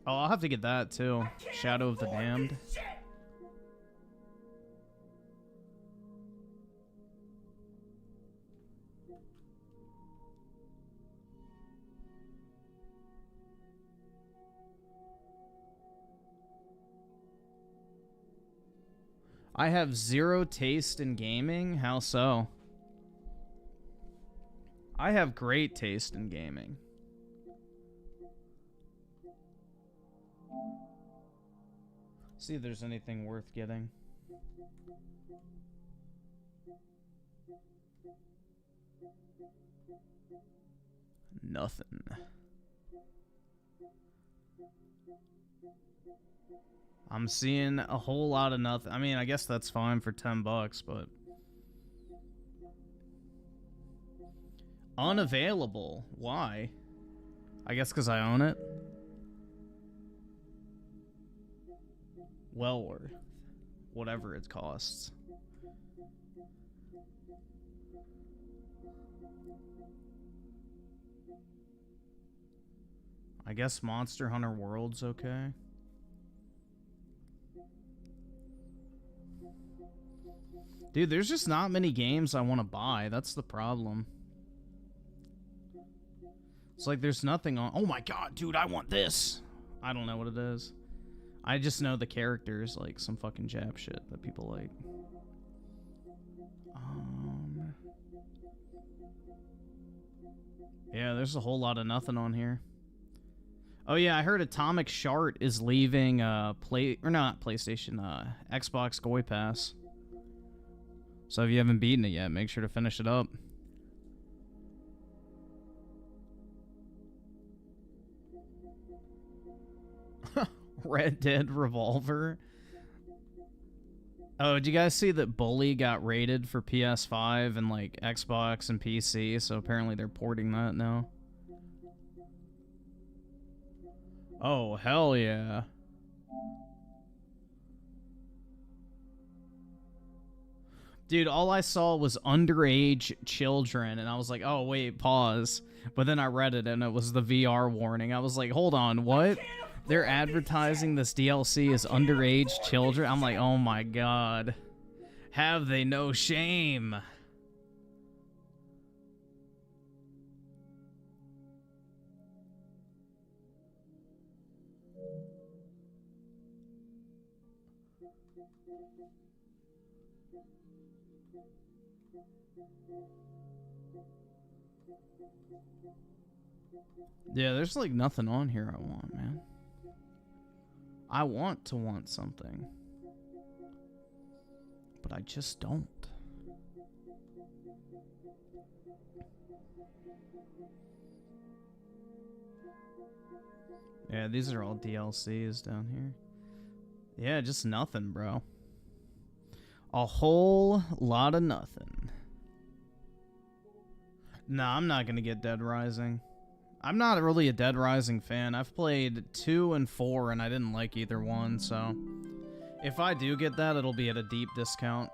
Oh, I'll have to get that too. Shadow of the Damned. I have zero taste in gaming? How so? I have great taste in gaming. See if there's anything worth getting. Nothing. I'm seeing a whole lot of nothing. I mean, I guess that's fine for $10, but... Unavailable. Why? I guess because I own it. Well worth. Whatever it costs. I guess Monster Hunter World's okay. Dude, there's just not many games I want to buy. That's the problem. It's like there's nothing on... Oh my god, dude, I want this! I don't know what it is. I just know the characters, like some fucking Jap shit that people like. Yeah, there's a whole lot of nothing on here. Oh yeah, I heard Atomic Shart is leaving PlayStation, Xbox Goy Pass. So if you haven't beaten it yet, make sure to finish it up. Red Dead Revolver. Oh, did you guys see that Bully got rated for PS5 and like Xbox and PC? So apparently they're porting that now. Oh, hell yeah. Dude, all I saw was underage children, and I was like, oh, wait, pause. But then I read it, and it was the VR warning. I was like, hold on, what? They're advertising this DLC as underage children? I'm like, oh my god. Have they no shame? Yeah, there's like nothing on here I want, man. I want to want something, but I just don't. Yeah, these are all DLCs down here. Yeah, just nothing, bro. A whole lot of nothing. Nah, I'm not gonna get Dead Rising. I'm not really a Dead Rising fan. I've played 2 and 4 and I didn't like either one, so... If I do get that, it'll be at a deep discount.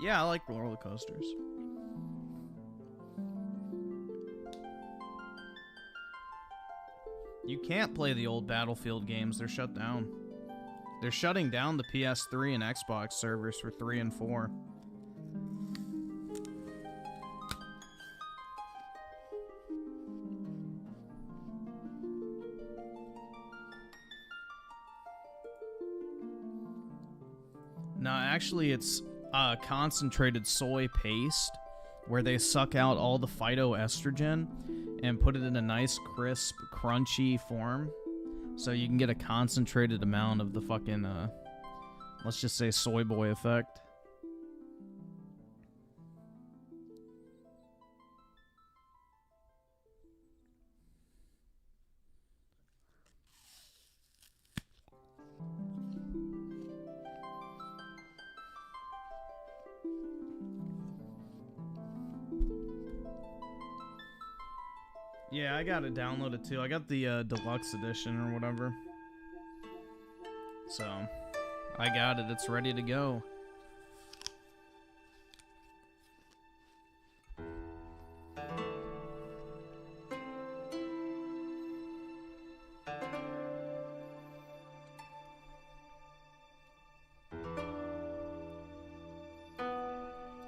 Yeah, I like roller coasters. You can't play the old Battlefield games, they're shut down. They're shutting down the PS3 and Xbox servers for 3 and 4. No, actually it's concentrated soy paste where they suck out all the phytoestrogen and put it in a nice, crisp, crunchy form. So you can get a concentrated amount of the fucking, let's just say soy boy effect. Yeah, I got it downloaded too. I got the deluxe edition or whatever. So, I got it. It's ready to go.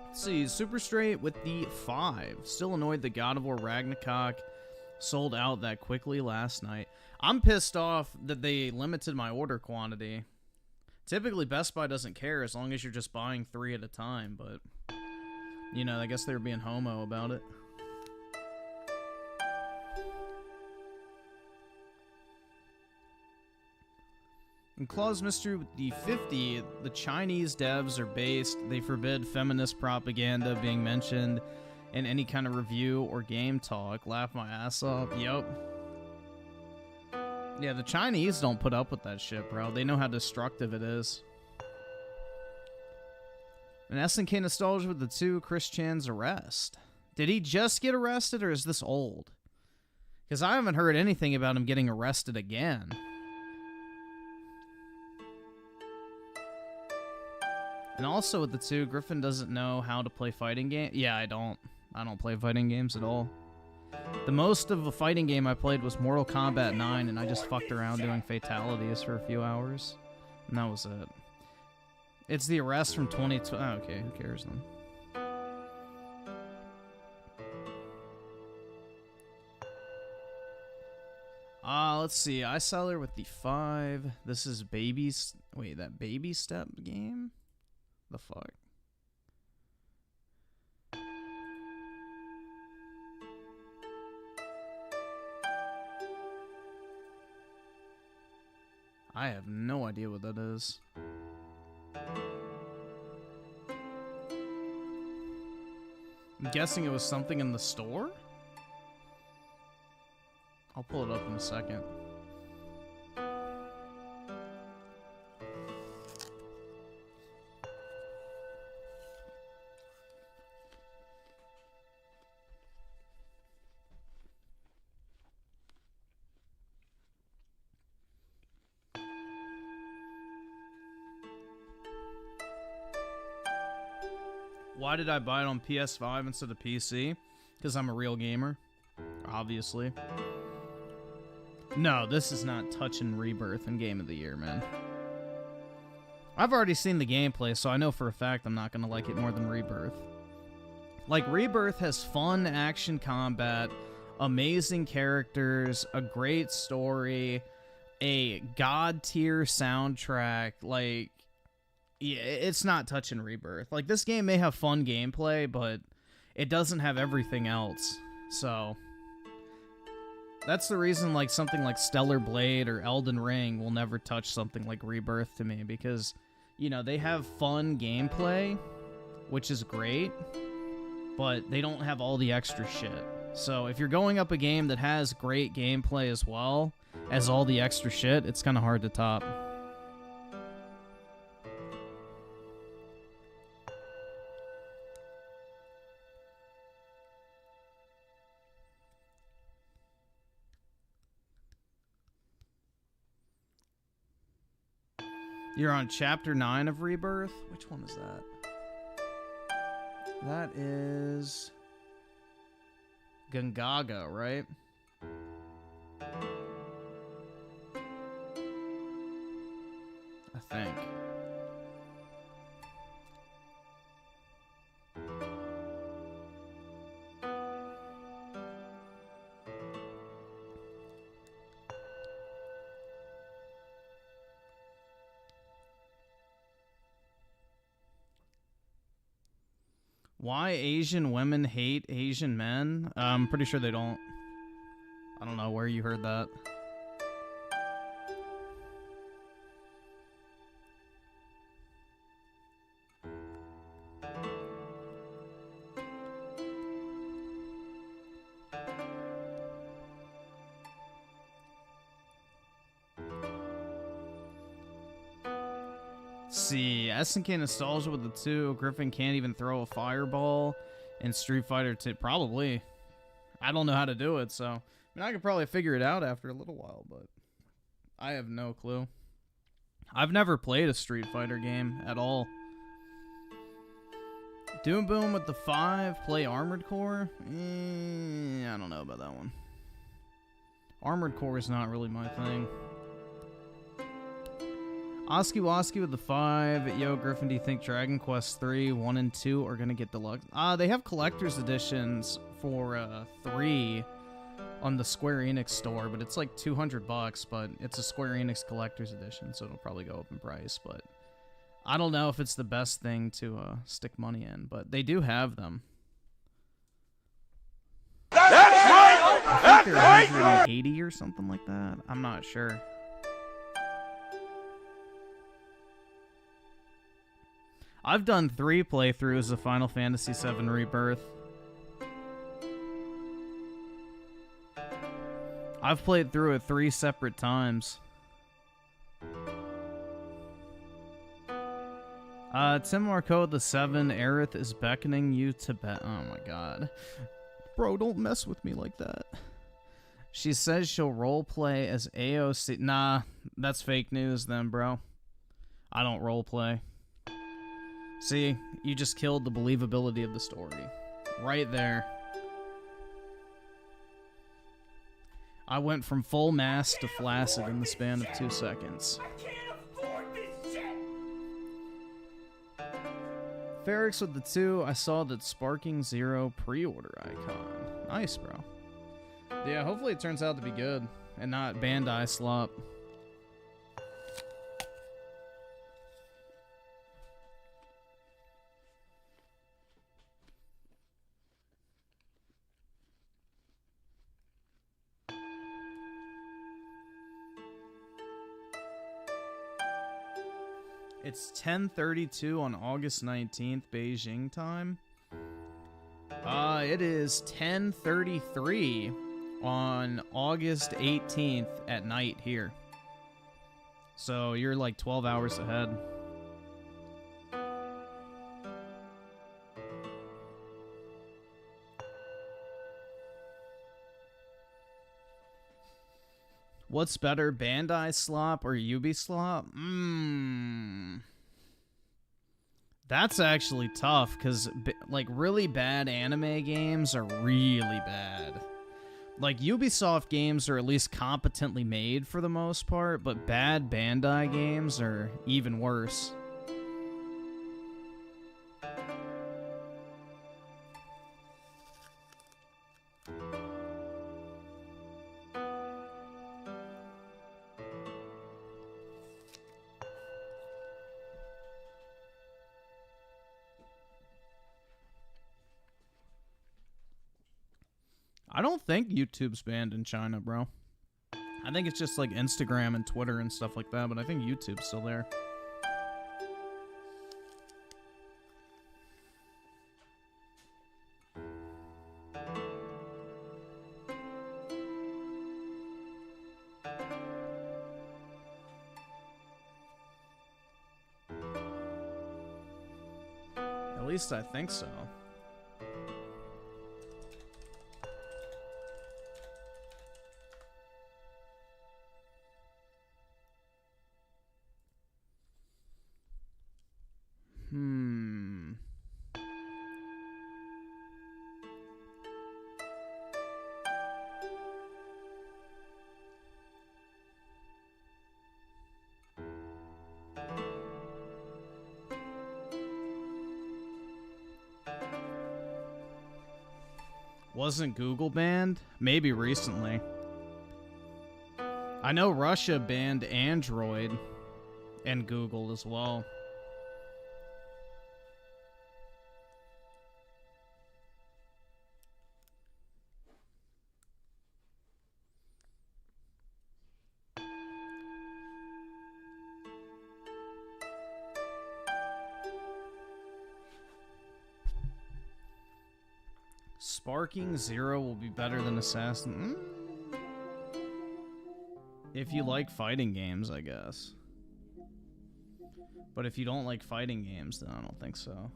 Let's see, Super Straight with the 5. Still annoyed that God of War Ragnarok sold out that quickly last night. I'm pissed off that they limited my order quantity. Typically, Best Buy doesn't care as long as you're just buying 3 at a time, but, you know, I guess they were being homo about it. In Claw's Mystery with the 50, the Chinese devs are based. They forbid feminist propaganda being mentioned in any kind of review or game talk. Laugh my ass off. Yup. Yeah, the Chinese don't put up with that shit, bro. They know how destructive it is. And SNK Nostalgia with the 2, Chris Chan's arrest. Did he just get arrested, or is this old? Because I haven't heard anything about him getting arrested again. And also with the 2, Griffin doesn't know how to play fighting games. Yeah, I don't play fighting games at all. The most of a fighting game I played was Mortal Kombat 9, and I just fucked around doing fatalities for a few hours. And that was it. It's the arrest from 2012. Oh, okay, who cares then? Let's see. iSeller with the 5. This is Baby's... Wait, that Baby Step game? The fuck? I have no idea what that is. I'm guessing it was something in the store? I'll pull it up in a second. Why did I buy it on PS5 instead of PC? Because I'm a real gamer, obviously. No, this is not touching Rebirth in Game of the Year, man. I've already seen the gameplay, so I know for a fact I'm not going to like it more than Rebirth. Like, Rebirth has fun action combat, amazing characters, a great story, a god-tier soundtrack, like... Yeah, it's not touching Rebirth. Like, this game may have fun gameplay, but it doesn't have everything else. So, that's the reason, like, something like Stellar Blade or Elden Ring will never touch something like Rebirth to me, because, you know, they have fun gameplay, which is great, but they don't have all the extra shit. So, if you're going up a game that has great gameplay as well as all the extra shit, it's kind of hard to top. You're on Chapter 9 of Rebirth? Which one is that? That is... Gungaga, right? I think. Why Asian women hate Asian men? I'm pretty sure they don't. I don't know where you heard that. See, SNK Nostalgia with the 2. Griffin can't even throw a fireball in Street Fighter 2. Probably. I don't know how to do it, so mean, I could probably figure it out after a little while, but I have no clue. I've never played a Street Fighter game at all. Doom Boom with the 5, play Armored Core? I don't know about that one. Armored Core is not really my thing. Oski Woski with the 5. Yo, Griffin, do you think Dragon Quest 3, 1 and 2 are going to get deluxe? They have collector's editions for 3 on the Square Enix store, but it's like $200, but it's a Square Enix collector's edition, so it'll probably go up in price, but I don't know if it's the best thing to stick money in, but they do have them. That's right! I think they're 180 or something like that. I'm not sure. I've done 3 playthroughs of Final Fantasy VII Rebirth. I've played through it 3 separate times. Tim Marco the 7, Aerith is beckoning you to bet. Oh my god. Bro, don't mess with me like that. She says she'll roleplay as AOC. Nah, that's fake news then, bro. I don't roleplay. See, you just killed the believability of the story. Right there. I went from full mask to flaccid in the span of 2 seconds. Ferrix with the 2, I saw that Sparking Zero pre-order icon. Nice, bro. Yeah, hopefully it turns out to be good and not Bandai slop. It's 10:32 on August 19th, Beijing time. It is 10:33 on August 18th at night here. So you're like 12 hours ahead. What's better, Bandai slop or Ubi slop? That's actually tough, because, like, really bad anime games are really bad. Like, Ubisoft games are at least competently made for the most part, but bad Bandai games are even worse. I don't think YouTube's banned in China, bro. I think it's just like Instagram and Twitter and stuff like that, but I think YouTube's still there. At least I think so. Wasn't Google banned? Maybe recently. I know Russia banned Android and Google as well. Sparking Zero will be better than Assassin. If you like fighting games, I guess. But if you don't like fighting games, then I don't think so.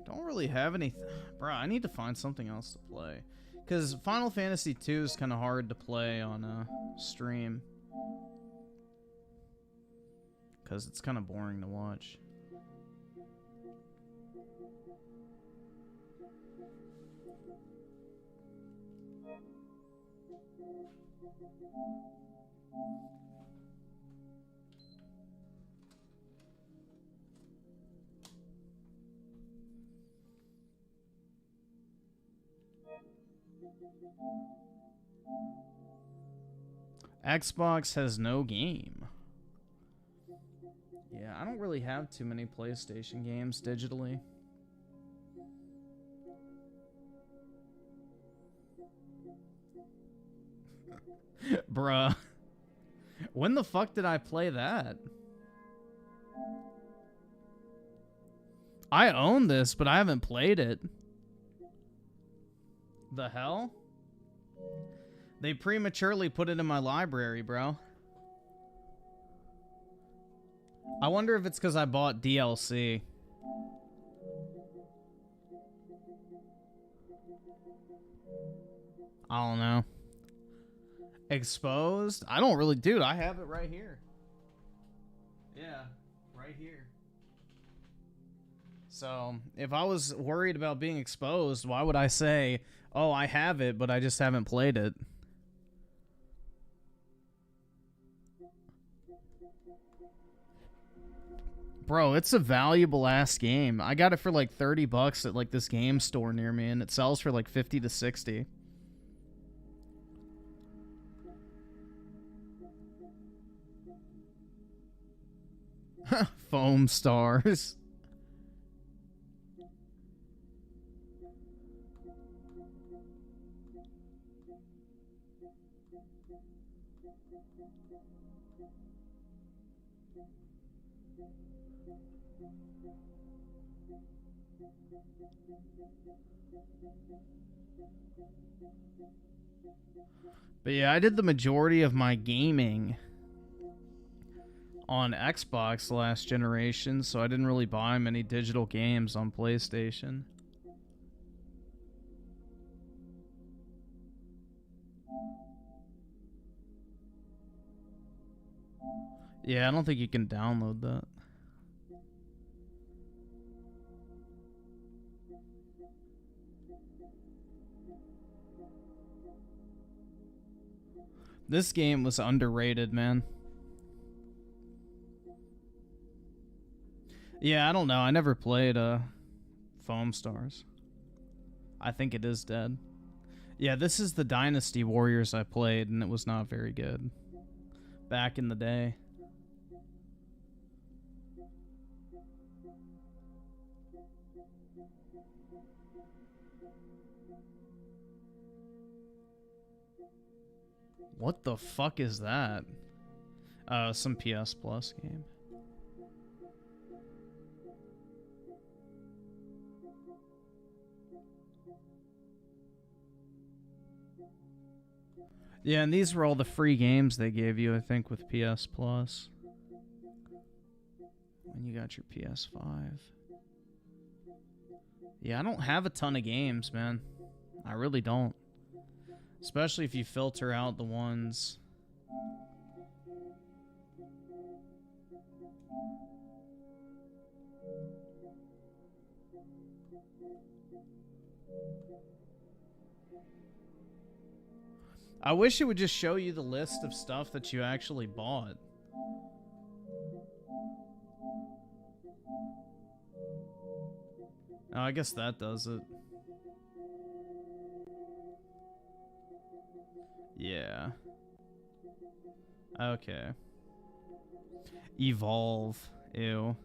Don't really have any... Bro, I need to find something else to play. Because Final Fantasy 2 is kind of hard to play on a stream. Because it's kind of boring to watch. Xbox has no game. Yeah, I don't really have too many PlayStation games digitally. Bruh. When the fuck did I play that? I own this, but I haven't played it. The hell? They prematurely put it in my library, bro. I wonder if it's because I bought DLC. I don't know. Exposed? I don't really... Dude, I have it right here. Yeah, right here. So, if I was worried about being exposed, why would I say, oh, I have it, but I just haven't played it? Bro, it's a valuable ass game. I got it for like 30 bucks at like this game store near me, and it sells for like 50 to 60. Foam stars. But yeah, I did the majority of my gaming on Xbox last generation, so I didn't really buy many digital games on PlayStation. Yeah, I don't think you can download that. This game was underrated, man. Yeah, I don't know. I never played Foam Stars. I think it is dead. Yeah, this is the Dynasty Warriors I played, and it was not very good. Back in the day. What the fuck is that? Some PS Plus game. Yeah, and these were all the free games they gave you, I think, with PS Plus. When you got your PS5. Yeah, I don't have a ton of games, man. I really don't. Especially if you filter out the ones... I wish it would just show you the list of stuff that you actually bought. Oh, I guess that does it. Yeah. Okay. Evolve. Ew.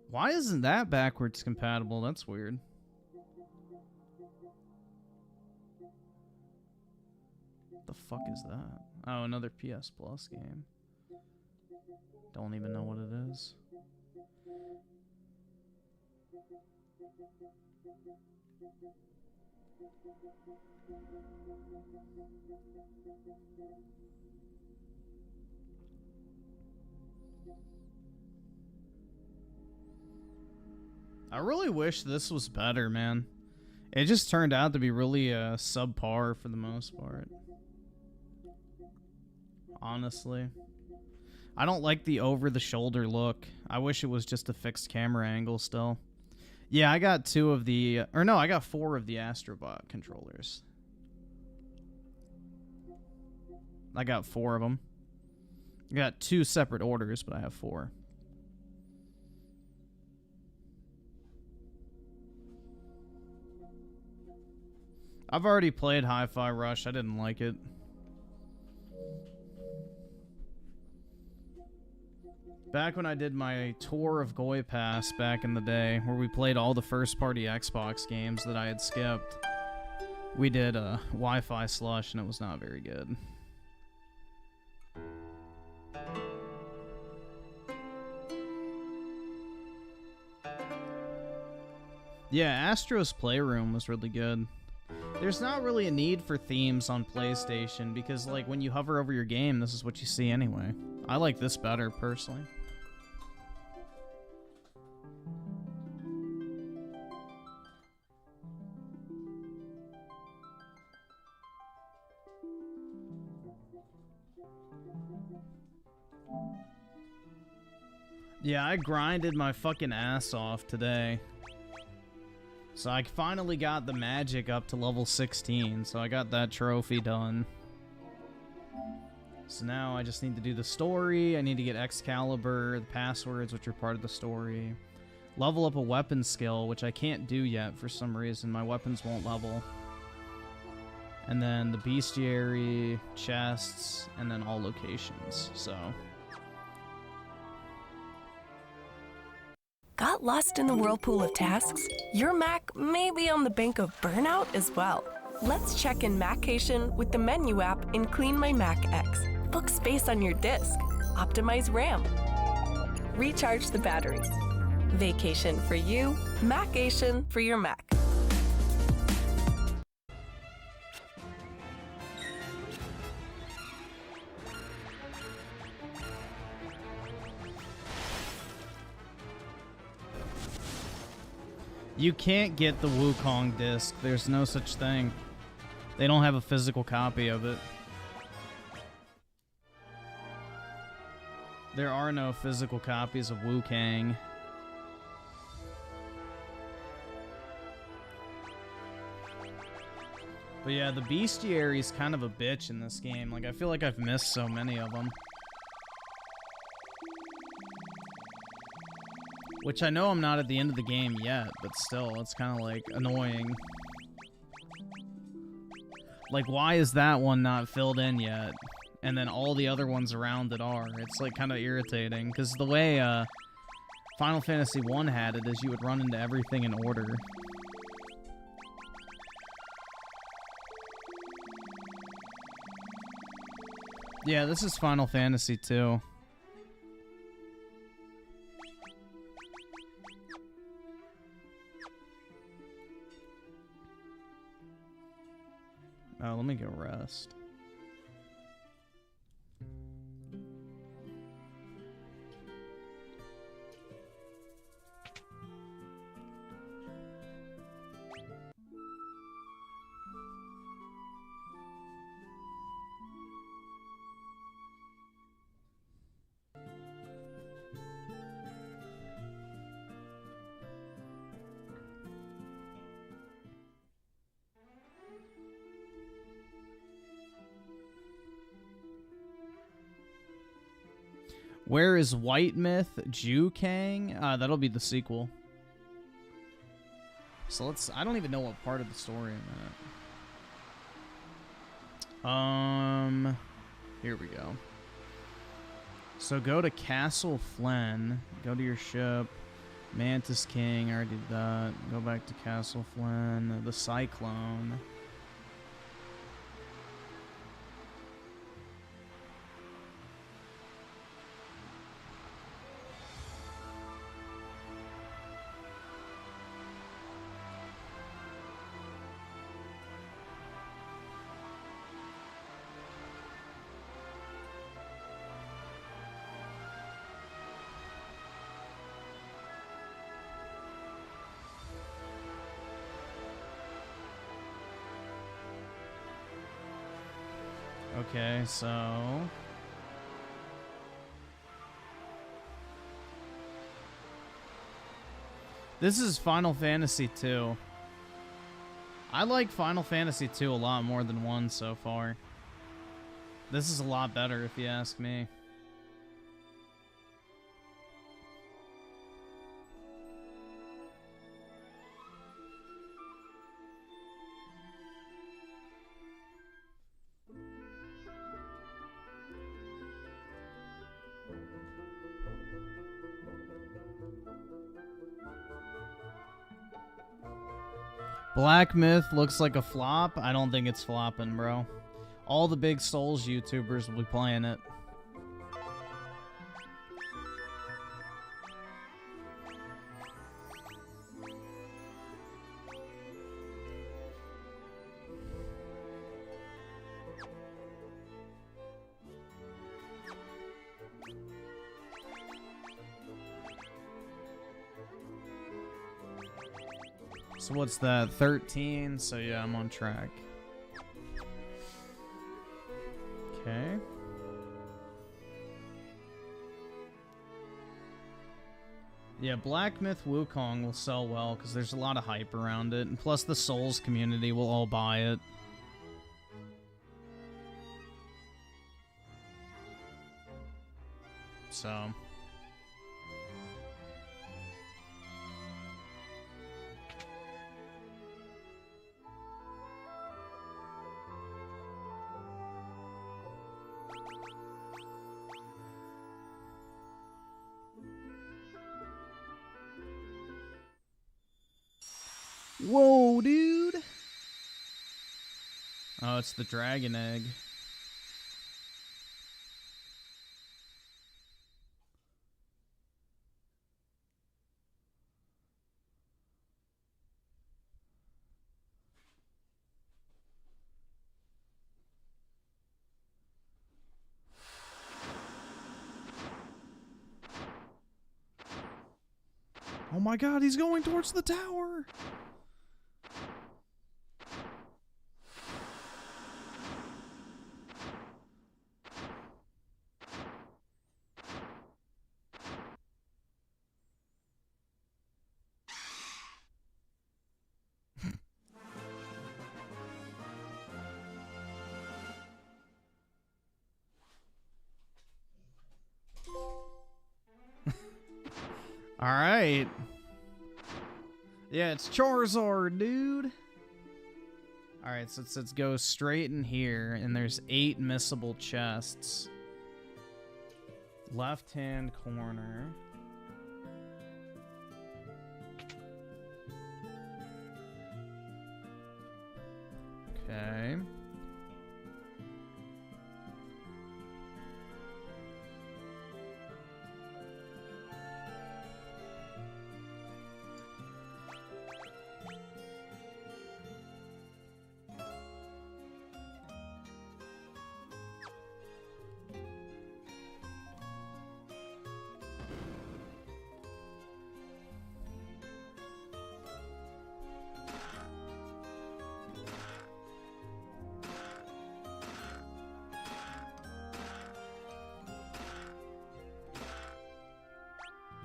Why isn't that backwards compatible? That's weird. The fuck is that? Oh, another PS Plus game. Don't even know what it is. I really wish this was better, man. It just turned out to be really subpar for the most part. Honestly. I don't like the over-the-shoulder look. I wish it was just a fixed camera angle still. Yeah, I got 2 of the... Or no, I got 4 of the Astrobot controllers. I got 4 of them. I got 2 separate orders, but I have 4. I've already played Hi-Fi Rush. I didn't like it. Back when I did my tour of Goy Pass back in the day, where we played all the first-party Xbox games that I had skipped, we did Wi-Fi Slush, and it was not very good. Yeah, Astro's Playroom was really good. There's not really a need for themes on PlayStation, because like when you hover over your game, this is what you see anyway. I like this better, personally. Yeah, I grinded my fucking ass off today. So I finally got the magic up to level 16, so I got that trophy done. So now I just need to do the story, I need to get Excalibur, the passwords, which are part of the story. Level up a weapon skill, which I can't do yet for some reason, my weapons won't level. And then the bestiary, chests, and then all locations, so... Got lost in the whirlpool of tasks? Your Mac may be on the brink of burnout as well. Let's check in Macation with the menu app in Clean My Mac X. Book space on your disk. Optimize RAM. Recharge the batteries. Vacation for you, Macation for your Mac. You can't get the Wukong disc. There's no such thing. They don't have a physical copy of it. There are no physical copies of Wukong. But yeah, the bestiary is kind of a bitch in this game. Like, I feel like I've missed so many of them. Which I know I'm not at the end of the game yet, but still, it's kind of, like, annoying. Like, why is that one not filled in yet? And then all the other ones around it are. It's, like, kind of irritating. Because the way Final Fantasy 1 had it is you would run into everything in order. Yeah, this is Final Fantasy 2. Oh, let me go rest. Where is White Myth Jukang? That'll be the sequel. So let's... I don't even know what part of the story I'm at. Here we go. So go to Castle Flynn. Go to your ship. Mantis King. I already did that. Go back to Castle Flynn. The Cyclone. Okay, so... This is Final Fantasy 2. I like Final Fantasy 2 a lot more than 1 so far. This is a lot better if you ask me. Black Myth looks like a flop. I don't think it's flopping, bro. All the big Souls YouTubers will be playing it. So what's that? 13? So yeah, I'm on track. Okay. Yeah, Black Myth Wukong will sell well because there's a lot of hype around it, and plus the Souls community will all buy it. So... Whoa, dude! Oh, it's the dragon egg. Oh my god, he's going towards the tower! Alright. Yeah, it's Charizard, dude. Alright, so let's go straight in here, and there's 8 missable chests. Left-hand corner. Okay.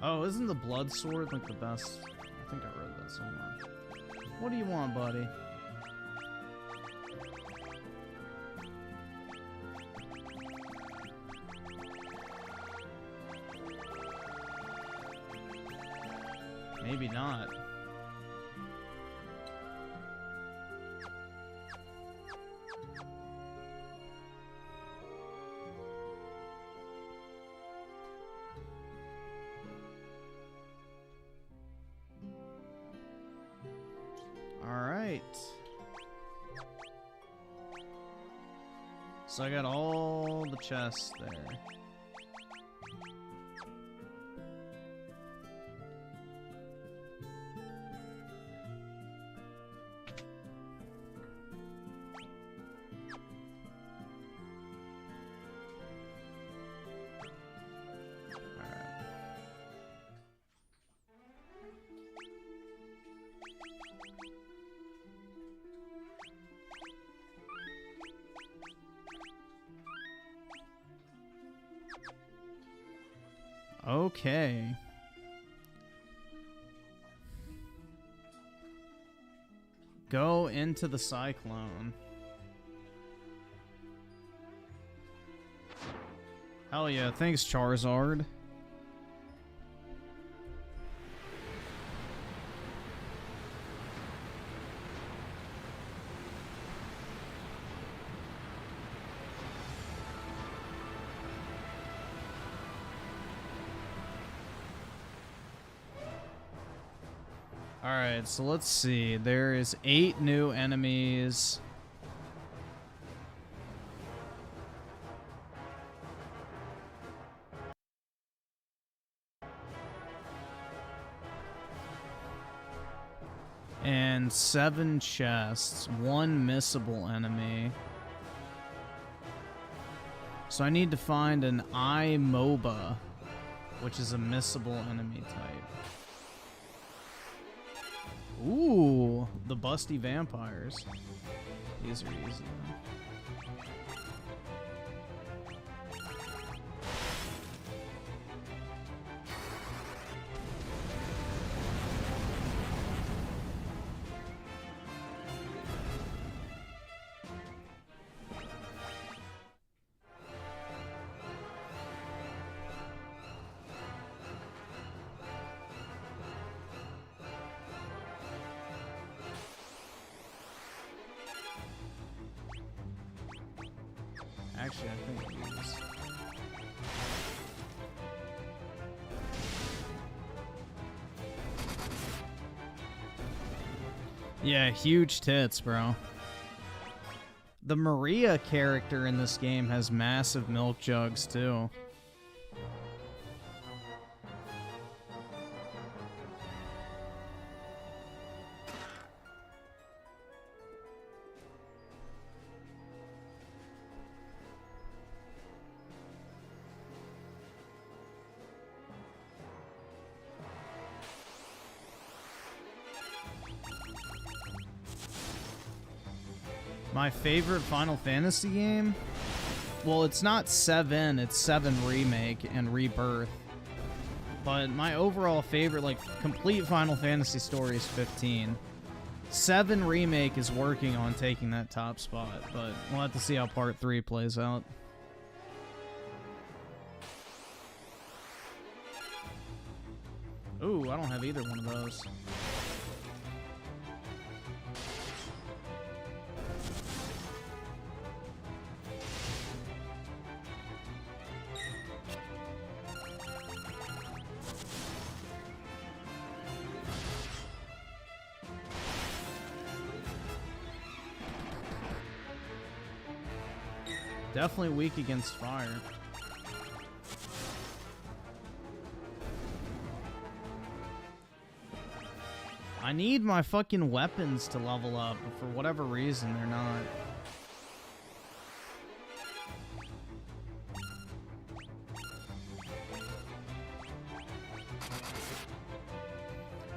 Oh, isn't the blood sword like the best? I think I read that somewhere. What do you want, buddy? Maybe not. So I got all the chests there. Okay. Go into the cyclone. Hell yeah, thanks Charizard. Alright, so let's see. There is 8 new enemies. And 7 chests. 1 missable enemy. So I need to find an iMOBA, which is a missable enemy type. Ooh, the busty vampires. These are easy. Actually, I think these. Yeah, huge tits, bro. The Maria character in this game has massive milk jugs, too. My favorite Final Fantasy game? Well, it's not 7, it's 7 Remake and Rebirth. But my overall favorite, like, complete Final Fantasy story is 15. 7 Remake is working on taking that top spot, but we'll have to see how Part 3 plays out. Ooh, I don't have either one of those. Definitely weak against fire. I need my fucking weapons to level up, but for whatever reason, they're not.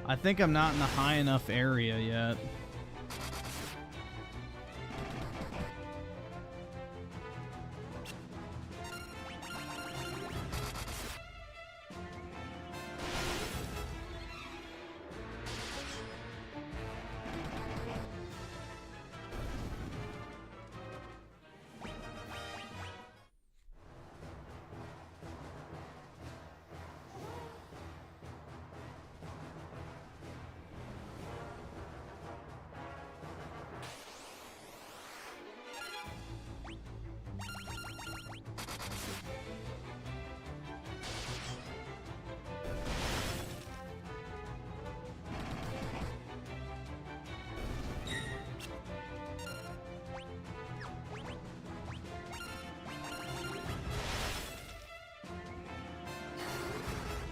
I think I'm not in the high enough area yet.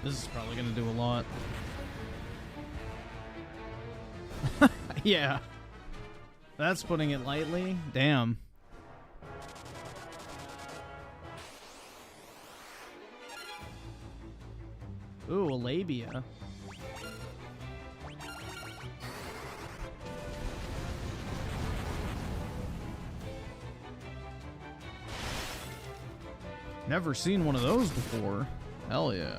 This is probably gonna do a lot. Yeah. That's putting it lightly. Damn. Ooh, a labia. Never seen one of those before. Hell yeah.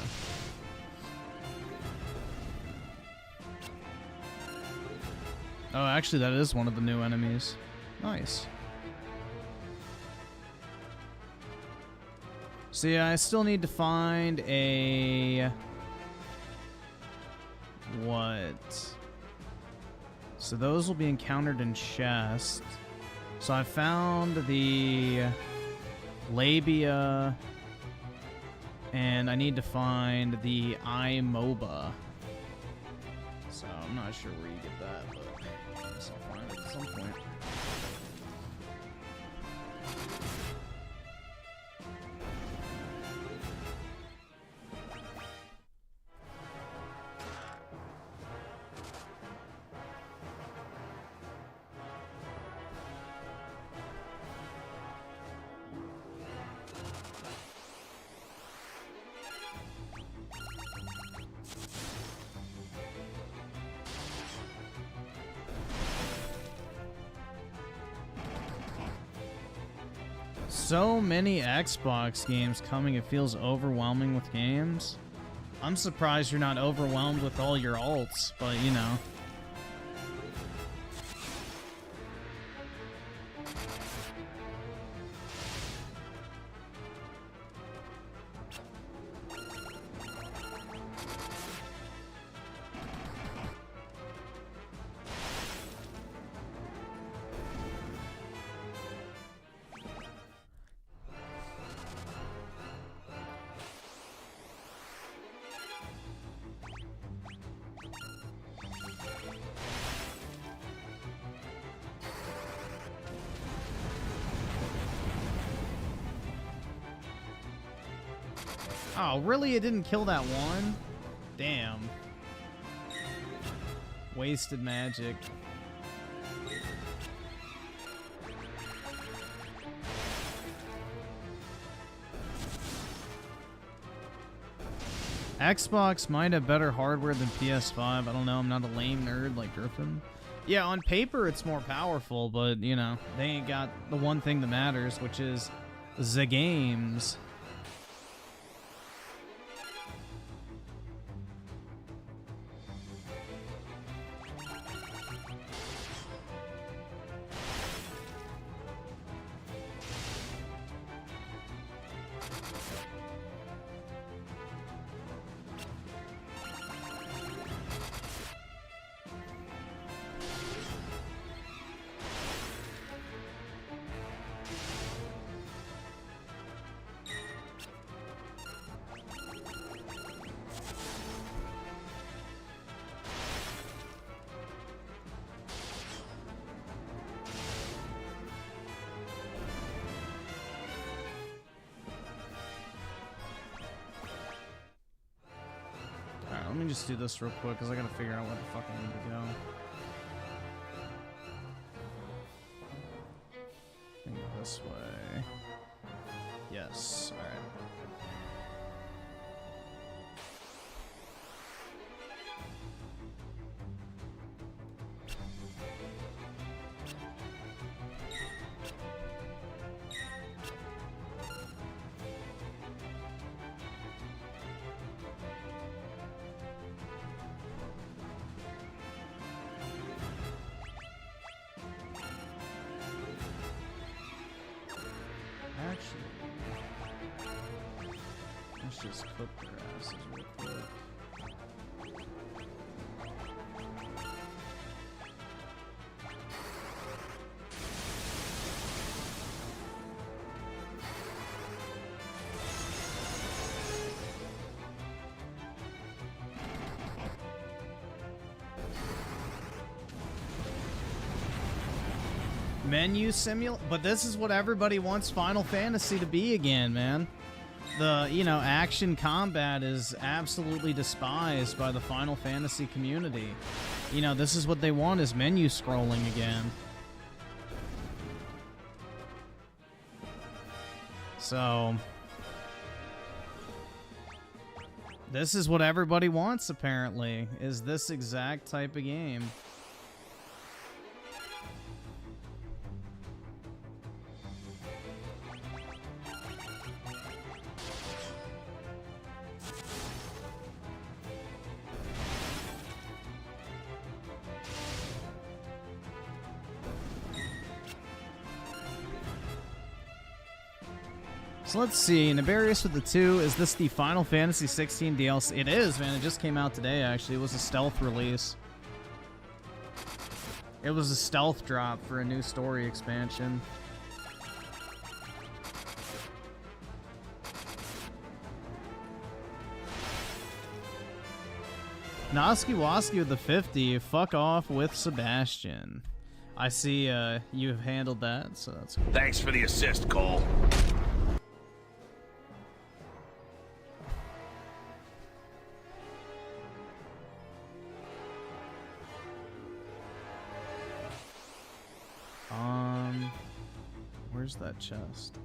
Oh, actually, that is one of the new enemies. Nice. So yeah, I still need to find a... What? So those will be encountered in chests. So I found the labia, and I need to find the iMoba. So I'm not sure where you get that, but I guess I'll find it at some point. So many Xbox games coming, it feels overwhelming with games. I'm surprised you're not overwhelmed with all your alts, but you know. Oh, really? It didn't kill that one? Damn. Wasted magic. Xbox might have better hardware than PS5. I don't know. I'm not a lame nerd like Griffin. Yeah, on paper it's more powerful, but, you know, they ain't got the one thing that matters, which is the games. Let me just do this real quick, because I gotta figure out where the fuck I need to go. I think this way. Yes, alright. Let's just cook their asses real quick. Menu simulate, but this is what everybody wants Final Fantasy to be again, man. The, you know, action combat is absolutely despised by the Final Fantasy community. You know, this is what they want, is menu scrolling again. So this is what everybody wants, apparently, is this exact type of game. So let's see. Nefarious with the 2. Is this the Final Fantasy 16 DLC? It is, man. It just came out today, actually. It was a stealth release. It was a stealth drop for a new story expansion. Noski Woski with the 50. Fuck off with Sebastian. I see you've handled that, so that's cool. Thanks for the assist, Cole. Where's that chest?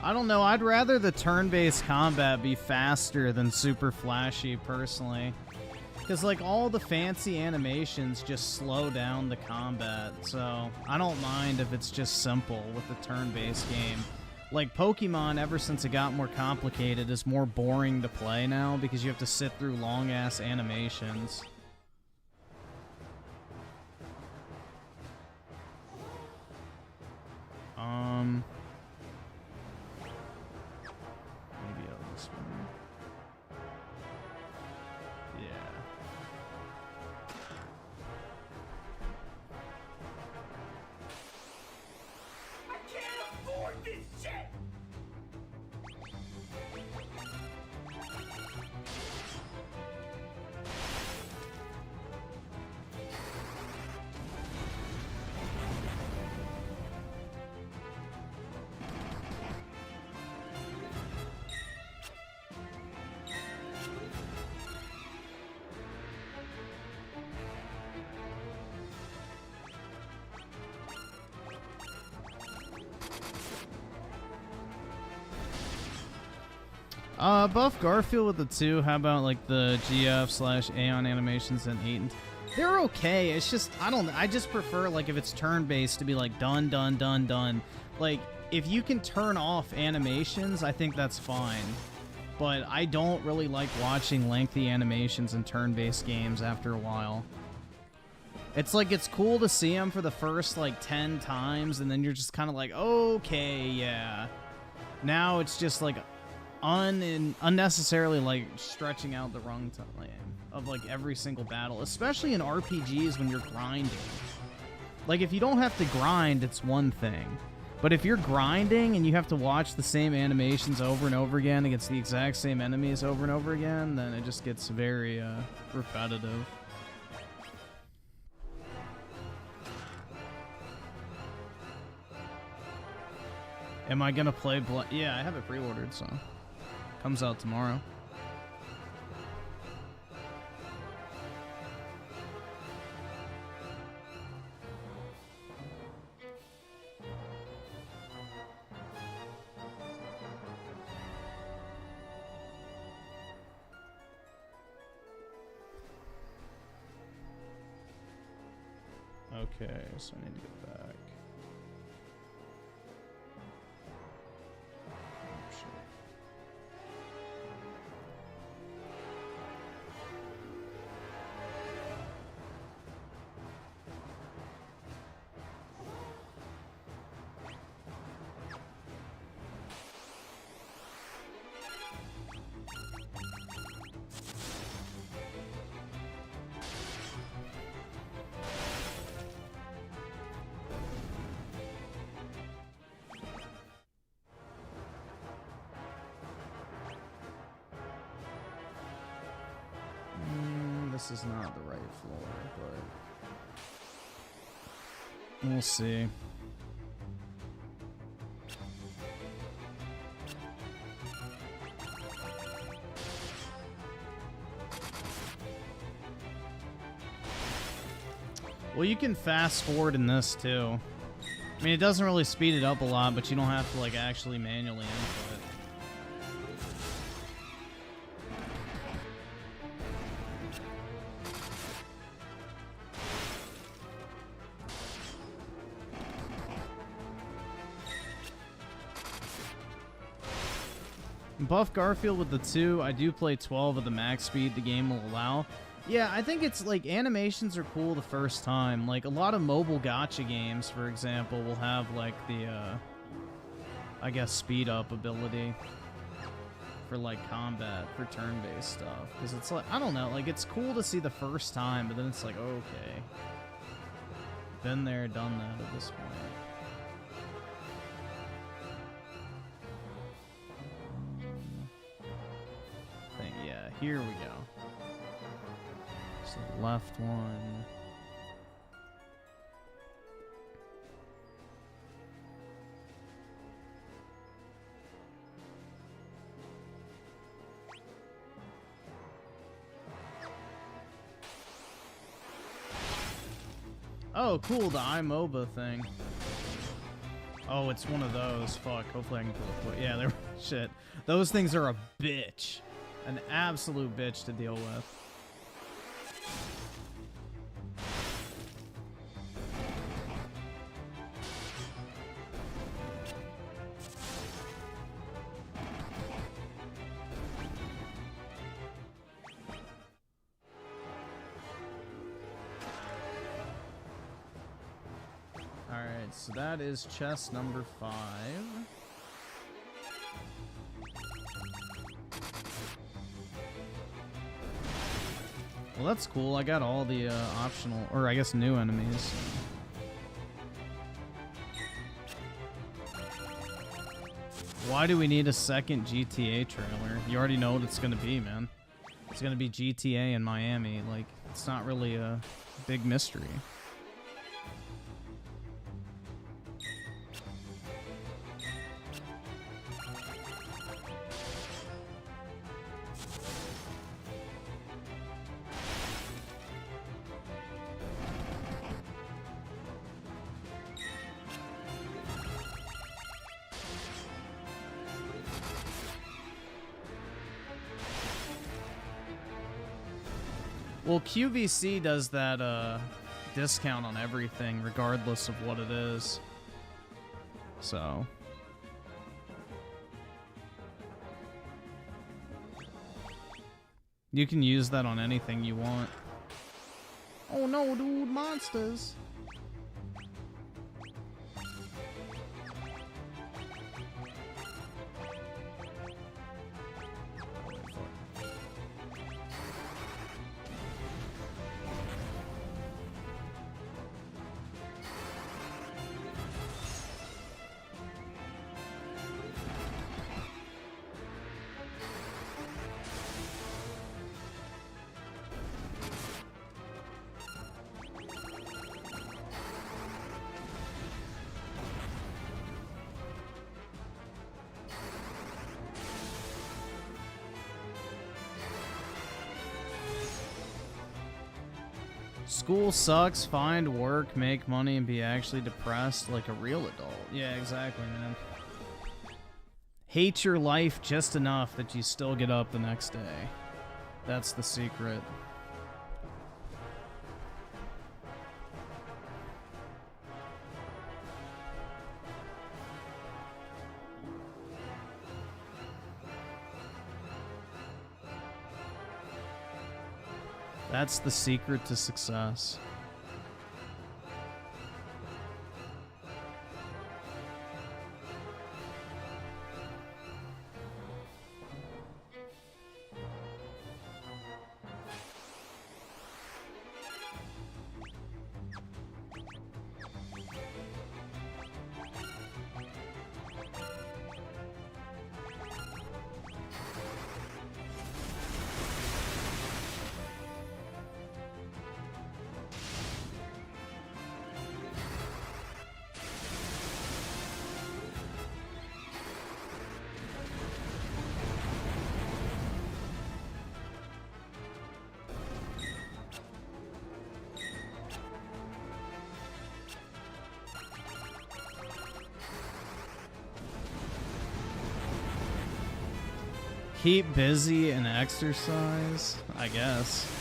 I don't know, I'd rather the turn-based combat be faster than super flashy, personally. Because, like, all the fancy animations just slow down the combat, so I don't mind if it's just simple with the turn-based game. Like, Pokemon, ever since it got more complicated, is more boring to play now because you have to sit through long-ass animations. Maybe out this one. Yeah. I can't afford this shit! Buff Garfield with the 2. How about like the GF/Aeon animations in 8 and they're okay. It's just I just prefer like if it's turn-based to be like done, done, done, done. Like if you can turn off animations, I think that's fine. But I don't really like watching lengthy animations in turn-based games after a while. It's like it's cool to see them for the first like 10 times and then you're just kind of like, okay, yeah. Now it's just like unnecessarily like stretching out the runtime of like every single battle, especially in RPGs when you're grinding. Like if you don't have to grind, it's one thing, but if you're grinding and you have to watch the same animations over and over again against the exact same enemies over and over again, then it just gets very repetitive. Am I gonna play Yeah, I have it pre-ordered, so comes out tomorrow. Okay, so I need to get back. Oh, shit. This is not the right floor, but we'll see. Well, you can fast forward in this too. I mean, it doesn't really speed it up a lot, but you don't have to like actually manually input it. Buff Garfield with the 2. I do play 12 at the max speed the game will allow. Yeah, I think it's like animations are cool the first time. Like a lot of mobile gacha games, for example, will have like the, I guess, speed up ability for like combat, for turn-based stuff. Because it's like, I don't know, like it's cool to see the first time, but then it's like, okay. Been there, done that at this point. Yeah, here we go. So the left one. Oh, cool, the iMOBA thing. Oh, it's one of those. Fuck, hopefully I can pull it. Yeah, they're shit. Those things are a bitch. An absolute bitch to deal with. Alright, so that is chest number 5. Well, that's cool. I got all the optional, or I guess new enemies. Why do we need a second GTA trailer? You already know what it's going to be, man. It's going to be GTA in Miami. Like, it's not really a big mystery. Well, QVC does that discount on everything, regardless of what it is. So. You can use that on anything you want. Oh no, dude, monsters. School sucks, find work, make money, and be actually depressed like a real adult. Yeah, exactly, man. Hate your life just enough that you still get up the next day. That's the secret. That's the secret to success. Keep busy and exercise, I guess.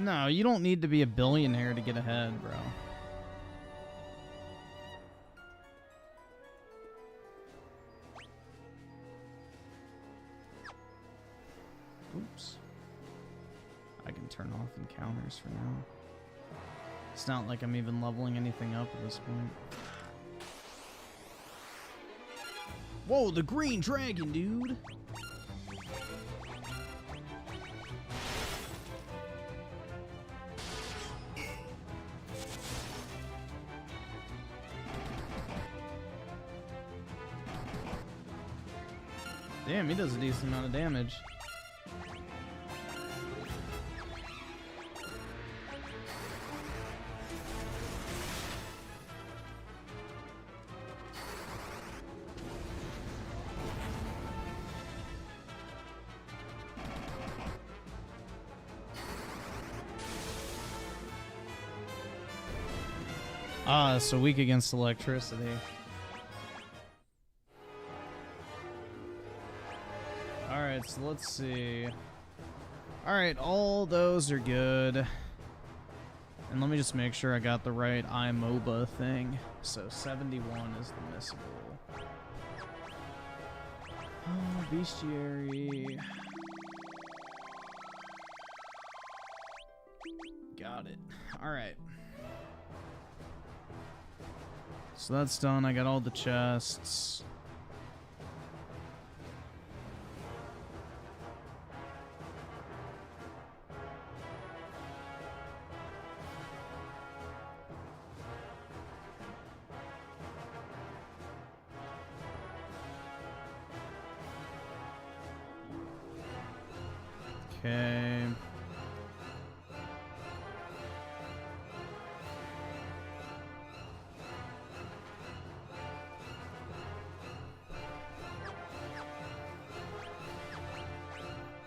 No, you don't need to be a billionaire to get ahead, bro. Oops. I can turn off encounters for now. It's not like I'm even leveling anything up at this point. Whoa, the green dragon, dude! Damn, he does a decent amount of damage. Ah, so weak against electricity. Alright, so let's see. Alright, all those are good. And let me just make sure I got the right iMOBA thing. So 71 is the missable. Oh, bestiary. Got it. Alright. So that's done. I got all the chests. Okay.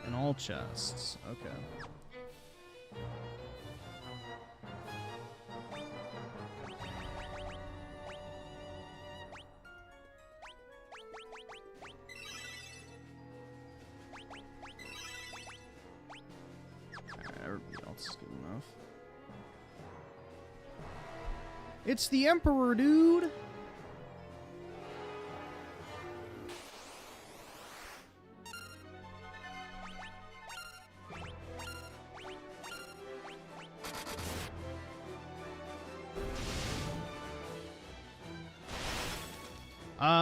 And all chests. Okay. Everybody else is good enough. It's the Emperor, dude!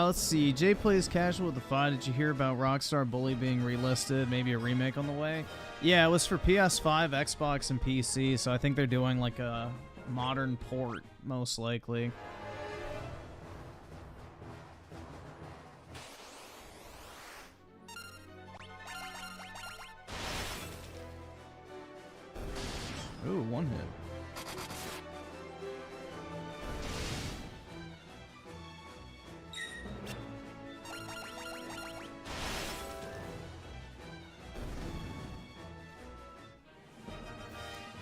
Let's see. Jay plays casual with the 5. Did you hear about Rockstar Bully being relisted? Maybe a remake on the way? Yeah, it was for PS5, Xbox, and PC, so I think they're doing like a modern port, most likely. Ooh, one hit.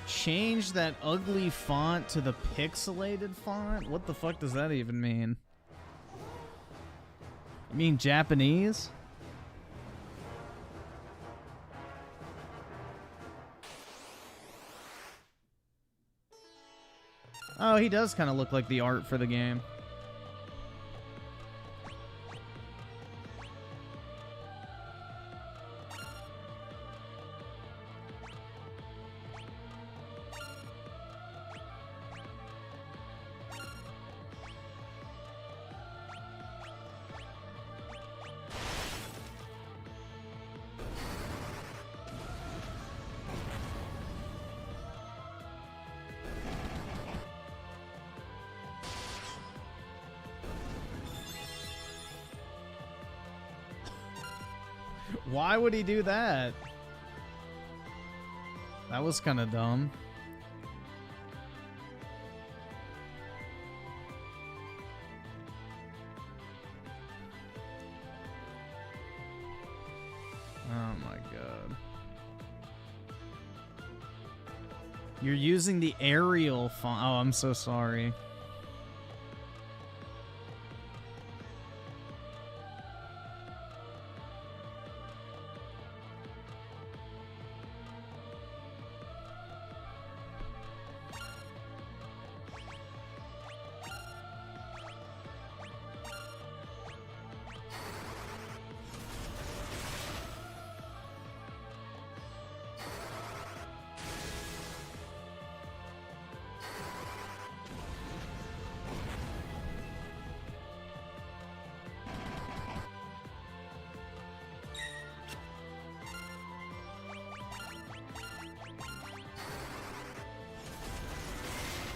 Change that ugly font to the pixelated font? What the fuck does that even mean? You mean Japanese? Oh, he does kind of look like the art for the game. Why would he do that? That was kind of dumb. Oh my god. You're using the Arial font. Oh, I'm so sorry.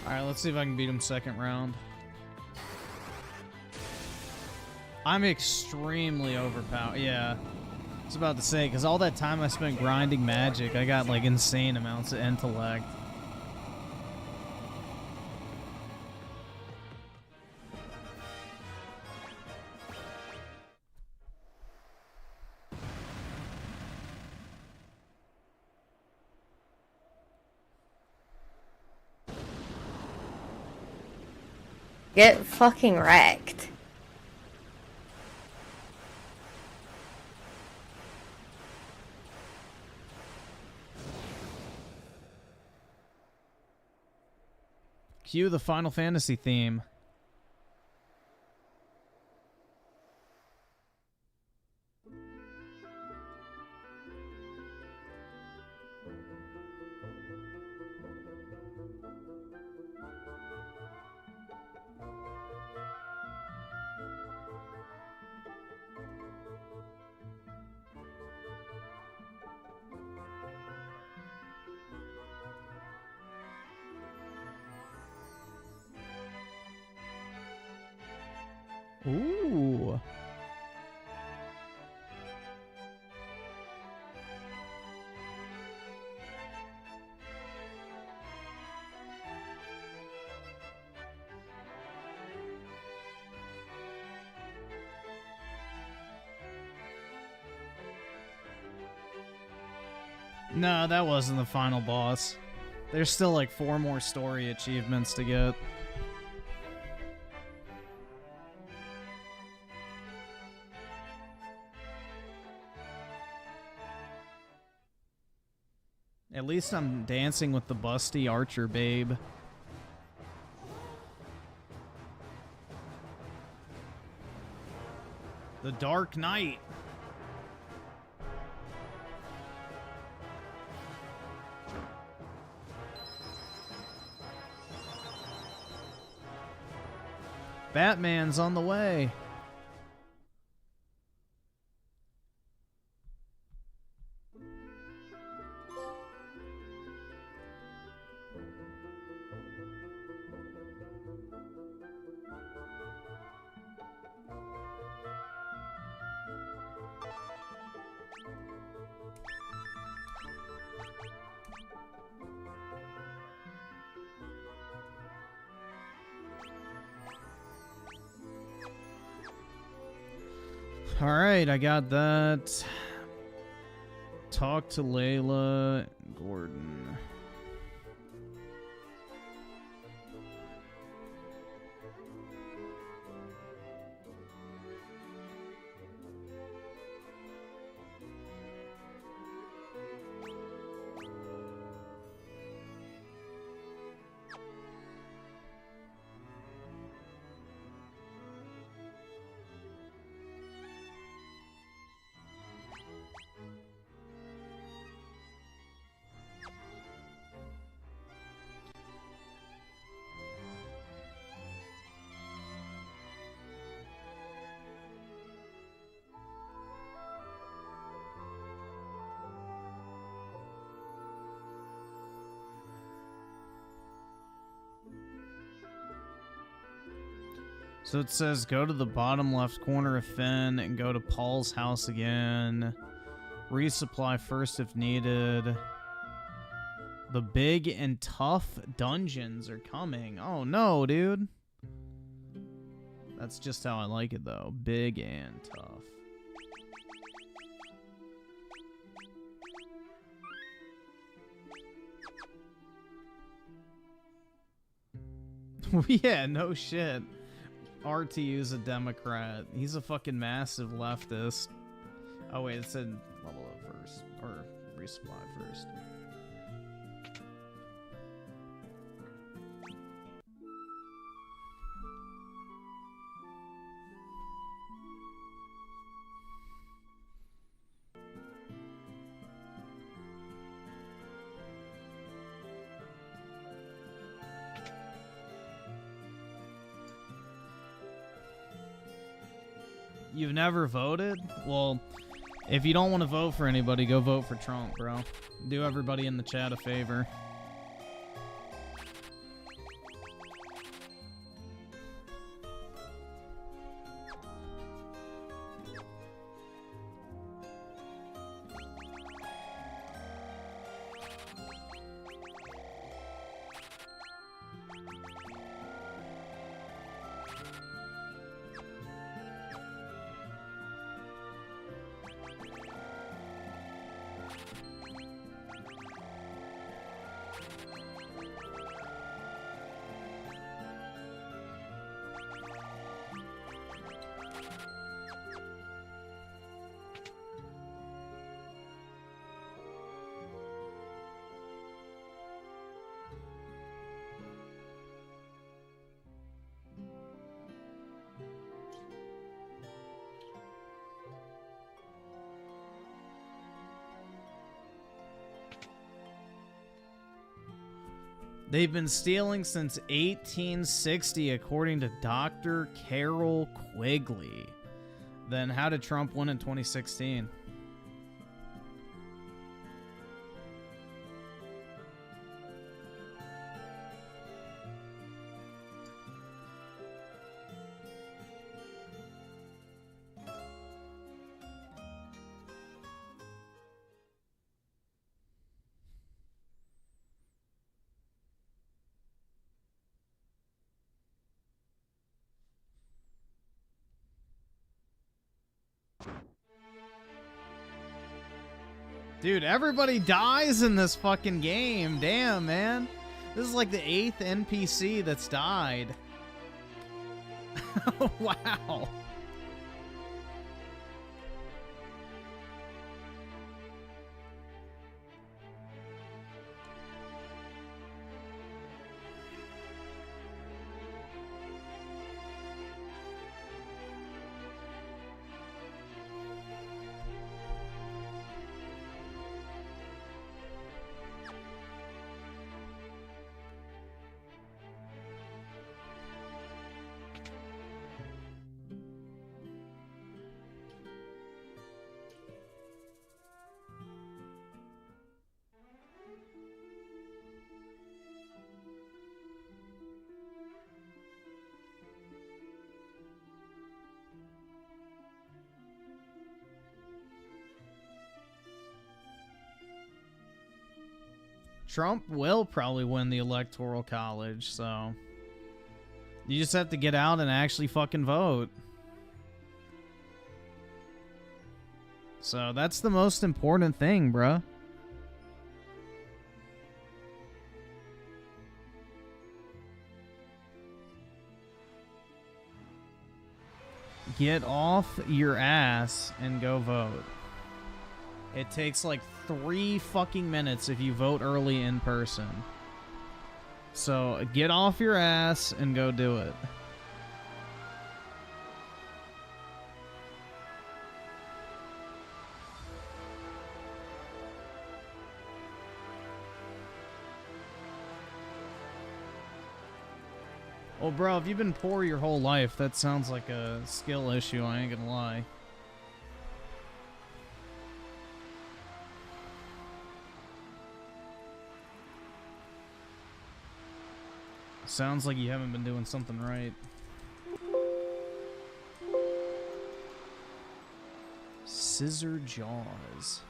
Alright, let's see if I can beat him second round. I'm extremely overpowered. Yeah. I was about to say, because all that time I spent grinding magic, I got like insane amounts of intellect. Get fucking wrecked. Cue the Final Fantasy theme. Ooh. No, that wasn't the final boss. There's still like 4 more story achievements to get. At least I'm dancing with the busty archer babe. The Dark Knight. Batman's on the way. Alright, I got that. Talk to Layla Gordon. So it says go to the bottom left corner of Finn and go to Paul's house again. Resupply first if needed. The big and tough dungeons are coming. Oh no, dude. That's just how I like it though. Big and tough. Yeah, no shit. RTU's a Democrat. He's a fucking massive leftist. Oh wait, it said level up first. Or resupply first. You've never voted? Well, if you don't want to vote for anybody, go vote for Trump, bro. Do everybody in the chat a favor. They've been stealing since 1860, according to Dr. Carol Quigley. Then how did Trump win in 2016? Dude, everybody dies in this fucking game. Damn, man. This is like the 8th NPC that's died. Wow. Trump will probably win the Electoral College, so you just have to get out and actually fucking vote. So that's the most important thing, bruh. Get off your ass and go vote. It takes like 3 fucking minutes if you vote early in person. So get off your ass and go do it. Well, bro, if you've been poor your whole life, that sounds like a skill issue, I ain't gonna lie. Sounds like you haven't been doing something right. Scissor jaws.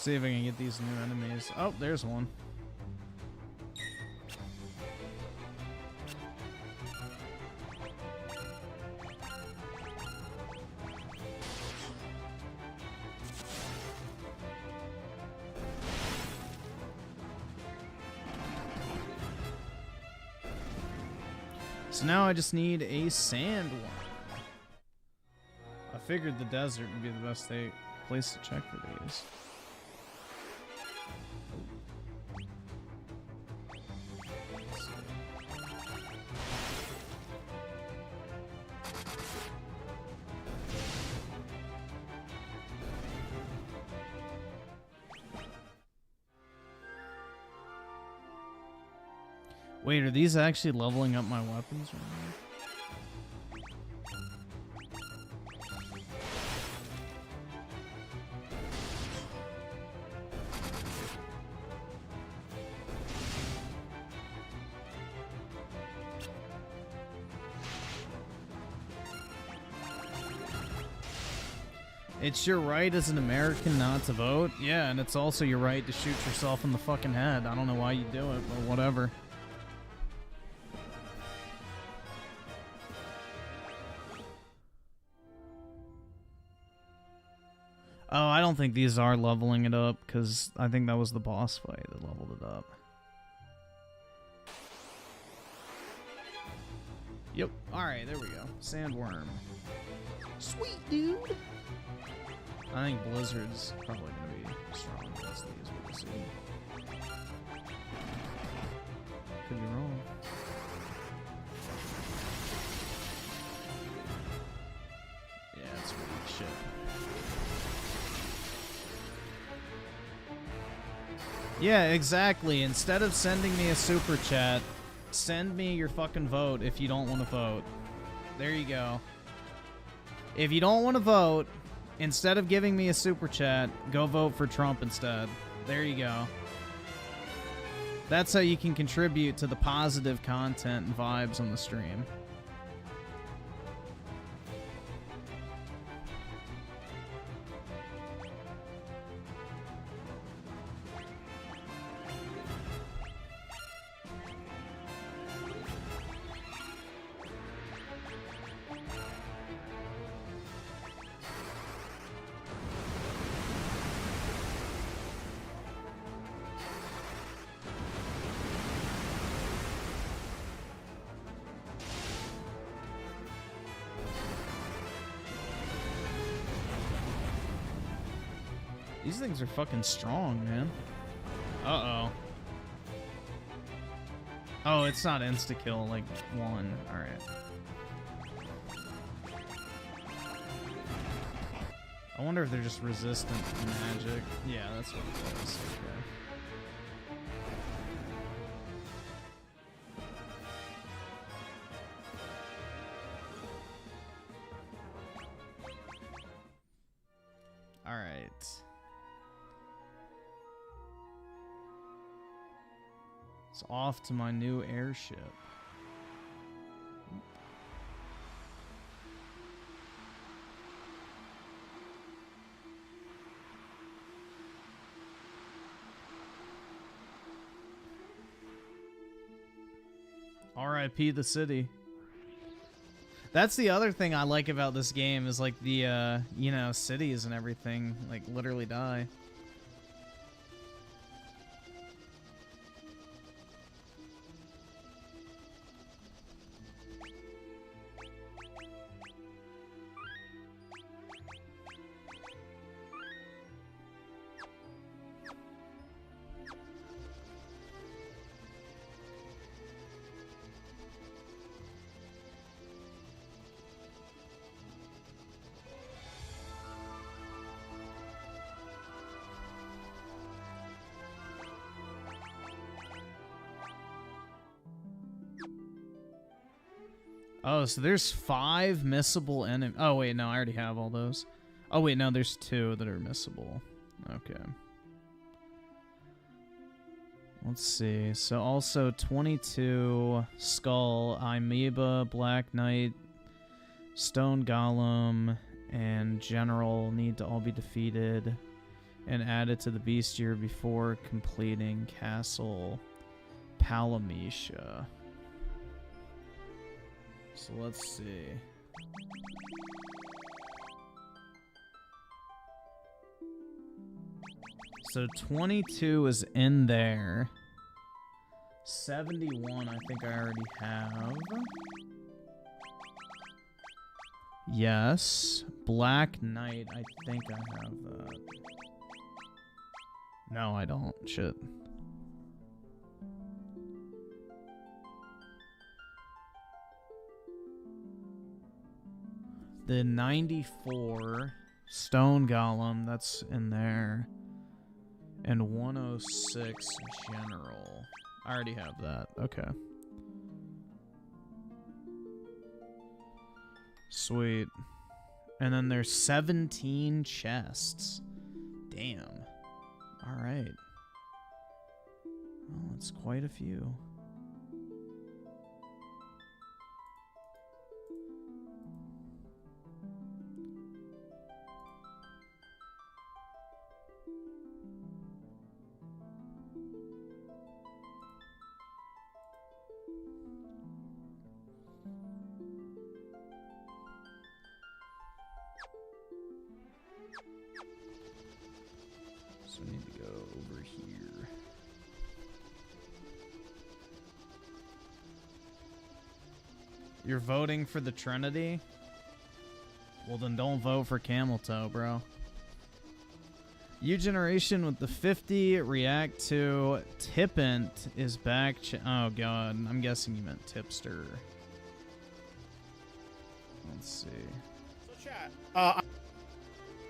See if I can get these new enemies. Oh, there's one. So now I just need a sandworm. I figured the desert would be the best place to check for these. Wait, are these actually leveling up my weapons right now? It's your right as an American not to vote. Yeah, and it's also your right to shoot yourself in the fucking head. I don't know why you do it, but whatever. Oh, I don't think these are leveling it up, because I think that was the boss fight that leveled it up. Yep. Alright, there we go. Sandworm. Sweet, dude! I think Blizzard's probably going to be strong against these, we'll see. Could be wrong. Yeah, it's weak shit. Yeah, exactly. Instead of sending me a super chat, send me your fucking vote if you don't want to vote. There you go. If you don't want to vote, instead of giving me a super chat, go vote for Trump instead. There you go. That's how you can contribute to the positive content and vibes on the stream. These things are fucking strong, man. Uh-oh. Oh, it's not insta-kill like one. Alright. I wonder if they're just resistant to magic. Yeah, that's what it is. Okay. Alright. It's off to my new airship. RIP the city. That's the other thing I like about this game is like the, you know, cities and everything, like, literally die. Oh, so there's 5 missable enemies. Oh, wait, no, I already have all those. Oh, wait, no, there's 2 that are missable. Okay. Let's see. So also 22, Skull, Amoeba, Black Knight, Stone Golem, and General need to all be defeated. and add it to the bestiary before completing Castle Palamecia. So let's see. So 22 is in there. 71 I think I already have. Yes. Black Knight, I think I have that. No, I don't. Shit. The 94 Stone Golem, that's in there. And 106 General. I already have that. Okay. Sweet. And then there's 17 chests. Damn. Alright. Well, that's quite a few. So I need to go over here. You're voting for the Trinity? Well, then don't vote for Camel Toe, bro. U Generation with the 50 react to Tippant is back. Oh, God. I'm guessing you meant Tipster. Let's see. So chat.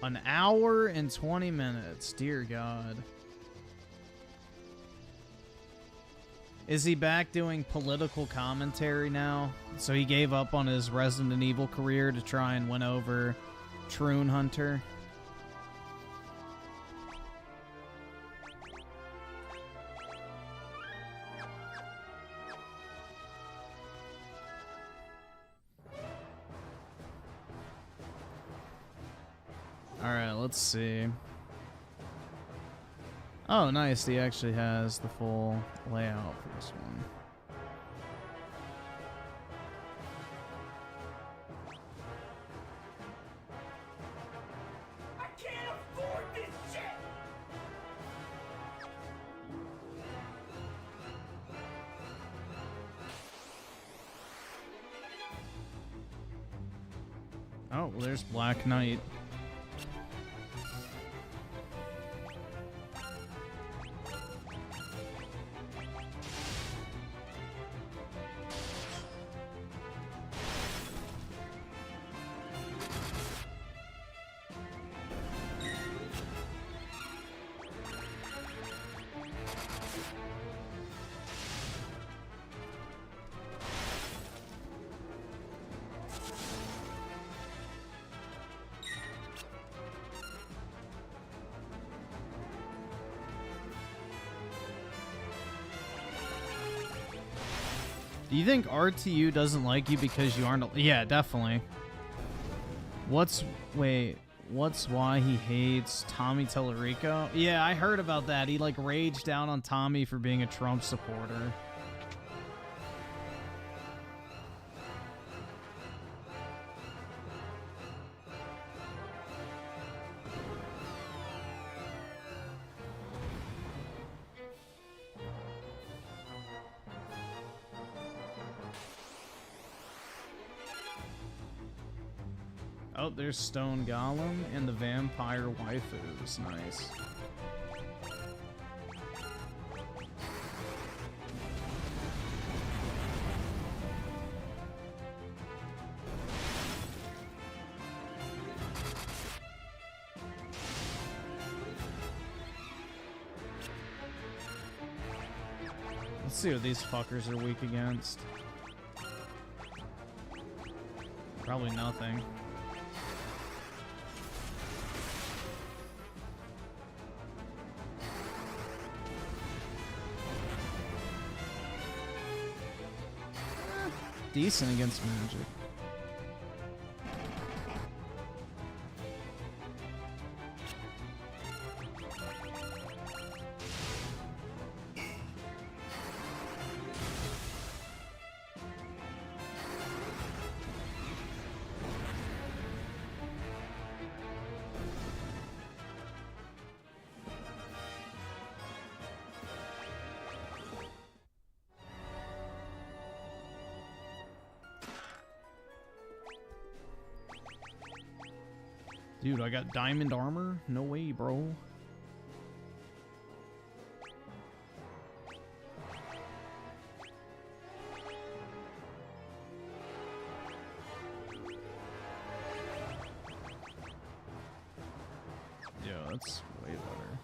An hour and 20 minutes. Dear God. Is he back doing political commentary now? So he gave up on his Resident Evil career to try and win over Troon Hunter? Alright, let's see. Oh, nice. He actually has the full layout for this one. I can't afford this shit! Oh, well, there's Black Knight. Do you think RTU doesn't like you because you aren't? Yeah, definitely. What's why he hates Tommy Tellerico? Yeah, I heard about that. He like raged out on Tommy for being a Trump supporter. Oh, there's Stone Golem and the Vampire Waifus. Nice. Let's see what these fuckers are weak against. Probably nothing. Decent against magic. Dude, I got diamond armor? No way, bro. Yeah, that's way better.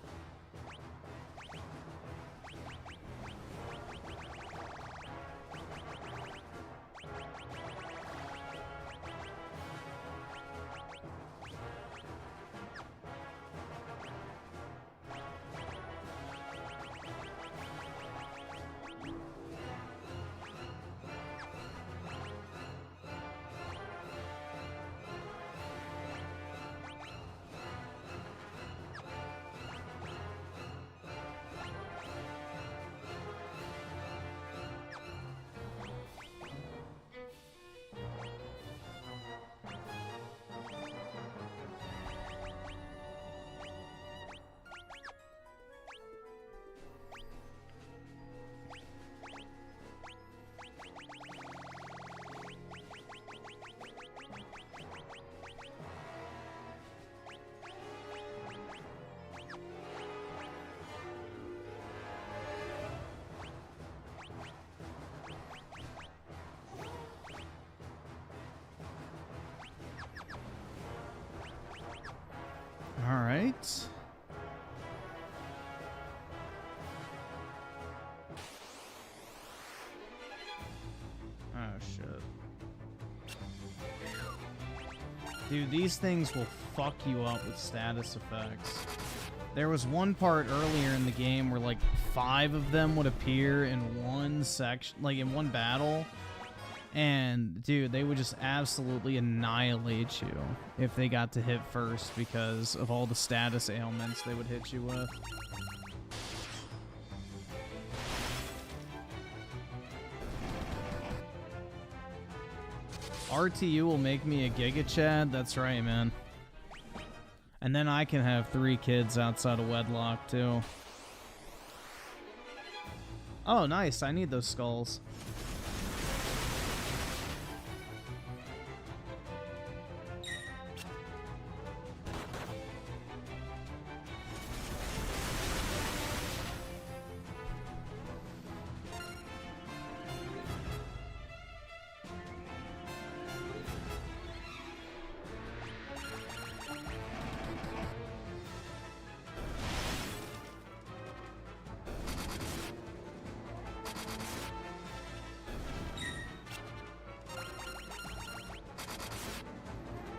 All right. Oh, shit. Dude, these things will fuck you up with status effects. There was one part earlier in the game where, like, 5 of them would appear in one section, like, in one battle. And, dude, they would just absolutely annihilate you if they got to hit first because of all the status ailments they would hit you with. RTU will make me a Giga Chad? That's right, man. And then I can have 3 kids outside of wedlock, too. Oh, nice. I need those skulls.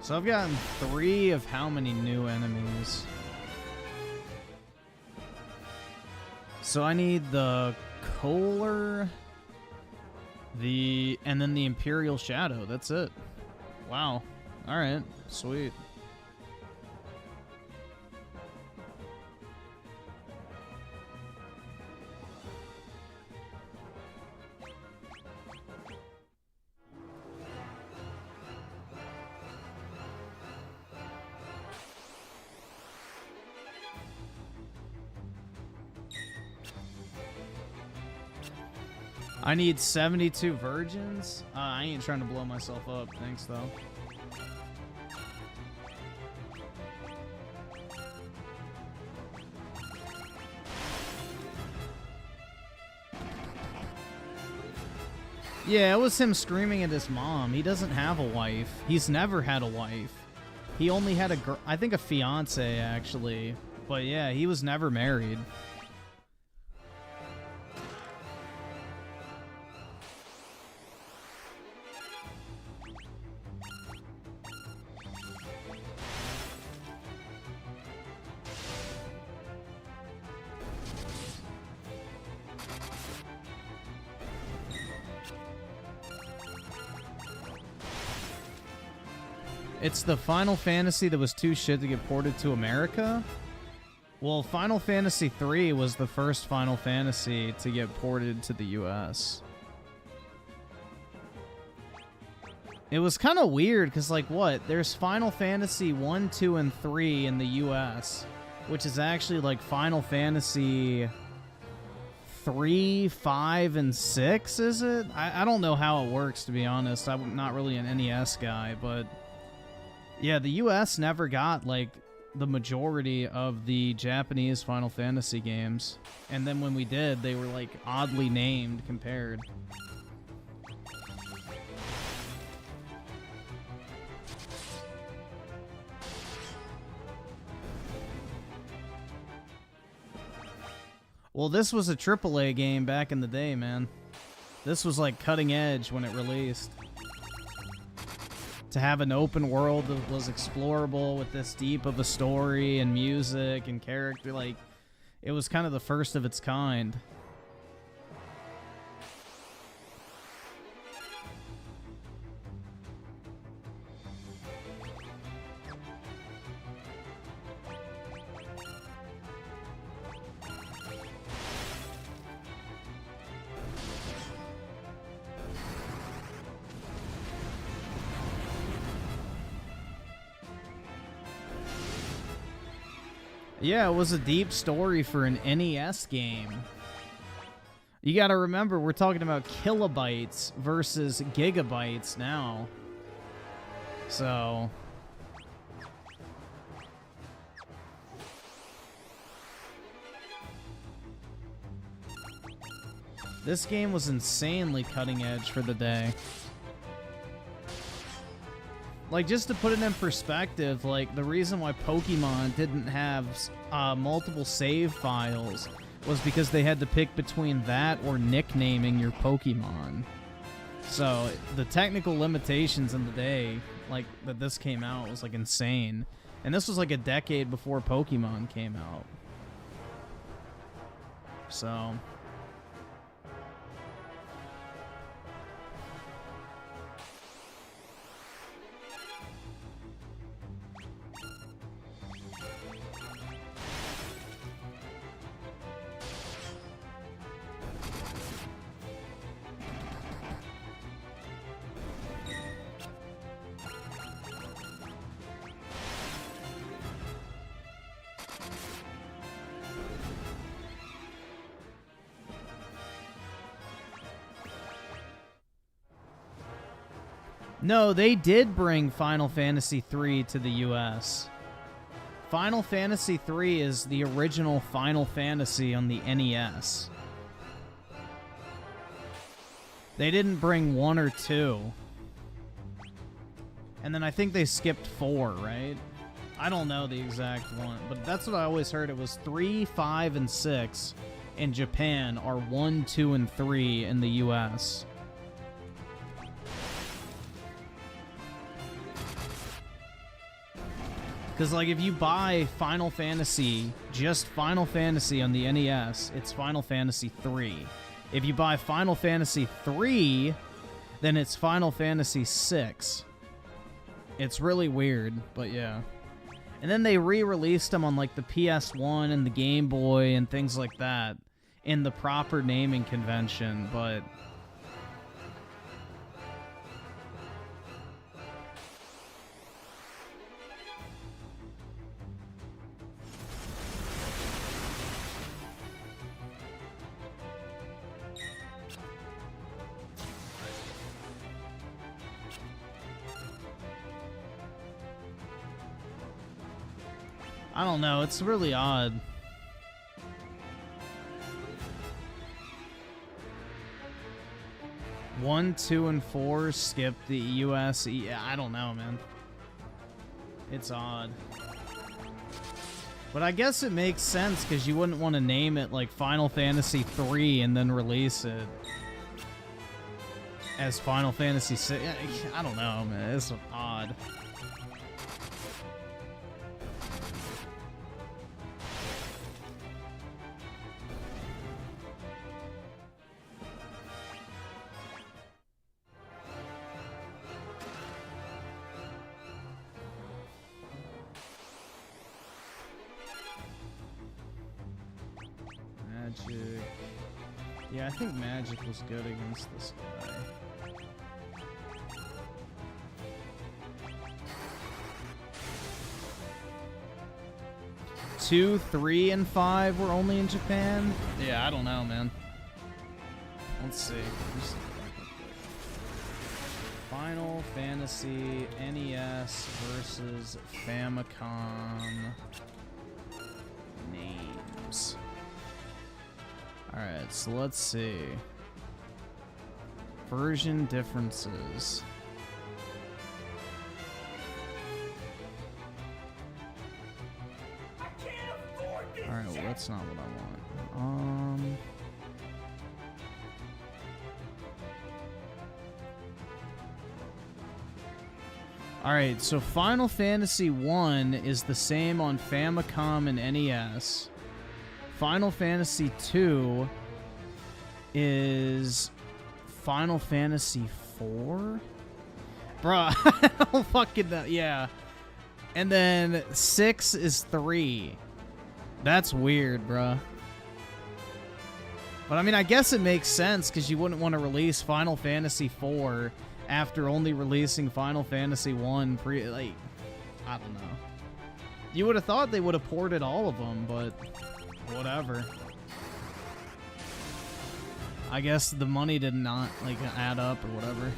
So I've gotten 3 of how many new enemies? So I need the Kohler, and then the Imperial Shadow. That's it. Wow. Alright. Sweet. I need 72 virgins? I ain't trying to blow myself up. Thanks, though. Yeah, it was him screaming at his mom. He doesn't have a wife. He's never had a wife. He only had a I think a fiance, actually. But yeah, he was never married. It's the Final Fantasy that was too shit to get ported to America? Well, Final Fantasy 3 was the first Final Fantasy to get ported to the US. It was kind of weird, because, like, what? There's Final Fantasy 1, 2, and 3 in the US, which is actually, like, Final Fantasy 3, 5, and 6, is it? I don't know how it works, to be honest. I'm not really an NES guy, but Yeah, the US never got, like, the majority of the Japanese Final Fantasy games. And then when we did, they were, like, oddly named compared. Well, this was a AAA game back in the day, man. This was, like, cutting edge when it released. To have an open world that was explorable with this deep of a story and music and character, like, it was kind of the first of its kind. Yeah, it was a deep story for an NES game. You gotta remember, we're talking about kilobytes versus gigabytes now. So... this game was insanely cutting edge for the day. Like, just to put it in perspective, like, the reason why Pokemon didn't have multiple save files was because they had to pick between that or nicknaming your Pokemon. So, the technical limitations in the day, like, that this came out was, like, insane. And this was, like, a decade before Pokemon came out. So... No, they did bring Final Fantasy III to the US. Final Fantasy III is the original Final Fantasy on the NES. They didn't bring 1 or 2. And then I think they skipped 4, right? I don't know the exact one, but that's what I always heard. It was 3, 5, and 6 in Japan are 1, 2, and 3 in the US. Because, like, if you buy Final Fantasy, just Final Fantasy on the NES, it's Final Fantasy 3. If you buy Final Fantasy 3, then it's Final Fantasy 6. It's really weird, but yeah. And then they re-released them on, like, the PS1 and the Game Boy and things like that in the proper naming convention, but... I don't know, it's really odd. One, 2, and 4 skip the US. Yeah, I don't know, man. It's odd. But I guess it makes sense because you wouldn't want to name it like Final Fantasy 3 and then release it as Final Fantasy 6. I don't know, man. It's odd. Magic. Yeah, I think Magic was good against this guy. Two, 3, and 5 were only in Japan? Yeah, I don't know, man. Let's see. Final Fantasy NES versus Famicom names. Alright, so let's see. Version differences. I can't afford this Alright, well, jet. that's not what I want. Alright, so Final Fantasy 1 is the same on Famicom and NES. Final Fantasy 2 is Final Fantasy 4? Bruh, I don't fucking know. Yeah. And then 6 is 3. That's weird, bruh. But I mean, I guess it makes sense because you wouldn't want to release Final Fantasy 4 after only releasing Final Fantasy 1 like, I don't know. You would have thought they would have ported all of them, but whatever. I guess the money did not, like, add up or whatever.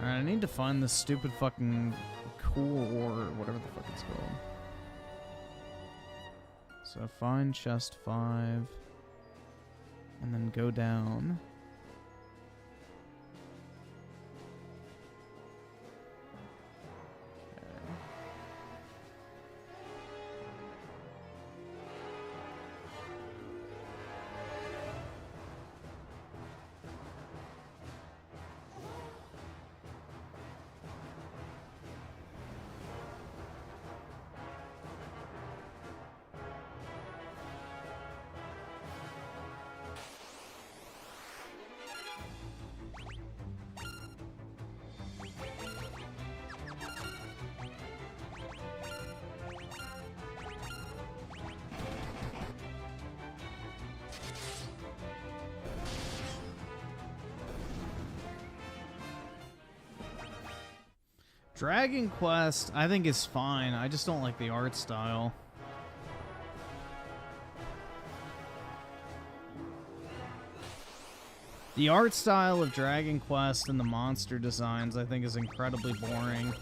Alright, I need to find this stupid fucking cool war or whatever the fuck it's called. So find chest 5. And then go down. Dragon Quest, I think, is fine. I just don't like the art style. The art style of Dragon Quest and the monster designs, I think, is incredibly boring.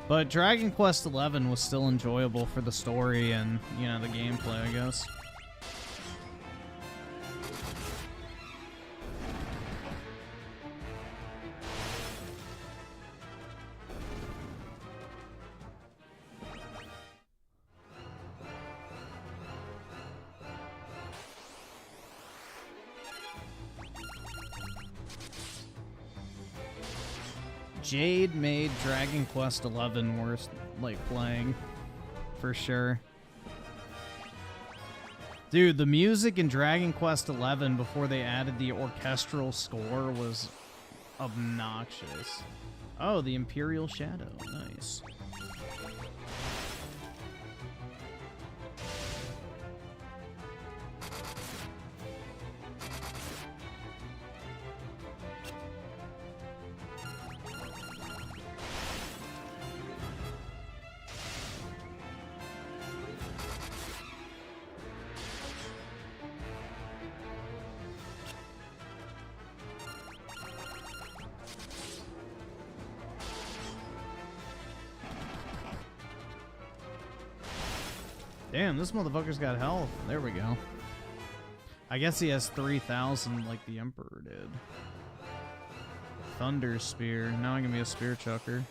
But Dragon Quest XI was still enjoyable for the story and, you know, the gameplay, I guess. Jade made Dragon Quest XI worth, like, playing. For sure. Dude, the music in Dragon Quest XI before they added the orchestral score was obnoxious. Oh, the Imperial Shadow. Nice. Damn, this motherfucker's got health. There we go. I guess he has 3,000 like the Emperor did. Thunder Spear. Now I can be a spear chucker.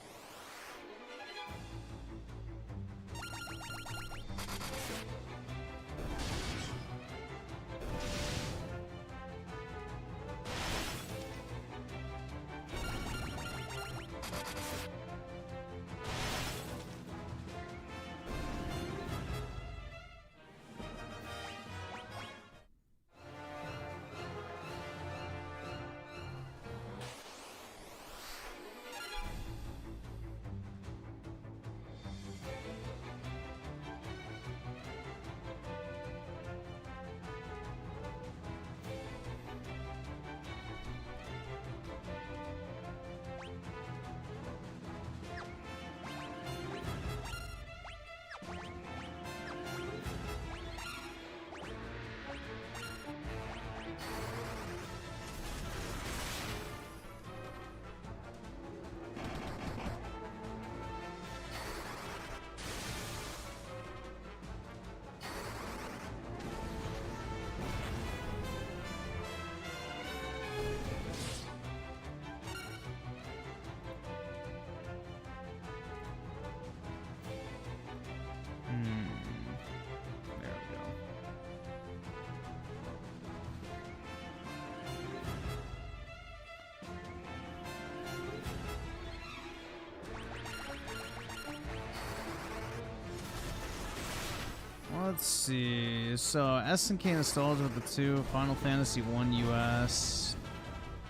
Let's see. So SNK nostalgia with the 2, Final Fantasy 1 US.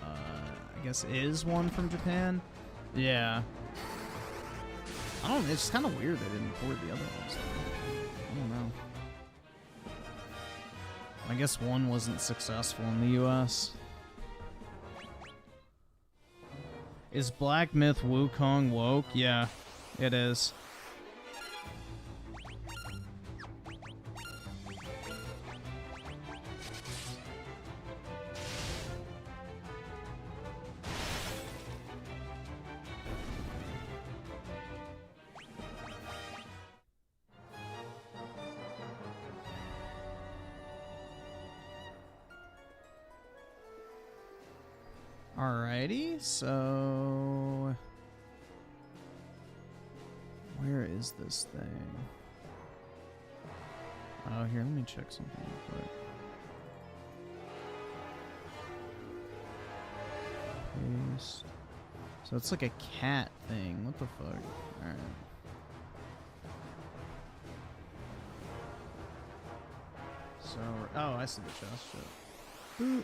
I guess is one from Japan. Yeah. I don't. It's kind of weird they didn't port the other ones. I don't know. I guess one wasn't successful in the US. Is Black Myth Wukong woke? Yeah, it is. Alrighty, so where is this thing? Oh, here, let me check something real quick. Paste. So it's like a cat thing. What the fuck? Alright. So, oh, I see the chest shit. Ooh.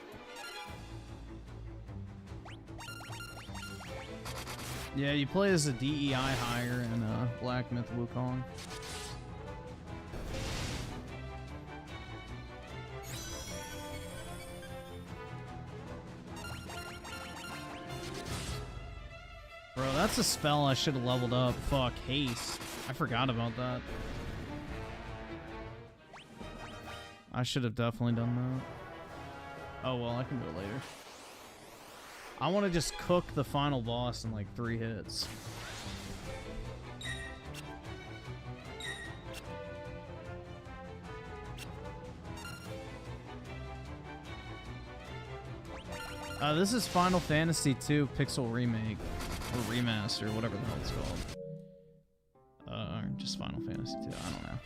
Yeah, you play as a DEI hire in Black Myth Wukong. Bro, that's a spell I should have leveled up. Fuck, haste. I forgot about that. I should have definitely done that. Oh well, I can do it later. I want to just cook the final boss in like 3 hits. This is Final Fantasy 2 Pixel Remake. Or Remaster, whatever the hell it's called. Or just Final Fantasy 2, I don't know.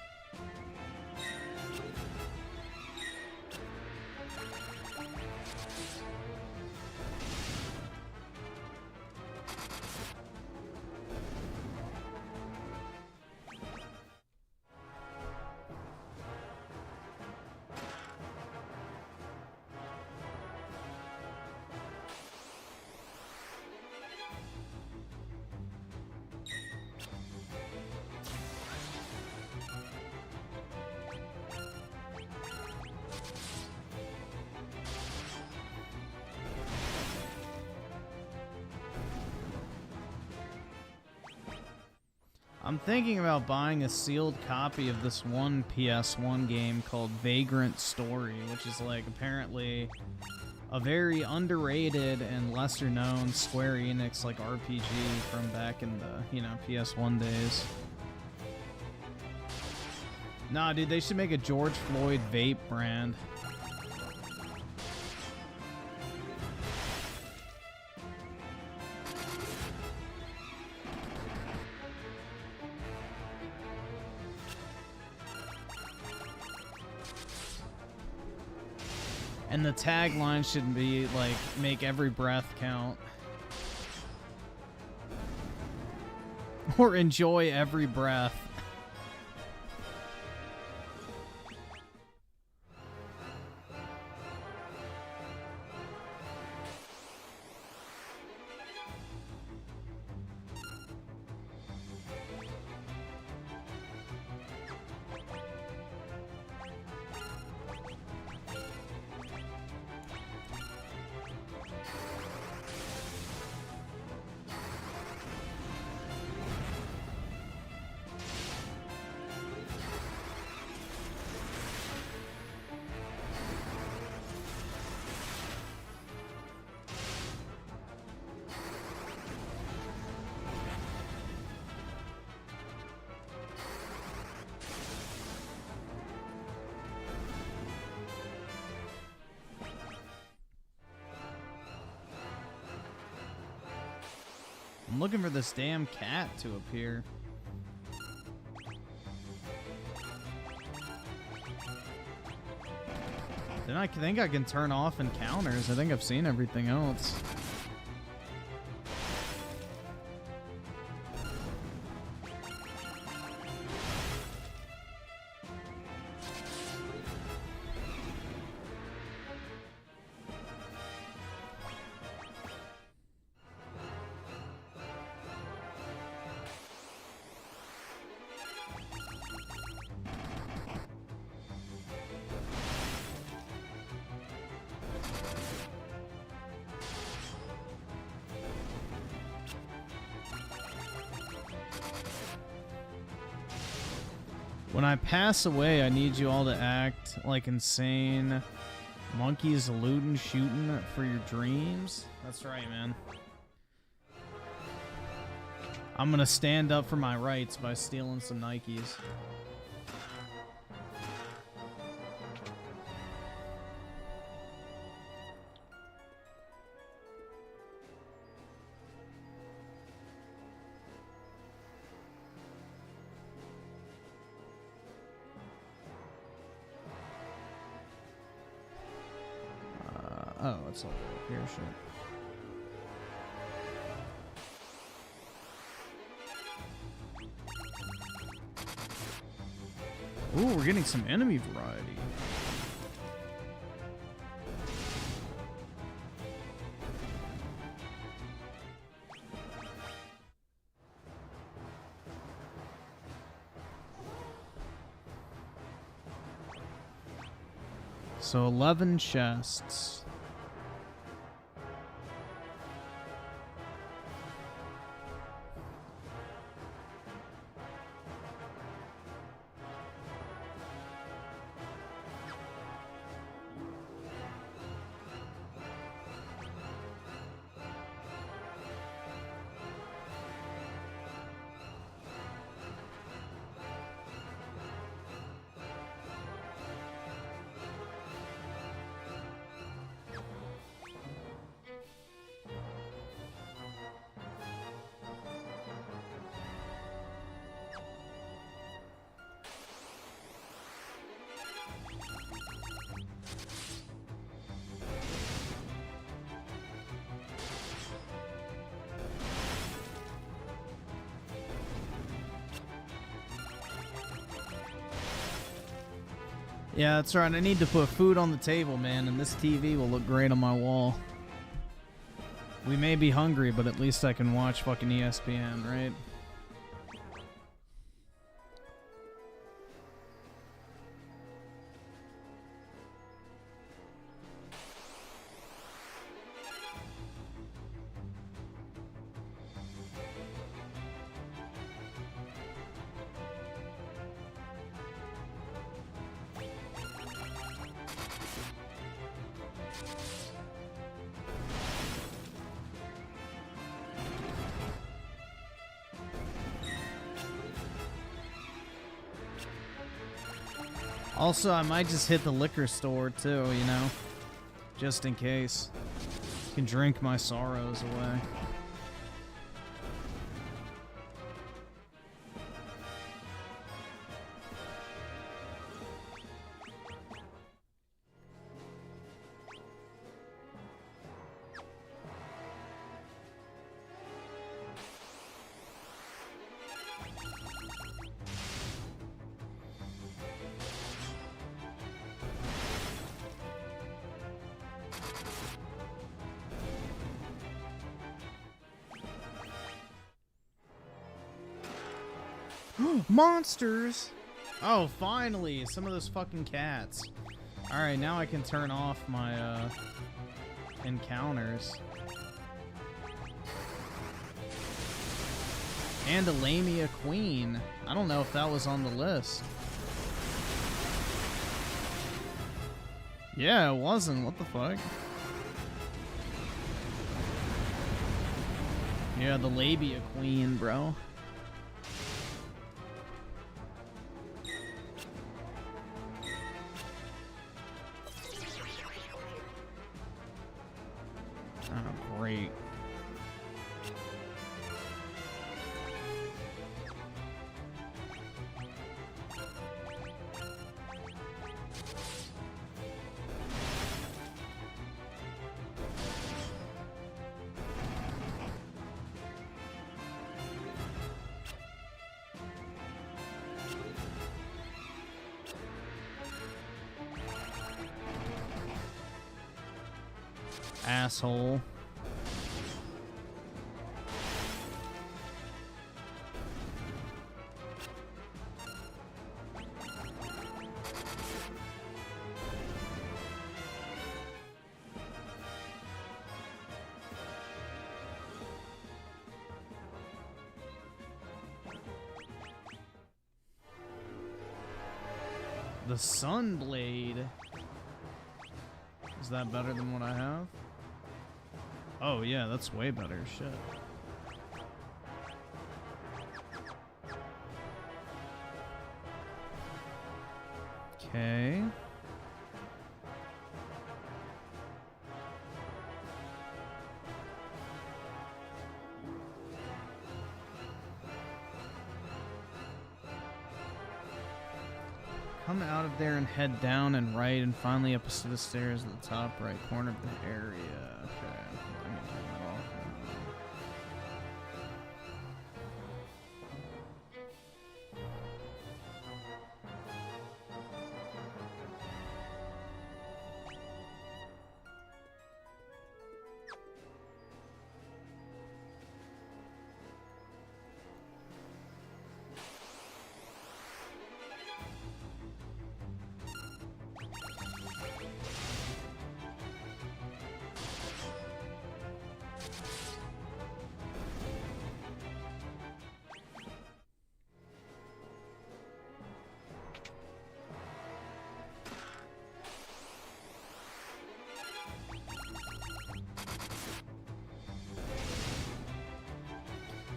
I'm thinking about buying a sealed copy of this one PS1 game called Vagrant Story, which is like apparently a very underrated and lesser known Square Enix like RPG from back in the, you know, PS1 days. Nah, dude, they should make a George Floyd vape brand. And the tagline should be like, make every breath count. Or enjoy every breath. I'm looking for this damn cat to appear. Then I think I can turn off encounters. I think I've seen everything else. When I pass away, I need you all to act like insane monkeys looting, shooting for your dreams. That's right, man. I'm gonna stand up for my rights by stealing some Nikes. Oh, it's all up here, shit. Ooh, we're getting some enemy variety. So 11 chests. Yeah, that's right. I need to put food on the table, man, and this TV will look great on my wall. We may be hungry, but at least I can watch fucking ESPN, right? Also, I might just hit the liquor store too, you know, just in case. Can drink my sorrows away. Monsters! Oh, finally! Some of those fucking cats. Alright, now I can turn off my, encounters. And a Lamia Queen. I don't know if that was on the list. Yeah, it wasn't. What the fuck? Yeah, the Labia Queen, bro. Oh, great. Asshole. The Sunblade. Is that better than what I have? Oh yeah, that's way better. Shit. Okay. Come out of there and head down and right, and finally up a set of stairs at the top right corner of the area. Okay, let me turn that off.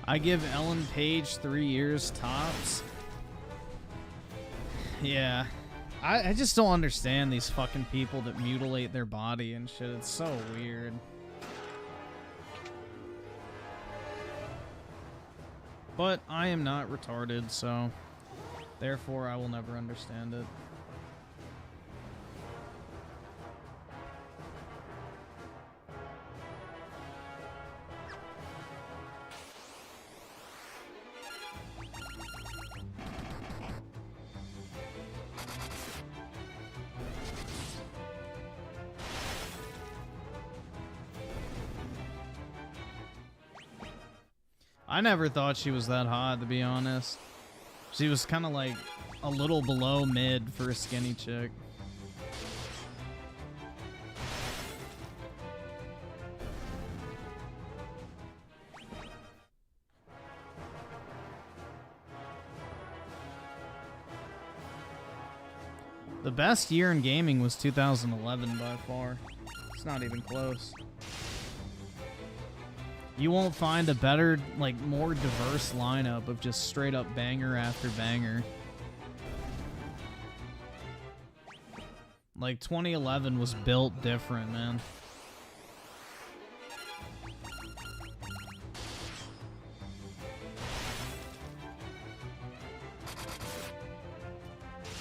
I give Ellen Page 3 years tops. Yeah. I just don't understand these fucking people that mutilate their body and shit. It's so weird. But I am not retarded, so therefore I will never understand it. I never thought she was that hot, to be honest. She was kind of like a little below mid for a skinny chick. The best year in gaming was 2011 by far. It's not even close. You won't find a better, like, more diverse lineup of just straight up banger after banger. Like, 2011 was built different, man.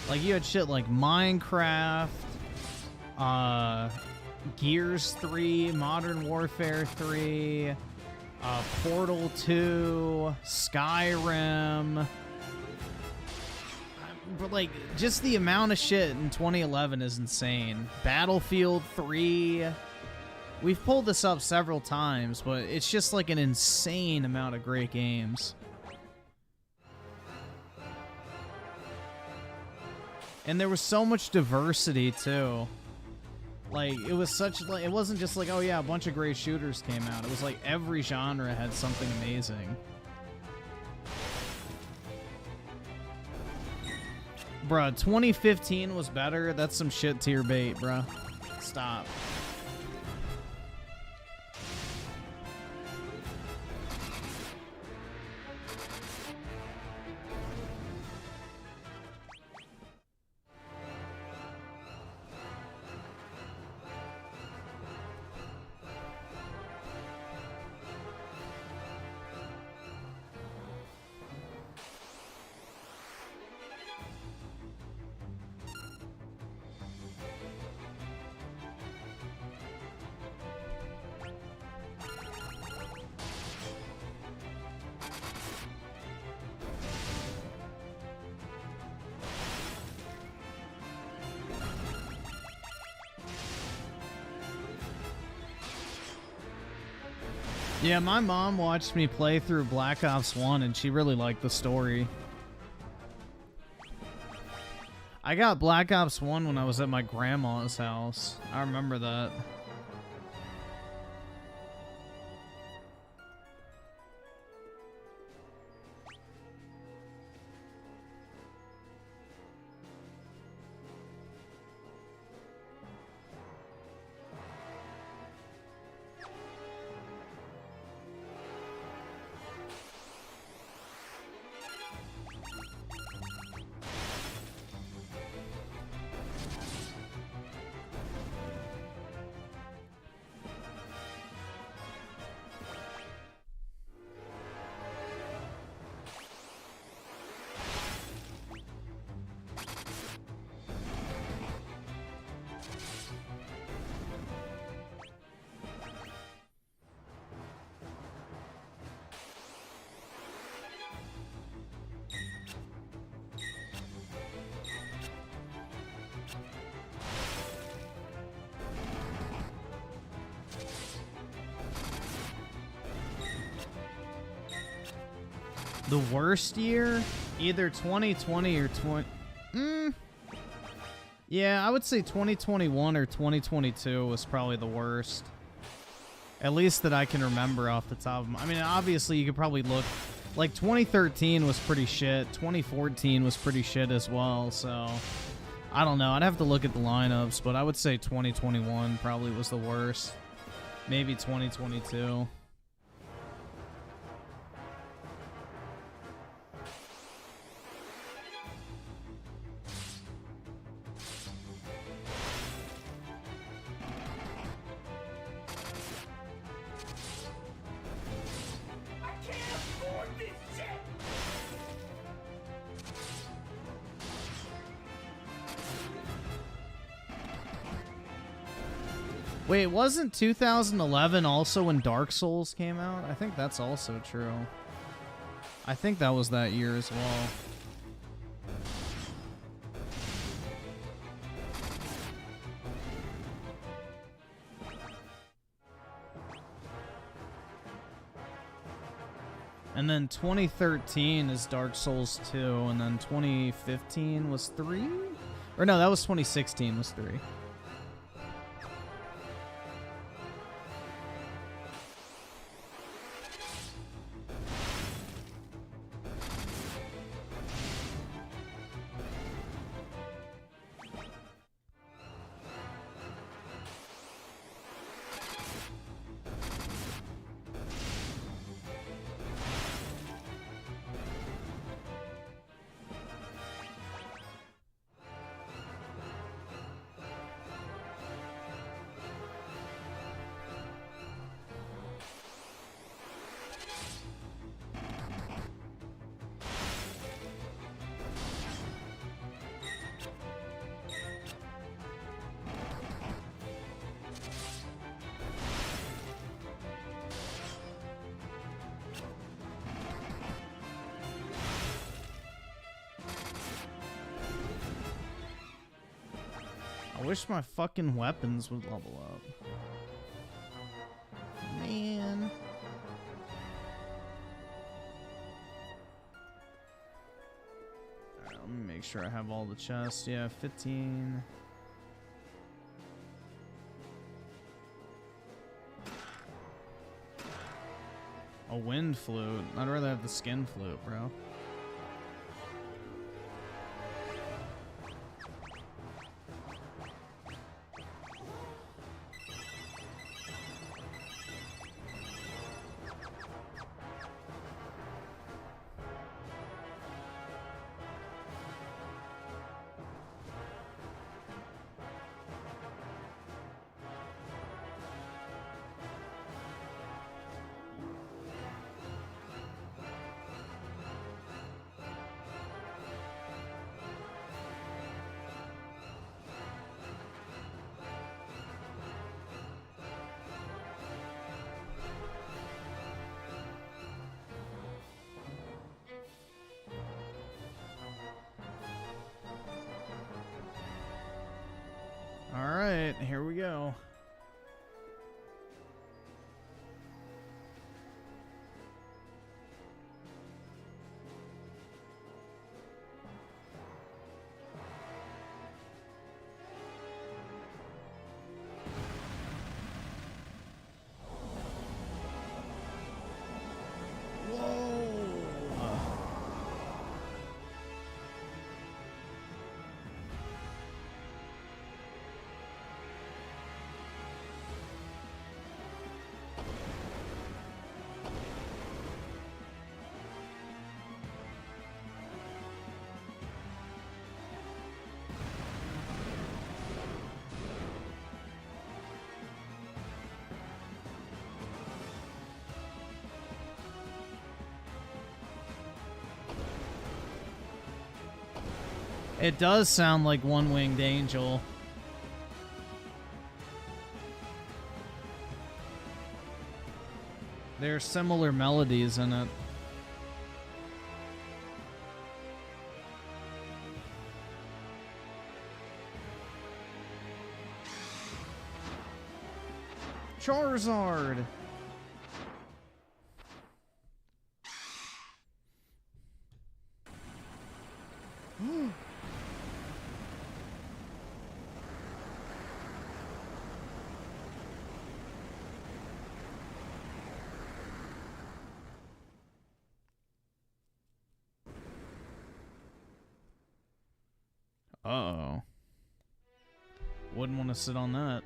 Like, you had shit like Minecraft, Gears 3, Modern Warfare 3, Portal 2, Skyrim. But, like, just the amount of shit in 2011 is insane. Battlefield 3. We've pulled this up several times, but it's just, like, an insane amount of great games. And there was so much diversity, too. Like, it was such, like, it wasn't just like, oh yeah, a bunch of great shooters came out. It was like every genre had something amazing. Bruh, 2015 was better. That's some shit tier bait, bruh. Stop. Yeah, my mom watched me play through Black Ops 1 and she really liked the story. I got Black Ops 1 when I was at my grandma's house. I remember that. The worst year? Either 2020 or 20... Yeah, I would say 2021 or 2022 was probably the worst. At least that I can remember off the top of my... I mean, obviously, you could probably look... Like, 2013 was pretty shit. 2014 was pretty shit as well, so... I don't know. I'd have to look at the lineups, but I would say 2021 probably was the worst. Maybe 2022. Wait, wasn't 2011 also when Dark Souls came out? I think that's also true. I think that was that year as well. And then 2013 is Dark Souls 2, and then 2015 was 3? Or no, that was 2016 was 3. I wish my fucking weapons would level up. Man. Alright, let me make sure I have all the chests. Yeah, 15. A wind flute. I'd rather have the skin flute, bro. Alright, here we go. It does sound like One-Winged Angel. There are similar melodies in it. Charizard! Uh-oh. Wouldn't want to sit on that.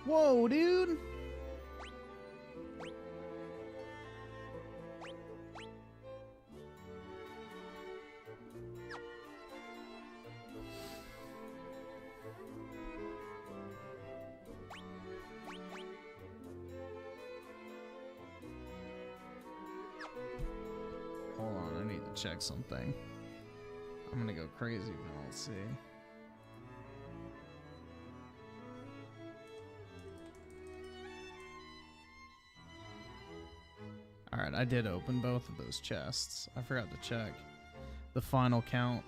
Whoa, dude! Hold on, I need to check something. I'm gonna go crazy now, let's see. Alright, I did open both of those chests. I forgot to check the final count.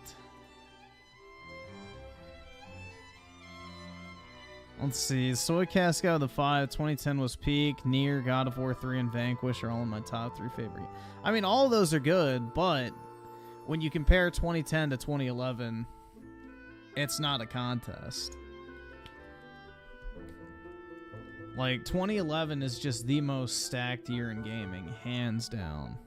Let's see. Soy Cask out of the 5. 2010 was Peak. Nier, God of War 3, and Vanquish are all in my top 3 favorite. I mean, all of those are good, but when you compare 2010 to 2011, it's not a contest. Like, 2011 is just the most stacked year in gaming, hands down.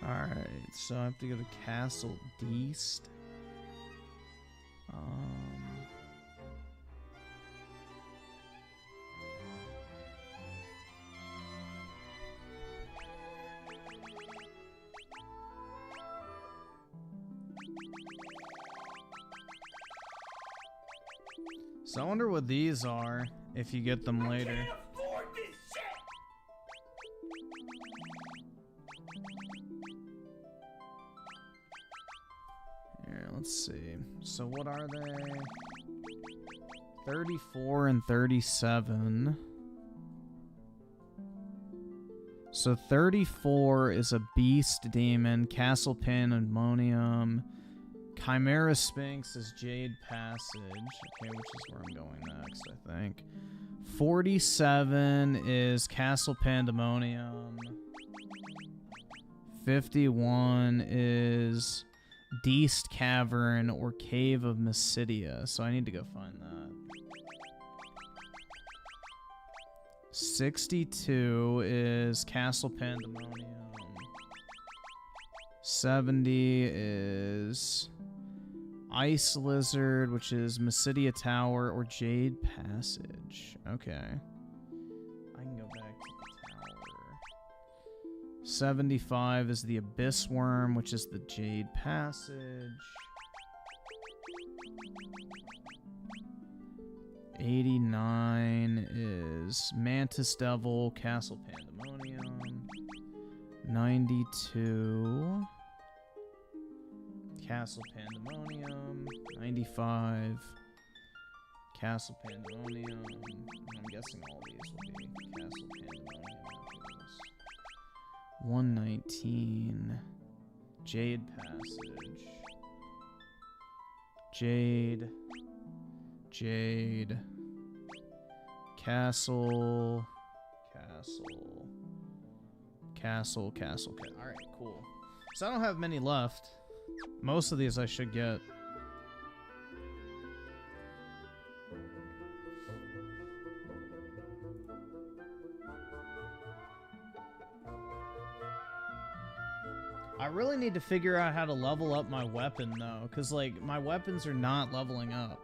Alright, so I have to go to Castle Deast. So I wonder what these are if you get them later. Can't afford this shit. Here, let's see. So what are they? 34 and 37. So 34 is a Beast Demon, Castle Pin, Ammonium. Chimera Sphinx is Jade Passage. Okay, which is where I'm going next, I think. 47 is Castle Pandemonium. 51 is Deast Cavern or Cave of Mysidia. So I need to go find that. 62 is Castle Pandemonium. 70 is Ice Lizard, which is Mysidia Tower or Jade Passage. Okay. I can go back to the tower. 75 is the Abyss Worm, which is the Jade Passage. 89 is Mantis Devil, Castle Pandemonium. 92... Castle Pandemonium. 95. Castle Pandemonium. I'm guessing all these will be Castle Pandemonium. 119. Jade Passage. Jade. Jade. Castle. Castle. Castle, castle, castle. Alright, cool. So I don't have many left. Most of these I should get. I really need to figure out how to level up my weapon, though, because, like, my weapons are not leveling up.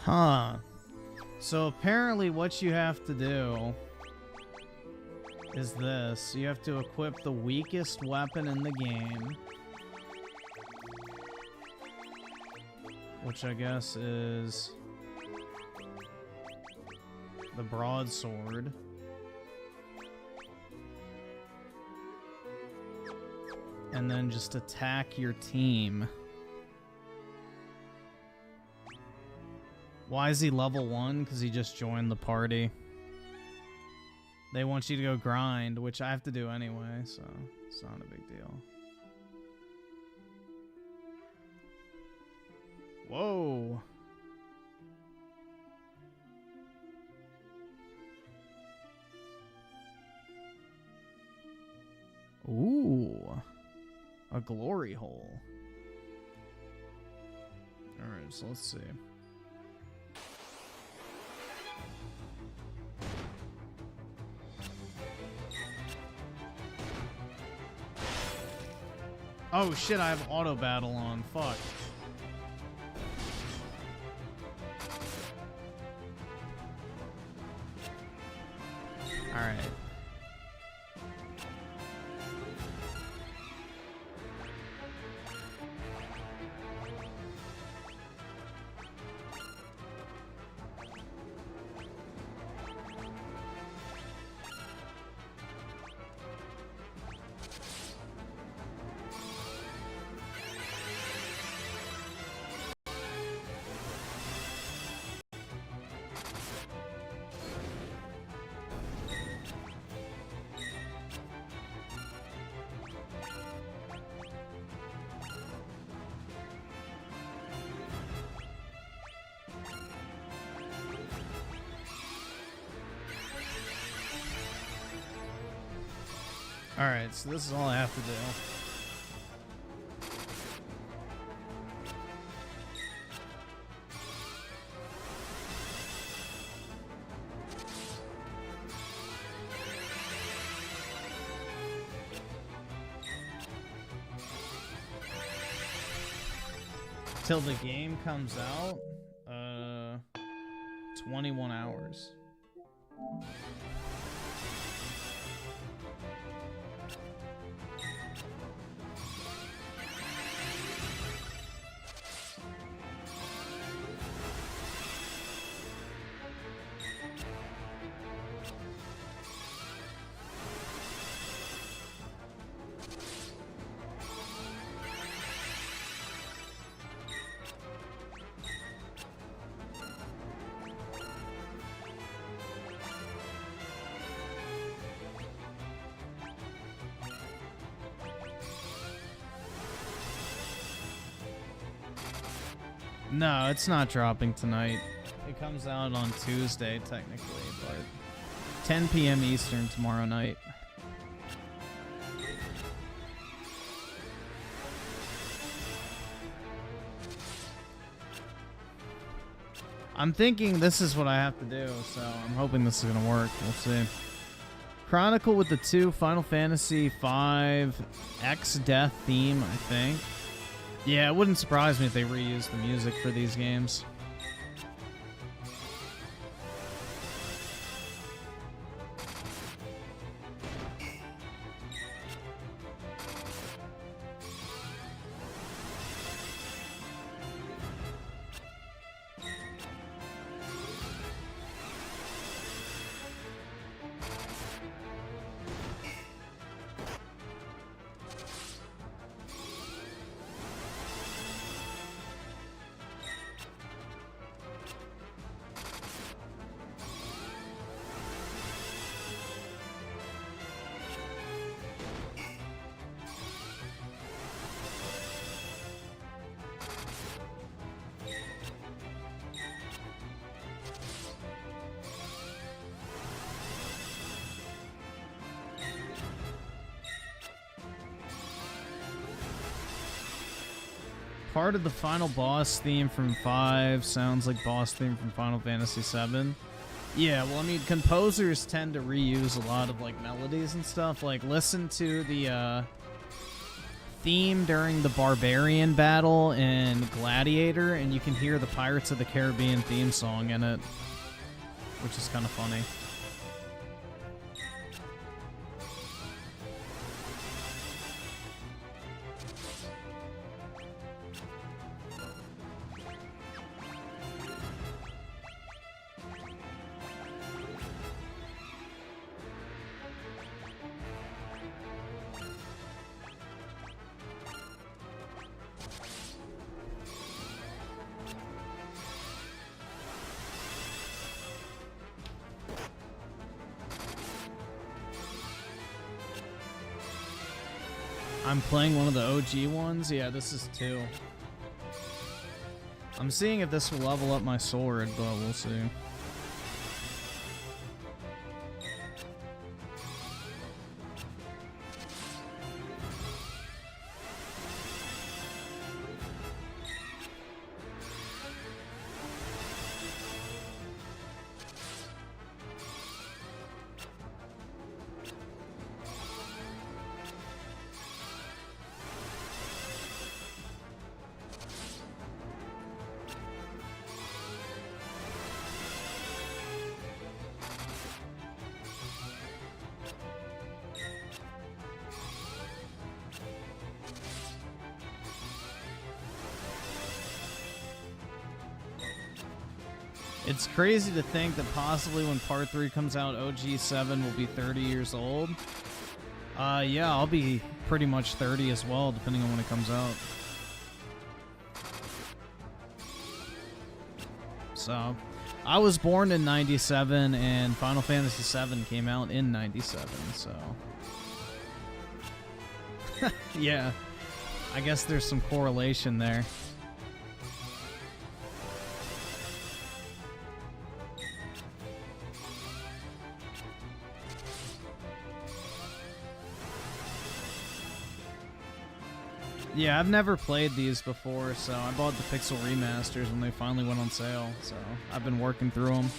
Huh. So apparently what you have to do is this. You have to equip the weakest weapon in the game, which I guess is the broadsword. And then just attack your team. Why is he level 1? Because he just joined the party. They want you to go grind, which I have to do anyway, so it's not a big deal. Whoa. Ooh. A glory hole. Alright, so let's see. Oh shit, I have auto battle on. Fuck. Alright. Alright, so this is all I have to do. Till the game comes out, 21 hours. No, it's not dropping tonight. It comes out on Tuesday, technically, but 10 p.m. Eastern tomorrow night. I'm thinking this is what I have to do, so I'm hoping this is going to work. We'll see. Chronicle with the 2 Final Fantasy V X Death theme, I think. Yeah, it wouldn't surprise me if they reused the music for these games. Part of the final boss theme from 5 sounds like boss theme from Final Fantasy 7. Yeah, well, I mean, composers tend to reuse a lot of, like, melodies and stuff. Like, listen to the, theme during the Barbarian battle in Gladiator, and you can hear the Pirates of the Caribbean theme song in it, which is kind of funny. I'm playing one of the OG ones. Yeah, this is 2. I'm seeing if this will level up my sword, but we'll see. It's crazy to think that possibly when Part 3 comes out, OG7 will be 30 years old. Yeah, I'll be pretty much 30 as well, depending on when it comes out. So, I was born in 97, and Final Fantasy VII came out in 97, so... yeah, I guess there's some correlation there. Yeah, I've never played these before, so I bought the Pixel Remasters when they finally went on sale, so I've been working through them.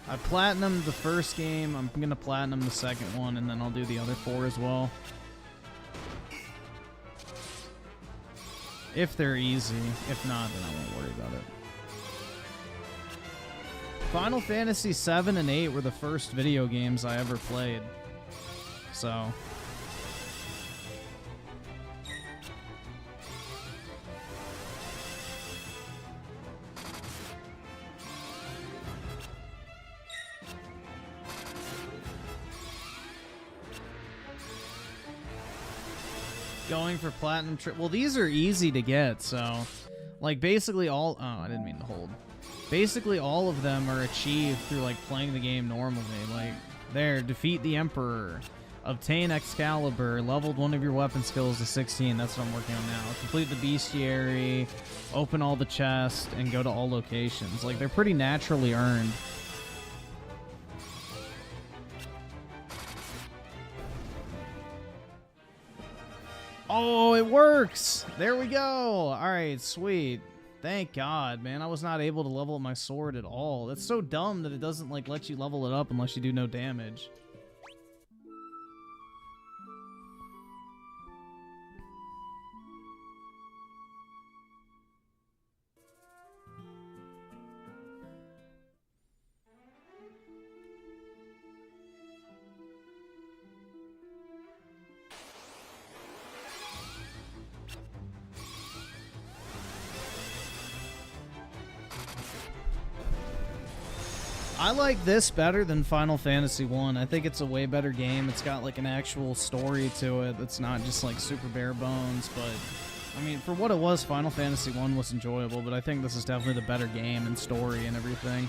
I platinumed the first game, I'm going to platinum the second one, and then I'll do the other 4 as well. If they're easy. If not, then I won't worry about it. Final Fantasy 7 and 8 were the first video games I ever played, so... going for platinum well, these are easy to get, so like basically all I didn't mean to hold. Basically all of them are achieved through like playing the game normally. Like there, defeat the Emperor, Obtain Excalibur. Leveled one of your weapon skills to 16. That's what I'm working on now. Complete the bestiary. Open all the chests. And go to all locations. Like, they're pretty naturally earned. Oh, it works! There we go! Alright, sweet. Thank God, man. I was not able to level up my sword at all. That's so dumb that it doesn't, like, let you level it up unless you do no damage. I like this better than Final Fantasy 1. I think it's a way better game. It's got like an actual story to it that's not just like super bare bones, but I mean, for what it was, Final Fantasy 1 was enjoyable, but I think this is definitely the better game and story and everything.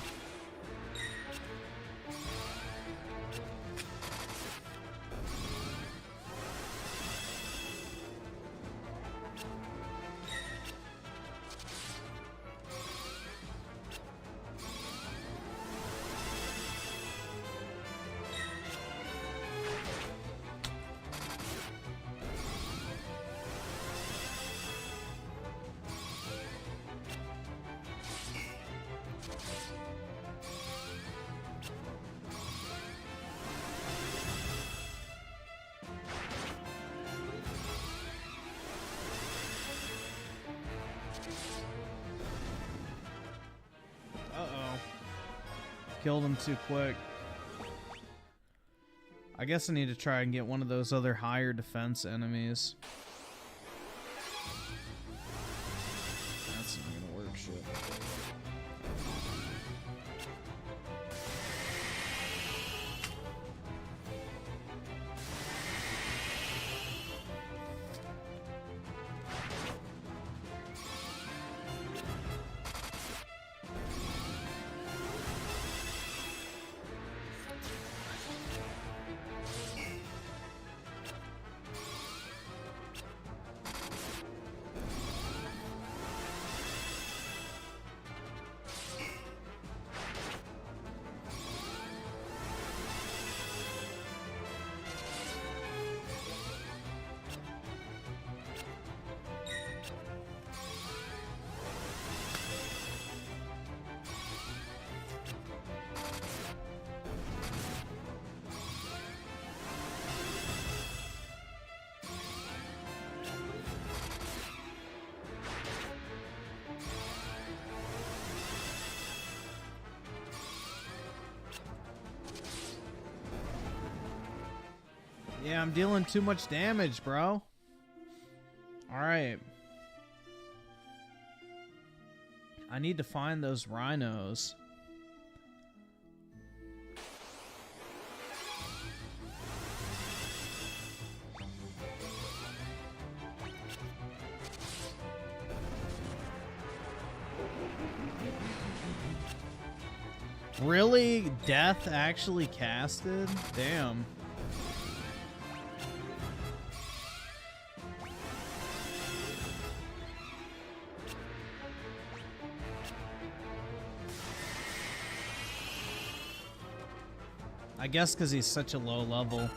Killed him too quick. I guess I need to try and get one of those other higher defense enemies. That's not gonna work, shit. Yeah, I'm dealing too much damage, bro. Alright. I need to find those rhinos. Really? Death actually casted? Damn. I guess because he's such a low level.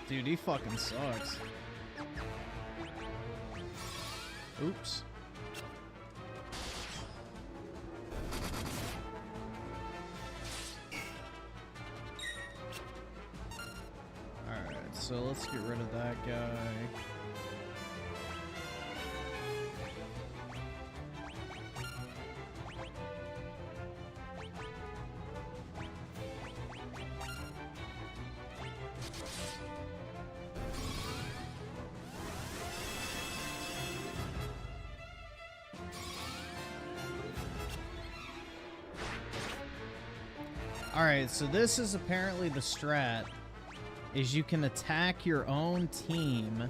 Dude, he fucking sucks. Oops. Alright, so let's get rid of that guy. Alright, so this is apparently the strat, is you can attack your own team.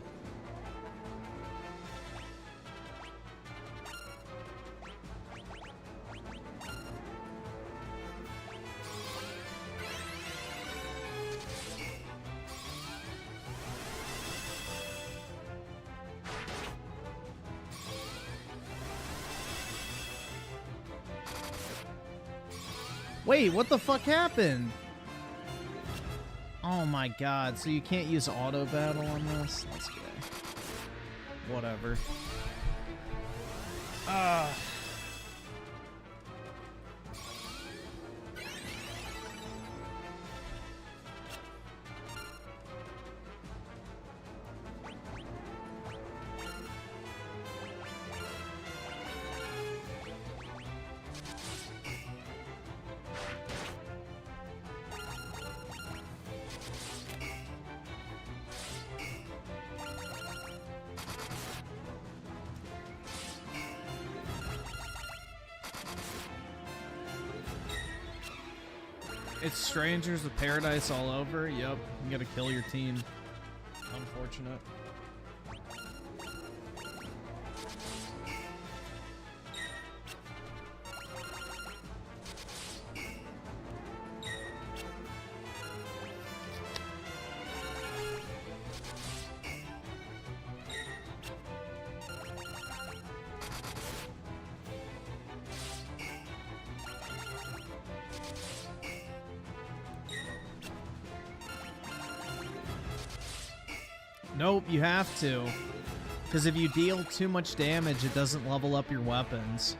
Wait, what the fuck happened? Oh my god, so you can't use auto battle on this? That's gay. Whatever. It's Strangers of Paradise all over. Yep, you gotta kill your team. Unfortunate. Nope, you have to. Because if you deal too much damage, it doesn't level up your weapons.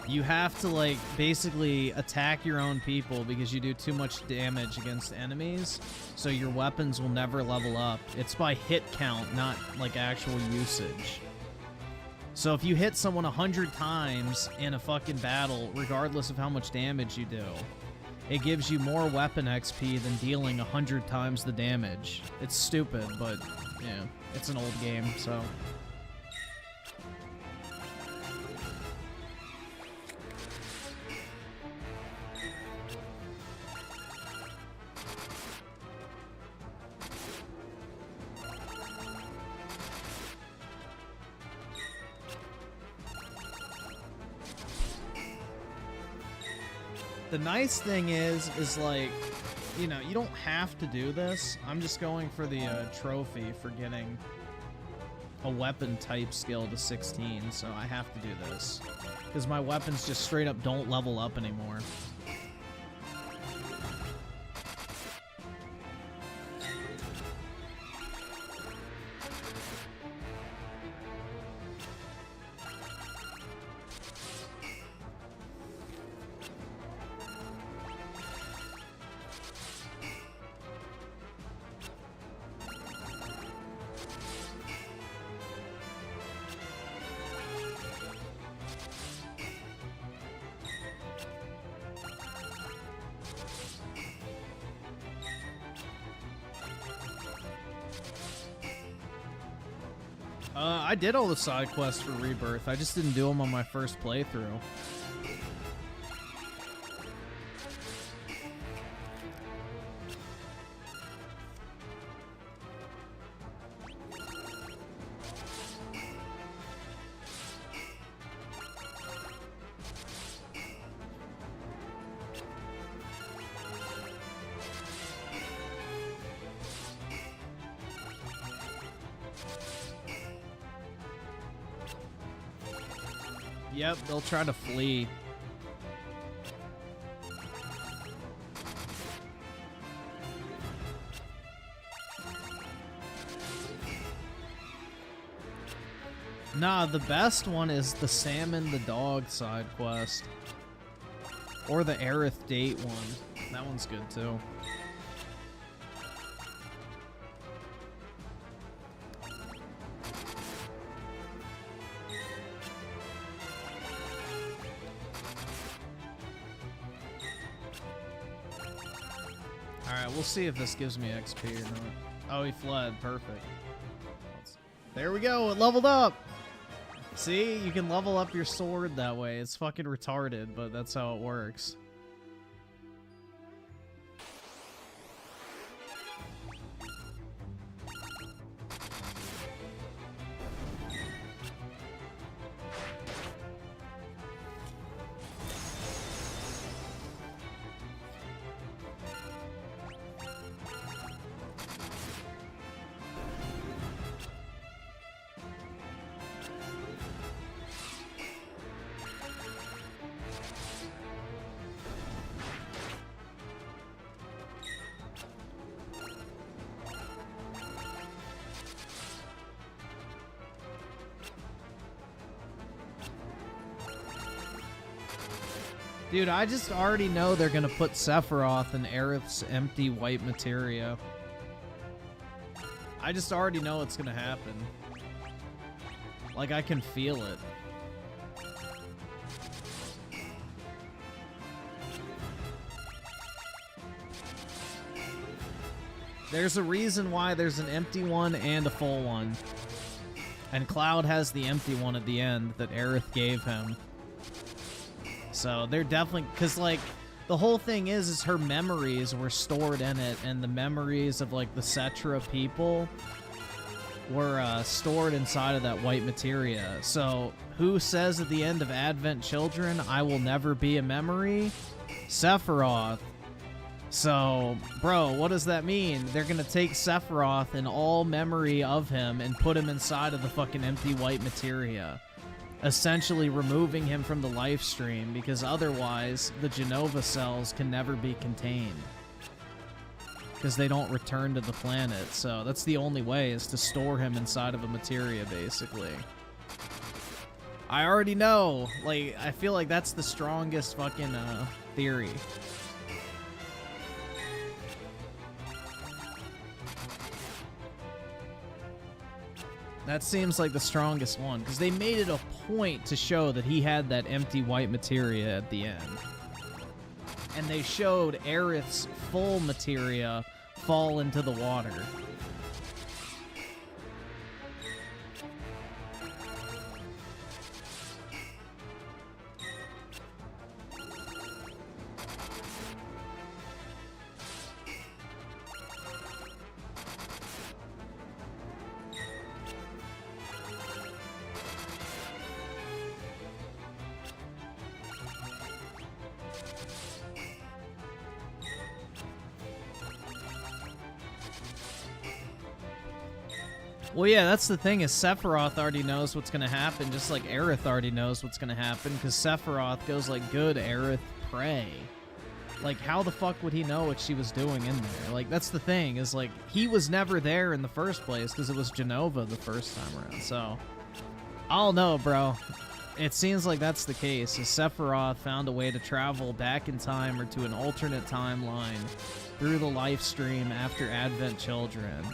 You have to, like, basically attack your own people because you do too much damage against enemies, so your weapons will never level up. It's by hit count, not, like, actual usage. So if you hit someone 100 times in a fucking battle, regardless of how much damage you do, it gives you more weapon XP than dealing 100 times the damage. It's stupid, but, yeah, it's an old game, so... The nice thing is like, you know, you don't have to do this. I'm just going for the trophy for getting a weapon type skill to 16, so I have to do this. Because my weapons just straight up don't level up anymore. I did all the side quests for Rebirth. I just didn't do them on my first playthrough. Yep, they'll try to flee. Nah, the best one is the Salmon the Dog side quest. Or the Aerith Date one. That one's good too. Alright, we'll see if this gives me XP or not. Oh, he fled. Perfect. There we go. It leveled up. See, you can level up your sword that way. It's fucking retarded, but that's how it works. Dude, I just already know they're gonna put Sephiroth in Aerith's empty white materia. I just already know it's gonna happen. Like, I can feel it. There's a reason why there's an empty one and a full one. And Cloud has the empty one at the end that Aerith gave him. So they're definitely, because like the whole thing is her memories were stored in it, and the memories of like the Cetra people were stored inside of that white materia. So who says at the end of Advent Children, I will never be a memory? Sephiroth. So, bro, what does that mean? They're gonna take Sephiroth and all memory of him and put him inside of the fucking empty white materia, essentially removing him from the life stream, because otherwise the Genova cells can never be contained because they don't return to the planet. So that's the only way, is to store him inside of a materia, basically. I already know. Like, I feel like that's the strongest fucking theory. That seems like the strongest one, because they made it a point to show that he had that empty white materia at the end. And they showed Aerith's full materia fall into the water. Well, yeah, that's the thing, is Sephiroth already knows what's going to happen, just like Aerith already knows what's going to happen, because Sephiroth goes like, good, Aerith, pray. Like, how the fuck would he know what she was doing in there? Like, that's the thing, is like, he was never there in the first place, because it was Genova the first time around, so I don't know, bro. It seems like that's the case, is Sephiroth found a way to travel back in time, or to an alternate timeline, through the life stream after Advent Children.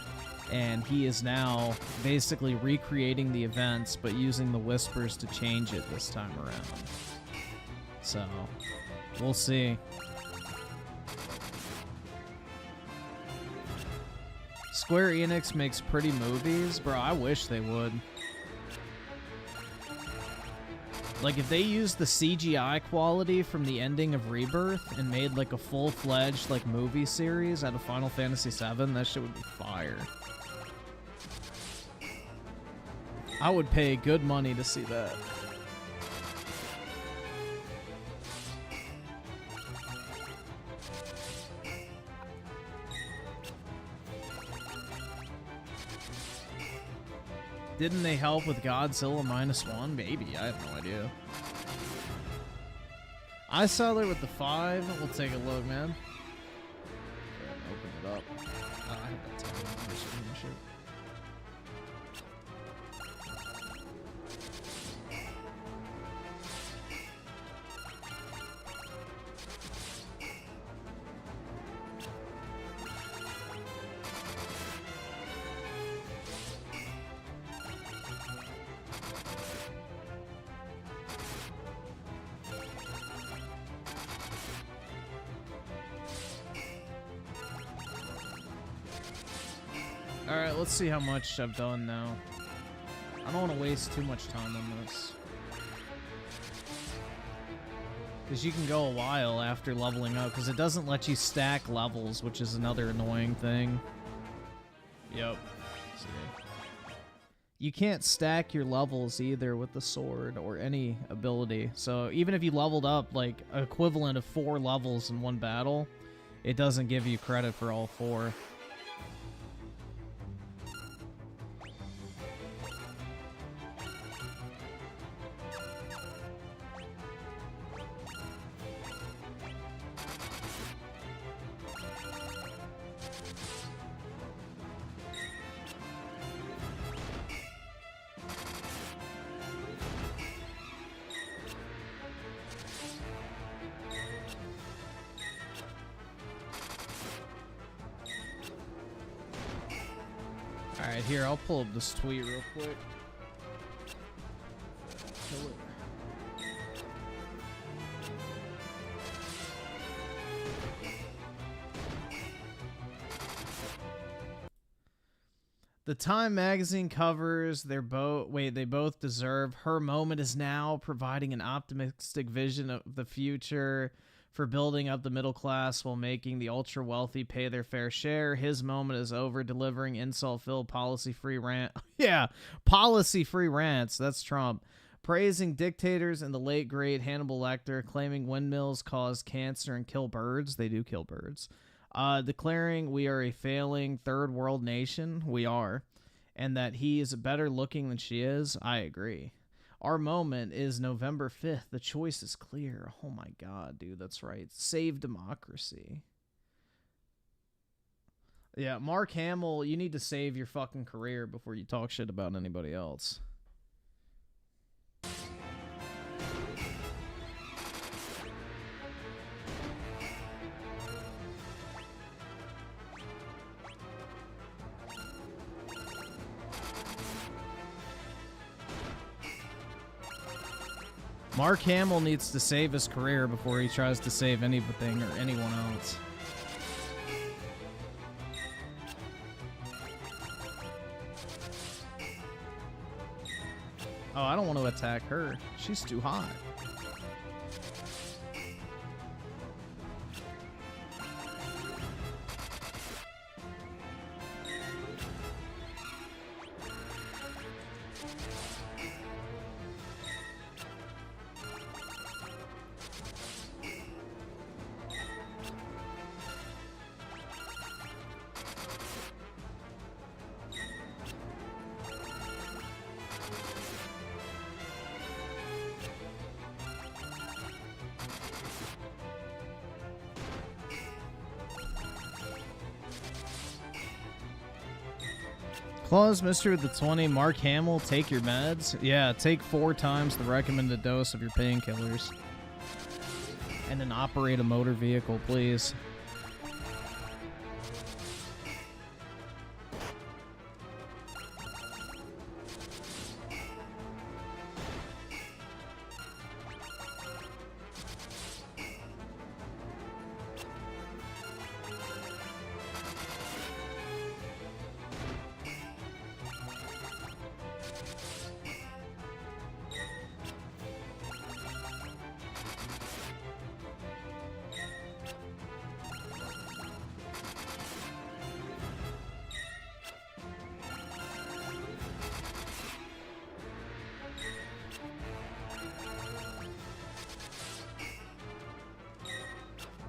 And he is now basically recreating the events, but using the whispers to change it this time around. So, we'll see. Square Enix makes pretty movies? Bro, I wish they would. Like, if they used the CGI quality from the ending of Rebirth and made like a full-fledged like movie series out of Final Fantasy VII, that shit would be fire. I would pay good money to see that. Didn't they help with Godzilla -1? Maybe, I have no idea. I saw there with the 5. We'll take a look, man. Open it up. I have that time. Shit. Alright, let's see how much I've done now. I don't want to waste too much time on this. Because you can go a while after leveling up, because it doesn't let you stack levels, which is another annoying thing. Yep. See. You can't stack your levels either with the sword or any ability. So even if you leveled up like equivalent of 4 levels in one battle, it doesn't give you credit for all 4. Alright, here, I'll pull up this tweet real quick. The Time magazine covers they both deserve. Her moment is now, providing an optimistic vision of the future for building up the middle class while making the ultra wealthy pay their fair share. His moment is over, delivering insult-filled policy-free rant. Yeah, policy-free rants. That's Trump. Praising dictators and the late great Hannibal Lecter, claiming windmills cause cancer and kill birds. They do kill birds. Declaring we are a failing third world nation. We are. And that he is better looking than she is. I agree. Our moment is November 5th. The choice is clear. Oh my god, dude, that's right. Save democracy. Yeah, Mark Hamill, you need to save your fucking career before you talk shit about anybody else. Mark Hamill needs to save his career before he tries to save anything or anyone else. Oh, I don't want to attack her. She's too hot. Clause, Mr. with the 20, Mark Hamill, take your meds. Yeah, take 4 times the recommended dose of your painkillers. And then operate a motor vehicle, please.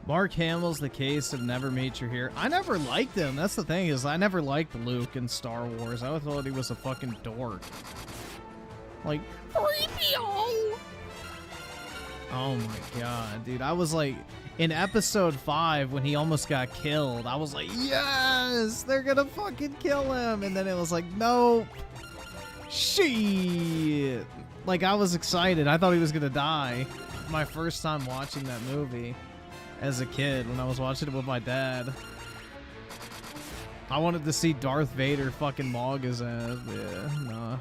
Mark Hamill's the case of never meet your hero. I never liked him. That's the thing, is I never liked Luke in Star Wars. I always thought he was a fucking dork. Like, 3PO! Oh my god, dude. I was like, in episode 5, when he almost got killed, I was like, yes! They're gonna fucking kill him! And then it was like, nope! Shit! Like, I was excited. I thought he was gonna die. My first time watching that movie. As a kid, when I was watching it with my dad. I wanted to see Darth Vader fucking maug his ass, but yeah, nah.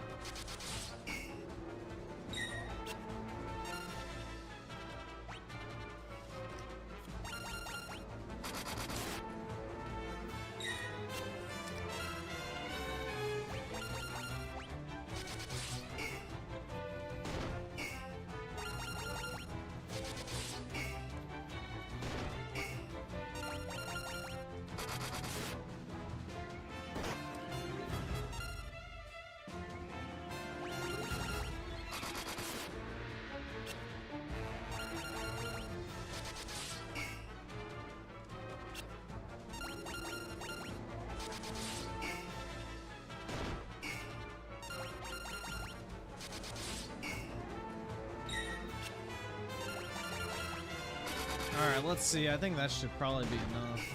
Alright, let's see. I think that should probably be enough.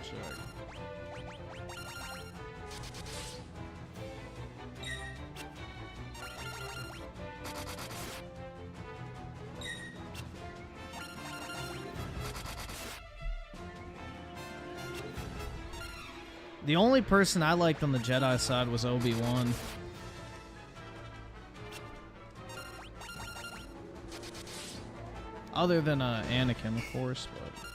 Check. The only person I liked on the Jedi side was Obi-Wan. Other than Anakin, of course, but...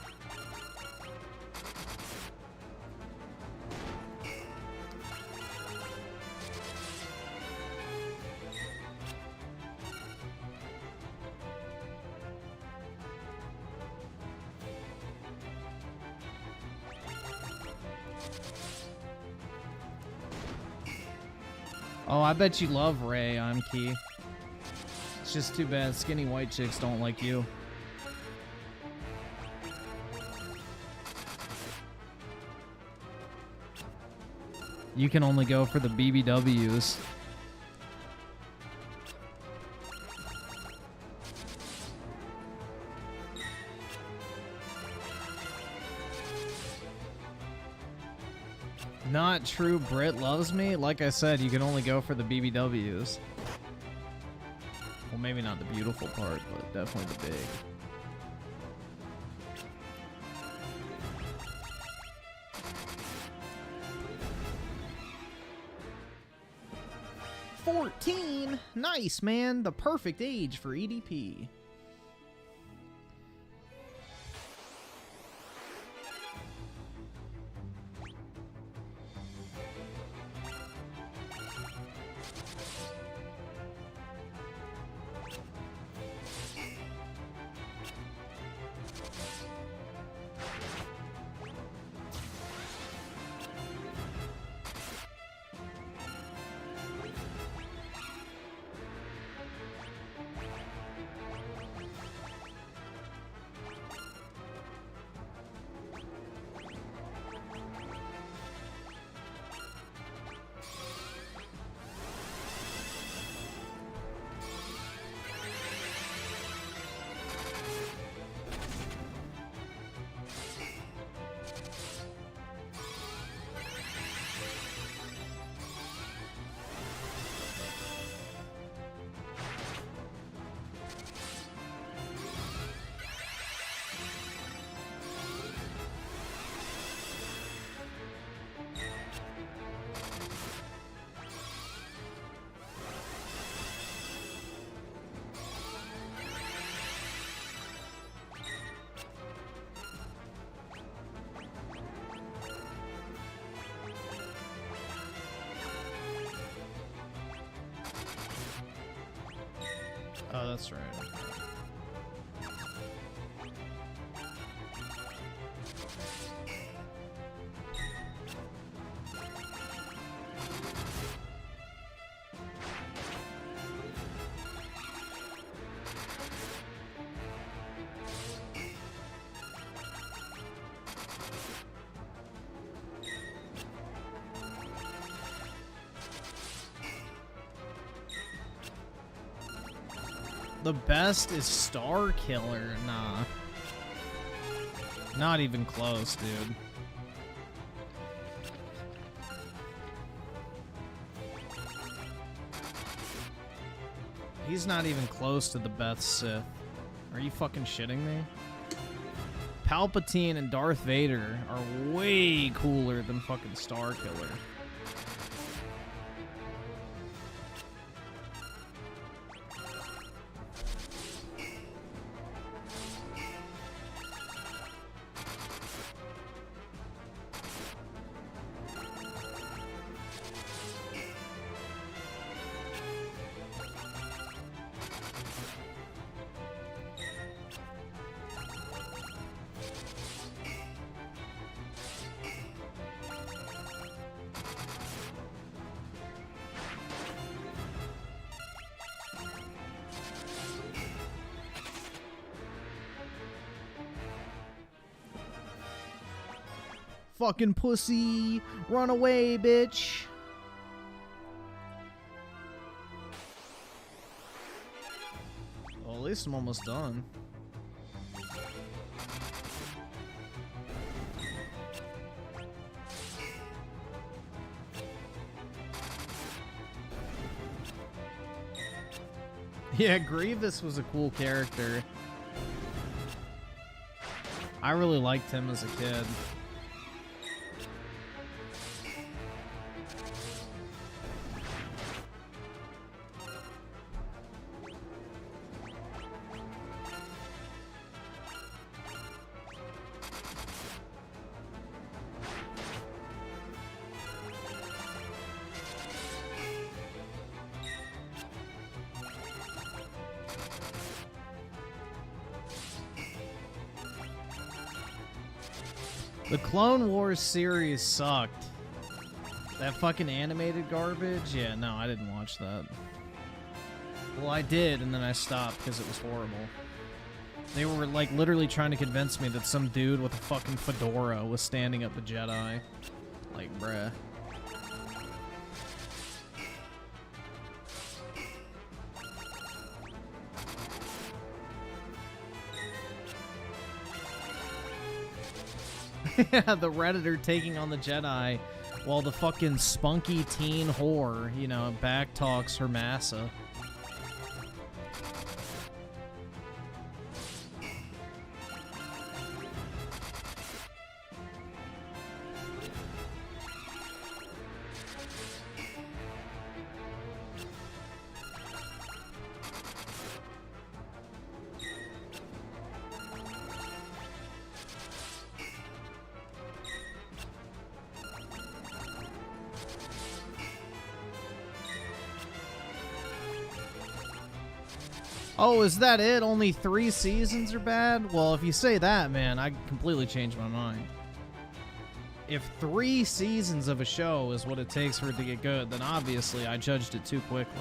Oh, I bet you love Rey, I'm Key. It's just too bad skinny white chicks don't like you. You can only go for the BBWs. Not true, Brit loves me. Like I said, you can only go for the BBWs. Well, maybe not the beautiful part, but definitely the big. $14! Nice, man. The perfect age for EDP. Oh, that's right. The best is Star Killer. Nah. Not even close, dude. He's not even close to the best Sith. Are you fucking shitting me? Palpatine and Darth Vader are way cooler than fucking Star Killer. Fucking pussy! Run away, bitch! Well, at least I'm almost done. Yeah, Grievous was a cool character. I really liked him as a kid. The Clone Wars series sucked. That fucking animated garbage? Yeah, no, I didn't watch that. Well, I did, and then I stopped because it was horrible. They were, like, literally trying to convince me that some dude with a fucking fedora was standing up a Jedi. Like, bruh. Yeah, the Redditor taking on the Jedi while the fucking spunky teen whore, you know, backtalks her massa. Oh, is that it? Only 3 seasons are bad? Well, if you say that, man, I completely changed my mind. If 3 seasons of a show is what it takes for it to get good, then obviously I judged it too quickly.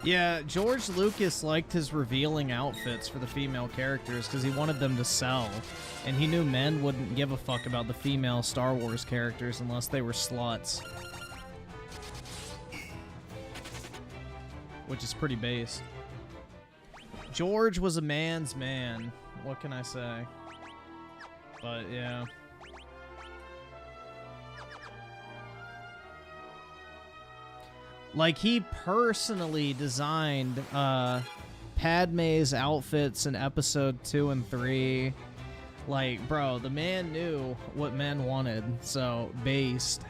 Yeah, George Lucas liked his revealing outfits for the female characters because he wanted them to sell, and he knew men wouldn't give a fuck about the female Star Wars characters unless they were sluts. Which is pretty based. George was a man's man. What can I say? But, yeah. Like, he personally designed Padme's outfits in episode 2 and 3. Like, bro, the man knew what men wanted, so based.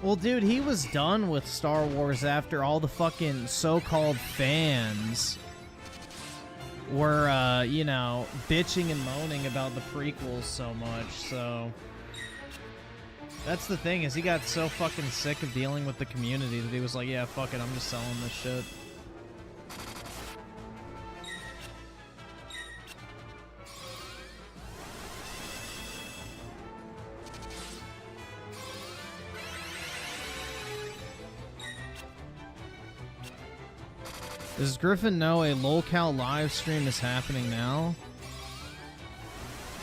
Well, dude, he was done with Star Wars after all the fucking so-called fans were, you know, bitching and moaning about the prequels so much, so... That's the thing, is he got so fucking sick of dealing with the community that he was like, yeah, fuck it, I'm just selling this shit. Does Griffin know a lolcow live stream is happening now?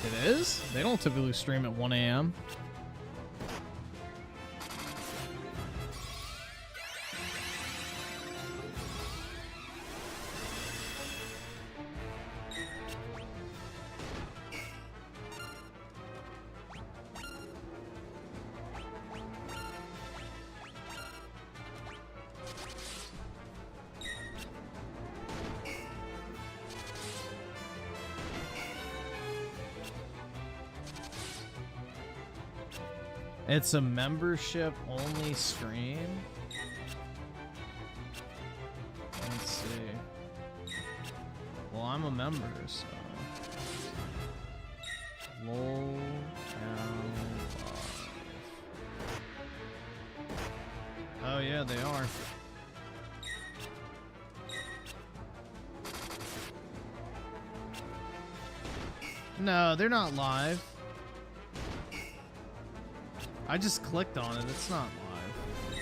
It is? They don't typically stream at 1 a.m. It's a membership-only stream? Let's see. Well, I'm a member, so... Lol cow live. Oh yeah, they are. No, they're not live. I just clicked on it. It's not live.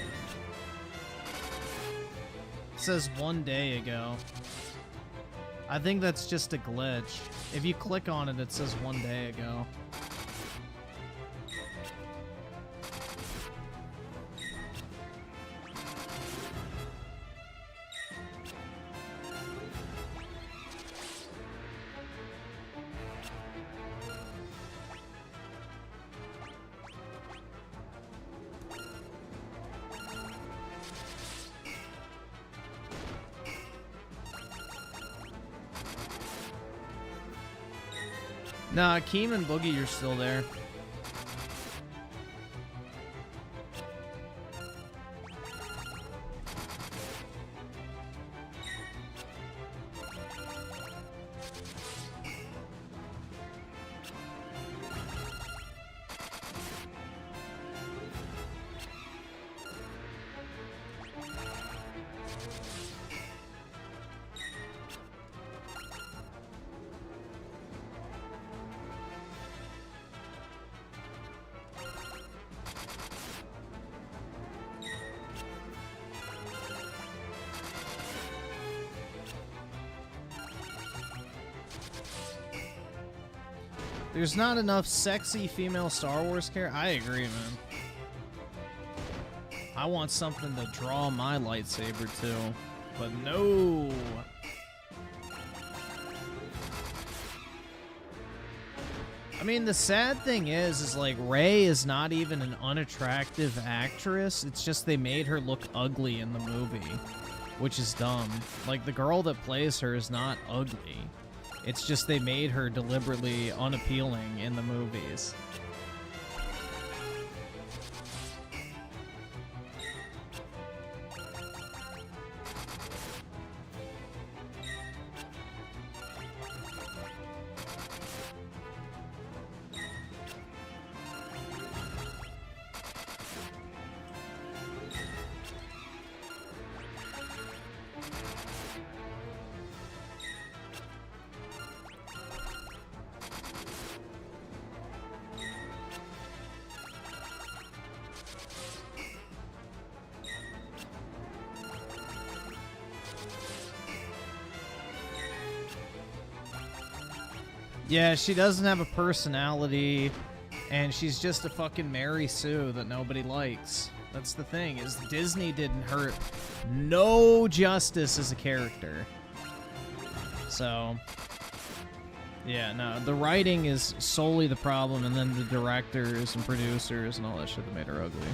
It says 1 day ago. I think that's just a glitch. If you click on it, it says 1 day ago. Nah, Keem and Boogie, you're still there. There's not enough sexy female Star Wars characters. I agree, man. I want something to draw my lightsaber to, but no. I mean, the sad thing is like Rey is not even an unattractive actress. It's just they made her look ugly in the movie, which is dumb. Like, the girl that plays her is not ugly. It's just they made her deliberately unappealing in the movies. Yeah, she doesn't have a personality, and she's just a fucking Mary Sue that nobody likes. That's the thing, is Disney didn't hurt no justice as a character. So, yeah, no, the writing is solely the problem, and then the directors and producers and all that shit that made her ugly.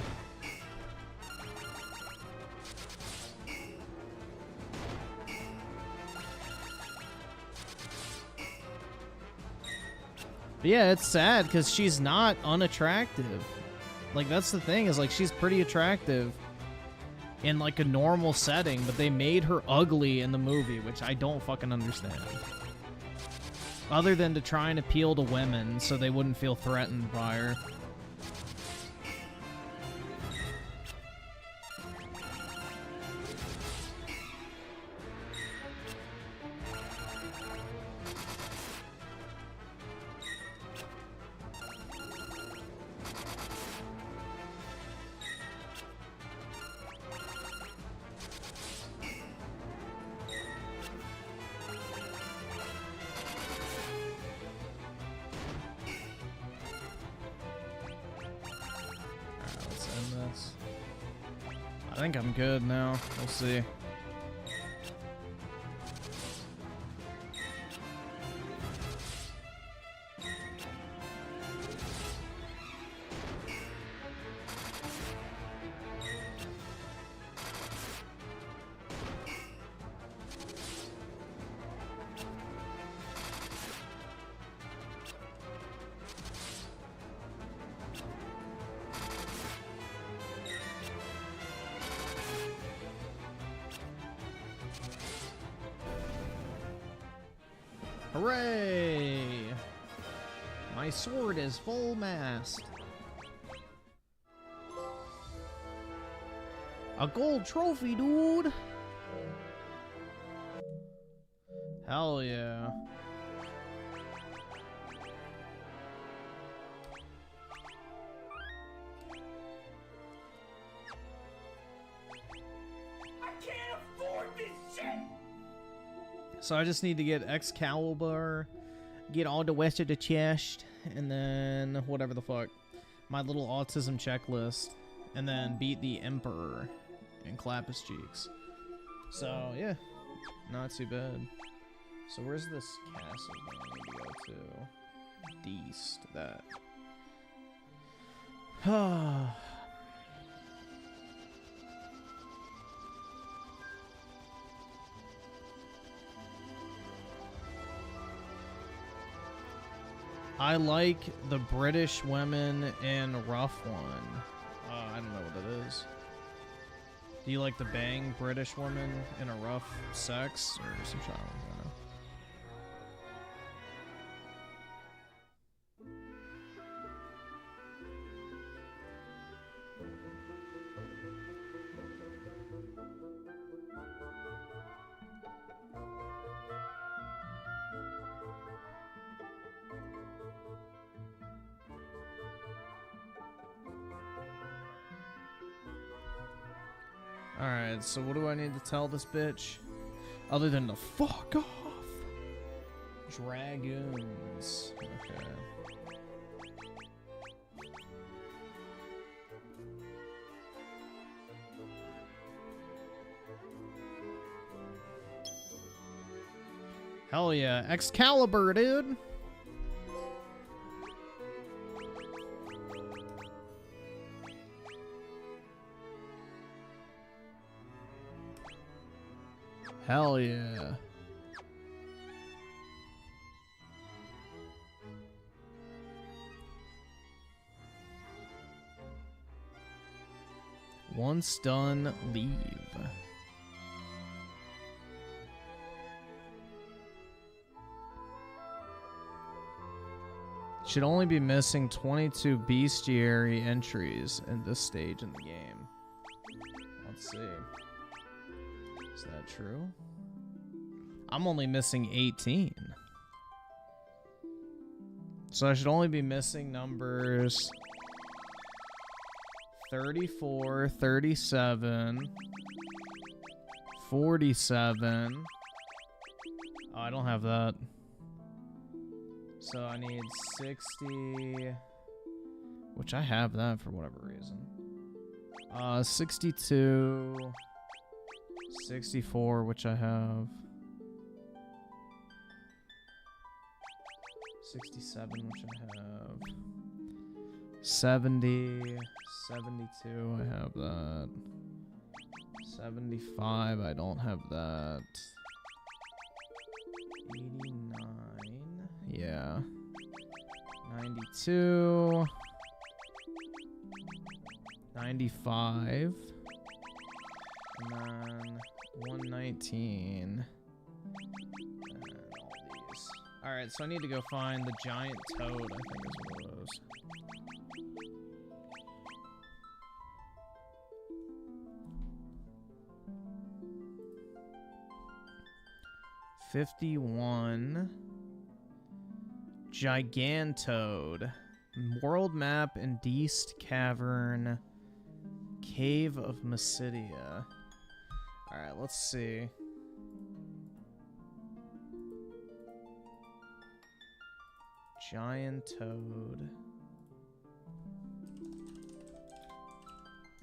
But yeah, it's sad because she's not unattractive. Like, that's the thing, is like she's pretty attractive in like a normal setting, but they made her ugly in the movie, which I don't fucking understand. Other than to try and appeal to women so they wouldn't feel threatened by her. I think I'm good now. We'll see. Hooray! My sword is full mast. A gold trophy, dude. Hell yeah. I can't afford this shit! So I just need to get Excalibur, get all the rest of the chest, and then whatever the fuck. My little autism checklist. And then beat the Emperor and clap his cheeks. So, yeah. Not too bad. So where's this castle that I need to go to? Deast, that. I like the British women in Rough One. I don't know what it is. Do you like the bang British woman in a rough sex or some shit? I don't know. Alright, so what do I need to tell this bitch? Other than to fuck off. Dragoons. Okay. Hell yeah. Excalibur, dude. Hell yeah. Once done, leave. Should only be missing 22 bestiary entries in this stage in the game. Let's see. Is that true? I'm only missing 18. So I should only be missing numbers 34, 37, 47. Oh, I don't have that. So I need 60, which I have that for whatever reason. 62, 64, which I have. 67, which I have. 70, 72, I have that. 75, I don't have that. 89, yeah. 92. 95. And then 119. And all these. Alright, so I need to go find the giant toad, I think is one of those. $51. Gigantoad. World map in Deast Cavern. Cave of Mysidia. Alright, let's see. Giantoad.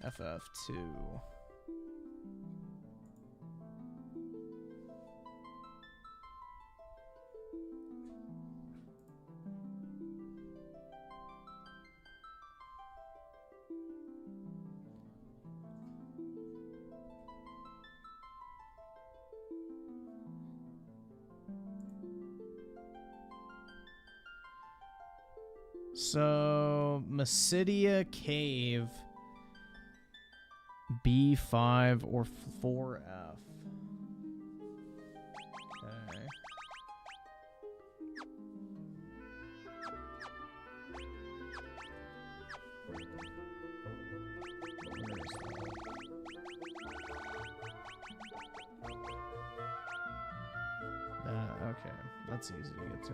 FF2. So, Mysidia Cave, B5 or 4F. Okay. That's easy to get to.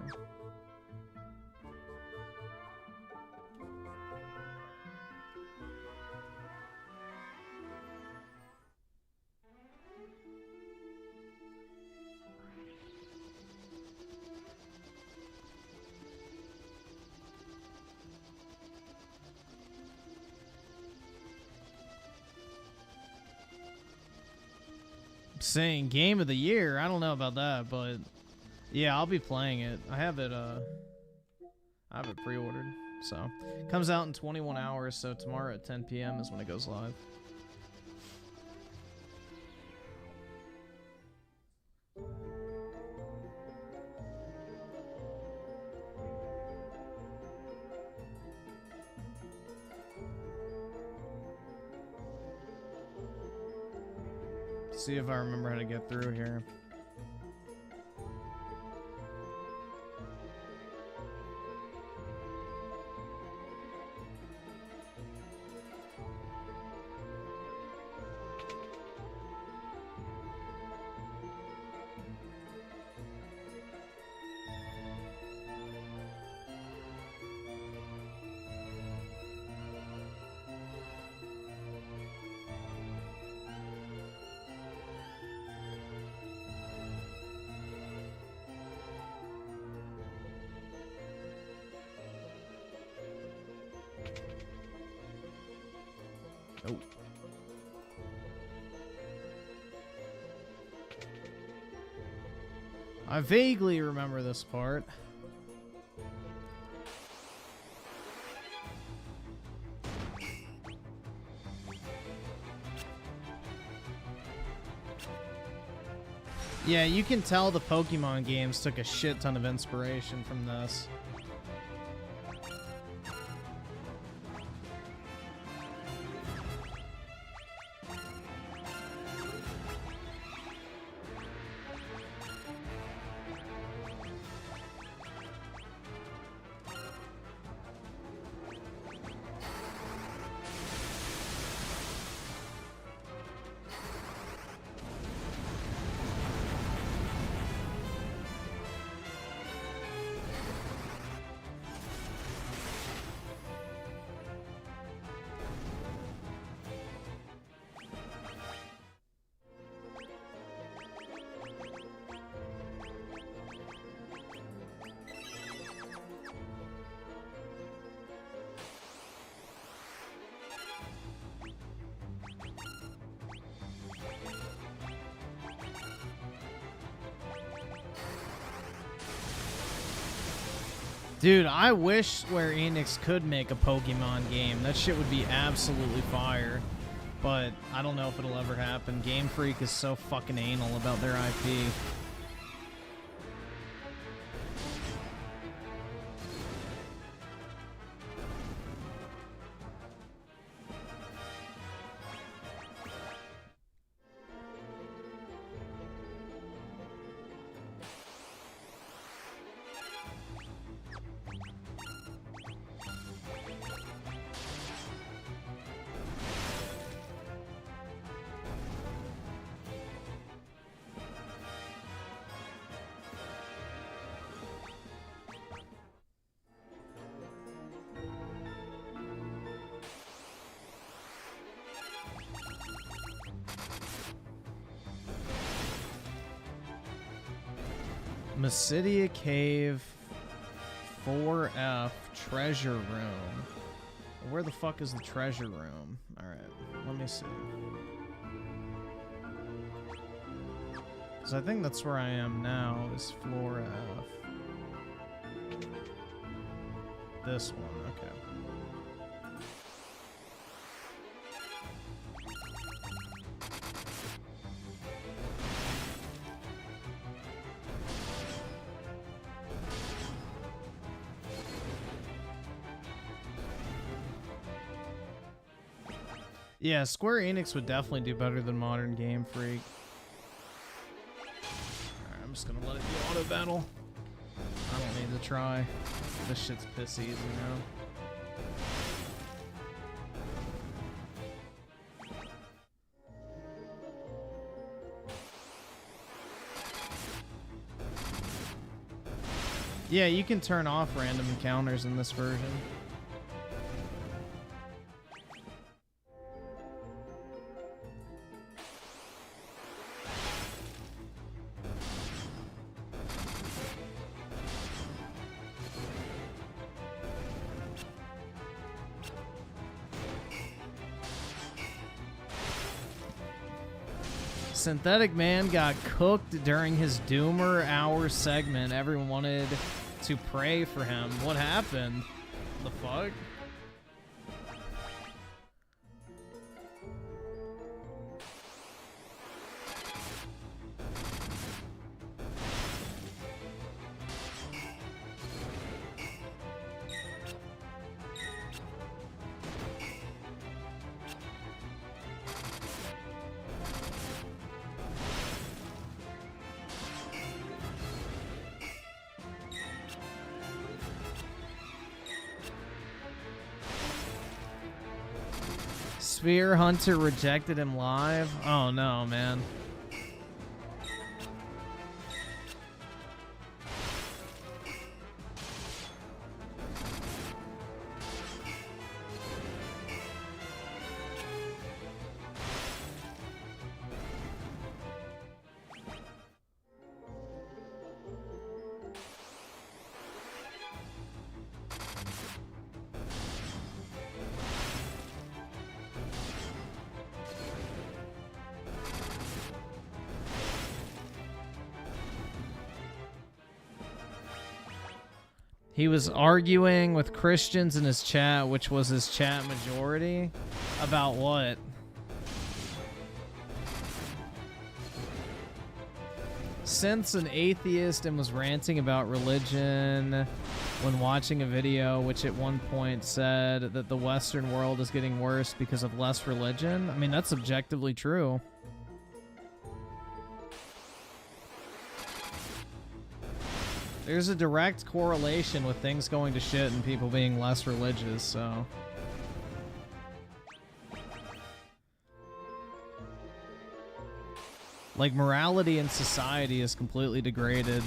Saying game of the year, I don't know about that, but yeah, I'll be playing it. I have it pre-ordered, so comes out in 21 hours, so tomorrow at 10 p.m. is when it goes live. See if I remember how to get through here. Oh. I vaguely remember this part. Yeah, you can tell the Pokemon games took a shit ton of inspiration from this. Dude, I wish Square Enix could make a Pokemon game. That shit would be absolutely fire. But I don't know if it'll ever happen. Game Freak is so fucking anal about their IP. Mysidia Cave 4F Treasure Room. Where the fuck is the treasure room? Alright, let me see. Because I think that's where I am now, is floor F. This one, okay. Yeah, Square Enix would definitely do better than modern Game Freak. Alright, I'm just gonna let it be auto battle. I don't need to try. This shit's piss easy now. Yeah, you can turn off random encounters in this version. Synthetic Man got cooked during his Doomer Hour segment. Everyone wanted to pray for him. What happened? The fuck? Sphere Hunter rejected him live? Oh no, man. He was arguing with Christians in his chat, which was his chat majority. About what? Since an atheist and was ranting about religion when watching a video, which at one point said that the Western world is getting worse because of less religion. I mean, that's objectively true. There's a direct correlation with things going to shit and people being less religious, so... Like, morality in society is completely degraded.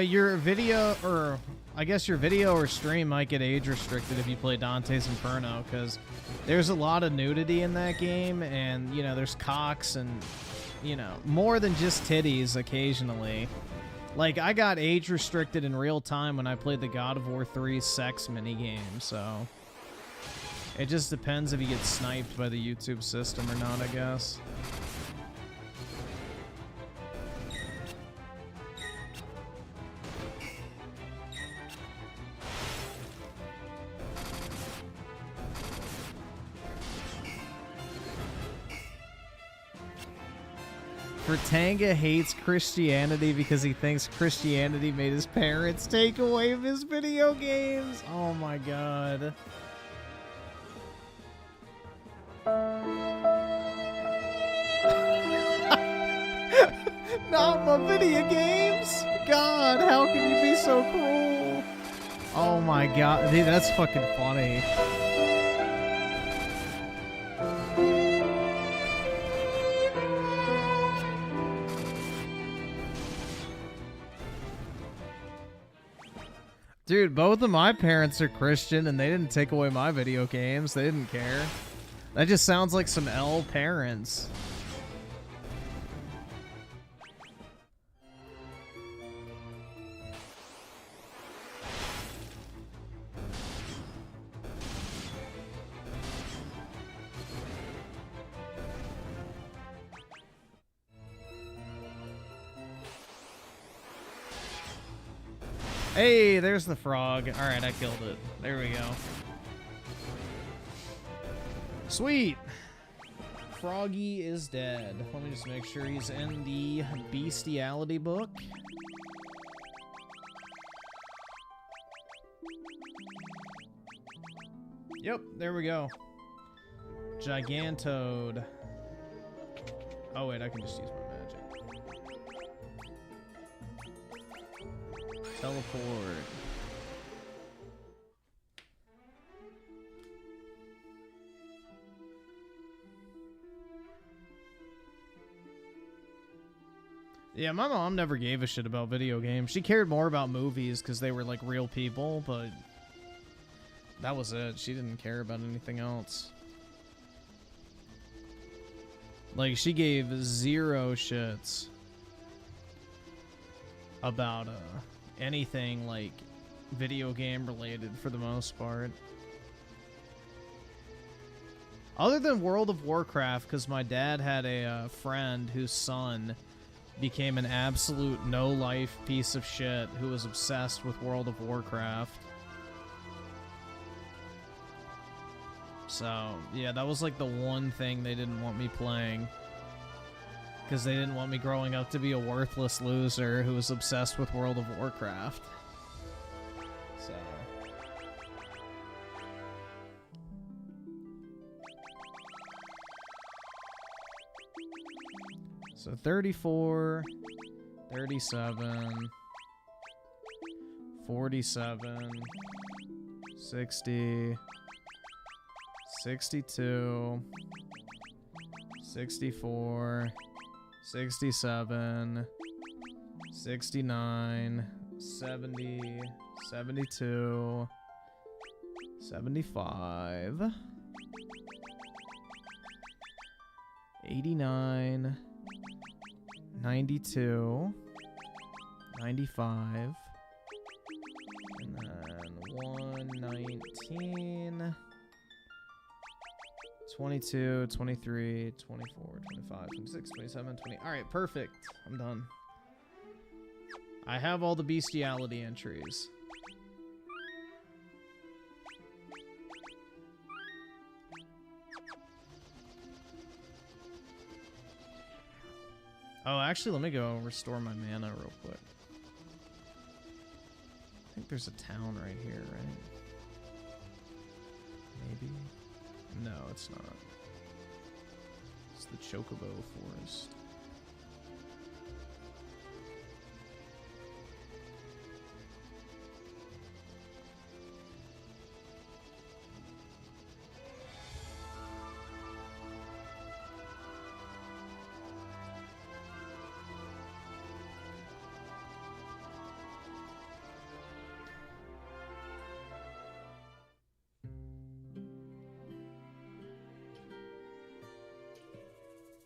Your video, or I guess your video or stream might get age restricted if you play Dante's Inferno, because there's a lot of nudity in that game, and, you know, there's cocks and, you know, more than just titties occasionally. Like, I got age restricted in real time when I played the God of War 3 sex minigame, so... It just depends if you get sniped by the YouTube system or not, I guess. Vertanga hates Christianity because he thinks Christianity made his parents take away his video games. Oh my god. Not my video games? God, how can you be so cruel? Oh my god, dude, that's fucking funny. Dude, both of my parents are Christian, and they didn't take away my video games. They didn't care. That just sounds like some L parents. Hey, there's the frog. Alright, I killed it. There we go. Sweet. Froggy is dead. Let me just make sure he's in the bestiality book. Yep, there we go. Gigantode. Oh wait, I can just use my magic. Teleport. Yeah, my mom never gave a shit about video games. She cared more about movies because they were like real people, but that was it. She didn't care about anything else. Like, she gave zero shits about anything like video game related for the most part. Other than World of Warcraft, because my dad had a friend whose son became an absolute no-life piece of shit who was obsessed with World of Warcraft. So, yeah, that was like the one thing they didn't want me playing. Because they didn't want me growing up to be a worthless loser who was obsessed with World of Warcraft. So... So 34, 37, 47, 60, 62, 64, 67, 69, 70, 72, 75, 89, 92, 95, and then 119, 22, 23, 24, 25, 26, 27, 20. Alright, perfect. I'm done. I have all the bestiality entries. Oh, actually, let me go restore my mana real quick. I think there's a town right here, right? Maybe? No, it's not. It's the Chocobo Forest.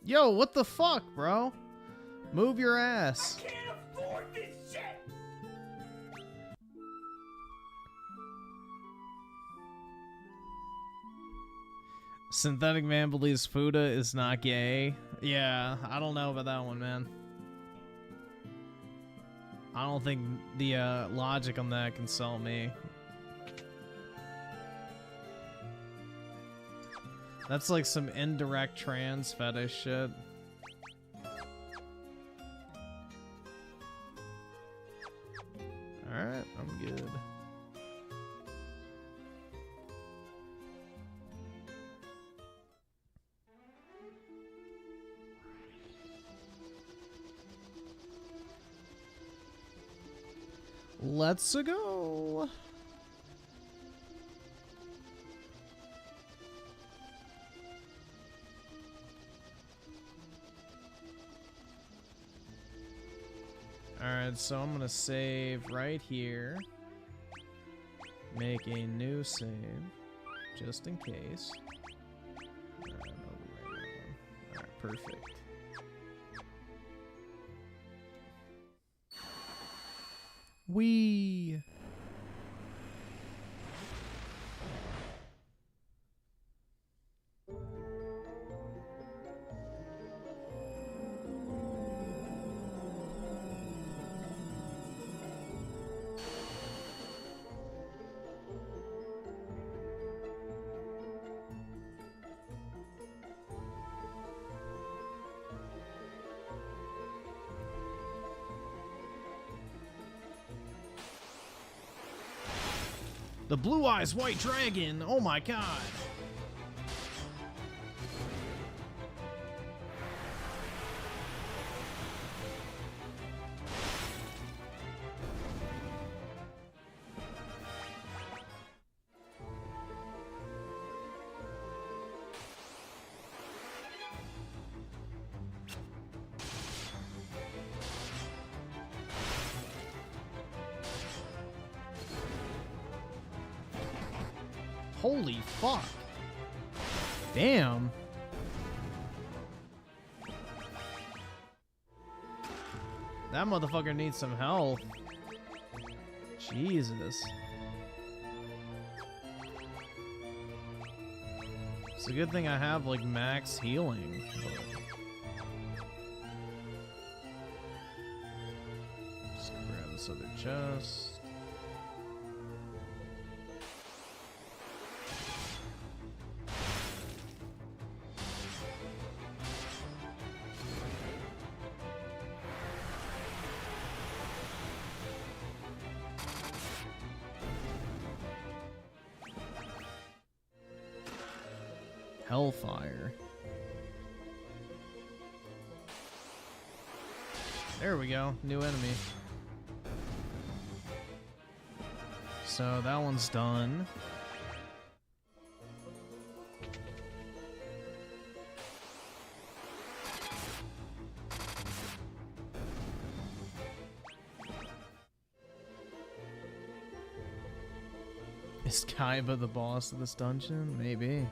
Yo, what the fuck, bro? Move your ass. I can't afford this shit! Synthetic Man believes Fuda is not gay. Yeah, I don't know about that one, man. I don't think the logic on that can sell me. That's like some indirect trans fetish shit. Alright, I'm good. Let's go. Alright, so I'm gonna save right here. Make a new save, just in case. Alright, perfect. Wee. The Blue Eyes White Dragon. Oh my god. Holy fuck. Damn. That motherfucker needs some help. Jesus. It's a good thing I have like max healing. Just grab this other chest. Hellfire. There we go. New enemy. So that one's done. Is Kaiba the boss of this dungeon? Maybe.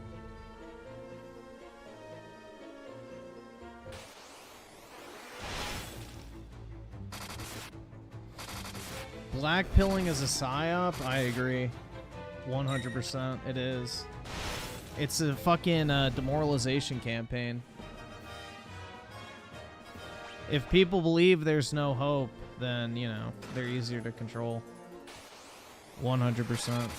Black pilling is a psyop? I agree. 100% it is. It's a fucking demoralization campaign. If people believe there's no hope, then, you know, they're easier to control. 100%.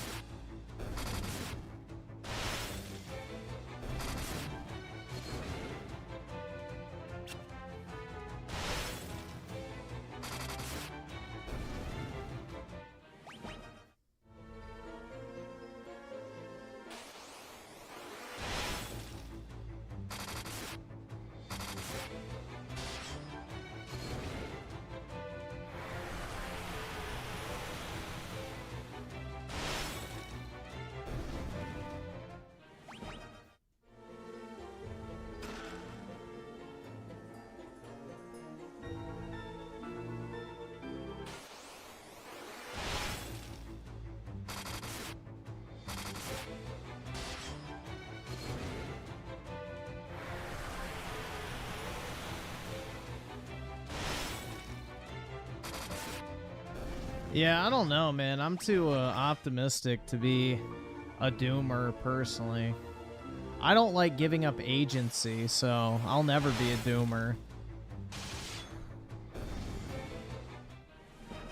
Yeah, I don't know, man. I'm too optimistic to be a doomer, personally. I don't like giving up agency, so I'll never be a doomer.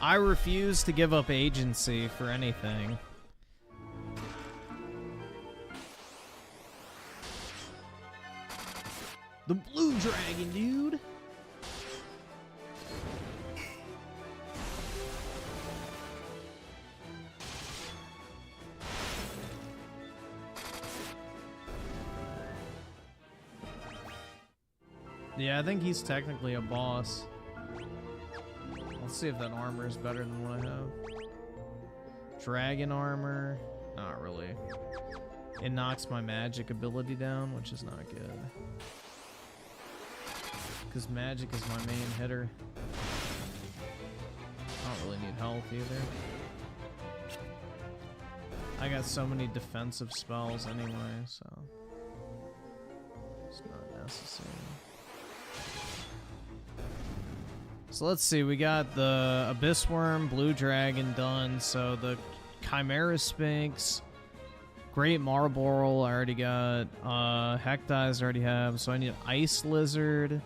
I refuse to give up agency for anything. The blue dragon, dude! Yeah, I think he's technically a boss. Let's see if that armor is better than what I have. Dragon armor. Not really. It knocks my magic ability down, which is not good. Because magic is my main hitter. I don't really need health either. I got so many defensive spells anyway, so it's not necessary. So let's see, we got the Abyss Worm, Blue Dragon done, so the Chimera Sphinx, Great Marlborough I already got, Hecdies I already have, so I need Ice Lizard,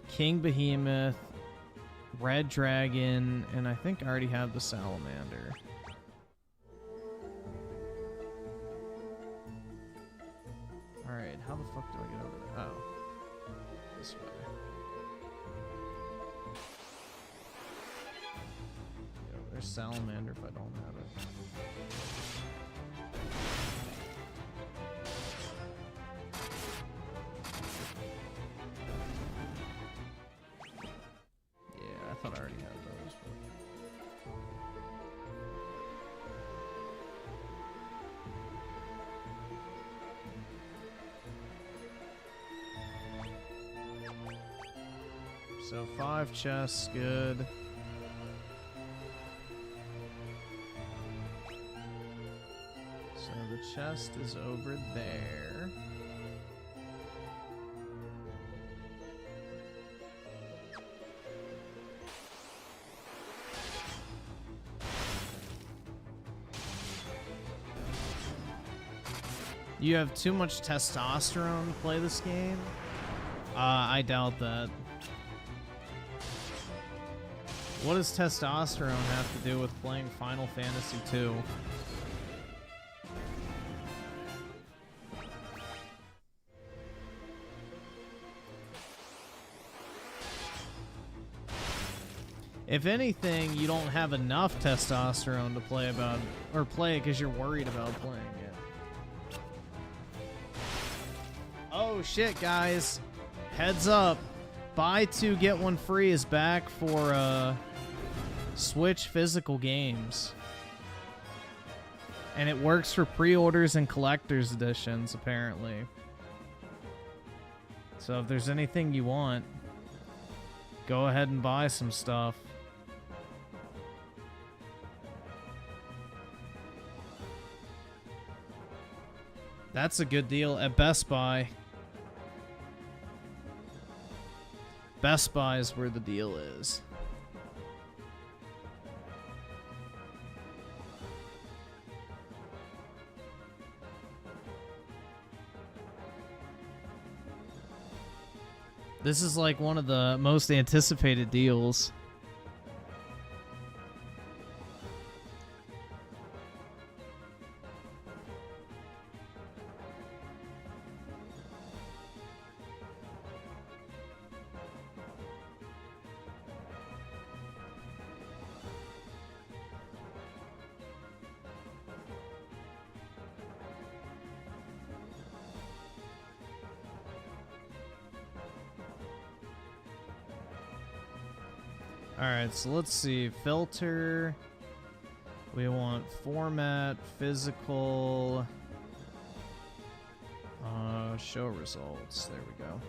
King Behemoth, Red Dragon, and I think I already have the Salamander. Alright, how the fuck do I get over there? Oh. This way. There's Salamander if I don't have it. So 5 chests, good. So the chest is over there. You have too much testosterone to play this game? I doubt that. What does testosterone have to do with playing Final Fantasy II? If anything, you don't have enough testosterone to play about, or play it because you're worried about playing it. Oh shit, guys. Heads up. Buy 2, get 1 free is back for Switch physical games. And it works for pre-orders and collector's editions, apparently. So if there's anything you want, go ahead and buy some stuff. That's a good deal at Best Buy. Best Buy is where the deal is. This is like one of the most anticipated deals. Alright, so let's see. Filter. We want format, physical. Show results. There we go.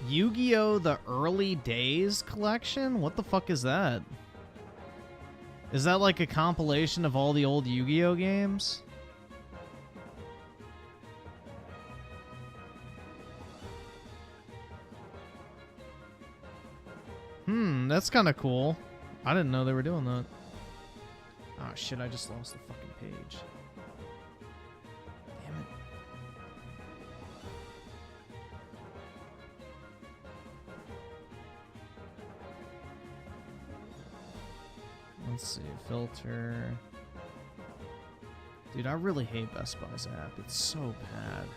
Yu-Gi-Oh! The Early Days collection? What the fuck is that? Is that like a compilation of all the old Yu-Gi-Oh! Games? That's kind of cool. I didn't know they were doing that. Oh shit, I just lost the fucking page. Damn it. Let's see, filter. Dude, I really hate Best Buy's app. It's so bad.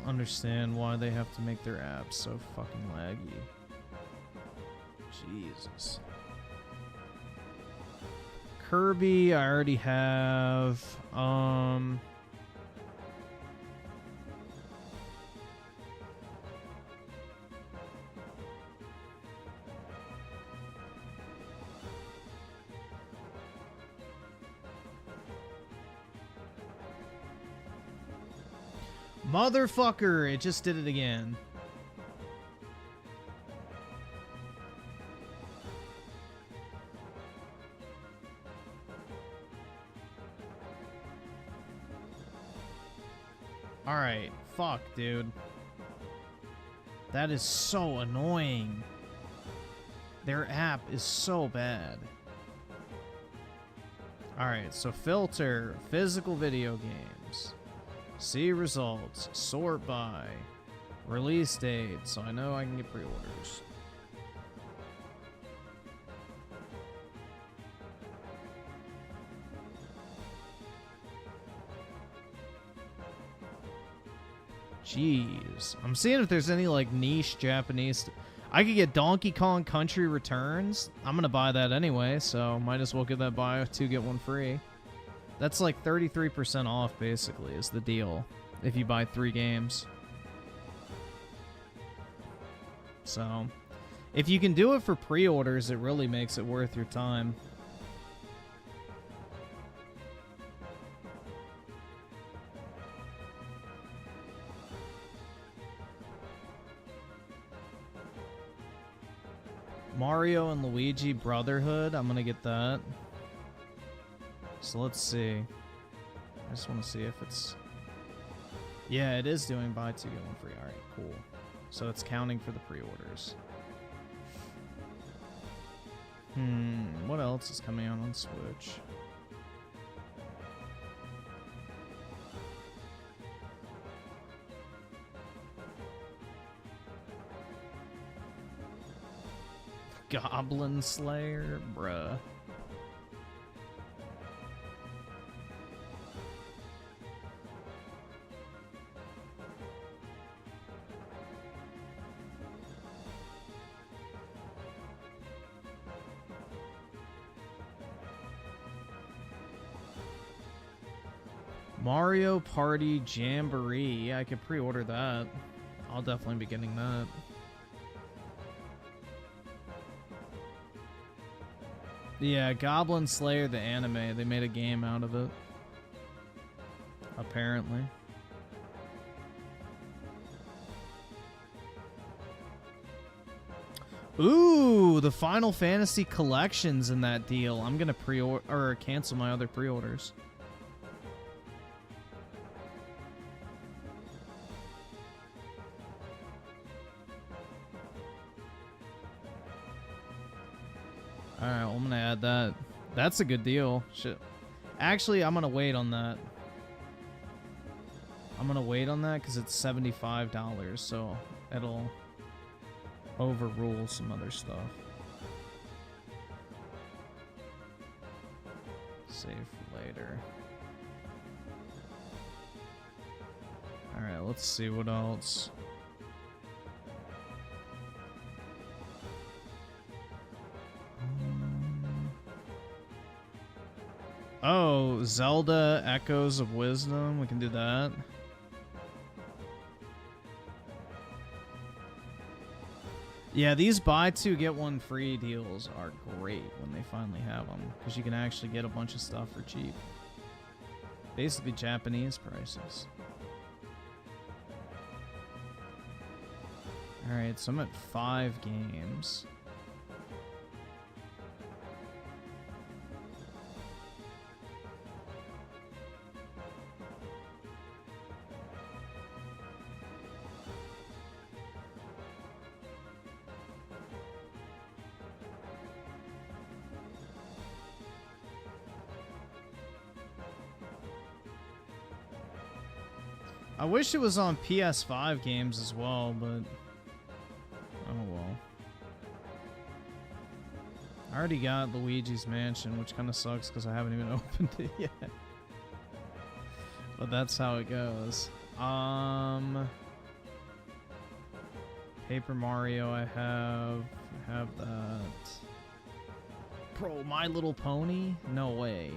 Understand why they have to make their apps so fucking laggy. Jesus. Kirby, I already have. Motherfucker, it just did it again. Alright, fuck, dude. That is so annoying. Their app is so bad. Alright, so filter, physical video games. See results, sort by, release date, so I know I can get pre-orders. Jeez. I'm seeing if there's any, like, niche Japanese... I could get Donkey Kong Country Returns. I'm gonna buy that anyway, so might as well get that buy 2, get 1 free. That's like 33% off, basically, is the deal, if you buy 3 games. So, if you can do it for pre-orders, it really makes it worth your time. Mario and Luigi Brotherhood. I'm gonna get that. So let's see. I just want to see if it's... Yeah, it is doing buy 2, get 1 free. Alright, cool. So it's counting for the pre-orders. What else is coming out on Switch? Goblin Slayer? Bruh. Mario Party Jamboree. Yeah, I could pre-order that. I'll definitely be getting that. Yeah, Goblin Slayer, the anime. They made a game out of it. Apparently. Ooh, the Final Fantasy collection's in that deal. I'm gonna pre-order or cancel my other pre-orders. Alright, well, I'm gonna add that. That's a good deal. Shit. Actually, I'm gonna wait on that. I'm gonna wait on that because it's $75, so it'll overrule some other stuff. Save for later. Alright, let's see what else. Oh, Zelda Echoes of Wisdom. We can do that. Yeah, these buy 2 get 1 free deals are great when they finally have them, because you can actually get a bunch of stuff for cheap. Basically Japanese prices. Alright, so I'm at 5 games. I wish it was on PS5 games as well, but oh well. I already got Luigi's Mansion, which kind of sucks because I haven't even opened it yet. But that's how it goes. Paper Mario, I have that. Bro, My Little Pony? No way.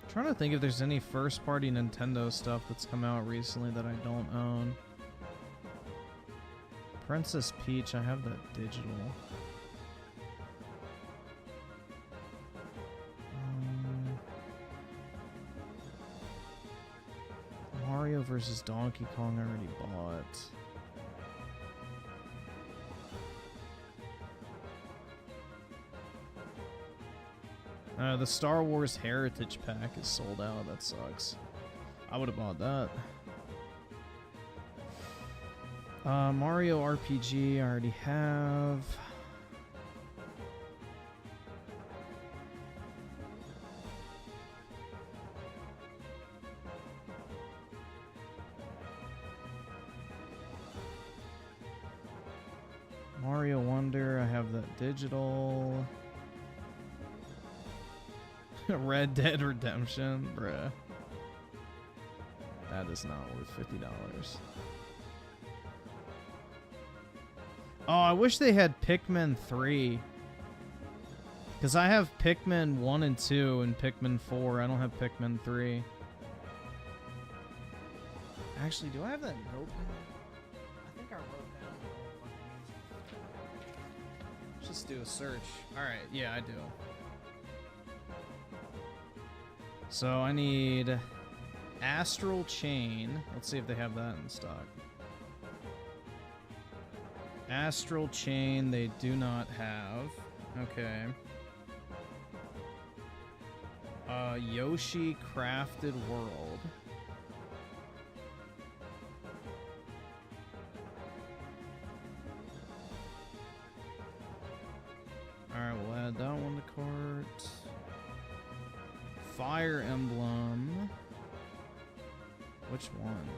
Trying to think if there's any first-party Nintendo stuff that's come out recently that I don't own. Princess Peach, I have that digital. Mario vs. Donkey Kong I already bought. The Star Wars Heritage Pack is sold out. That sucks. I would have bought that. Mario RPG I already have. Mario Wonder, I have that digital. Red Dead Redemption, bruh. That is not worth $50. Oh, I wish they had Pikmin 3. Because I have Pikmin 1 and 2 and Pikmin 4. I don't have Pikmin 3. Actually, do I have that notepad? I think I wrote down the whole fucking music. Let's just do a search. Alright, yeah, I do. So I need Astral Chain. Let's see if they have that in stock. Astral Chain, they do not have. Okay. Yoshi Crafted World. Alright, we'll add that one to cart. Fire Emblem. Which one?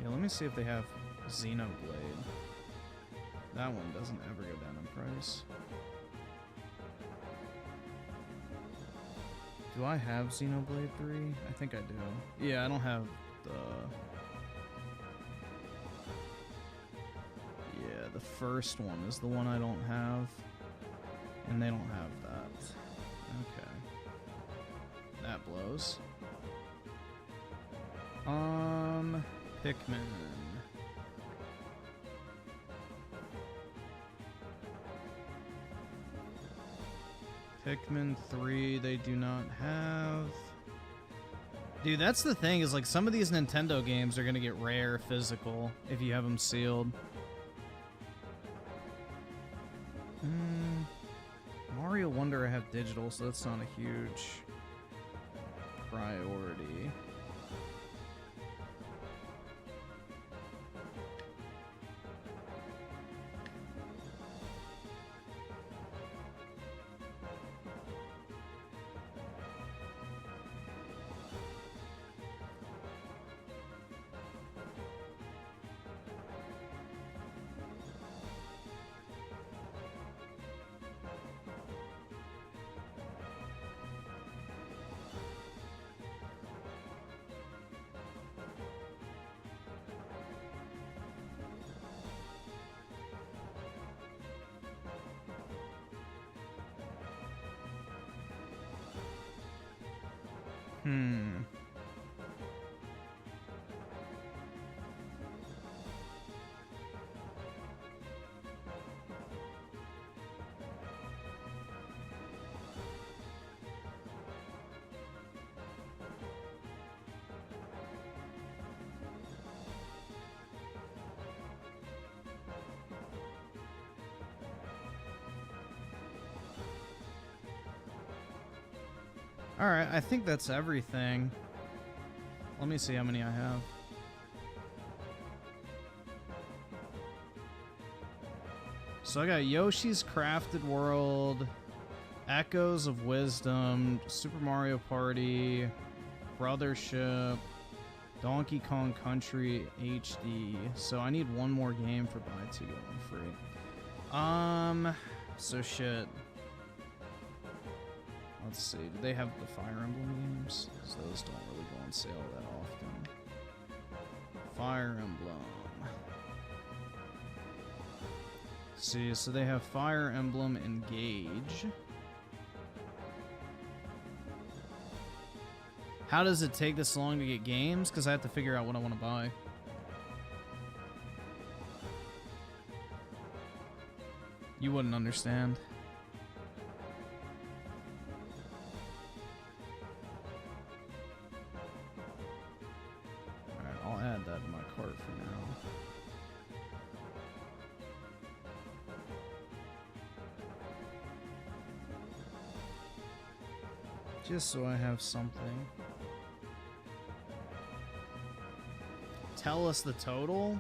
Yeah, let me see if they have Xenoblade. That one doesn't ever go down in price. Do I have Xenoblade 3? I think I do. Yeah, I don't have the... Yeah, the first one is the one I don't have. And they don't have that. Okay. That blows. Pikmin. Pikmin 3, they do not have. Dude, that's the thing, is like some of these Nintendo games are gonna get rare physical if you have them sealed. Mario Wonder I have digital, so that's not a huge priority. Alright, I think that's everything. Let me see how many I have. So I got Yoshi's Crafted World, Echoes of Wisdom, Super Mario Party, Brothership, Donkey Kong Country HD. So I need one more game for buy two, get one free. So shit. Let's see, do they have the Fire Emblem games? So those don't really go on sale that often. Fire Emblem. See, so they have Fire Emblem Engage. How does it take this long to get games? Because I have to figure out what I want to buy. You wouldn't understand. Alright, I'll add that to my cart for now. Just so I have something. Tell us the total?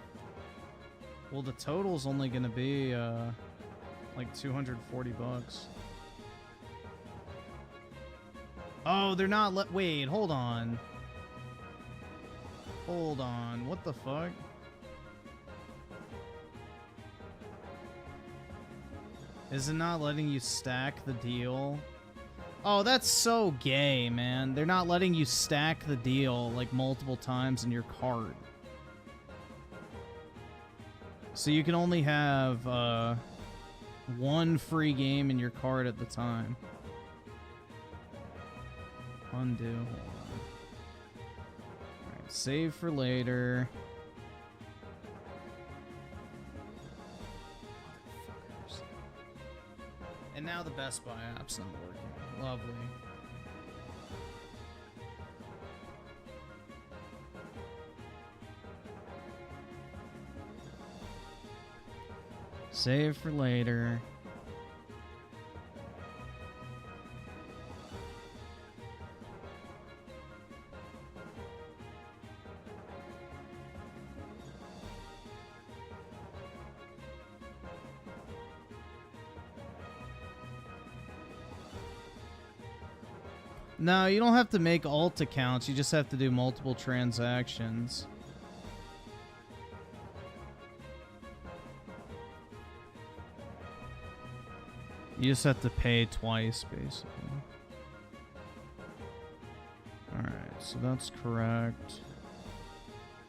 Well, the total's only gonna be, like 240 bucks. Oh, they're not wait, hold on. Hold on, what the fuck? Is it not letting you stack the deal? Oh, that's so gay, man. They're not letting you stack the deal like multiple times in your cart. So you can only have one free game in your cart at the time. Undo. Hold on. Alright, save for later. Motherfuckers. And now the Best Buy app's not working. Lovely. Save for later. No, you don't have to make alt accounts. You just have to do multiple transactions. You just have to pay twice, basically. Alright, so that's correct.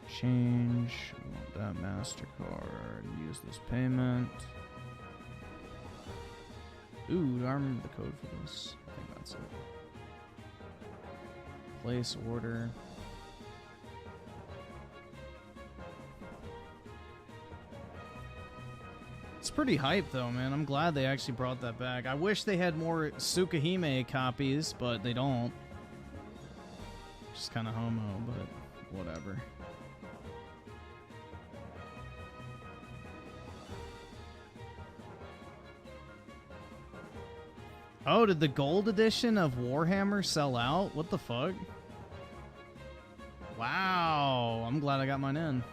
Change. We want that MasterCard. Use this payment. Ooh, do I remember the code for this? I think that's it. Place order. It's pretty hype though, man. I'm glad they actually brought that back. I wish they had more Tsukahime copies, but they don't. Just kind of homo, but whatever. Oh, did the gold edition of Warhammer sell out? What the fuck? Wow, I'm glad I got mine in.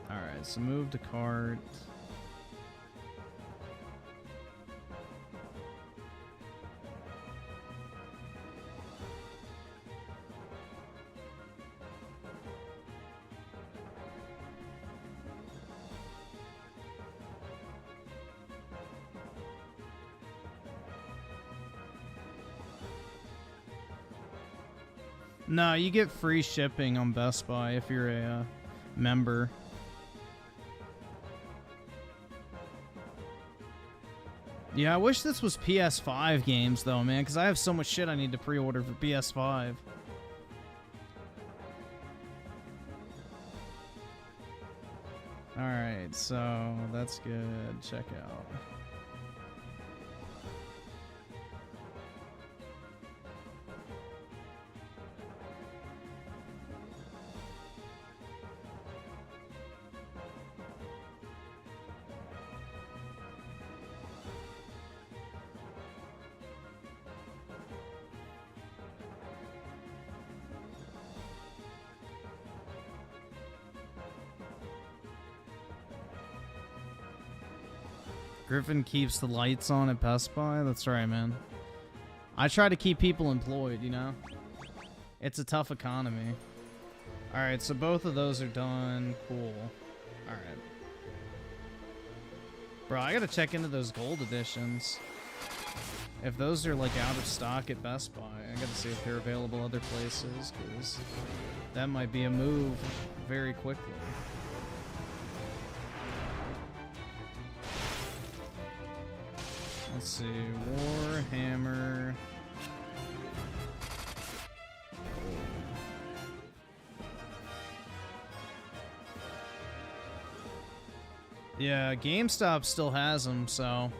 Alright, so move to cart. No, you get free shipping on Best Buy if you're a member. Yeah, I wish this was PS5 games though, man, because I have so much shit I need to pre-order for PS5. Alright, so that's good. Check out. Griffin keeps the lights on at Best Buy. That's right, man. I try to keep people employed, you know? It's a tough economy. Alright, so both of those are done. Cool. Alright. Bro, I gotta check into those gold editions. If those are, like, out of stock at Best Buy, I gotta see if they're available other places, because that might be a move very quickly. Let's see, Warhammer. Yeah, GameStop still has them, so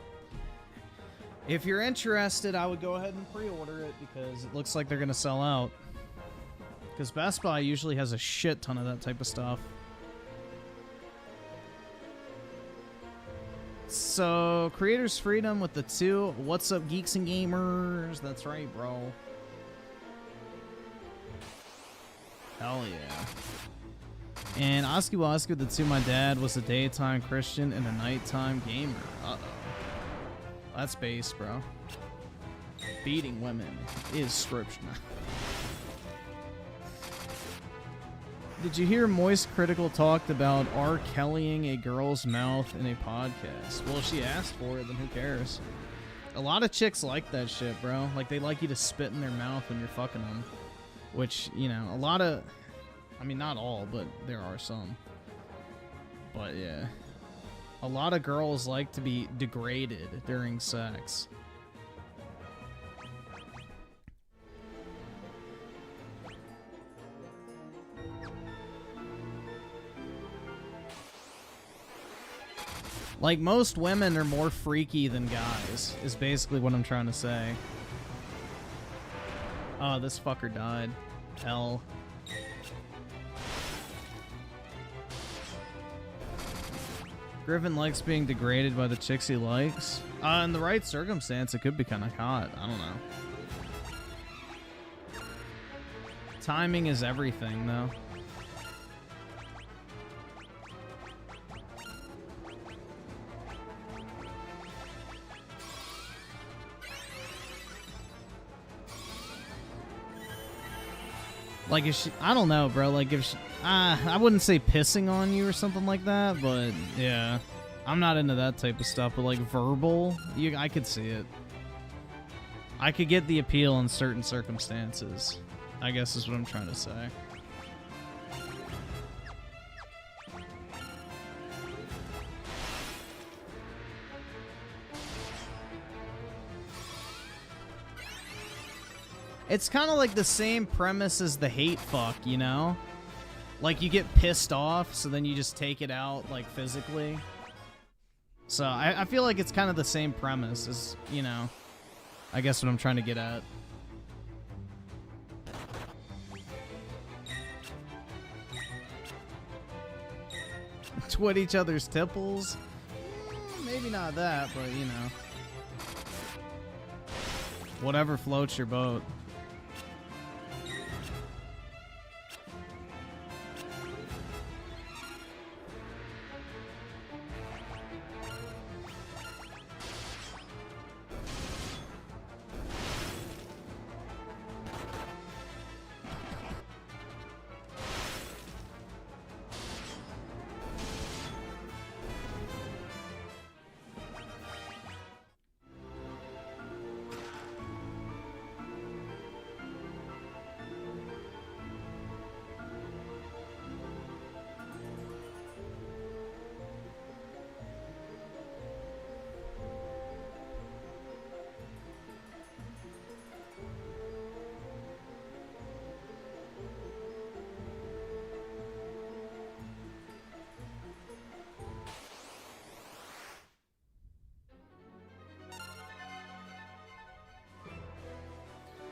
if you're interested, I would go ahead and pre-order it because it looks like they're gonna sell out. Because Best Buy usually has a shit ton of that type of stuff. so creators freedom with the 2. What's up, geeks and gamers? That's right, bro. Hell yeah. And Oski Woski with the 2. My dad was a daytime Christian and a nighttime gamer. Uh-oh. That's base, bro. Beating women is scripture. Did you hear Moist Critical talked about R. Kellying a girl's mouth in a podcast? Well, if she asked for it, then who cares? A lot of chicks like that shit, bro. Like, they like you to spit in their mouth when you're fucking them. Which, you know, a lot of... I mean, not all, but there are some. But, yeah. A lot of girls like to be degraded during sex. Like, most women are more freaky than guys, is basically what I'm trying to say. Oh, this fucker died. Hell. Griffin likes being degraded by the chicks he likes. In the right circumstance, it could be kind of hot. I don't know. Timing is everything, though. Like, if she, I don't know, bro. Like, if she, I wouldn't say pissing on you or something like that, but yeah, I'm not into that type of stuff. But like verbal, I could see it. I could get the appeal in certain circumstances, I guess is what I'm trying to say. It's kind of like the same premise as the hate fuck, you know? Like, you get pissed off, so then you just take it out, like, physically. So, I feel like it's kind of the same premise as, you know, I guess what I'm trying to get at. Twit each other's tipples? Maybe not that, but, you know. Whatever floats your boat.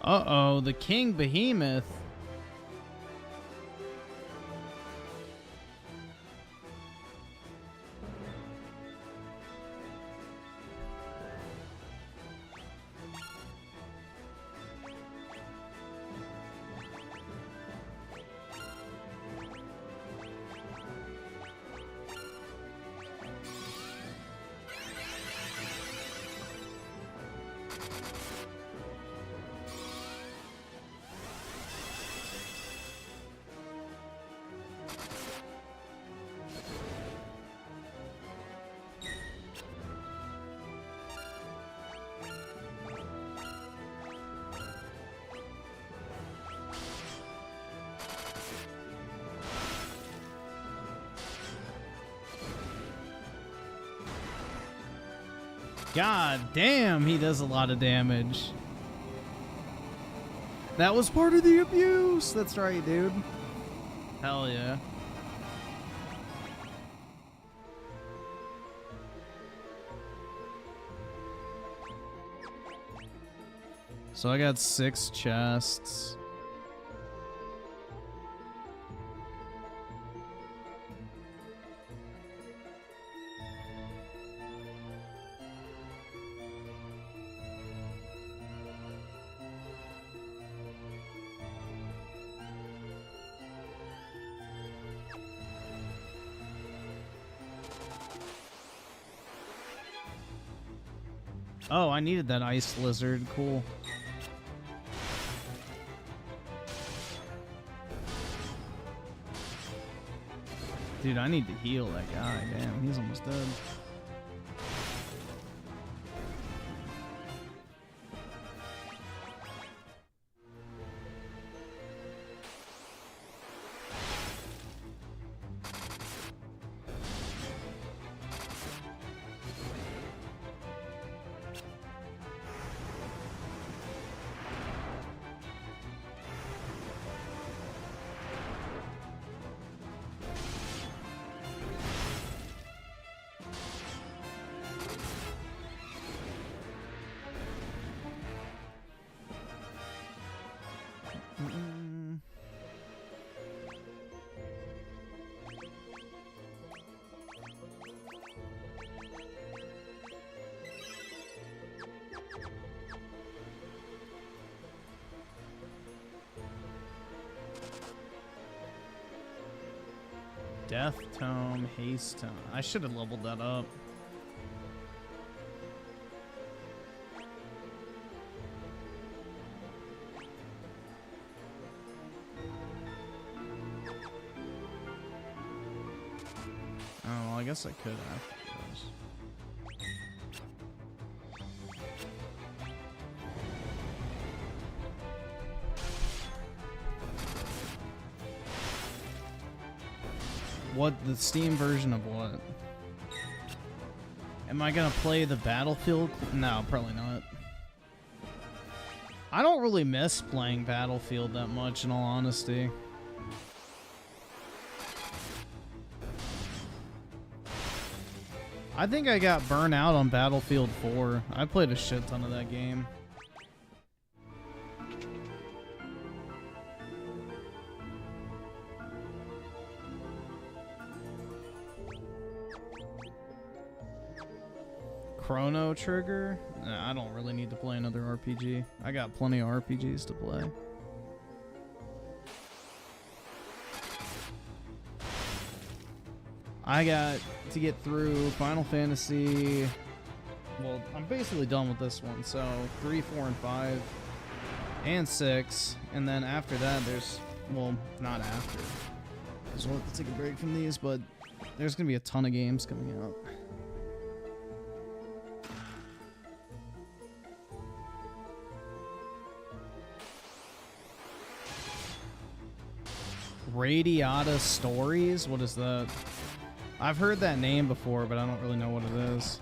Uh-oh, the King Behemoth. God damn, he does a lot of damage. That was part of the abuse. That's right, dude. Hell yeah. So I got 6 chests. Oh, I needed that ice lizard. Cool. Dude, I need to heal that guy. Damn, he's almost dead. Death Tome, Haste Tome. I should have leveled that up. Oh, well, I guess I could after this. What, the Steam version of what? Am I gonna play the Battlefield? No, probably not. I don't really miss playing Battlefield that much, in all honesty. I think I got burnt out on Battlefield 4. I played a shit ton of that game. Chrono Trigger? Nah, I don't really need to play another RPG. I got plenty of RPGs to play. I got to get through Final Fantasy. Well, I'm basically done with this one. So 3, 4, and 5, and 6, and then after that, there's, well, not after, because we'll have to take a break from these, but there's gonna be a ton of games coming out. Radiata Stories? What is that? I've heard that name before, but I don't really know what it is.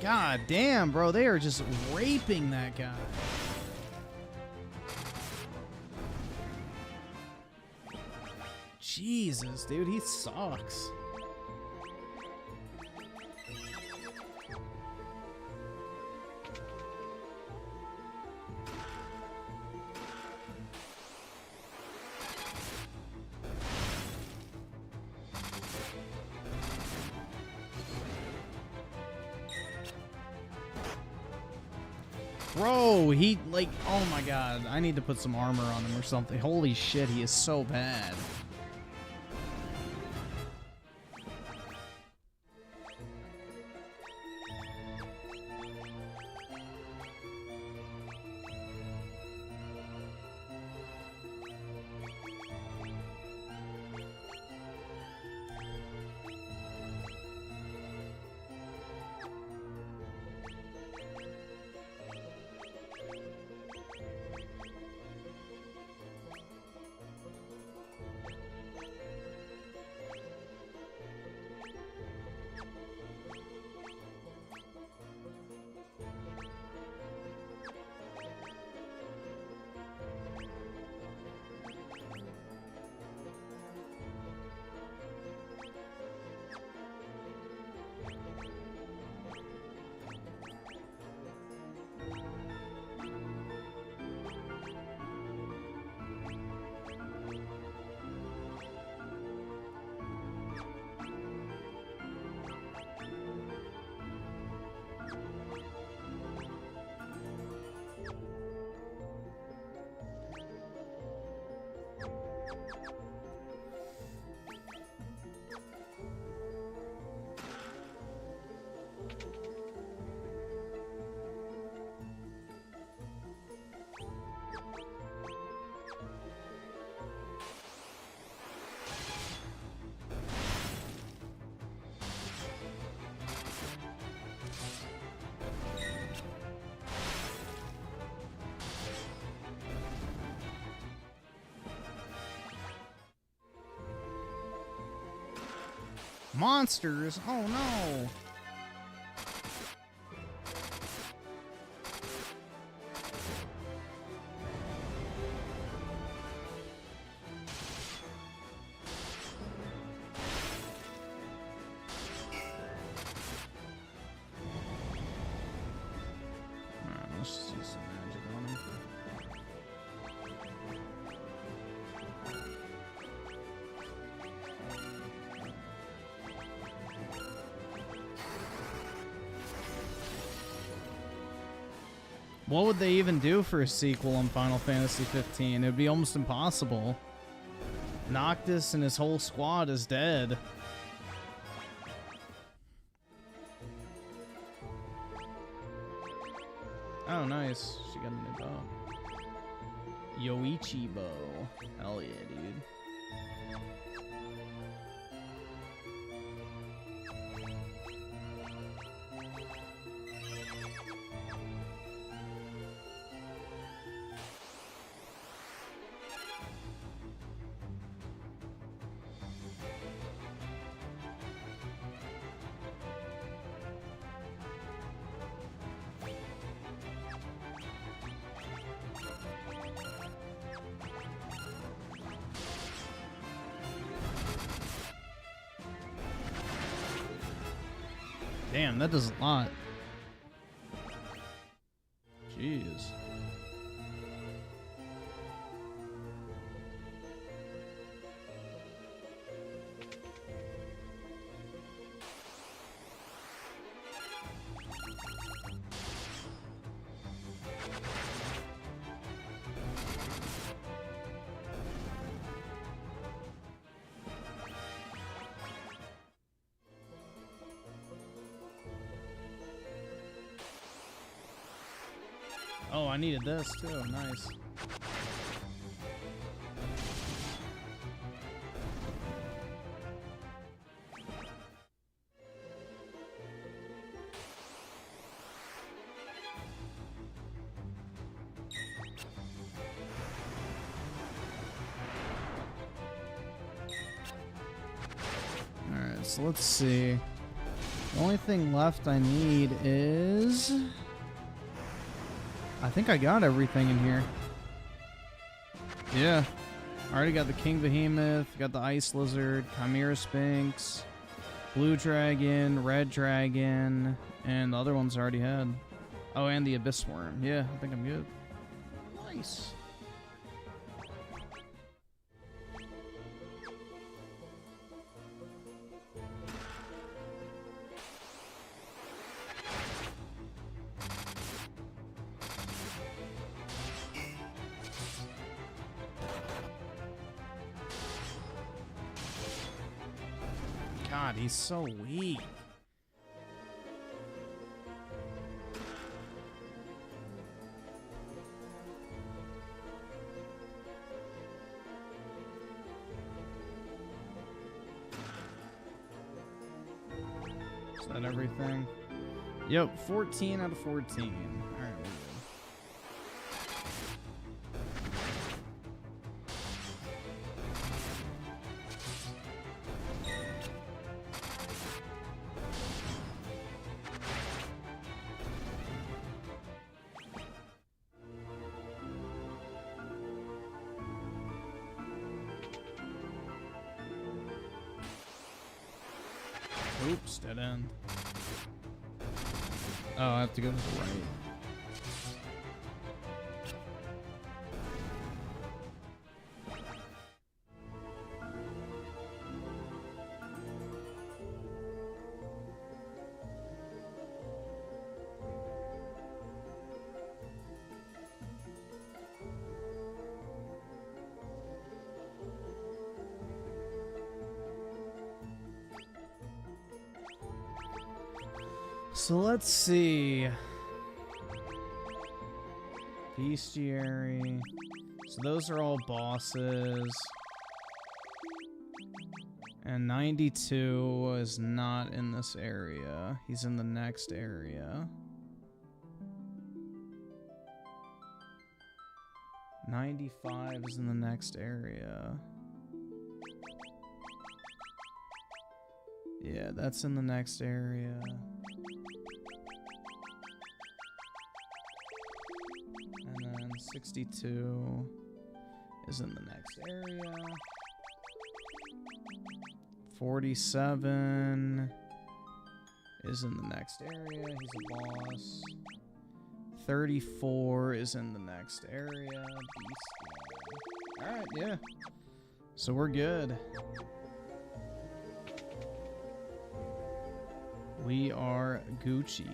God damn, bro. They are just raping that guy. Jesus, dude. He sucks. Bro, he, like, oh my god, I need to put some armor on him or something. Holy shit, he is so bad. Monsters? Oh no! Alright, let's just use some magic on him. What would they even do for a sequel on Final Fantasy 15? It would be almost impossible. Noctis and his whole squad is dead. Oh, nice. She got a new bow. Yoichi bow. Hell yeah, dude. Damn, that does a lot. Jeez. Oh, I needed this too. Nice. Alright, so let's see. The only thing left I need is... I think I got everything in here. Yeah. I already got the King Behemoth, got the Ice Lizard, Chimera Sphinx, Blue Dragon, Red Dragon, and the other ones I already had. Oh, and the Abyss Worm. Yeah, I think I'm good. Nice. God, he's so weak. Is that everything? Yep, 14 out of 14. All right, we're good. Oops, dead end. Oh, I have to go to the right. So let's see. Bestiary. So those are all bosses. And 92 is not in this area. He's in the next area. 95 is in the next area. Yeah, that's in the next area. And then 62 is in the next area. 47 is in the next area. He's a boss. 34 is in the next area. Beast. Alright, yeah. So we're good. We are Gucci.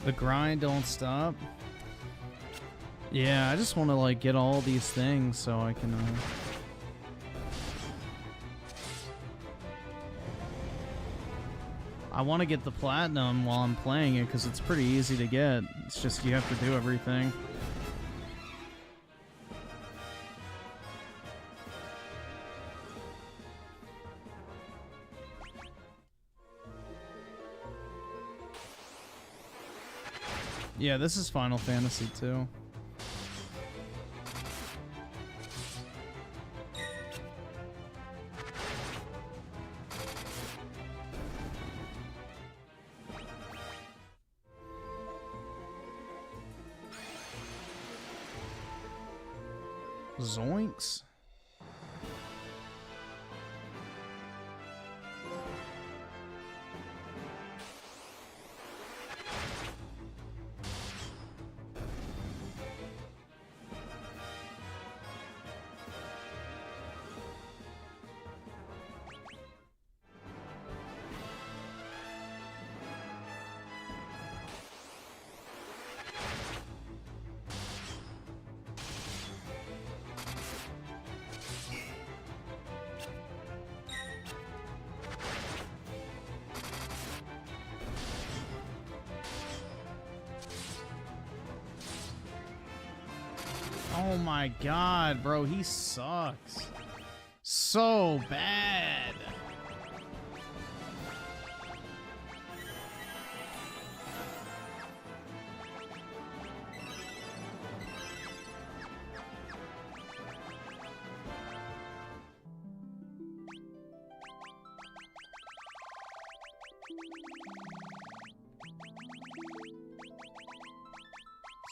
The grind don't stop. Yeah, I just want to like get all these things so I can I want to get the platinum while I'm playing it because it's pretty easy to get. It's just you have to do everything. Yeah, this is Final Fantasy too. Zoinks. Oh my god, bro, he sucks. So bad.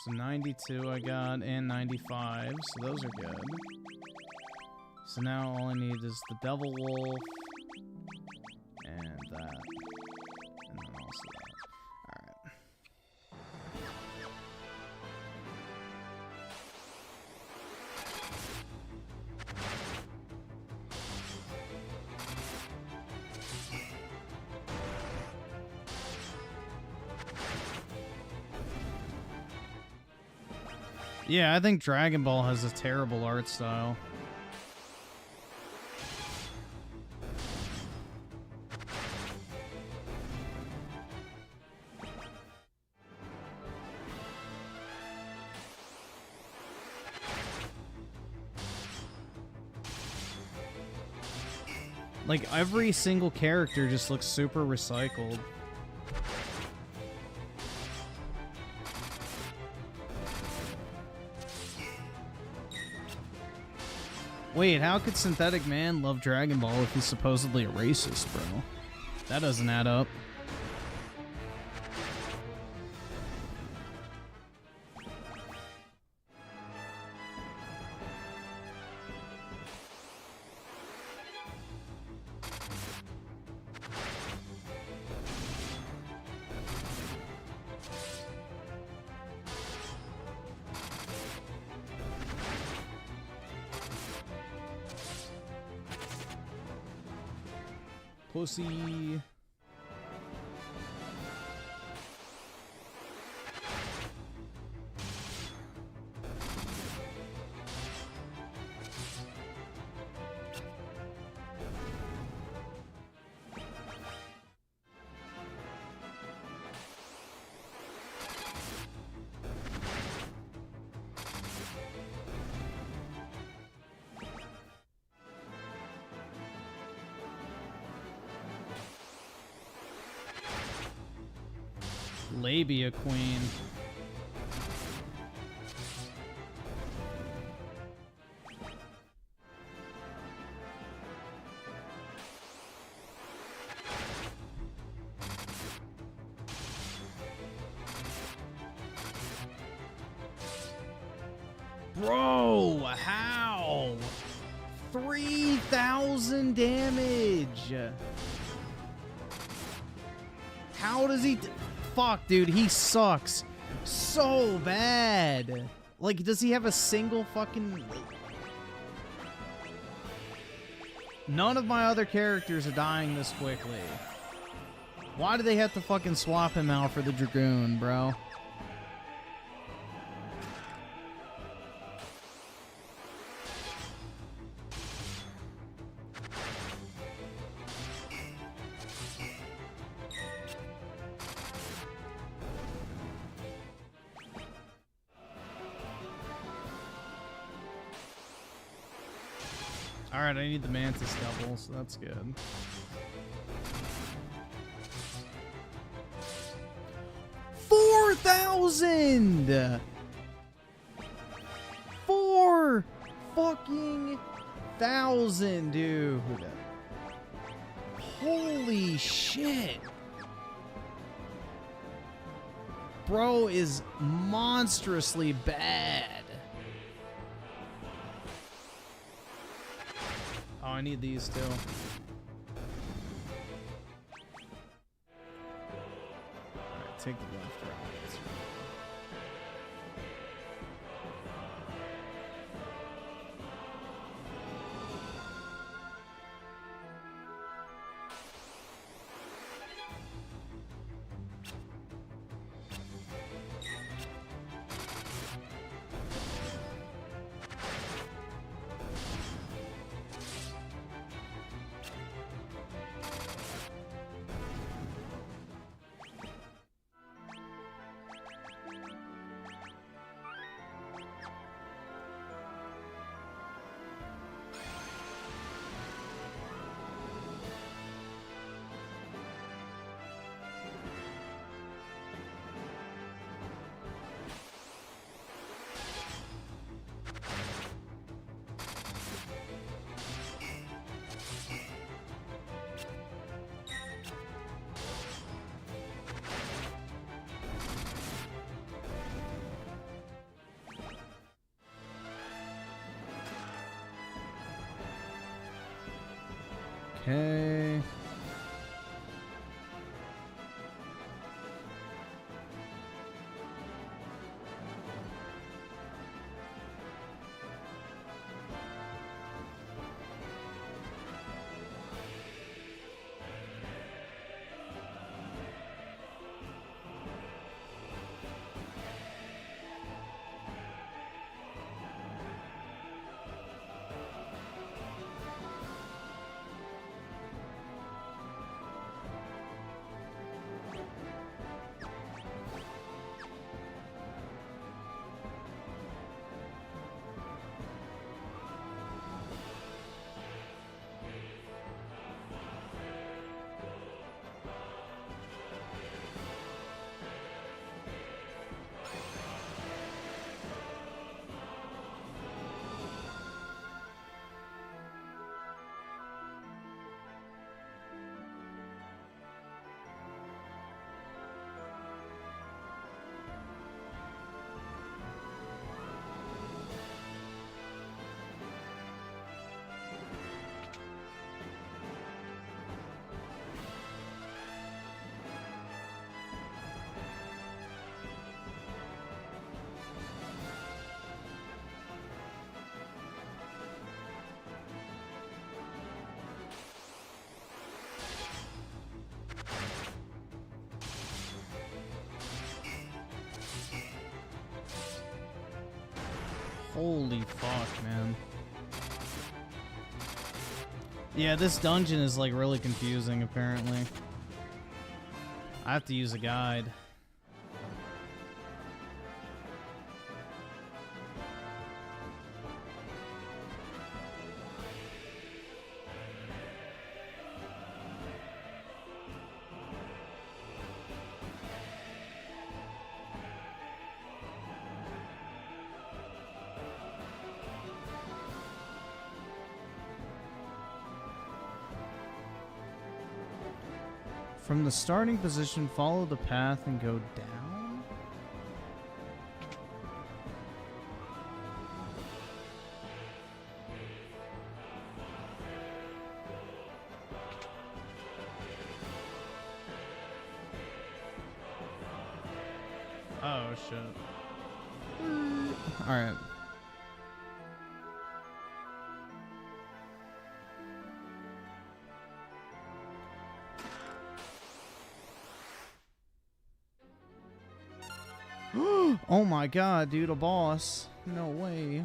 So 92 I got, and 95, so those are good. So now all I need is the Devil Wolf, and that, and then also that. Alright. Yeah, I think Dragon Ball has a terrible art style. Like, every single character just looks super recycled. Wait, how could Synthetic Man love Dragon Ball if he's supposedly a racist, bro? That doesn't add up. Pussy. Labia Queen. Bro, how? 3,000 damage. How does he... Fuck, dude, he sucks so bad. Like, does he have a single fucking... None of my other characters are dying this quickly. Why do they have to fucking swap him out for the Dragoon, bro? Alright, I need the Mantis double, so that's good. $4,000! 4 fucking thousand, dude. Holy shit. Bro is monstrously bad. Oh, I need these too. Alright, take the left route. Okay. Holy fuck, man. Yeah, this dungeon is like really confusing apparently. I have to use a guide. From the starting position, follow the path and go down? Oh, shit. Alright. Oh my god, dude, a boss. No way.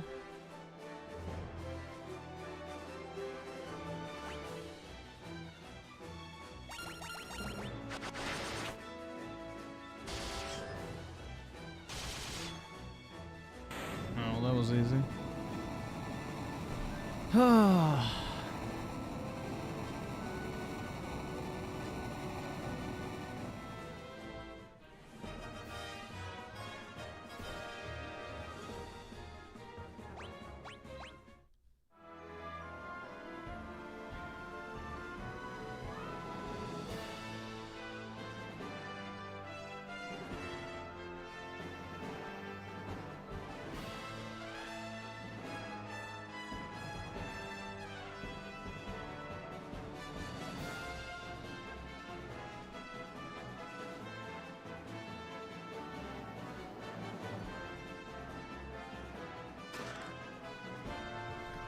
Oh, that was easy.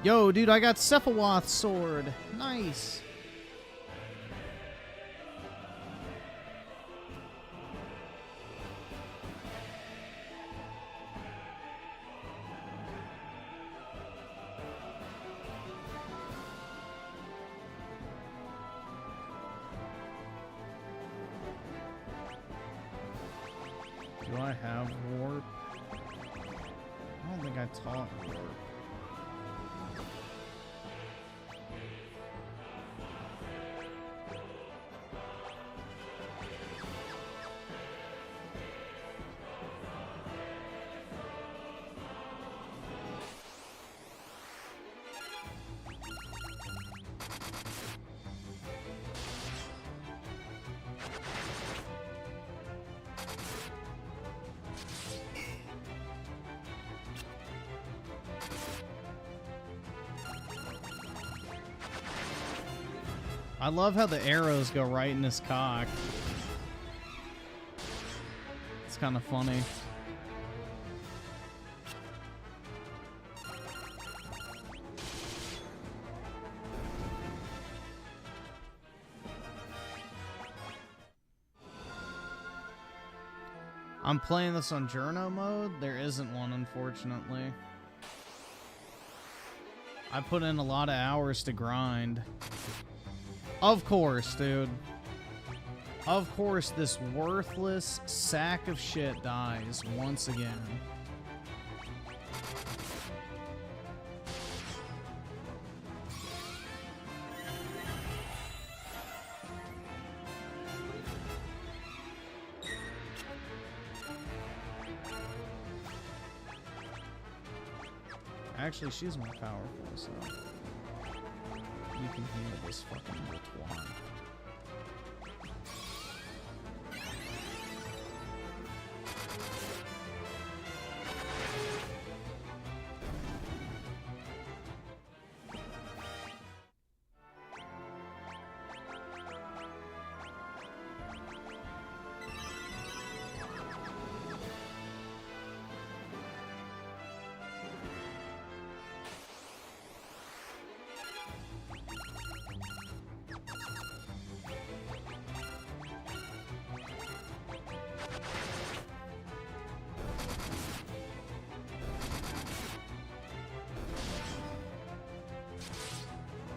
Yo, dude, I got Sephiroth's sword. Nice. Do I have warp? I don't think I taught warp. I love how the arrows go right in his cock. It's kind of funny. I'm playing this on journo mode. There isn't one, unfortunately. I put in a lot of hours to grind. Of course, dude. Of course, this worthless sack of shit dies once again. Actually, she's more powerful, so you can heal this fucking little twat.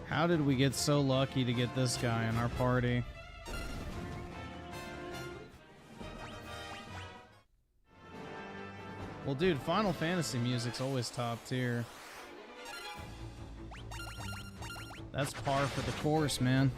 How did we get so lucky to get this guy in our party? Well, dude, Final Fantasy music's always top tier. That's par for the course, man.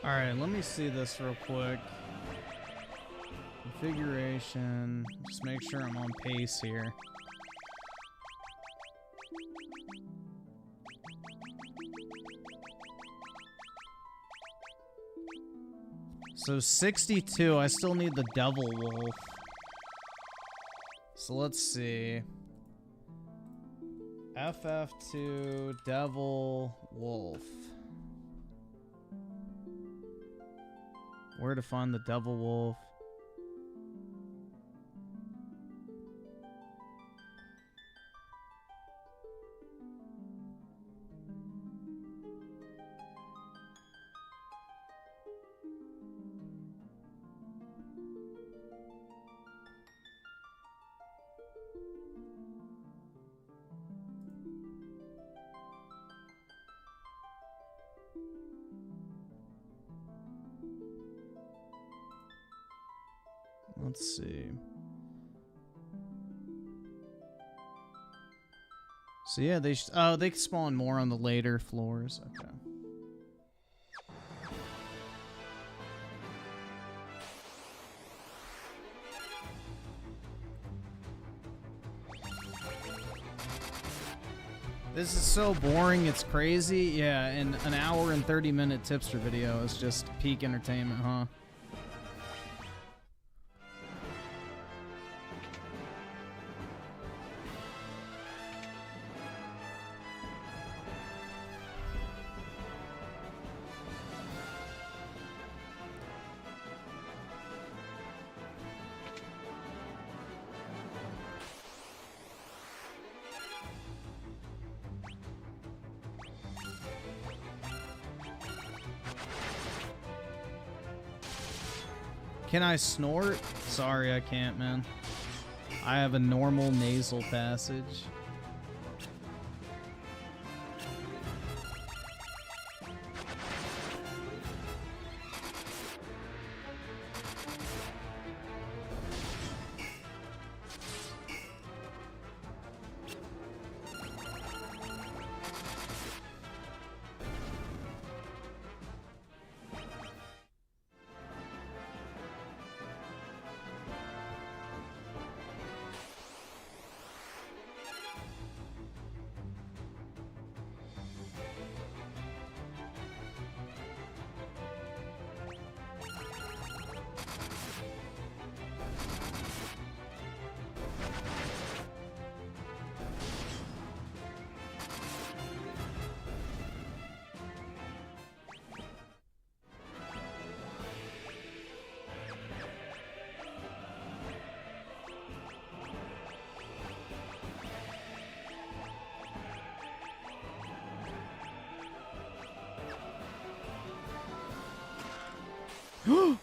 Alright, let me see this real quick. Configuration. Just make sure I'm on pace here. So 62, I still need the Devil Wolf. So let's see. FF2 Devil Wolf. Where to find the Devil Wolf? Let's see. So yeah, they they spawn more on the later floors. Okay. This is so boring, it's crazy. Yeah, and an hour and 30-minute tipster video is just peak entertainment, huh? Can I snort? Sorry, I can't, man. I have a normal nasal passage.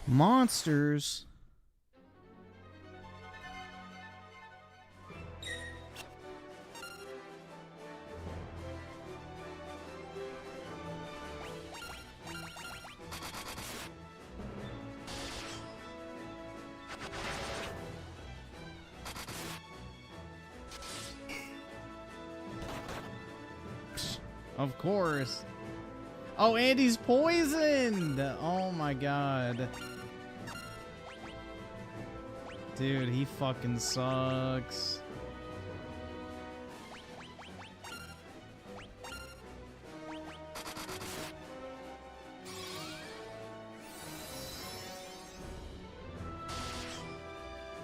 Monsters. Of course. Oh, Andy's poisoned! Oh my god. Dude, he fucking sucks.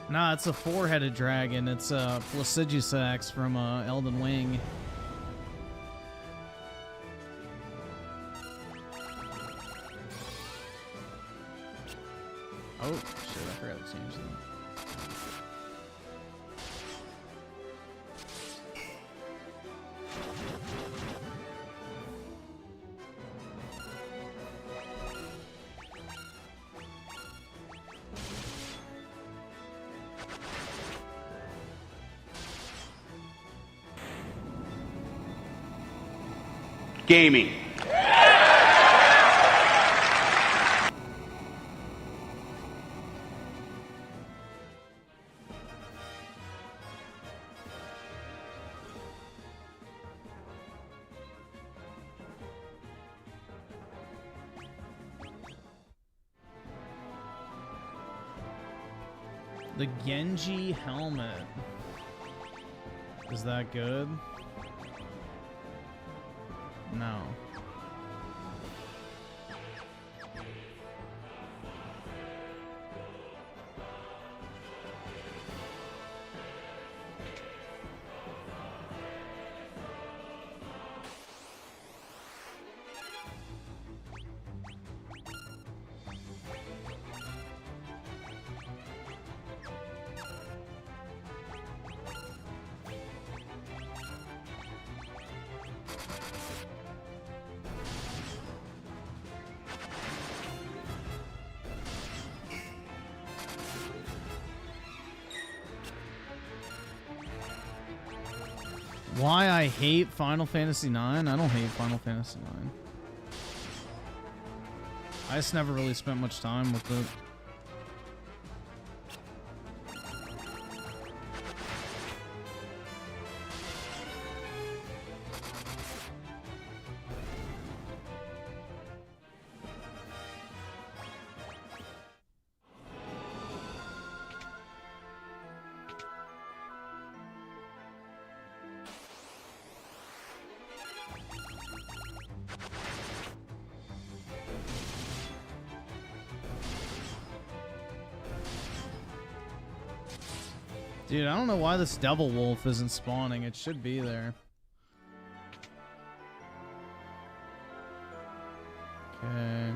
Nah, it's a four-headed dragon. It's Placidusax from Elden Ring. Oh, shit, I forgot to change them. Gaming. The Genji helmet. Is that good? No. Why I hate Final Fantasy IX? I don't hate Final Fantasy IX. I just never really spent much time with it. Dude, I don't know why this Devil Wolf isn't spawning. It should be there. Okay.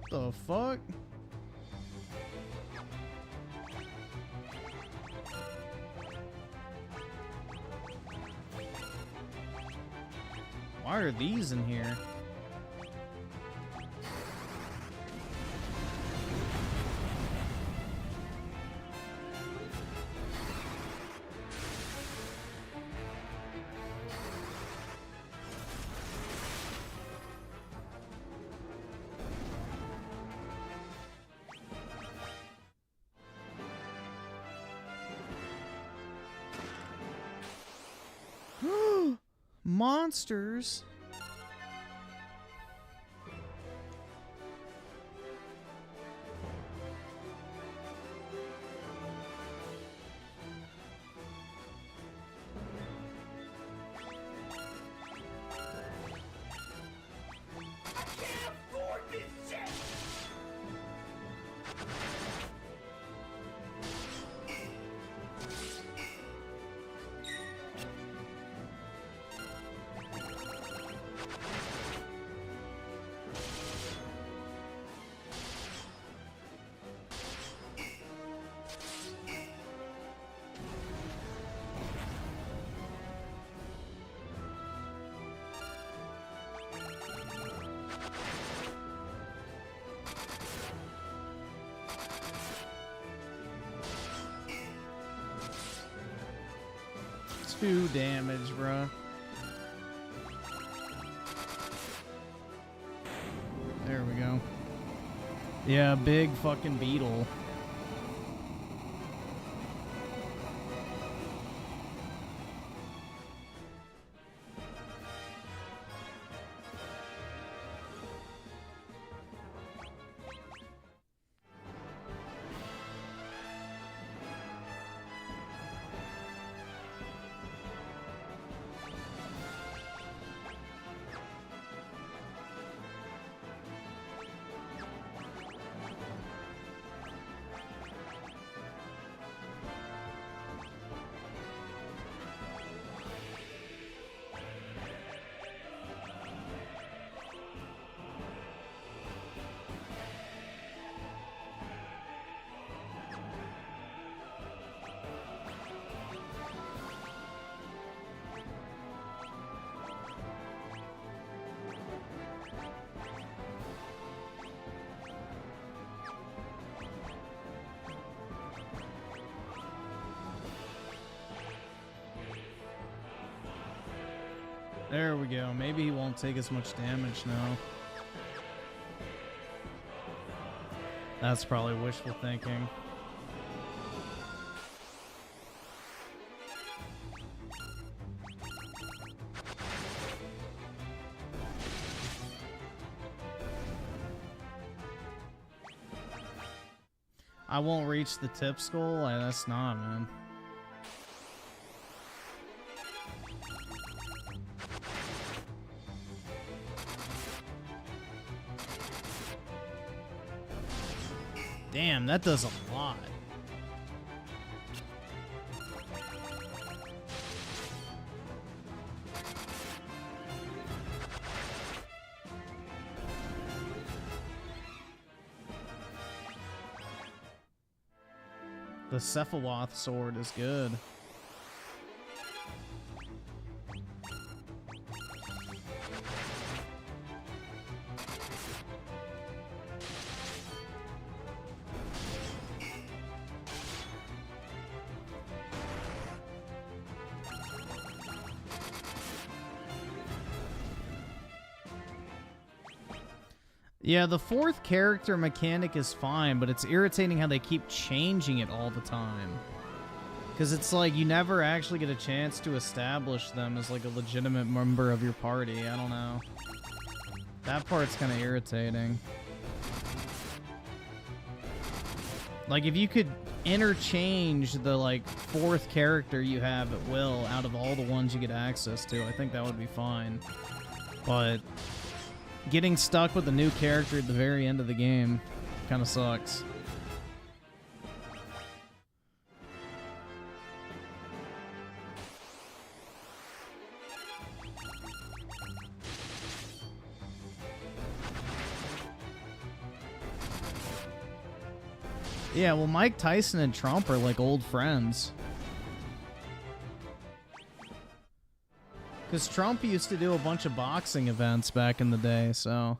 The fuck? Why are these in here? Monsters. Two damage, bruh. There we go. Yeah, big fucking beetle. There we go. Maybe he won't take as much damage now. That's probably wishful thinking. I won't reach the tip skull? That's not, man. Damn, that does a lot. The Cephaloth sword is good. Yeah, the fourth character mechanic is fine, but it's irritating how they keep changing it all the time. Because it's like you never actually get a chance to establish them as like a legitimate member of your party. I don't know. That part's kind of irritating. Like if you could interchange the like fourth character you have at will out of all the ones you get access to, I think that would be fine. But getting stuck with a new character at the very end of the game kind of sucks. Yeah, well, Mike Tyson and Trump are like old friends. Because Trump used to do a bunch of boxing events back in the day, so...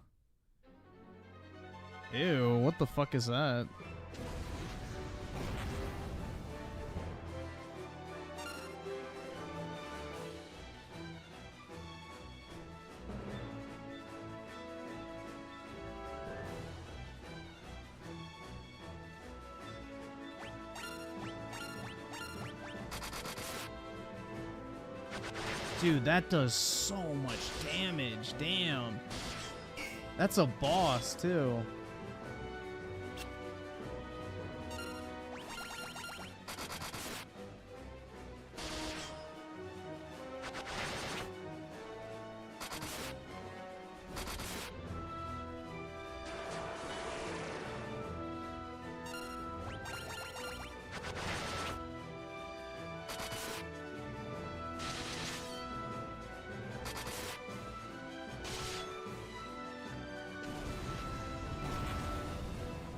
Ew, what the fuck is that? Dude, that does so much damage. Damn. That's a boss, too.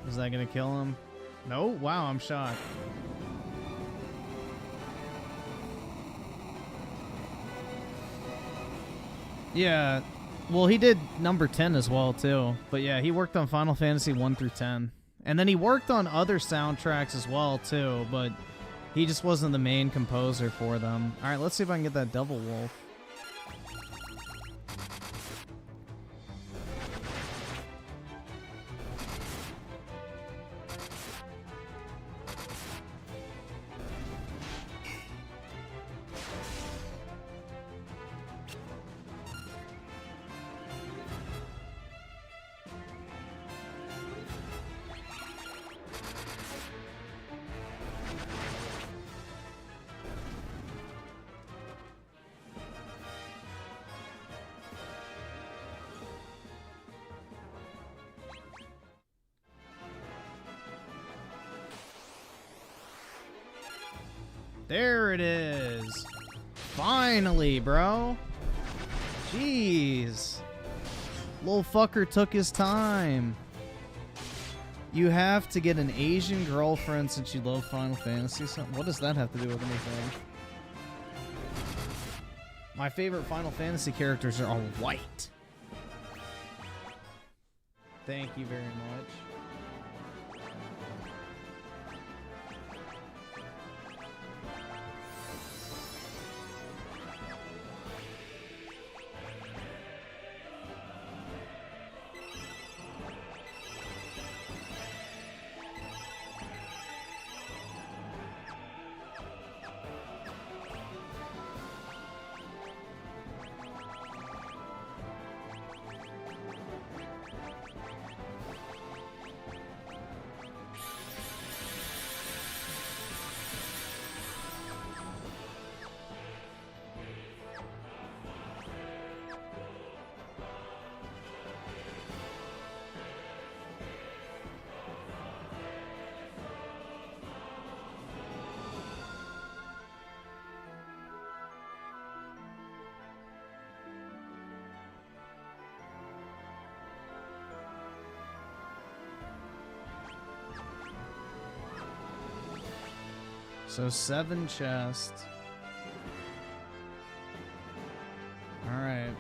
Is that gonna kill him? No? Wow, I'm shocked. Yeah, well, he did number 10 as well, too. But yeah, he worked on Final Fantasy 1 through 10. And then he worked on other soundtracks as well, too, but he just wasn't the main composer for them. Alright, let's see if I can get that Devil Wolf. There it is. Finally, bro. Jeez. Little fucker took his time. You have to get an Asian girlfriend since you love Final Fantasy. What does that have to do with anything? My favorite Final Fantasy characters are all white. Thank you very much. So 7 chests. Alright.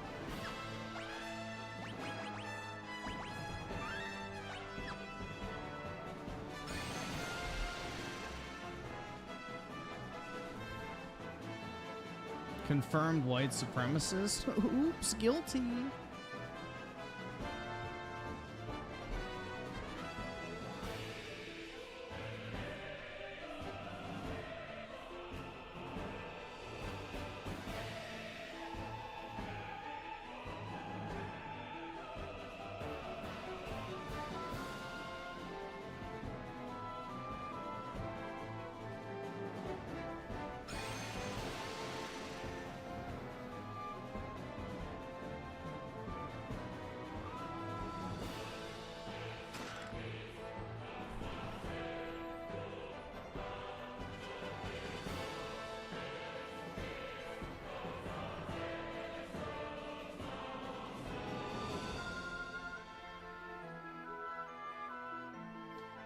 Confirmed white supremacist? Oops, guilty.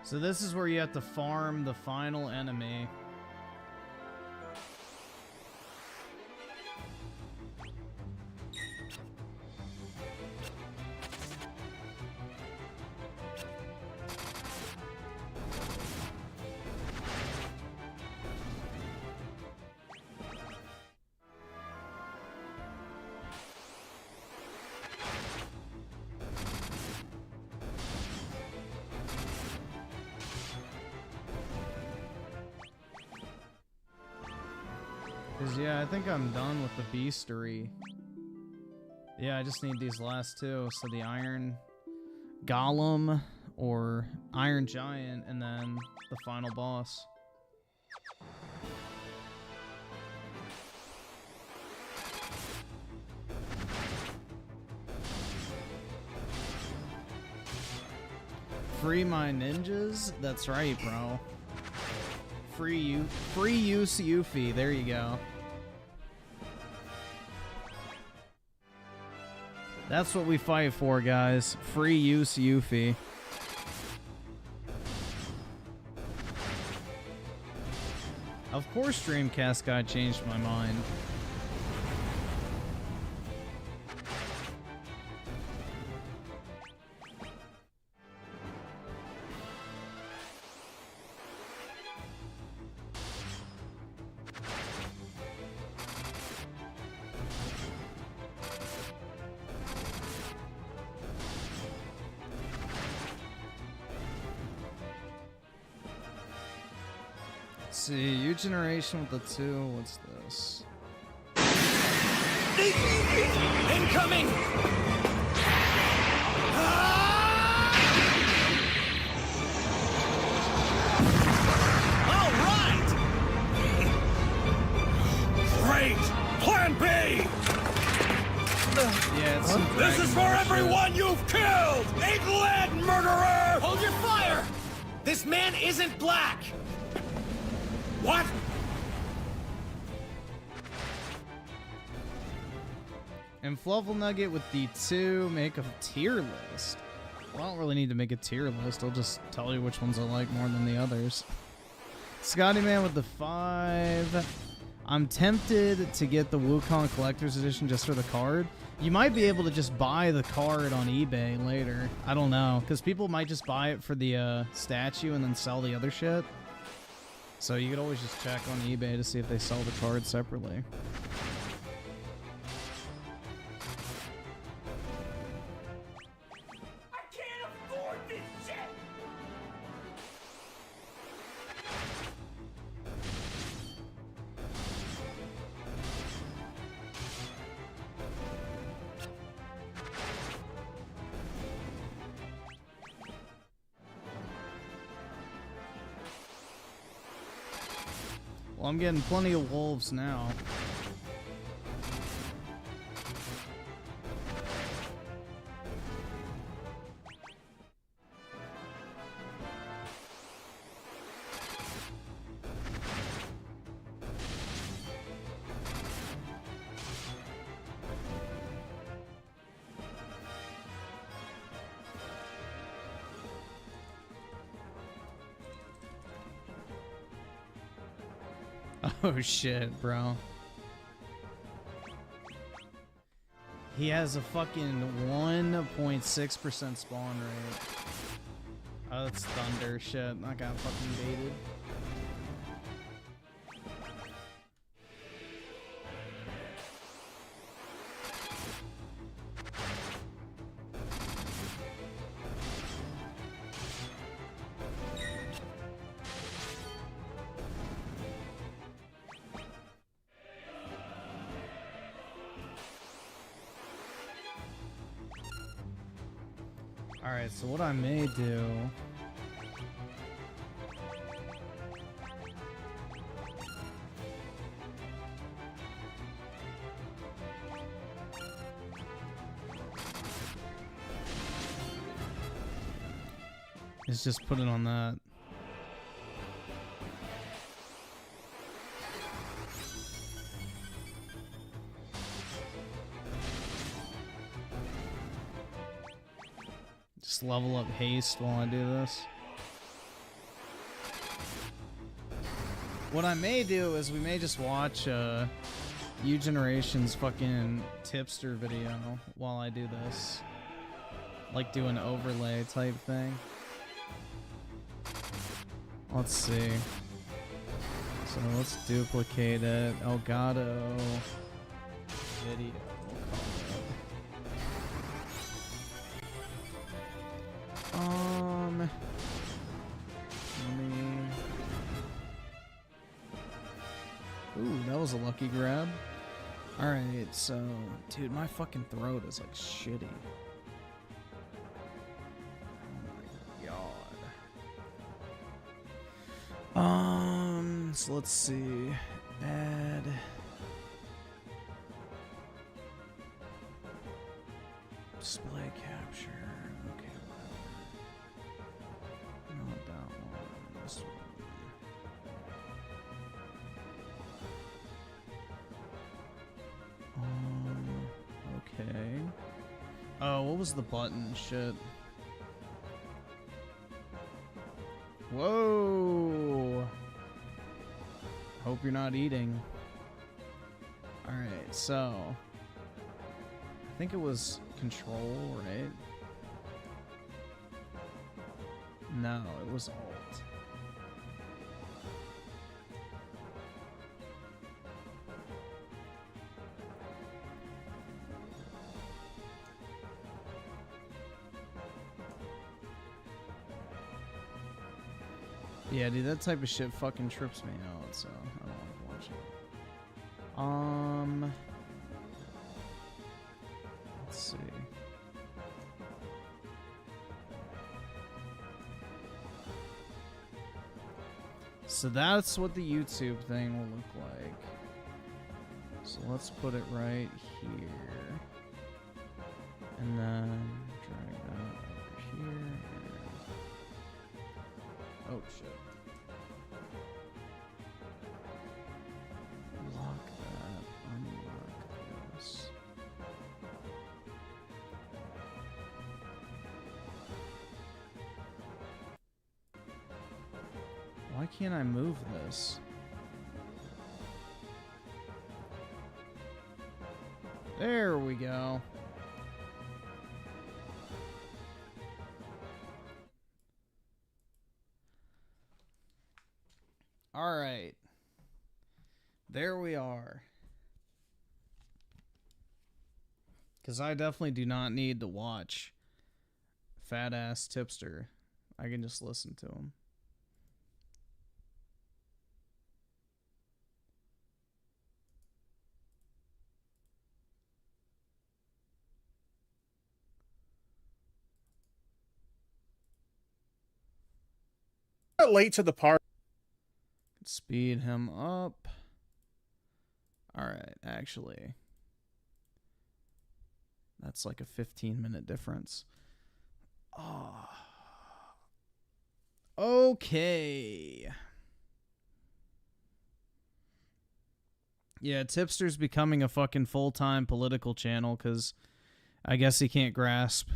So this is where you have to farm the final enemy. Yeah, I think I'm done with the beastery. Yeah, I just need these last two. So the Iron Golem or Iron Giant, and then the final boss. Free my ninjas? That's right, bro. Free use Yuffie. There you go. That's what we fight for, guys. Free use Yuffie. Of course Dreamcast guy changed my mind. See, U generation with the 2. What's this? Incoming! All right! Great! Plan B! Yeah, it's some This is for everyone you've killed! Egghead murderer! Hold your fire! This man isn't black! What? And Fluffle Nugget with the 2, make a tier list. Well, I don't really need to make a tier list. I'll just tell you which ones I like more than the others. Scotty Man with the 5. I'm tempted to get the Wukong Collector's Edition just for the card. You might be able to just buy the card on eBay later. I don't know, because people might just buy it for the statue and then sell the other shit. So you could always just check on eBay to see if they sell the card separately. I can't afford this shit! Well, I'm getting plenty of wolves now. Oh shit, bro. He has a fucking 1.6% spawn rate. Oh, that's thunder shit. I got fucking baited. Alright, so what I may do... is just put it on that. Just level up haste while I do this. What I may do is we may just watch U Generation's fucking Tipster video while I do this. Like do an overlay type thing. Let's see. So let's duplicate it. Elgato video. We'll call it. Let me... Ooh, that was a lucky grab. Alright, so... Dude, my fucking throat is like shitty. So let's see. Add. Display capture. Okay, whatever. Not that one. This one. Okay. Oh, what was the button? Shit. Whoa. Hope you're not eating. Alright, so I think it was control, right? No, it was alt. Yeah, dude, that type of shit fucking trips me out, so I don't like watching it. Let's see. So that's what the YouTube thing will look like. So let's put it right here. And then drag that over here. Oh shit. Lock that, unlock this. Why can't I move this? There we go. All right. There we are. Because I definitely do not need to watch fat ass Tipster. I can just listen to him. Late to the party. Speed him up. Alright, actually. That's like a 15-minute difference. Oh. Okay. Yeah, Tipster's becoming a fucking full-time political channel because I guess he can't grasp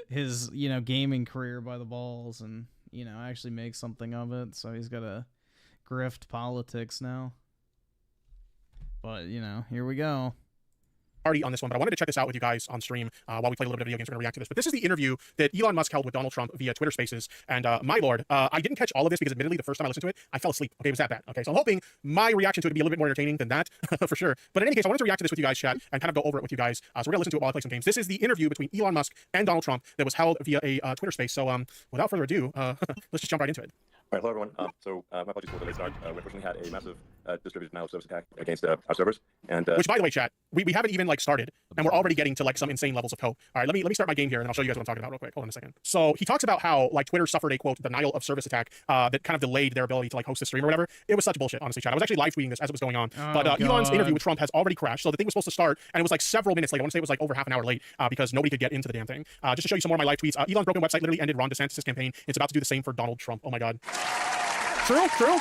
his, gaming career by the balls and, actually make something of it. So he's got to grift politics now. But, you know, here we go. Party on this one, but I wanted to check this out with you guys on stream while we play a little bit of video games. We're going to react to this. But this is the interview that Elon Musk held with Donald Trump via Twitter Spaces. And my lord, I didn't catch all of this because admittedly the first time I listened to it, I fell asleep. Okay, it was that bad. Okay, so I'm hoping my reaction to it would be a little bit more entertaining than that, for sure. But in any case, I wanted to react to this with you guys, chat, and kind of go over it with you guys. So we're going to listen to it while I play some games. This is the interview between Elon Musk and Donald Trump that was held via a Twitter Space. So without further ado, let's just jump right into it. All right, hello everyone. My apologies for the late start. We unfortunately had a massive distributed denial of service attack against our servers, and which, by the way, chat, we haven't even like started, and we're already getting to like some insane levels of hope. All right, let me start my game here, and I'll show you guys what I'm talking about real quick. Hold on a second. So he talks about how like Twitter suffered a quote denial of service attack that kind of delayed their ability to like host the stream or whatever. It was such bullshit, honestly, chat. I was actually live tweeting this as it was going on, but Elon's interview with Trump has already crashed. So the thing was supposed to start, and it was like several minutes late. I want to say it was like over half an hour late because nobody could get into the damn thing. Just to show you some more of my live tweets. Elon's broken website literally ended Ron DeSantis' campaign. It's about to do the same for Donald Trump. Oh my god. True.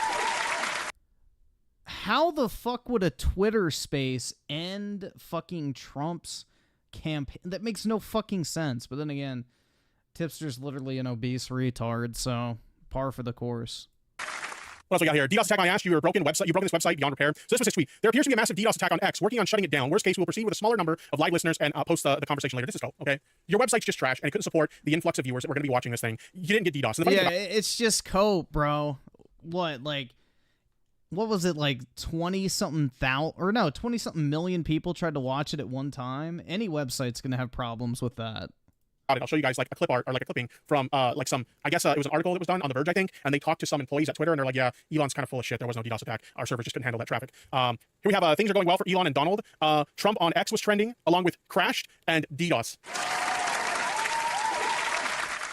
How the fuck would a Twitter space end fucking Trump's campaign? That makes no fucking sense. But then again, Tipster's literally an obese retard, so par for the course. What else we got here? DDoS attack. I asked you. You've broken this website beyond repair. So this was his tweet. There appears to be a massive DDoS attack on X. Working on shutting it down. Worst case, we'll proceed with a smaller number of live listeners and post the conversation later. This is cool. Okay. Your website's just trash, and it couldn't support the influx of viewers that were going to be watching this thing. You didn't get DDoS. Yeah, it's just cope, bro. What, like, what was it, like 20-something million people tried to watch it at one time? Any website's gonna have problems with that. I'll show you guys like a clip art or like a clipping from like some, I guess it was an article that was done on The Verge, I think, and they talked to some employees at Twitter, and they're like, yeah, Elon's kind of full of shit. There was no DDoS attack. Our servers just couldn't handle that traffic. Here we have things are going well for Elon and Donald. Trump on X was trending along with crashed and DDoS.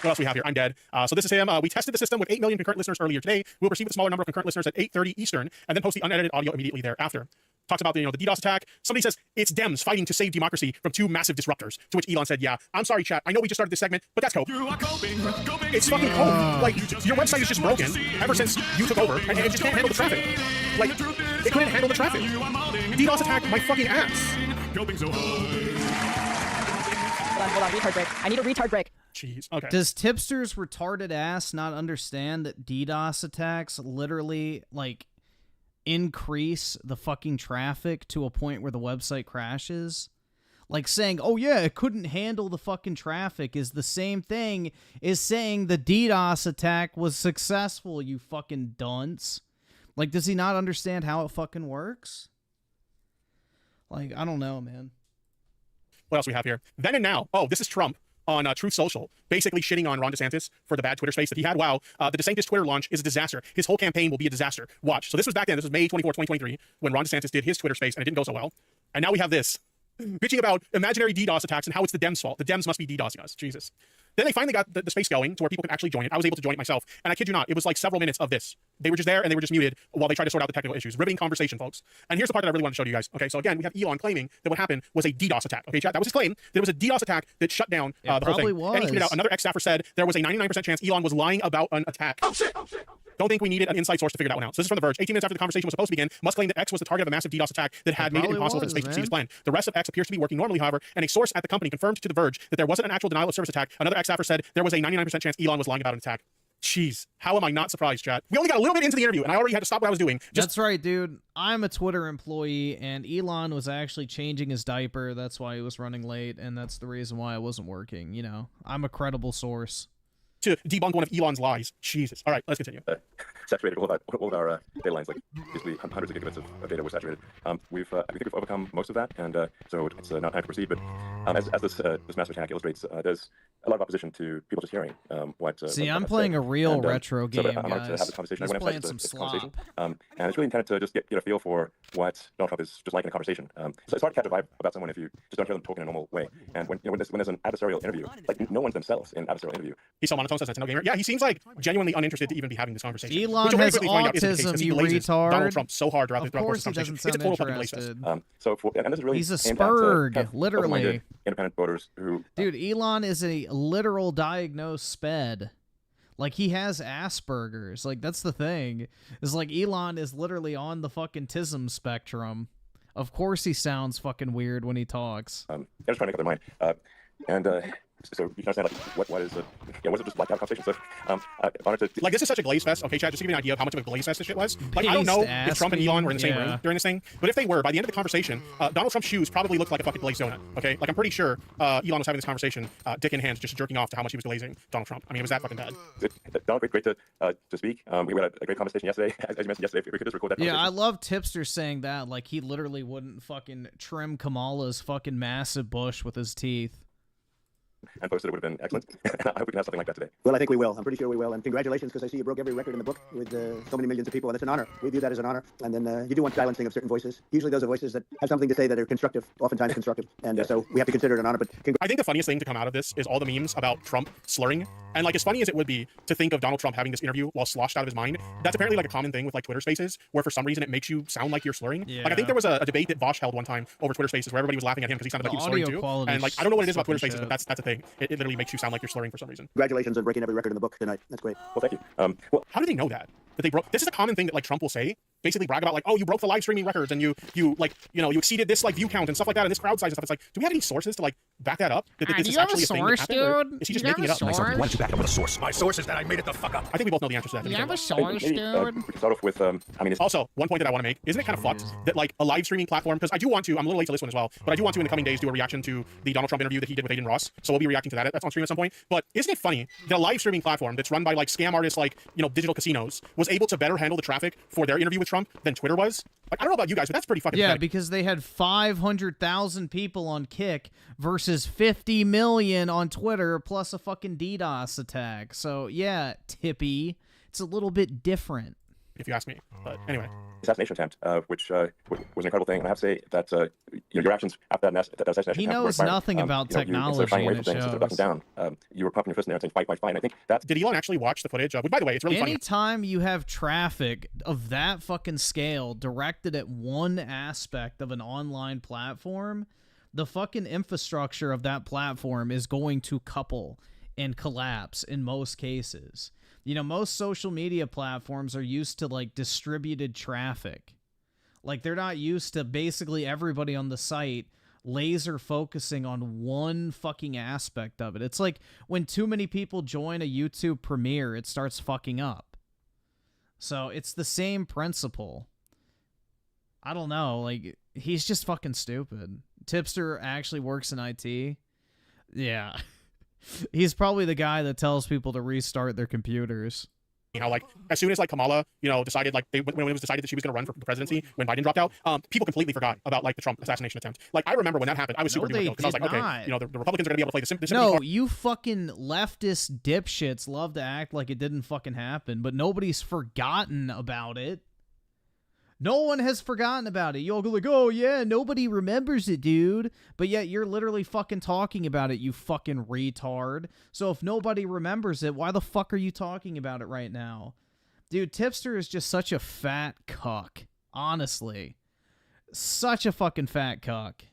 What else we have here? I'm dead. So this is him. We tested the system with 8 million concurrent listeners earlier today. We'll proceed with a smaller number of concurrent listeners at 8:30 Eastern, and then post the unedited audio immediately thereafter. Talks about the DDoS attack. Somebody says it's Dems fighting to save democracy from two massive disruptors. To which Elon said, "Yeah, I'm sorry, chat. I know we just started this segment, but that's cope. It's fucking cope. Like your website is just broken ever since you took over, and it just can't handle the traffic. Like it couldn't handle the traffic. DDoS attack my fucking ass." Hold on, retard break. I need a retard break. Jeez. Okay. Does Tipster's retarded ass not understand that DDoS attacks literally, like, increase the fucking traffic to a point where the website crashes? Like, saying, oh yeah, it couldn't handle the fucking traffic is the same thing as saying the DDoS attack was successful, you fucking dunce. Like, does he not understand how it fucking works? Like, I don't know, man. What else we have here? Then and now. Oh, this is Trump on Truth Social, basically shitting on Ron DeSantis for the bad Twitter space that he had. Wow, the DeSantis Twitter launch is a disaster. His whole campaign will be a disaster. Watch. So this was back then. This was May 24, 2023, when Ron DeSantis did his Twitter space, and it didn't go so well. And now we have this. Bitching about imaginary DDoS attacks and how it's the Dems' fault. The Dems must be DDoSing us. Jesus. Then they finally got the space going to where people could actually join it. I was able to join it myself. And I kid you not, it was like several minutes of this. They were just there and they were just muted while they tried to sort out the technical issues. Riveting conversation, folks. And here's the part that I really want to show you guys. Okay, so again, we have Elon claiming that what happened was a DDoS attack. Okay, chat, that was his claim. There was a DDoS attack that shut down the whole thing. Was. And he tweeted out, another ex-staffer said there was a 99% chance Elon was lying about an attack. Oh shit. Don't think we needed an inside source to figure that one out. So this is from The Verge. 18 minutes after the conversation was supposed to begin, Musk claimed that X was the target of a massive DDoS attack that had made it impossible for the space to proceed as planned. The rest of X appears to be working normally, however, and a source at the company confirmed to The Verge that there wasn't an actual denial of service attack. Another ex-staffer said there was a 99% chance Elon was lying about an attack. Jeez, how am I not surprised, chat? We only got a little bit into the interview, and I already had to stop what I was doing. That's right, dude. I'm a Twitter employee, and Elon was actually changing his diaper. That's why he was running late, and that's the reason why I wasn't working. You know, I'm a credible source. To debunk one of Elon's lies. Jesus. All right, let's continue. Saturated all of our data lines, like basically hundreds of gigabits of data were saturated. I think we've overcome most of that, and so it's not time to proceed. But as this massive attack illustrates, there's a lot of opposition to people just hearing what. See, I'm playing a real retro game, so I'm guys. To have this conversation. He's I went playing some slop. And it's really intended to just get a feel for what Donald Trump is just like in a conversation. So it's hard to catch a vibe about someone if you just don't hear them talk in a normal way. And when there's an adversarial interview, like no one's themselves in an adversarial interview. He's so monotone, says no gamer. Yeah, he seems like genuinely uninterested to even be having this conversation. Elon has autism, you retard. Donald Trump so hard throughout of the course conversation. He doesn't sound interested. And this is really he's a spurg, literally. Independent voters who. Dude, Elon is a literal diagnosed sped. Like, he has Asperger's. Like, that's the thing. It's like Elon is literally on the fucking tism spectrum. Of course he sounds fucking weird when he talks. I'm just trying to get their mind. And So you can understand like what is was it just blacked out conversation? So I wanted to like this is such a glaze fest. Okay, Chad, just to give you an idea of how much of a glaze fest this shit was. Like I don't know if Trump and Elon were in the same room during this thing, but if they were, by the end of the conversation, Donald Trump's shoes probably looked like a fucking glazed donut. Okay, like I'm pretty sure Elon was having this conversation, dick in hand, just jerking off to how much he was glazing Donald Trump. I mean, it was that fucking bad. Donald, great to speak. We had a great conversation yesterday, as you mentioned yesterday. If we could just record that conversation. Yeah, I love Tipster saying that. Like he literally wouldn't fucking trim Kamala's fucking massive bush with his teeth. And posted, it would have been excellent. I hope we can have something like that today. Well, I think we will. I'm pretty sure we will. And congratulations, because I see you broke every record in the book with so many millions of people. That's an honor. We view that as an honor. And then you do want silencing of certain voices. Usually those are voices that have something to say that are constructive, oftentimes constructive. And so we have to consider it an honor. But I think the funniest thing to come out of this is all the memes about Trump slurring. And like as funny as it would be to think of Donald Trump having this interview while sloshed out of his mind, that's apparently like a common thing with like Twitter Spaces, where for some reason it makes you sound like you're slurring. Yeah. Like I think there was a debate that Vosh held one time over Twitter Spaces where everybody was laughing at him because he sounded like he was slurring too. And like I don't know what it is about Twitter Spaces, but that's a thing. It literally makes you sound like you're slurring for some reason. congratulations on breaking every record in the book tonight. That's great. Well, thank you. Well, how do they know that they broke? This is a common thing that like Trump will say. Basically brag about like, oh, you broke the live streaming records and you like, you exceeded this like view count and stuff like that and this crowd size and stuff. It's like, do we have any sources to like back that up? That this do is you have actually a thing source, that happened, dude? is he just making it up? Why don't you back up with a source? My source is that I made it the fuck up. I think we both know the answer to that. Do you have a source, maybe, dude? we can start off with, I mean, also, one point that I want to make, isn't it kind of fucked that like a live streaming platform, because I do want to, I'm a little late to this one as well, but I do want to in the coming days do a reaction to the Donald Trump interview that he did with Aiden Ross. So we'll be reacting to that. That's on stream at some point. But isn't it funny that a live streaming platform that's run by like scam artists like, digital casinos was able to better handle the traffic for their interview with Trump than Twitter was? Like, I don't know about you guys, but that's pretty fucking pathetic. Because they had 500,000 people on Kick versus 50 million on Twitter plus a fucking DDoS attack. So, yeah, Tippy, it's a little bit different. If you ask me. But anyway. Assassination attempt, which was an incredible thing. And I have to say that your actions after that assassination he attempt knows nothing about technology, and it shows. Down, you were pumping your fist in there and saying, fight, fight, fight. And I think that... Did Elon actually watch the footage? By the way, it's really funny. Anytime you have traffic of that fucking scale directed at one aspect of an online platform, the fucking infrastructure of that platform is going to couple and collapse in most cases. Most social media platforms are used to like distributed traffic. Like they're not used to basically everybody on the site laser focusing on one fucking aspect of it. It's like when too many people join a YouTube premiere, it starts fucking up. So it's the same principle. I don't know. Like he's just fucking stupid. Tipster actually works in IT. Yeah. He's probably the guy that tells people to restart their computers. Like as soon as like Kamala, decided like when it was decided that she was going to run for the presidency when Biden dropped out, people completely forgot about like the Trump assassination attempt. Like I remember when that happened, I was super duper because I was like, okay, the Republicans are going to be able to play the sympathy card. You fucking leftist dipshits love to act like it didn't fucking happen, but nobody's forgotten about it. No one has forgotten about it. You'll go like, oh yeah, nobody remembers it, dude. But yet you're literally fucking talking about it, you fucking retard. So if nobody remembers it, why the fuck are you talking about it right now? Dude, Tipster is just such a fat cuck. Honestly. Such a fucking fat cuck.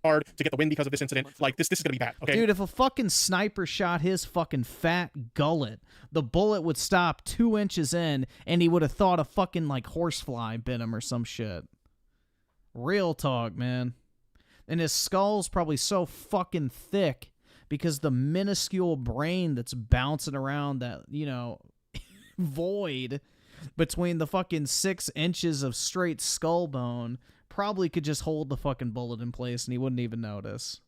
Hard to get the win because of this incident. Like this is gonna be bad. Okay, dude, if a fucking sniper shot his fucking fat gullet, the bullet would stop 2 inches in, and he would have thought a fucking like horsefly bit him or some shit. Real talk, man. And his skull's probably so fucking thick because the minuscule brain that's bouncing around that void between the fucking 6 inches of straight skull bone probably could just hold the fucking bullet in place and he wouldn't even notice.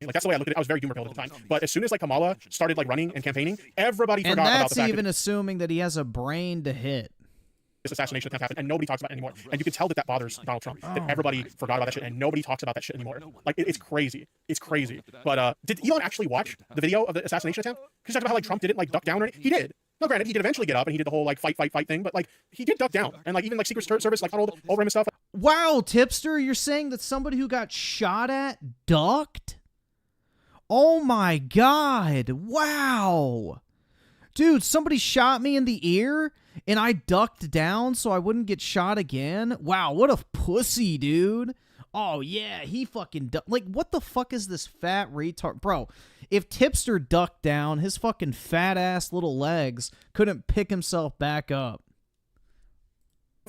Like that's the way I looked at it. I was very humor-filled at the time. But as soon as like Kamala started like running and campaigning, everybody forgot about the fact that... And that's even assuming that he has a brain to hit. This assassination attempt happened and nobody talks about it anymore. And you can tell that bothers Donald Trump. That everybody forgot about that shit and nobody talks about that shit anymore. Like it's crazy. It's crazy. But did Elon actually watch the video of the assassination attempt? Because he talked about how like Trump didn't like duck down or anything. He did. No, granted, he did eventually get up and he did the whole like fight thing, but like he did duck down and like even like Secret Service like huddled over him and stuff. Wow, Tipster, you're saying that somebody who got shot at ducked? Oh my god! Wow, dude, somebody shot me in the ear and I ducked down so I wouldn't get shot again. Wow, what a pussy, dude. Oh yeah, he fucking like what the fuck is this fat retard, bro? If Tipster ducked down, his fucking fat ass little legs couldn't pick himself back up.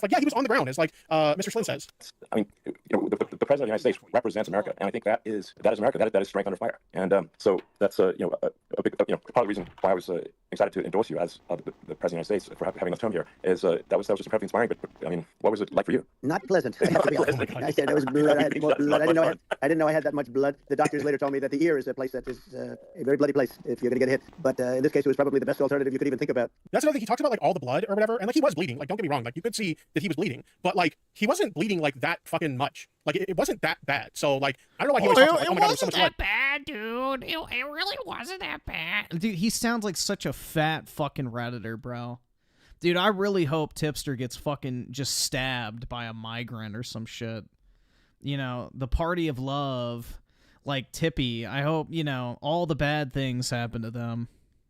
like, yeah, he was on the ground, as like Mr. Slynn says. I mean, you know, the president of the United States represents America, and I think that is America. That is strength under fire, and so that's you know, a big, you know, part of the reason why I was excited to endorse you as the president of the United States for having us home here is that was just incredibly inspiring. But I mean, what was it like for you? Not pleasant. I have to be honest. I said there was blood. I had more blood. I didn't know I had that much blood. The doctors later told me that the ear is a place that is a very bloody place if you're going to get hit. But in this case, it was probably the best alternative you could even think about. That's another thing. He talked about like all the blood or whatever, and like he was bleeding. Like, don't get me wrong. Like, you could see that he was bleeding, but like he wasn't bleeding like that fucking much. Like it wasn't that bad. So like I don't know why he always talks about like, oh my god, there's so much blood. Bad, dude. It really wasn't that bad. Dude, he sounds like such a fat fucking Redditor, bro. Dude, I really hope Tipster gets fucking just stabbed by a migrant or some shit. You know, the party of love, like Tippy. I hope, you know, all the bad things happen to them.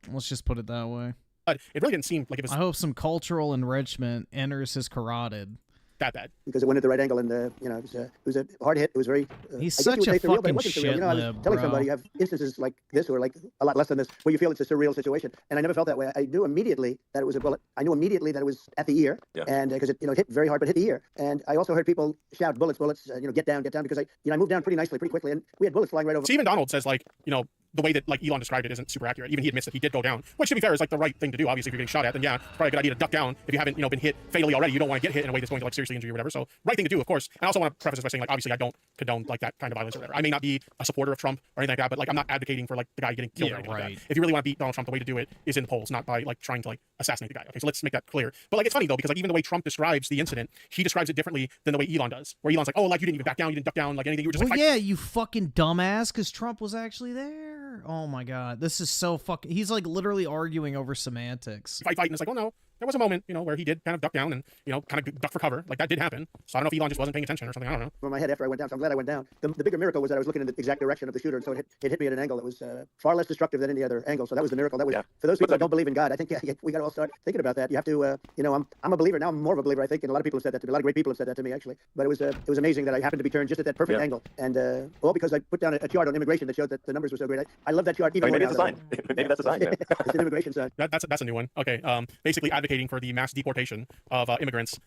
Let's just put it that way. It really didn't seem like it was. I hope some cultural enrichment enters his carotid. That bad. Because it went at the right angle, and you know, it was a hard hit. It was very. He's such a fucking shit You know, I was telling somebody you have instances like this, or like a lot less than this, where you feel it's a surreal situation, and I never felt that way. I knew immediately that it was a bullet. I knew immediately that it was at the ear, and because it, you know, it hit very hard, but hit the ear. And I also heard people shout, "Bullets, bullets!" You know, get down, because I moved down pretty nicely, pretty quickly, and we had bullets flying right over. Stephen Donald says like, you know, the way that like Elon described it isn't super accurate. Even he admits that he did go down, which to be fair is like the right thing to do. Obviously, if you're getting shot at, then yeah, it's probably a good idea to duck down. If you haven't, you know, been hit fatally already, you don't want to get hit in a way that's going to like seriously injure you or whatever. So right thing to do, of course. And I also want to preface this by saying like, obviously I don't condone like that kind of violence or whatever. I may not be a supporter of Trump or anything like that, but like I'm not advocating for like the guy getting killed or anything like that. If you really want to beat Donald Trump, the way to do it is in the polls, not by like trying to like assassinate the guy. Okay, so let's make that clear. But like it's funny though, because like even the way Trump describes the incident, he describes it differently than the way Elon does. Where Elon's like, oh, like you didn't even back down, you didn't duck down, like anything. You were just like, yeah, you fucking dumbass, because Trump was actually there. Oh my god, this is so fucking. He's like literally arguing over semantics. Fight, and it's like, oh no, there was a moment, you know, where he did kind of duck down and, you know, kind of duck for cover. Like that did happen. So I don't know if Elon just wasn't paying attention or something. I don't know. Over my head after I went down, so I'm glad I went down. The bigger miracle was that I was looking in the exact direction of the shooter, and so it hit me at an angle that was far less destructive than any other angle. So that was the miracle. That was for those people that don't believe in God. I think we got to all start thinking about that. You have to, you know, I'm a believer now. I'm more of a believer, I think, and a lot of people have said that to me. A lot of great people have said that to me actually. But it was amazing that I happened to be turned just at that perfect angle, and all because I put down a chart on immigration that showed that the numbers were so great. I love that chart even more. Maybe it's a sign. Maybe that's a sign. Yeah. It's an immigration sign. That's a new one. Okay. Basically advocating for the mass deportation of immigrants.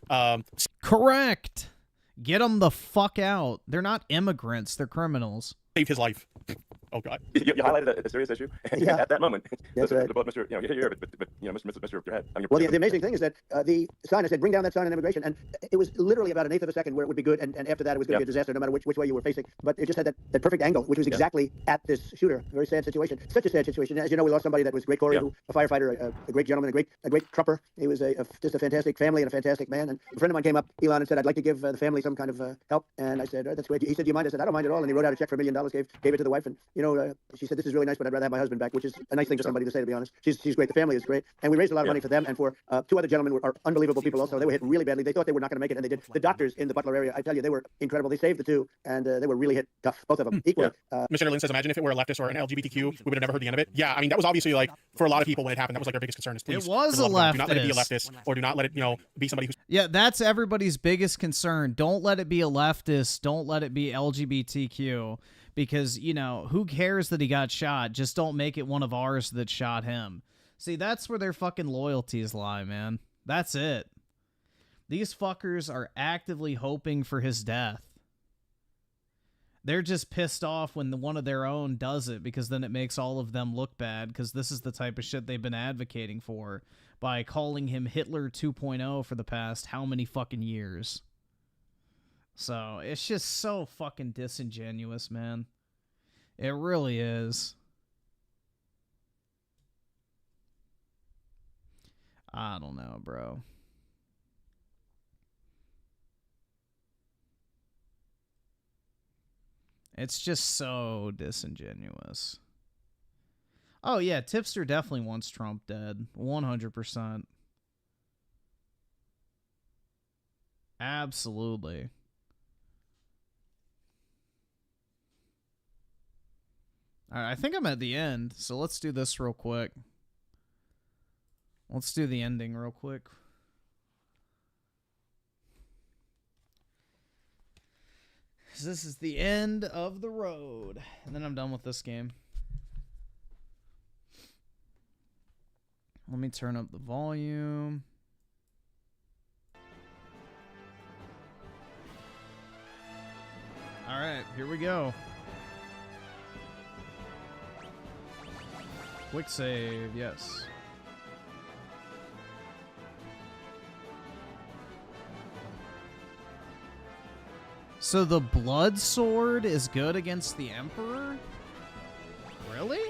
Correct. Get them the fuck out. They're not immigrants. They're criminals. Saved his life. Oh God. You highlighted a serious issue at that moment. That's right. Mr. You know, you hit your ear, but you know, Mr. your head. I mean, well, the amazing thing is that the sign, I said, bring down that sign on immigration, and it was literally about an eighth of a second where it would be good, and after that it was going to be a disaster, no matter which way you were facing. But it just had that perfect angle, which was exactly at this shooter. Very sad situation. Such a sad situation. As you know, we lost somebody that was great, Corey, a firefighter, a great gentleman, a great trumper. He was just a fantastic family and a fantastic man. And a friend of mine came up, Elon, and said, I'd like to give the family some kind of help. And I said, that's great. He said, do you mind? I said, I don't mind at all. And he wrote out a check for $1 million, gave it to the wife. And, you know, she said, this is really nice, but I'd rather have my husband back, which is a nice thing for somebody to say, to be honest. She's great. The family is great. And we raised a lot of money for them and for two other gentlemen who are unbelievable people also. They were hit really badly. They thought they were not going to make it, and they did. The doctors in the Butler area, I tell you, they were incredible. They saved the two, and they were really hit tough, both of them, equally. Mr. Lynn says, imagine if it were a leftist or an LGBTQ, we would have never heard the end of it. Yeah, I mean, that was obviously like, for a lot of people when it happened, that was like their biggest concern is please. It was a leftist. Do not let it be a leftist. leftist, or do not let it, you know, be somebody who's... Yeah, that's everybody's biggest concern. Don't let it be a leftist. Don't let it be LGBTQ. Because, you know, who cares that he got shot? Just don't make it one of ours that shot him. See, that's where their fucking loyalties lie, man. That's it. These fuckers are actively hoping for his death. They're just pissed off when one of their own does it, because then it makes all of them look bad, because this is the type of shit they've been advocating for by calling him Hitler 2.0 for the past how many fucking years. So, it's just so fucking disingenuous, man. It really is. I don't know, bro. It's just so disingenuous. Oh, yeah, Tipster definitely wants Trump dead. 100%. Absolutely. All right, I think I'm at the end, so let's do this real quick. Let's do the ending real quick. This is the end of the road, and then I'm done with this game. Let me turn up the volume. Alright, here we go. Quick save, yes. So the blood sword is good against the Emperor? Really?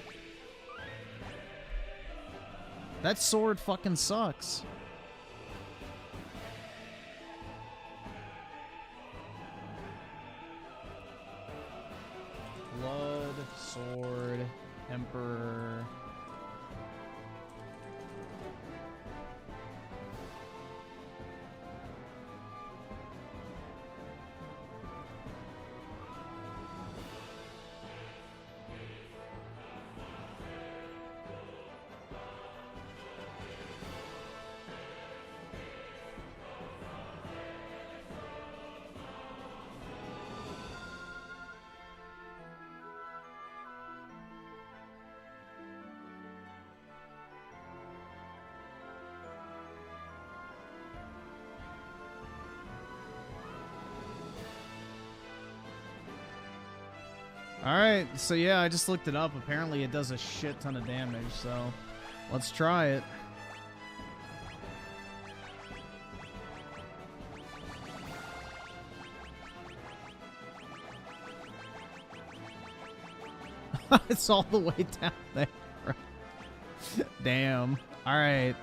That sword fucking sucks. Blood, sword, Emperor. Alright, so yeah, I just looked it up. Apparently it does a shit ton of damage, so let's try it. It's all the way down there. Damn. Alright.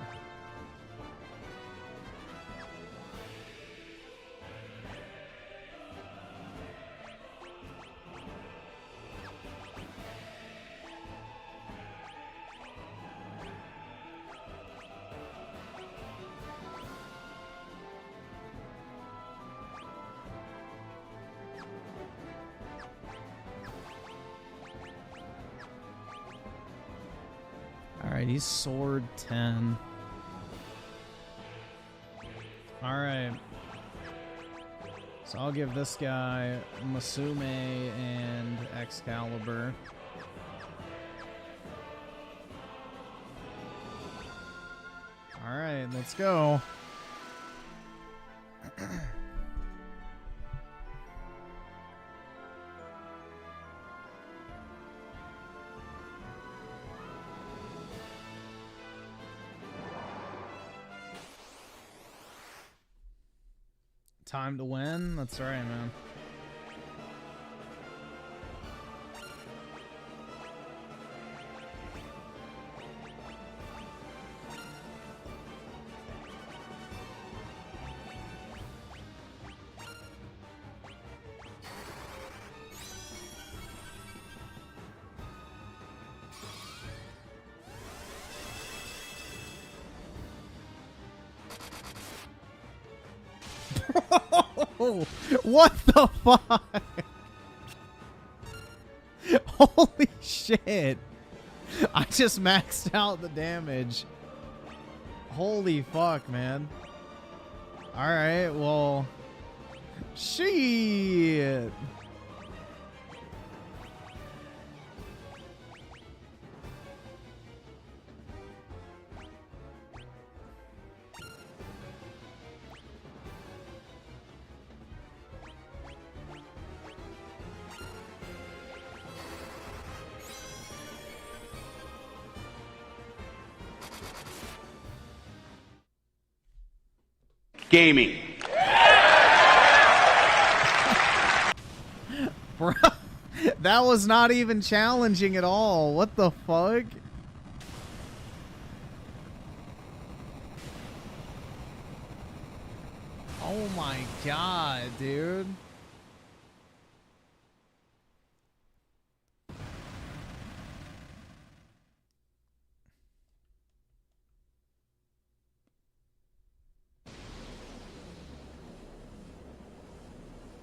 Alright, he's sword 10. Alright. So I'll give this guy Masume and Excalibur. Alright, let's go. Time to win? That's right, man. What the fuck? Holy shit. I just maxed out the damage. Holy fuck, man. Alright, well. Shit. Gaming. Bro, that was not even challenging at all. What the fuck? Oh my god, dude.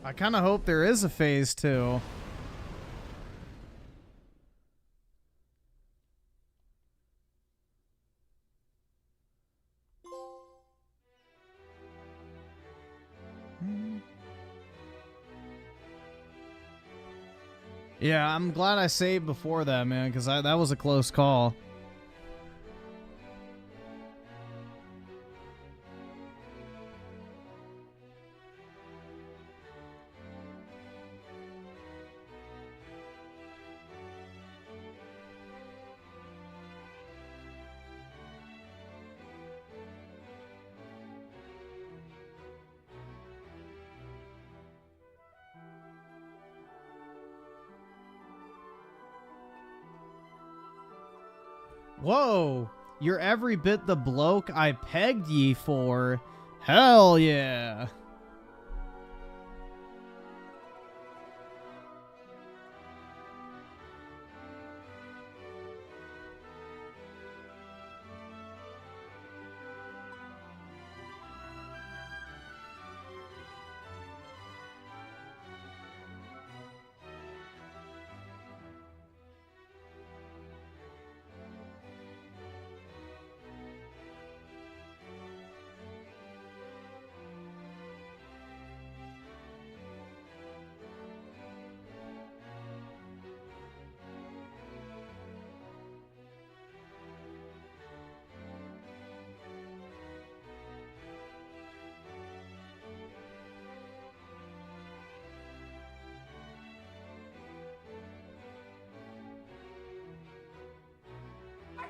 I kind of hope there is a phase 2. Yeah, I'm glad I saved before that, man, because that was a close call. Whoa! You're every bit the bloke I pegged ye for. Hell yeah!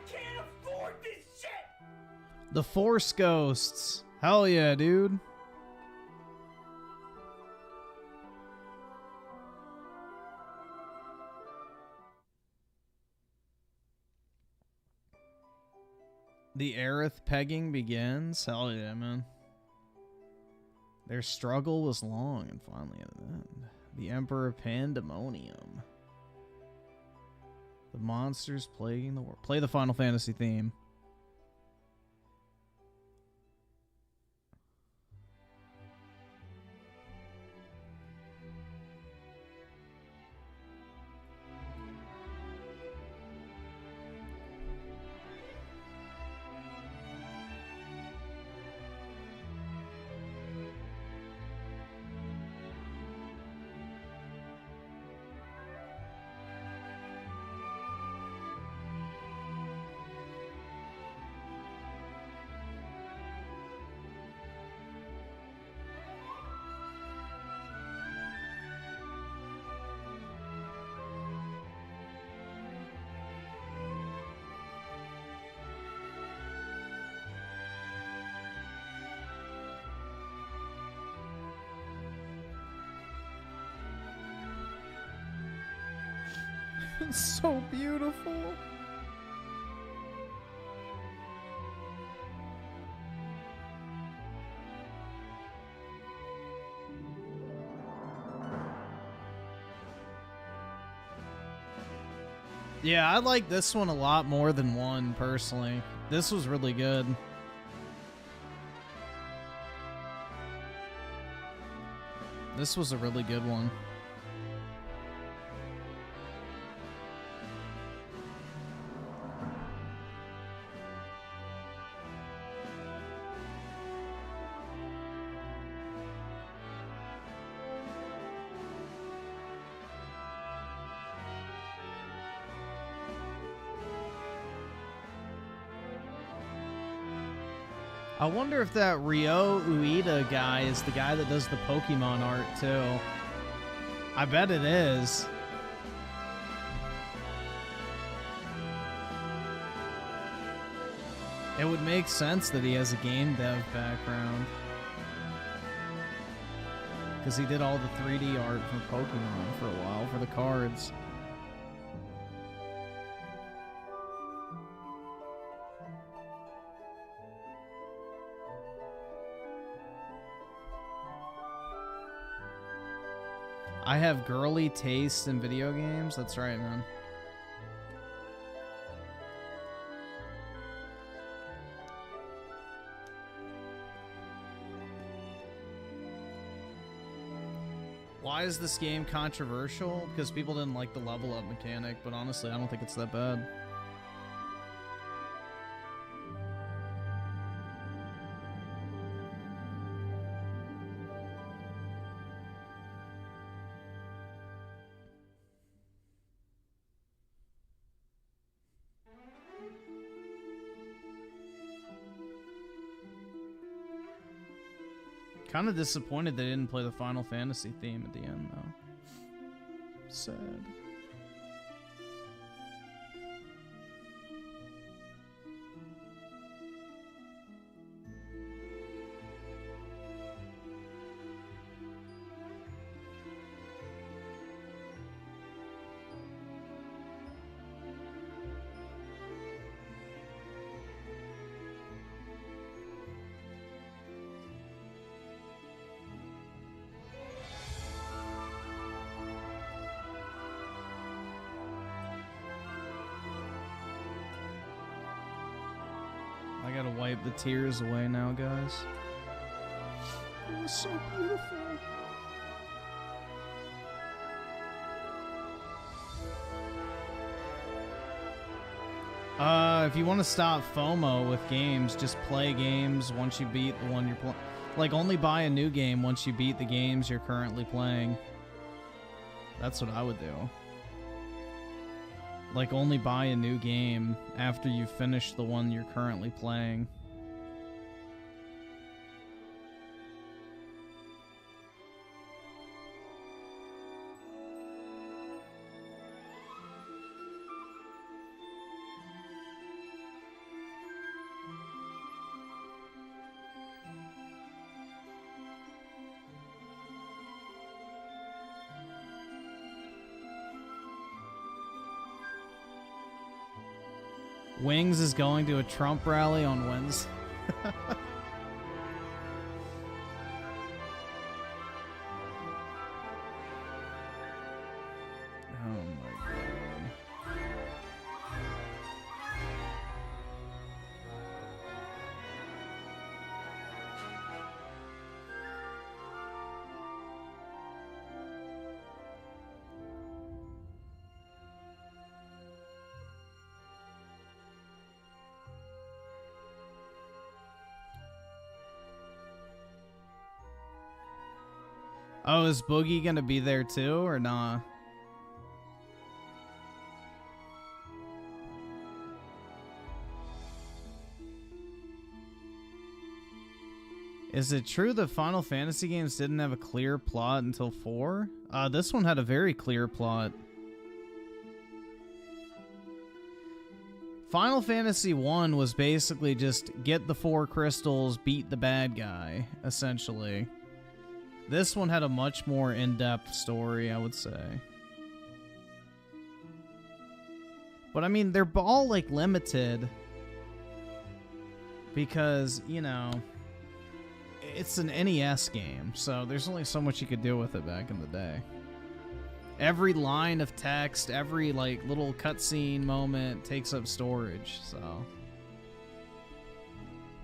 Can't afford this shit! The Force Ghosts. Hell yeah, dude. The Aerith pegging begins. Hell yeah, man. Their struggle was long and finally at an end. The Emperor Pandemonium. The monsters plaguing the world. Play the Final Fantasy theme. It's so beautiful. Yeah, I like this one a lot more than 1, personally. This was really good. This was a really good one. I wonder if that Ryo Ueda guy is the guy that does the Pokemon art, too. I bet it is. It would make sense that he has a game dev background. Because he did all the 3D art for Pokemon for a while, for the cards. I have girly tastes in video games. That's right, man. Why is this game controversial? Because people didn't like the level up mechanic, but honestly, I don't think it's that bad. Kind of disappointed they didn't play the Final Fantasy theme at the end, though. Sad. gotta wipe the tears away now, guys. It was so beautiful. If you want to stop FOMO with games, just play games once you beat the one you're playing. Like, only buy a new game once you beat the games you're currently playing. That's what I would do. Like, only buy a new game after you finish the one you're currently playing. Wings is going to a Trump rally on Wednesday. Oh my god. Oh, is Boogie gonna be there too, or nah? Is it true that Final Fantasy games didn't have a clear plot until 4? This one had a very clear plot. Final Fantasy 1 was basically just get the 4 crystals, beat the bad guy, essentially. This one had a much more in-depth story, I would say. But I mean, they're all like limited because, you know, it's an NES game, so there's only so much you could do with it back in the day. Every line of text, every like little cutscene moment takes up storage, so.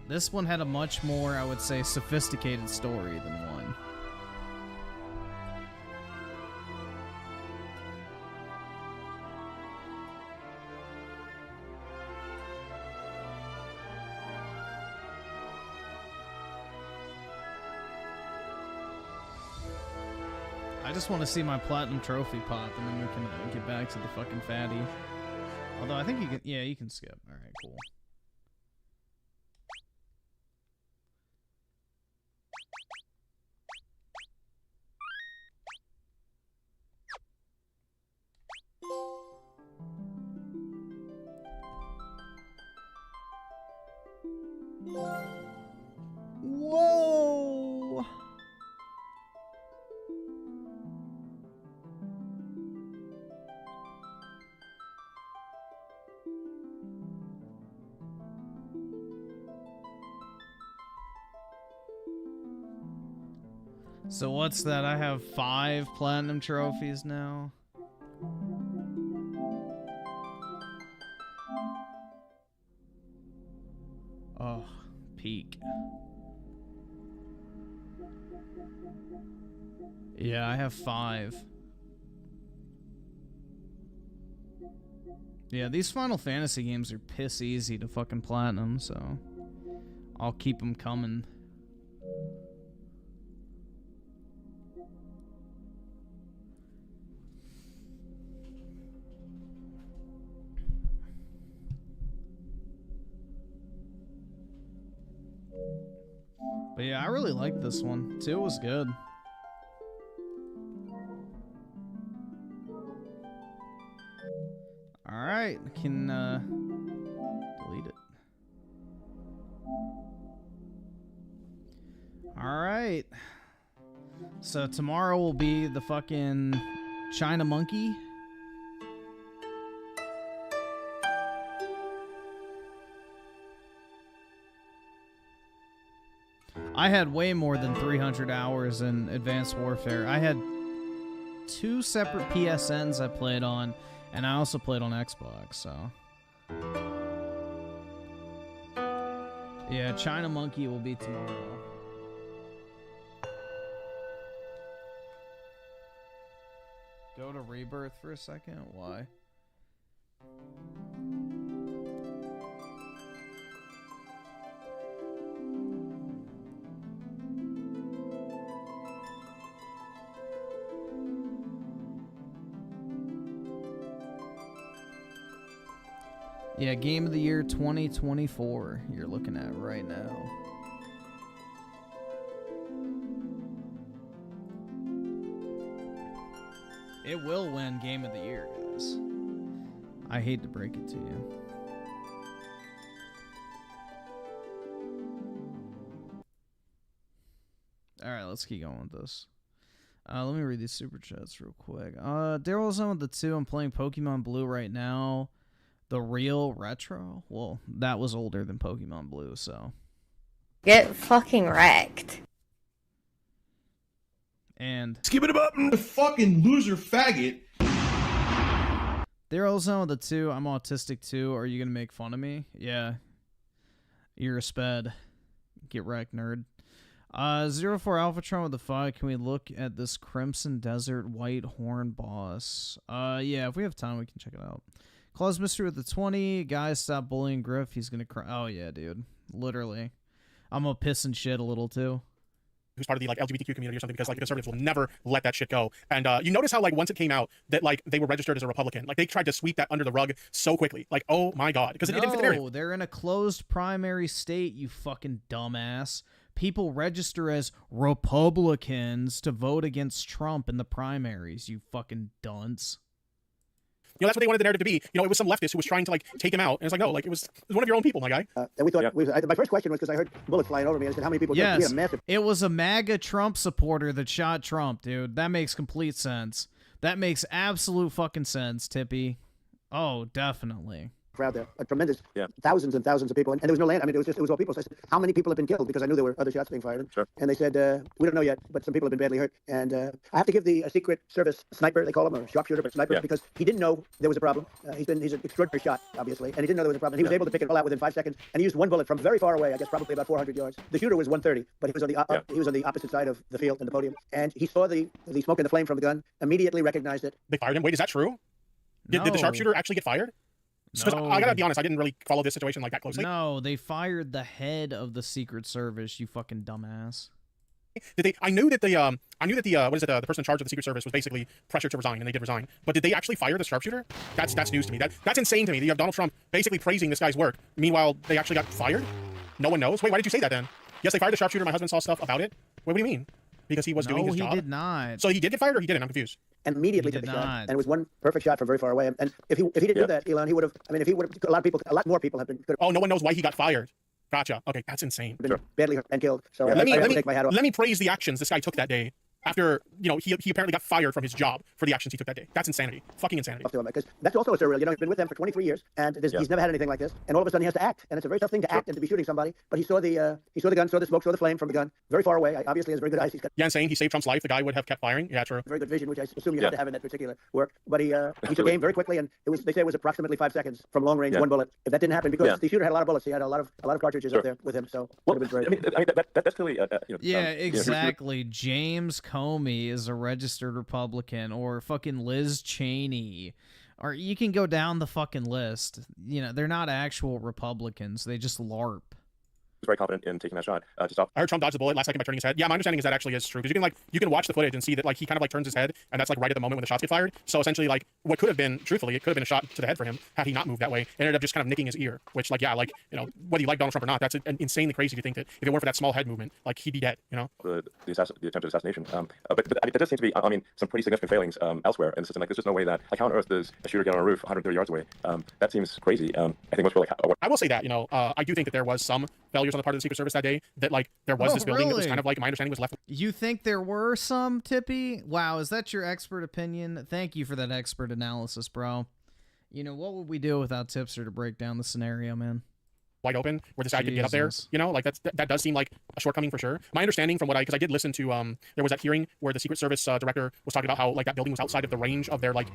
This one had a much more, I would say, sophisticated story than 1. I just want to see my platinum trophy pop, and then we can get back to the fucking fatty. Although I think you can, yeah, you can skip. All right, cool. Whoa! So what's that? I have 5 platinum trophies now. Oh, peak. Yeah, I have 5. Yeah, these Final Fantasy games are piss easy to fucking platinum, so I'll keep them coming. But yeah, I really liked this one. 2 was good. Alright, I can delete it. Alright. So tomorrow will be the fucking China Monkey. I had way more than 300 hours in Advanced Warfare. I had 2 separate PSNs I played on, and I also played on Xbox, so. Yeah, China Monkey will be tomorrow. Go to Rebirth for a second. Why? Yeah, Game of the Year 2024 you're looking at right now. It will win Game of the Year, guys. I hate to break it to you. Alright, let's keep going with this. Let me read these super chats real quick. Daryl's on with the 2. I'm playing Pokemon Blue right now. The real retro? Well, that was older than Pokemon Blue, so. Get fucking wrecked. And skip it up, the fucking loser faggot. Daryl's on with the 2. I'm autistic too. Are you gonna make fun of me? Yeah. You're a sped. Get wrecked, nerd. 04 Alphatron with the 5. Can we look at this Crimson Desert White Horn boss? Yeah, if we have time, we can check it out. Claus Mystery with the 20. Guys, stop bullying Griff. He's gonna cry. Oh, yeah, dude. Literally. I'm gonna piss and shit a little, too. Who's part of the like LGBTQ community or something, because like the conservatives will never let that shit go. And you notice how like once it came out that like they were registered as a Republican, like they tried to sweep that under the rug so quickly. Like, oh my god, because it didn't fit the narrative. No, they're in a closed primary state, you fucking dumbass. People register as Republicans to vote against Trump in the primaries, you fucking dunce. You know, that's what they wanted the narrative to be. You know, it was some leftist who was trying to like take him out, and it's like, no, like it was one of your own people, my guy. And we thought my first question was because I heard bullets flying over me. I said, how many people? Yes, we had a massive... it was a MAGA Trump supporter that shot Trump, dude. That makes complete sense. That makes absolute fucking sense, Tippy. Oh, definitely. Crowd there, a tremendous thousands and thousands of people, and there was no land. I mean, it was all people. So I said, how many people have been killed? Because I knew there were other shots being fired. Sure. And they said, we don't know yet, but some people have been badly hurt. And I have to give the Secret Service sniper, they call him, or sharpshooter, but sniper, because he didn't know there was a problem. He's an extraordinary shot, obviously, and he didn't know there was a problem. And he was able to pick it all out within 5 seconds, and he used one bullet from very far away, I guess probably about 400 yards. The shooter was 130, but he was on the opposite side of the field and the podium, and he saw the smoke and the flame from the gun, immediately recognized it. They fired him. Wait, is that true? Did the sharpshooter actually get fired? Because I gotta be honest, I didn't really follow this situation like that closely. No, they fired the head of the Secret Service, you fucking dumbass. Did they? I knew that the what is it? The person in charge of the Secret Service was basically pressured to resign, and they did resign. But did they actually fire the sharpshooter? That's news to me. That's insane to me. You have Donald Trump basically praising this guy's work. Meanwhile, they actually got fired. No one knows. Wait, why did you say that then? Yes, they fired the sharpshooter. My husband saw stuff about it. Wait, what do you mean? Because he was doing his job? No, he did not. So he did get fired, or he didn't? I'm confused. And immediately He took did the shot, not. and it was one perfect shot from very far away. And if he didn't do that, Elon, he would have. I mean, if he would have, a lot more people have been. Oh, no one knows why he got fired. Gotcha. Okay, that's insane. Been badly hurt and killed. So let me take my hat off. let me praise the actions this guy took that day. After, you know, he apparently got fired from his job for the actions he took that day. That's insanity. Fucking insanity. Because that's also surreal. You know, he's been with them for 23 years, and he's never had anything like this. And all of a sudden, he has to act, and it's a very tough thing to act and to be shooting somebody. But he saw the gun, saw the smoke, saw the flame from the gun, very far away. Obviously, has very good eyes. He's got insane. He saved Trump's life. The guy would have kept firing. Yeah, true. very good vision, which I assume you had to have in that particular work. But he took aim very quickly, and they say it was approximately 5 seconds from long range, one bullet. If that didn't happen, because the shooter had a lot of bullets, he had a lot of cartridges up there with him. So Well, would have been I mean, that's clearly, Yeah, exactly. James Comey is a registered Republican, or fucking Liz Cheney, or you can go down the fucking list. You know, they're not actual Republicans. They just LARP. very confident in taking that shot to stop. I heard Trump dodge the bullet last second by turning his head. Yeah, my understanding is that actually is true, because you can watch the footage and see that like he kind of like turns his head, and that's like right at the moment when the shots get fired. So essentially, like what could have been, truthfully, it could have been a shot to the head for him had he not moved that way. It ended up just kind of nicking his ear, which like yeah, like you know whether you like Donald Trump or not, that's insanely crazy to think that if it weren't for that small head movement, like he'd be dead. You know, The attempted assassination. But I mean, there does seem to be, I mean, some pretty significant failings elsewhere in the system. Like, there's just no way that, like, how on earth does a shooter get on a roof 130 yards away? That seems crazy. I think most people, like, I will say that, you know, I do think that there was some failures on the part of the Secret Service that day, that, like, there was this building that was kind of, like, my understanding was left. You think there were some, Tippy? Wow, is that your expert opinion? Thank you for that expert analysis, bro. You know, what would we do without Tipster to break down the scenario, man? wide open where this guy could get up there. Jesus. You know, like that does seem like a shortcoming for sure. My understanding from what because I did listen to there was that hearing where the Secret Service director was talking about how like that building was outside of the range of their like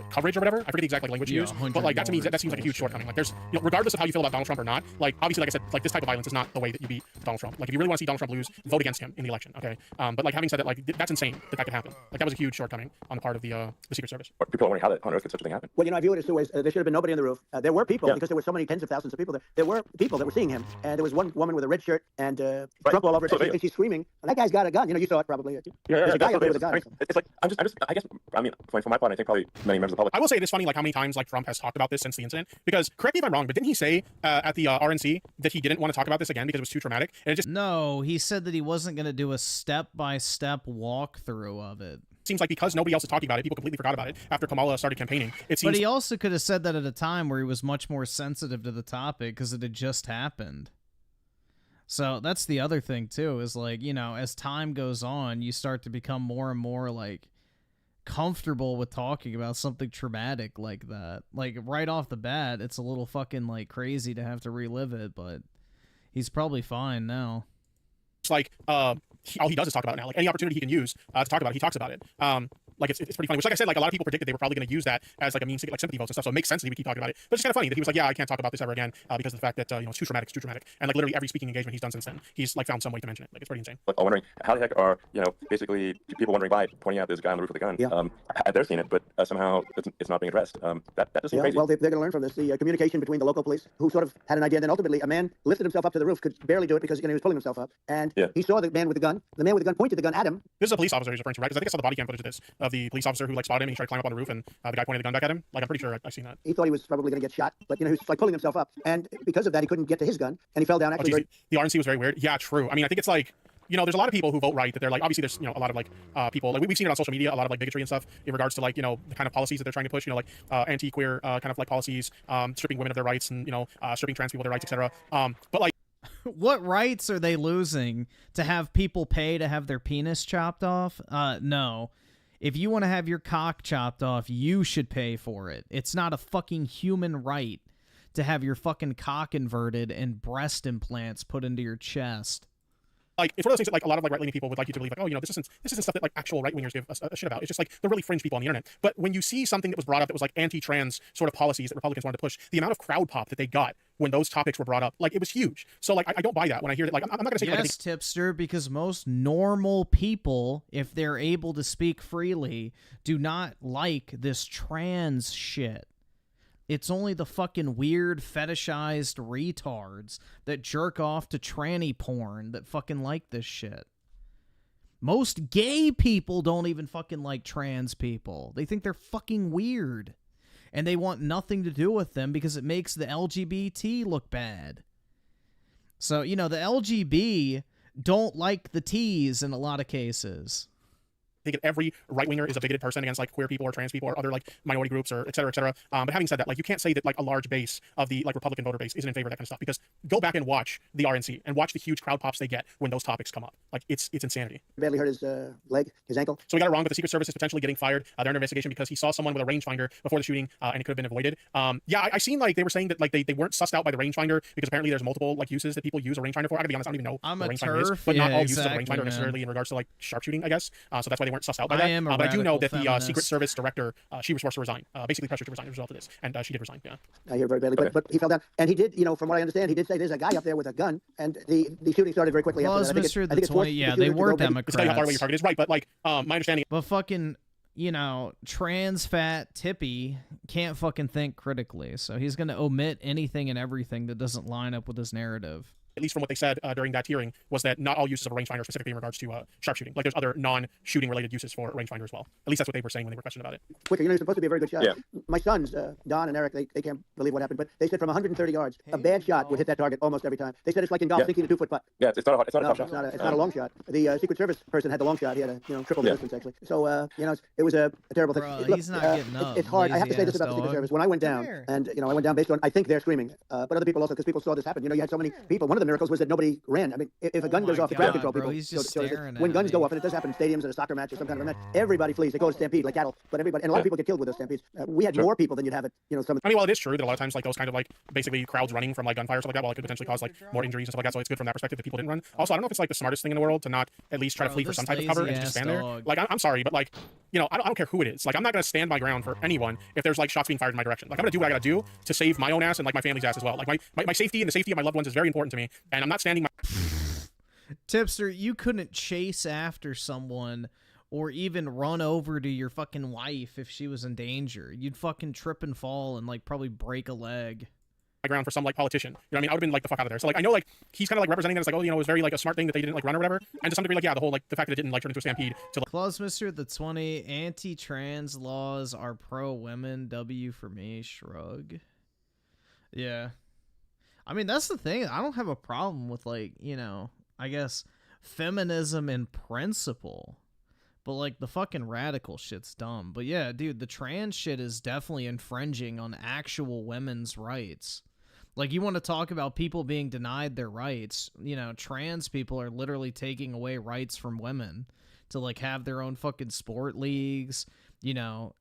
coverage or whatever. I forget the exact like language he used, but like that to me that seems like a huge shortcoming. Like there's regardless of how you feel about Donald Trump or not, like obviously like I said, like this type of violence is not the way that you beat Donald Trump. Like if you really want to see Donald Trump lose, vote against him in the election, okay? But like having said that, like that's insane that could happen. Like that was a huge shortcoming on the part of the Secret Service. People are wondering how on earth could such a thing happen. Well, I view it as two ways. There should have been nobody on the roof. There were people because there were so many tens of thousands of people there. There were people that were seeing him, and there was one woman with a red shirt and Trump all over her, and she's screaming. And that guy's got a gun. You saw it probably. There's a guy up there with a gun. It's like I guess from my part, I think probably many members of the public. I will say it is funny like how many times like Trump has talked about this since the incident. Because correct me if I'm wrong, but didn't he say at the RNC that he didn't want to talk about this again because it was too traumatic? And it just No, he said that he wasn't going to do a step-by-step walkthrough of it. seems like because nobody else is talking about it, people completely forgot about it after Kamala started campaigning. It seems. But he also could have said that at a time where he was much more sensitive to the topic because it had just happened. So that's the other thing too, is like, you know, as time goes on, you start to become more and more like comfortable with talking about something traumatic like that. Like right off the bat, it's a little fucking like crazy to have to relive it, but he's probably fine now. It's like all he does is talk about it now. Like any opportunity he can use to talk about it, he talks about it. Like it's pretty funny. Which, like I said, like a lot of people predicted they were probably going to use that as like a means to get like sympathy votes and stuff. So it makes sense that he would keep talking about it. But it's kind of funny that he was like, yeah, I can't talk about this ever again because of the fact that you know it's too traumatic, and like literally every speaking engagement he's done since then, he's like found some way to mention it. Like it's pretty insane. Like I'm wondering how the heck are basically people wondering why pointing out this guy on the roof with a gun. Yeah. They're seeing it, but somehow it's not being addressed. That does seem crazy. Well, they're going to learn from this. The communication between the local police, who sort of had an idea, and then ultimately a man lifted himself up to the roof, could barely do it because he was pulling himself up, and he saw the man with the gun. The man with the gun pointed the gun at him. This is a police officer he's referring to, right? Because I think I saw the body cam footage of this, of the police officer who like spotted him and he tried to climb up on the roof, and the guy pointed the gun back at him. Like I'm pretty sure I've seen that. He thought he was probably going to get shot, but he was like pulling himself up, and because of that, he couldn't get to his gun, and he fell down. Actually, the RNC was very weird. Yeah, true. I mean, I think it's like, you know, there's a lot of people who vote right that they're like, obviously there's, you know, a lot of like people, like we've seen it on social media, a lot of like bigotry and stuff in regards to like, you know, the kind of policies that they're trying to push, you know, like anti-queer kind of like policies, stripping women of their rights and, you know, stripping trans people of their rights, etc. But like, what rights are they losing? To have people pay to have their penis chopped off? No. If you want to have your cock chopped off, you should pay for it. It's not a fucking human right to have your fucking cock inverted and breast implants put into your chest. Like, it's one of those things that like a lot of like right-leaning people would like you to believe, like, oh, you know, this isn't stuff that like actual right-wingers give a shit about. It's just like the really fringe people on the internet. But when you see something that was brought up that was like anti-trans sort of policies that Republicans wanted to push, the amount of crowd pop that they got when those topics were brought up, like it was huge. So like I don't buy that when I hear that. Like I'm not gonna say yes, Tipster, because most normal people, if they're able to speak freely, do not like this trans shit. It's only the fucking weird fetishized retards that jerk off to tranny porn that fucking like this shit. Most gay people don't even fucking like trans people. They think they're fucking weird. And they want nothing to do with them because it makes the LGBT look bad. So, you know, the LGB don't like the T's in a lot of cases. I think every right-winger is a bigoted person against like queer people or trans people or other like minority groups or et cetera, et cetera. But having said that, like you can't say that like a large base of the like Republican voter base isn't in favor of that kind of stuff, because go back and watch the RNC and watch the huge crowd pops they get when those topics come up. Like it's insanity. Badly hurt his leg, his ankle. So we got it wrong, but the Secret Service is potentially getting fired. They're under investigation because he saw someone with a rangefinder before the shooting and it could have been avoided. Yeah, I seen like they were saying that like they weren't sussed out by the rangefinder because apparently there's multiple like uses that people use a rangefinder for. I gotta be honest, I don't even know what a rangefinder is, but not all uses of a rangefinder necessarily in regards to like sharpshooting, I guess. So that's why they weren't sussed out by that. But I do know that the Secret Service director, she was forced to resign, basically pressured to resign as a result of this, and she did resign. Yeah. I hear very badly, but he fell down, and he did. You know, from what I understand, he did say there's a guy up there with a gun, and the shooting started very quickly. Well, after that. I think yeah, they were Democrats. It's how far away your target is, right? But like, my understanding. But fucking, you know, trans fat Tippy can't fucking think critically, so he's gonna omit anything and everything that doesn't line up with his narrative. At least from what they said during that hearing, was that not all uses of a rangefinder specifically in regards to sharpshooting. Like there's other non-shooting related uses for a rangefinder as well. At least that's what they were saying when they were questioned about it. Quicker, you know, you're supposed to be a very good shot. Yeah. My sons, Don and Eric, they can't believe what happened, but they said from 130 yards, a bad shot would hit that target almost every time. They said it's like in golf, sinking a 2-foot putt. Yeah, it's not a tough shot. It's not a long shot. The Secret Service person had the long shot. He had a triple the distance actually. So you know, it was a terrible thing. Look, he's not getting up. It's hard. I have to say this about the Secret Service. When I went down, and you know, I went down based on I think they're screaming, but other people also, because people saw this happen. You know, you had so many people. One of the miracles was that nobody ran. I mean, if a gun goes off, the crowd control bro, people. he's just so staring when at guns me. go off, and it does happen in stadiums, at a soccer match or some kind of event, everybody flees. They go to stampede like cattle. But everybody, and a lot of people get killed with those stampedes. We had more people than you'd have at, you know, some. I mean, well, it is true that a lot of times, like those kind of like basically crowds running from like gunfire or stuff like that, well, it could potentially cause like more injuries and stuff like that. So it's good from that perspective that people didn't run. Also, I don't know if it's like the smartest thing in the world to not at least try to flee for some type of cover and just stand there. Like, I'm sorry, but like, you know, I don't care who it is. Like, I'm not gonna stand my ground for anyone if there's like shots being fired in my direction. Like, I'm gonna do what I gotta do to save my own ass and like my family's ass as well. Like my safety and the safety of my loved ones is very important to me, and I'm not standing my. Tipster, you couldn't chase after someone or even run over to your fucking wife if she was in danger. You'd fucking trip and fall and like probably break a leg. My ground for some like politician, you know what I mean? I would have been like the fuck out of there. So like I know like he's kind of like representing that as like, oh, you know, it was very like a smart thing that they didn't like run or whatever. And to some degree, like yeah, the whole like the fact that it didn't like turn into a stampede to like. Clause Mr. the 20 anti-trans laws are pro-women. W for me, shrug. Yeah. I mean, that's the thing. I don't have a problem with like, you know, I guess feminism in principle. But like the fucking radical shit's dumb. But yeah, dude, the trans shit is definitely infringing on actual women's rights. Like, you want to talk about people being denied their rights, you know, trans people are literally taking away rights from women to, like, have their own fucking sport leagues, you know,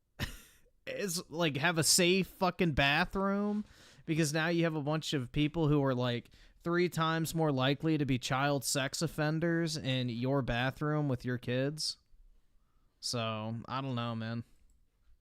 it's, like, have a safe fucking bathroom, because now you have a bunch of people who are, like, 3 times more likely to be child sex offenders in your bathroom with your kids. So, I don't know, man.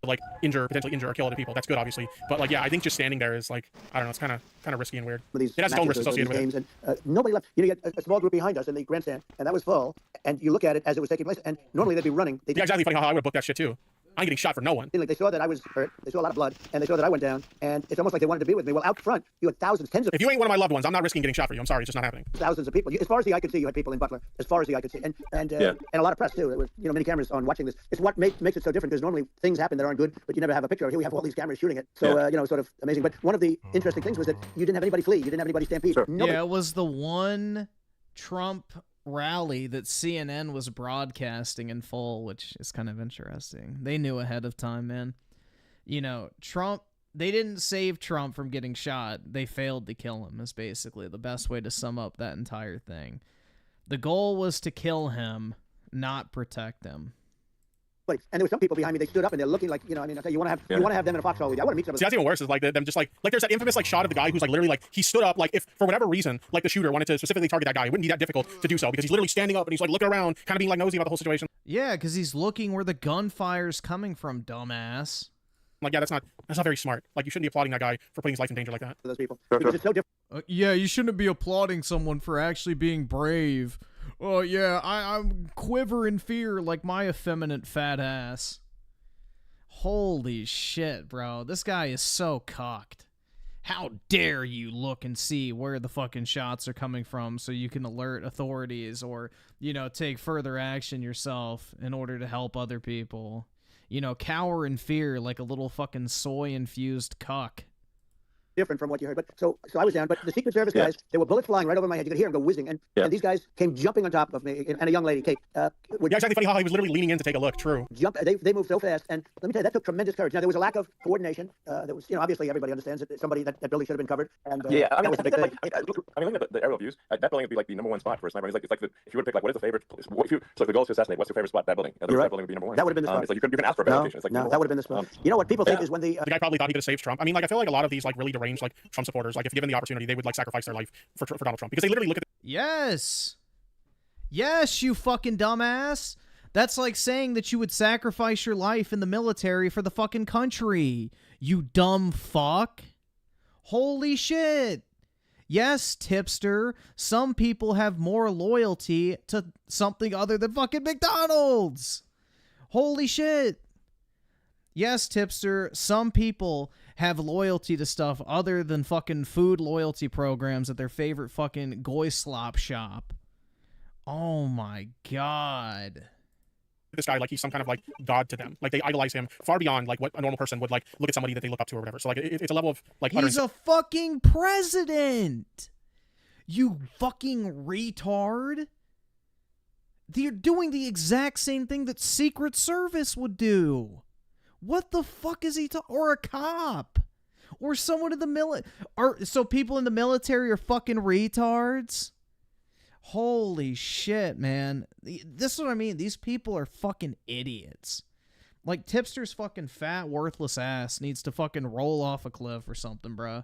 Like potentially injure or kill other people. That's good, obviously. But like, yeah, I think just standing there is like, I don't know, it's kind of risky and weird. It has its own risks associated with games it. And nobody left. You know, you had a small group behind us in the grandstand, and that was full. And you look at it as it was taking place, and normally they'd be running. Yeah, exactly. Funny how I would have booked that shit too. I'm getting shot for no one. Like they saw that I was hurt, they saw a lot of blood, and they saw that I went down, and it's almost like they wanted to be with me. Well, out front, you had thousands, tens of. If you ain't one of my loved ones, I'm not risking getting shot for you. I'm sorry, it's just not happening. Thousands of people. As far as the eye could see, you had people in Butler. As far as the eye could see, and a lot of press too. It was, you know, many cameras on watching this. It's what makes it so different, because normally things happen that aren't good, but you never have a picture. Here we have all these cameras shooting it. So you know, sort of amazing. But one of the interesting things was that you didn't have anybody flee. You didn't have anybody stampede. Sure. Yeah, it was the one Trump rally that CNN was broadcasting in full, which is kind of interesting. They knew ahead of time, man. You know, Trump, they didn't save Trump from getting shot. They failed to kill him, is basically the best way to sum up that entire thing. The goal was to kill him, not protect him. And there were some people behind me. They stood up and they're looking like, you know, I mean, you want to have them in a foxhole with you. I want to meet some of them. See, that's even worse. Is like them just like there's that infamous like shot of the guy who's like literally like he stood up, like if for whatever reason like the shooter wanted to specifically target that guy, it wouldn't be that difficult to do so, because he's literally standing up and he's like looking around, kind of being like nosy about the whole situation. Yeah, because he's looking where the gunfire's coming from, dumbass. Like, yeah, that's not very smart. Like, you shouldn't be applauding that guy for putting his life in danger like that. Those people, because it's so different. Yeah, you shouldn't be applauding someone for actually being brave. Oh yeah, I'm quiver in fear like my effeminate fat ass. Holy shit, bro. This guy is so cocked. How dare you look and see where the fucking shots are coming from so you can alert authorities or, you know, take further action yourself in order to help other people. You know, cower in fear like a little fucking soy-infused cuck. Different from what you heard, but so I was down. But the Secret Service guys, there were bullets flying right over my head. You could hear them go whizzing, and these guys came jumping on top of me, and a young lady, Kate. Yeah, exactly. Funny how he was literally leaning in to take a look. True. They moved so fast, and let me tell you, that took tremendous courage. Now there was a lack of coordination. There was, you know, obviously everybody understands that somebody that building should have been covered. And yeah, I mean, that was a big thing. looking at the aerial views, that building would be like the #1 spot for a sniper. It's like if you were to pick like what is the favorite, so the goal is to assassinate. What's your favorite spot? That building. That building would be #1. That would have been the spot. It's like you can ask for a better location. It's like no, that would have been the spot. You know what people think is when the guy probably thought he could have saved Trump. I mean, like I feel like a lot of these like really deranged like Trump supporters, like if given the opportunity, they would like sacrifice their life for Donald Trump, because they literally look at. Yes, you fucking dumbass. That's like saying that you would sacrifice your life in the military for the fucking country. You dumb fuck. Holy shit. Yes, Tipster, some people have more loyalty to something other than fucking McDonald's. Holy shit. Yes, Tipster, some people have loyalty to stuff other than fucking food loyalty programs at their favorite fucking goy slop shop. Oh my god. This guy, like, he's some kind of like god to them. Like, they idolize him far beyond like what a normal person would like look at somebody that they look up to or whatever. So like it's a level of like he's a fucking president. You fucking retard. They're doing the exact same thing that Secret Service would do. What the fuck is he or a cop? or someone in the so people in the military are fucking retards? Holy shit, man. This is what I mean. These people are fucking idiots. Like, Tipster's fucking fat, worthless ass needs to fucking roll off a cliff or something, bruh.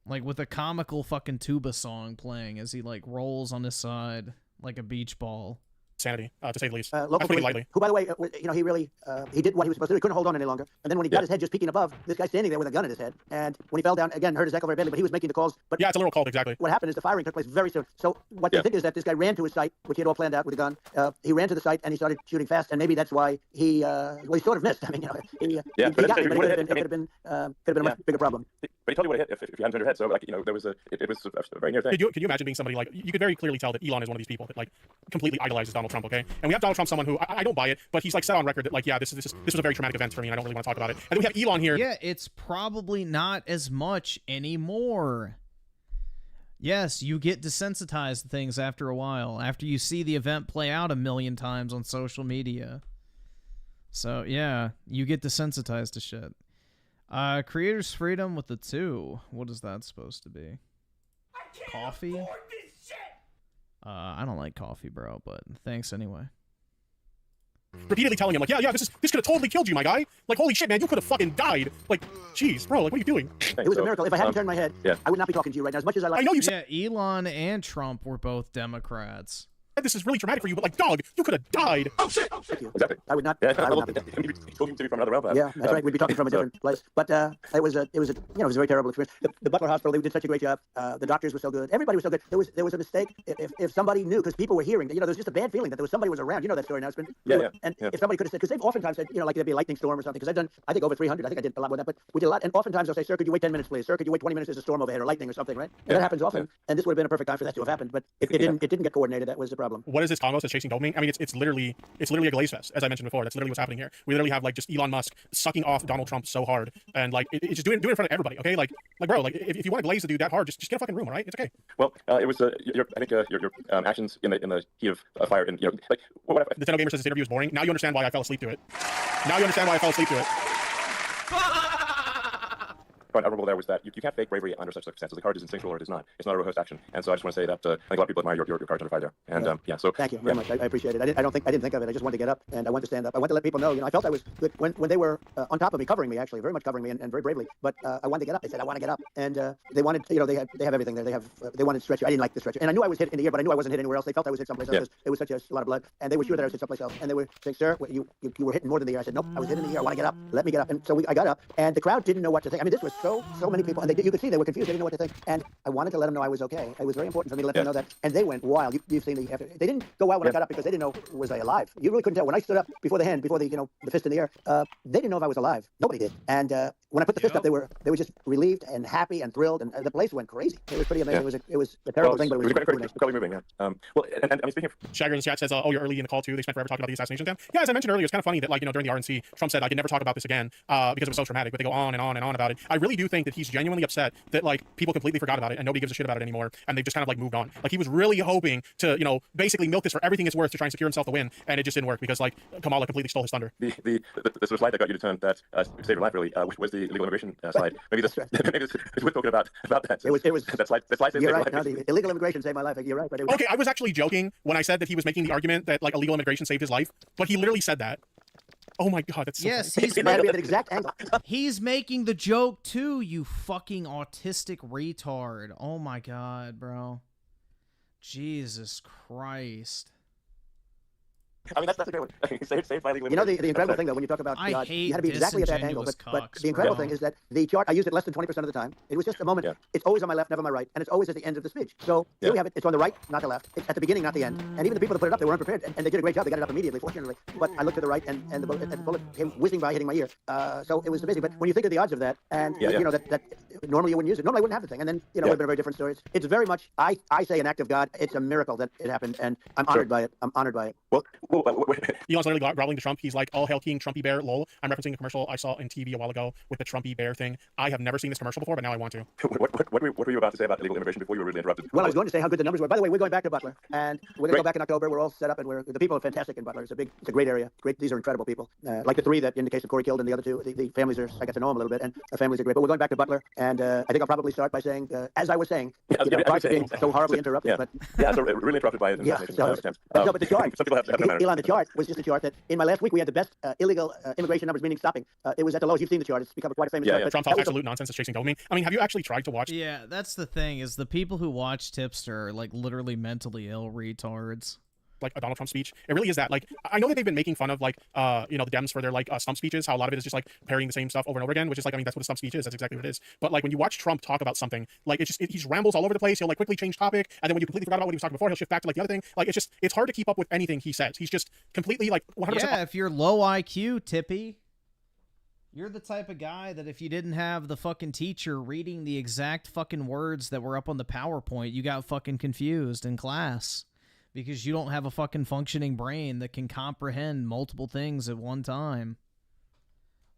Like, with a comical fucking tuba song playing as he, like, rolls on his side like a beach ball. Sanity, to say the least. Local putting it police, lightly. who, by the way, he really, he did what he was supposed to do. He couldn't hold on any longer. And then when he got his head just peeking above, this guy standing there with a gun in his head. And when he fell down, again, hurt his ankle very badly, but he was making the calls. But yeah, it's a little cold, exactly. What happened is the firing took place very soon. So what they think is that this guy ran to his site, which he had all planned out with a gun. He ran to the site and he started shooting fast, and maybe that's why he sort of missed. I mean, he got it, but it could have been a much bigger problem. But he told you what it hit if you hadn't turned your head. So, like, there was it was a very near thing. Could you imagine being somebody like, you could very clearly tell that Elon is one of these people that, like, completely idolizes Donald Trump, okay? And we have Donald Trump, someone who, I don't buy it, but he's, like, set on record that, like, yeah, this was a very traumatic event for me, and I don't really want to talk about it. And then we have Elon here. Yeah, it's probably not as much anymore. Yes, you get desensitized to things after a while, after you see the event play out a million times on social media. So, yeah, you get desensitized to shit. Creator's freedom with the 2. What is that supposed to be? Coffee? I don't like coffee, bro, but thanks anyway. Repeatedly telling him, like, yeah, this could have totally killed you, my guy. Like, holy shit, man, you could have fucking died. Like, jeez, bro, like, what are you doing? It was a miracle. If I hadn't turned my head, I would not be talking to you right now. As much as I like. I know you said. Yeah, Elon and Trump were both Democrats. This is really traumatic for you, but, like, dog, you could have died. Oh shit! Thank you. Exactly. I would not. Yeah, I would not be. he told you to be from another realm. Yeah, that's right. We'd be talking from a different place. But it was a very terrible experience. The Butler Hospital, they did such a great job. The doctors were so good. Everybody was so good. There was a mistake. If somebody knew, because people were hearing, there was just a bad feeling that somebody was around. You know that story now. It's been if somebody could have said, because they've oftentimes said, like there'd be a lightning storm or something. Because I've done, I think, over 300. I think I did a lot with that, but we did a lot. And oftentimes they'll say, sir, could you wait 10 minutes, please? Sir, could you wait 20 minutes? There's a storm overhead or lightning or something, right? And that happens often. And this would have been a perfect time for that to have happened. But it didn't get coordinated. That was the problem. What is this Congo that's chasing dopamine? I mean, it's literally a glaze fest, as I mentioned before. That's literally what's happening here. We literally have, like, just Elon Musk sucking off Donald Trump so hard, and, like, it's just doing it in front of everybody. Okay, like bro, like, if you want to glaze the dude that hard, just get a fucking room, all right? It's okay. Well, it was I think your actions in the heat of fire, and like what Nintendo Gamer says this interview is boring. Now you understand why I fell asleep to it. Now you understand why I fell asleep to it. Admirable there was that you can't fake bravery under such circumstances. The card is instinctual or it is not. It's not a rehearsed action. And so I just want to say that I think a lot of people admire your cards under fire there. And so thank you very much. I appreciate it. I didn't think of it. I just wanted to get up and I wanted to stand up. I wanted to let people know. I felt I was good when they were on top of me, covering me, actually, very much covering me and very bravely. But I wanted to get up. They said I want to get up, and they wanted, they have everything there. They wanted stretcher. I didn't like the stretcher, and I knew I was hit in the ear, but I knew I wasn't hit anywhere else. They felt I was hit someplace else. It was such a lot of blood, and they were sure that I was hit someplace else. And they were saying, sir, you were hitting more than the ear. I said, nope, I was hit in the ear. I want to get up. Let me get up. And so I got up, and the crowd didn't know what to think. I mean, this was so many people. And you could see they were confused. They didn't know what to think. And I wanted to let them know I was okay. It was very important for me to let them know that. And they went wild. You've seen the. They didn't go wild when I got up because they didn't know was I alive. You really couldn't tell. When I stood up before the fist in the air, they didn't know if I was alive. Nobody did. And when I put the fist up, they were just relieved and happy and thrilled. And the place went crazy. It was pretty amazing. It was a terrible thing, but it was very nice. Moving. Yeah. Well, and I mean, speaking of Shagger in the chat says, oh, you're early in the call too. They spent forever talking about the assassination attempt. Yeah, as I mentioned earlier, it's kind of funny that, like, during the RNC, Trump said I could never talk about this again because it was so traumatic. But they go on and on and on about it. I really do think that he's genuinely upset that, like, people completely forgot about it and nobody gives a shit about it anymore, and they've just kind of, like, moved on. Like, he was really hoping to, basically milk this for everything it's worth to try and secure himself the win, and it just didn't work because, like, Kamala completely stole his thunder. The sort of slide that got you to turn that saved your life, really, was the illegal immigration slide. Maybe it's worth talking about that. It was that slide saved you're your right. life. No, the illegal immigration saved my life. You're right. But okay, I was actually joking when I said that he was making the argument that, like, illegal immigration saved his life, but he literally said that. Oh my god, that's so funny. He's might be at an exact angle. He's making the joke too, you fucking autistic retard. Oh my god, bro. Jesus Christ. I mean, that's a great one. Saved by legal the incredible thing, though, when you talk about the odds, you had to be exactly at that angle. But the incredible thing is that the chart, I used it less than 20% of the time. It was just a moment. Yeah. It's always on my left, never my right. And it's always at the end of the speech. So here we have it. It's on the right, not the left. It's at the beginning, not the end. And even the people that put it up, they were unprepared. And they did a great job. They got it up immediately, fortunately. But I looked to the right, and the bullet came whizzing by, hitting my ear. So it was amazing. But when you think of the odds of that, and, that normally you wouldn't use it. Normally I wouldn't have the thing. And then, you know, it would have been a very different story. It's very much, I say an act of God. It's a miracle that it happened, and I'm honored by it. I'm honored by it. Well, Elon's literally groveling to Trump. He's like, all hail King Trumpy Bear, lol. I'm referencing a commercial I saw in TV a while ago with the Trumpy Bear thing. I have never seen this commercial before, but now I want to. what were you about to say about illegal immigration before you were really interrupted? Well, I was going to say how good the numbers were. By the way, we're going back to Butler, and we're going to go back in October. We're all set up, and the people are fantastic in Butler. It's a great area. These are incredible people. Like the three that in the case of Corey killed, and the other two, the families are, I got to know them a little bit, and the families are great. But we're going back to Butler, and I think I'll probably start by saying, as I was saying, being so horribly interrupted. Yeah, but so really interrupted by it. Yeah, no, but the chart, some people have no Elon, the chart was just a chart that in my last week we had the best illegal immigration numbers, meaning stopping. It was at the lowest. You've seen the chart. It's become quite a famous chart. Trump talks absolute nonsense is chasing dopamine. I mean, have you actually tried to watch? Yeah, that's the thing, is the people who watch Tipster are like literally mentally ill retards. Like a Donald Trump speech. It really is that. Like, I know that they've been making fun of like you know, the Dems for their like stump speeches, how a lot of it is just like parroting the same stuff over and over again, which is like, I mean, that's what a stump speech is. That's exactly what it is. But like when you watch Trump talk about something, like he just rambles all over the place. He'll like quickly change topic, and then when you completely forgot about what he was talking before, he'll shift back to like the other thing. Like it's hard to keep up with anything he says. He's just completely like 100%. Yeah, if you're low IQ, Tippy, you're the type of guy that if you didn't have the fucking teacher reading the exact fucking words that were up on the PowerPoint, you got fucking confused in class. Because you don't have a fucking functioning brain that can comprehend multiple things at one time.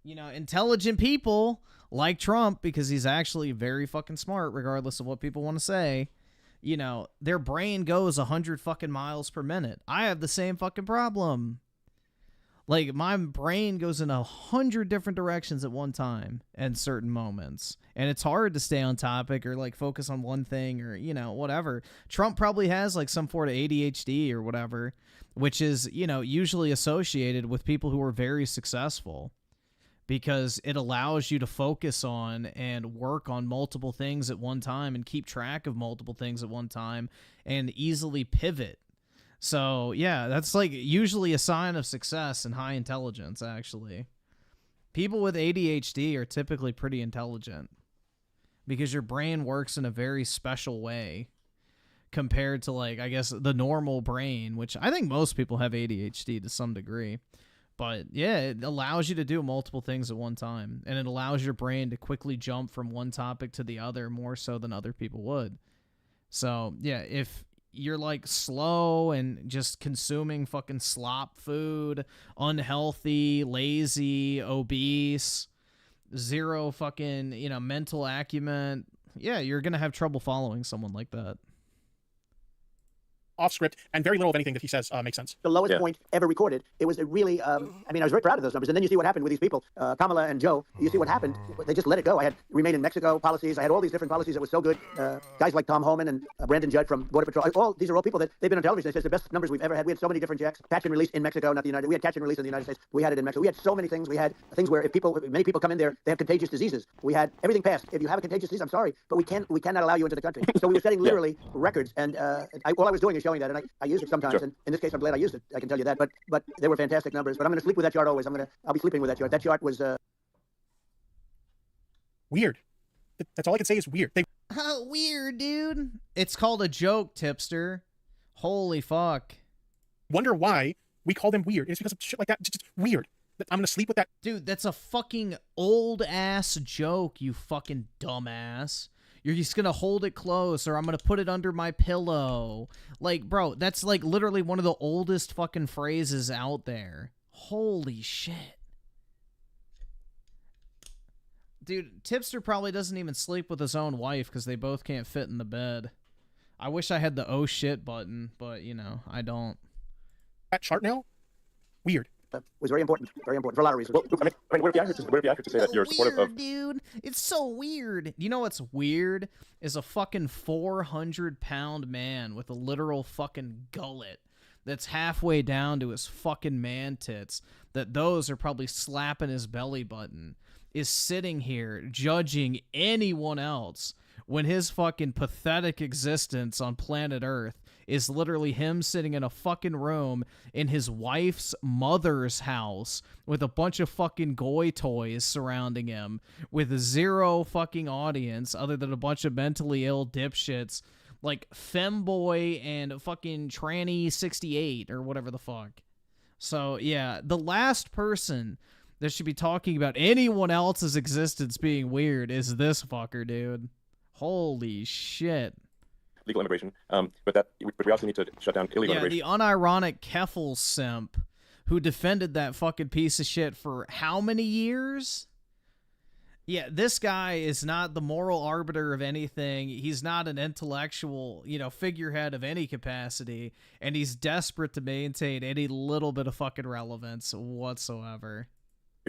You know, intelligent people like Trump, because he's actually very fucking smart, regardless of what people want to say, you know, their brain goes 100 fucking miles per minute. I have the same fucking problem. Like, my brain goes in 100 different directions at one time at certain moments. And it's hard to stay on topic or, like, focus on one thing or, you know, whatever. Trump probably has, like, some sort of ADHD or whatever, which is, you know, usually associated with people who are very successful. Because it allows you to focus on and work on multiple things at one time and keep track of multiple things at one time and easily pivot. So, yeah, that's like usually a sign of success and high intelligence, actually. People with ADHD are typically pretty intelligent because your brain works in a very special way compared to, like, I guess, the normal brain, which I think most people have ADHD to some degree. But, yeah, it allows you to do multiple things at one time, and it allows your brain to quickly jump from one topic to the other more so than other people would. So, yeah, if you're like slow and just consuming fucking slop food, unhealthy, lazy, obese, zero fucking, you know, mental acumen, yeah, you're gonna have trouble following someone like that. Off script, and very little of anything that he says makes sense. The lowest point ever recorded. It was a really, I mean, I was very proud of those numbers. And then you see what happened with these people, Kamala and Joe. You see what happened. They just let it go. I had Remain in Mexico policies. I had all these different policies that were so good. Guys like Tom Homan and Brandon Judd from Border Patrol. These are all people that they've been on television. They said it's the best numbers we've ever had. We had so many different checks. Catch and release in Mexico, not the United. We had catch and release in the United States. We had it in Mexico. We had so many things. We had things where if many people come in there, they have contagious diseases. We had everything passed. If you have a contagious disease, I'm sorry, but we cannot allow you into the country. So we were setting literally records. And all I was doing is showing that, and I used it sometimes, and in this case, I'm glad I used it. I can tell you that. But they were fantastic numbers. But I'm going to sleep with that chart always. I'll be sleeping with that chart. That chart was weird. That's all I can say is weird. Weird, dude. It's called a joke, Tipster. Holy fuck. Wonder why we call them weird. It's because of shit like that. Just weird. I'm going to sleep with that. Dude, that's a fucking old ass joke, you fucking dumbass. You're just gonna hold it close, or I'm gonna put it under my pillow. Like, bro, that's like literally one of the oldest fucking phrases out there. Holy shit. Dude, Tipster probably doesn't even sleep with his own wife because they both can't fit in the bed. I wish I had the oh shit button, but, you know, I don't. That chart now? Weird. Was very important for a lot of reasons. Well, I mean, would it be accurate to say that you're supportive of? Dude, it's so weird. You know what's weird is a fucking 400-pound man with a literal fucking gullet that's halfway down to his fucking man tits, that those are probably slapping his belly button, is sitting here judging anyone else when his fucking pathetic existence on planet Earth is literally him sitting in a fucking room in his wife's mother's house with a bunch of fucking goy toys surrounding him with zero fucking audience other than a bunch of mentally ill dipshits like Femboy and fucking Tranny 68 or whatever the fuck. So, yeah, the last person that should be talking about anyone else's existence being weird is this fucker, dude. Holy shit. Legal immigration. But we also need to shut down illegal Yeah, immigration. the unironic Keffel simp who defended that fucking piece of shit for how many years? Yeah, this guy is not the moral arbiter of anything. He's not an intellectual, figurehead of any capacity, and he's desperate to maintain any little bit of fucking relevance whatsoever.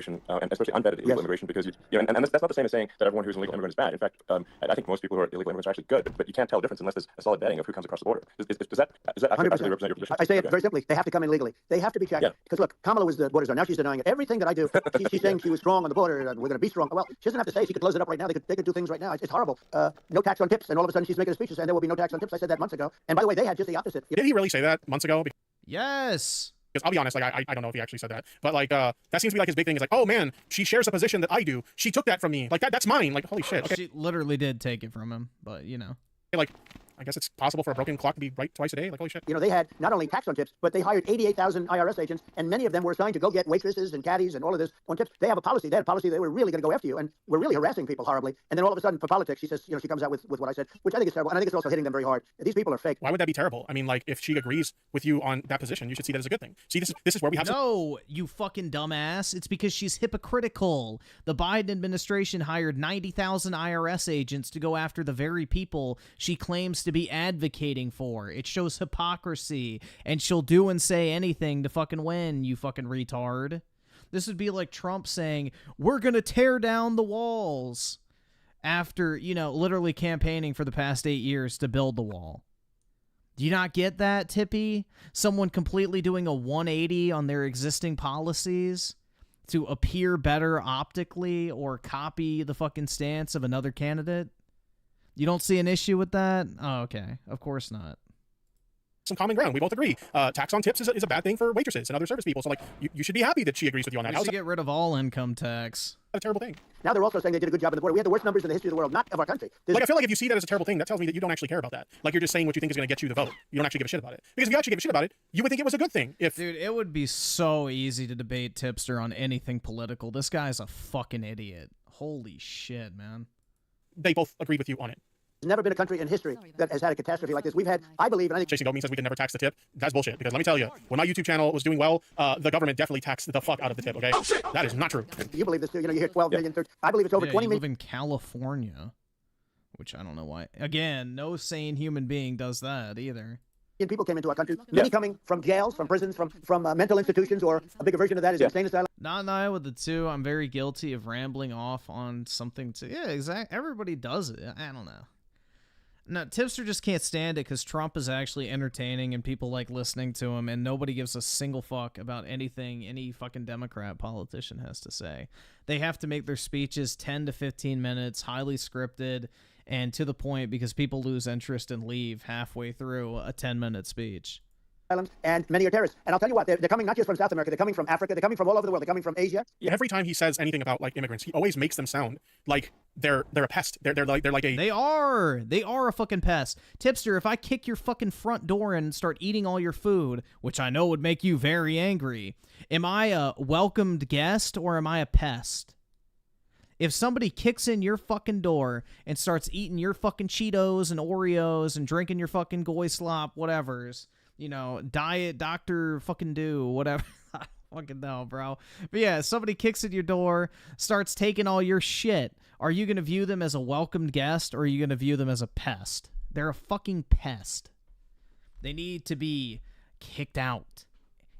And especially unvetted illegal immigration, because and that's not the same as saying that everyone who's an illegal immigrant is bad. In fact, I think most people who are illegal immigrants are actually good, but you can't tell the difference unless there's a solid vetting of who comes across the border. Does that actually represent your position? I say it very simply. They have to come in legally. They have to be checked. Because look, Kamala was the border czar. Now she's denying it. Everything that I do, she's saying she was strong on the border. We're going to be strong. Well, she doesn't have to say. She could close it up right now. They could do things right now. It's horrible. No tax on tips, and all of a sudden she's making a speech saying there will be no tax on tips. I said that months ago. And by the way, they had just the opposite. Did he really say that months ago? Yes. Because I'll be honest, I don't know if he actually said that, but that seems to be his big thing. Is oh man, she shares a position that I do. She took that from me. That's mine. Holy shit. Okay. She literally did take it from him, but I guess it's possible for a broken clock to be right twice a day. Holy shit. They had not only tax on tips, but they hired 88,000 IRS agents, and many of them were assigned to go get waitresses and caddies and all of this on tips. They have a policy. They had a policy. They were really going to go after you, and we're really harassing people horribly. And then all of a sudden, for politics, she says, she comes out with what I said, which I think is terrible, and I think it's also hitting them very hard. These people are fake. Why would that be terrible? I mean, if she agrees with you on that position, you should see that as a good thing. See, this is where we have. No, you fucking dumbass. It's because she's hypocritical. The Biden administration hired 90,000 IRS agents to go after the very people she claims to be advocating for. It shows hypocrisy, and she'll do and say anything to fucking win, you fucking retard. This would be like Trump saying, we're gonna tear down the walls, after, literally campaigning for the past 8 years to build the wall. Do you not get that, Tippy? Someone completely doing a 180 on their existing policies to appear better optically or copy the fucking stance of another candidate? You don't see an issue with that? Oh, okay. Of course not. Some common ground. We both agree. Tax on tips is a bad thing for waitresses and other service people. So, you should be happy that she agrees with you on that. We should get rid of all income tax. A terrible thing. Now they're also saying they did a good job on the border. We had the worst numbers in the history of the world, not of our country. I feel like if you see that as a terrible thing, that tells me that you don't actually care about that. You're just saying what you think is going to get you the vote. You don't actually give a shit about it. Because if you actually give a shit about it, you would think it was a good thing. Dude, it would be so easy to debate Tipster on anything political. This guy's a fucking idiot. Holy shit, man. They both agree with you on it. There's never been a country in history that has had a catastrophe like this. We've had, I believe, and I think Jason Goldman says we can never tax the tip. That's bullshit. Because let me tell you, when my YouTube channel was doing well, the government definitely taxed the fuck out of the tip. Okay, that is not true. You believe this too? You hear 12 million. 30, I believe it's over 20 you million. live in California, which I don't know why. Again, no sane human being does that either. People came into our country, many coming from jails, from prisons, from mental institutions, or a bigger version of that is insane asylum. Not I with the two. I'm very guilty of rambling off on something to. Yeah, exactly. Everybody does it. I don't know. No, Tipster just can't stand it because Trump is actually entertaining and people like listening to him, and nobody gives a single fuck about anything any fucking Democrat politician has to say. They have to make their speeches 10 to 15 minutes, highly scripted, and to the point because people lose interest and leave halfway through a 10-minute speech. And many are terrorists. And I'll tell you what, they're coming not just from South America, they're coming from Africa, they're coming from all over the world, they're coming from Asia. Yeah, every time he says anything about immigrants, he always makes them sound like they're a pest. They're like a. They are a fucking pest. Tipster, if I kick your fucking front door in and start eating all your food, which I know would make you very angry, am I a welcomed guest or am I a pest? If somebody kicks in your fucking door and starts eating your fucking Cheetos and Oreos and drinking your fucking goy slop, whatever's, diet Dr. fucking do, whatever. I don't fucking know, bro. But yeah, somebody kicks in your door, starts taking all your shit. Are you going to view them as a welcomed guest or are you going to view them as a pest? They're a fucking pest. They need to be kicked out.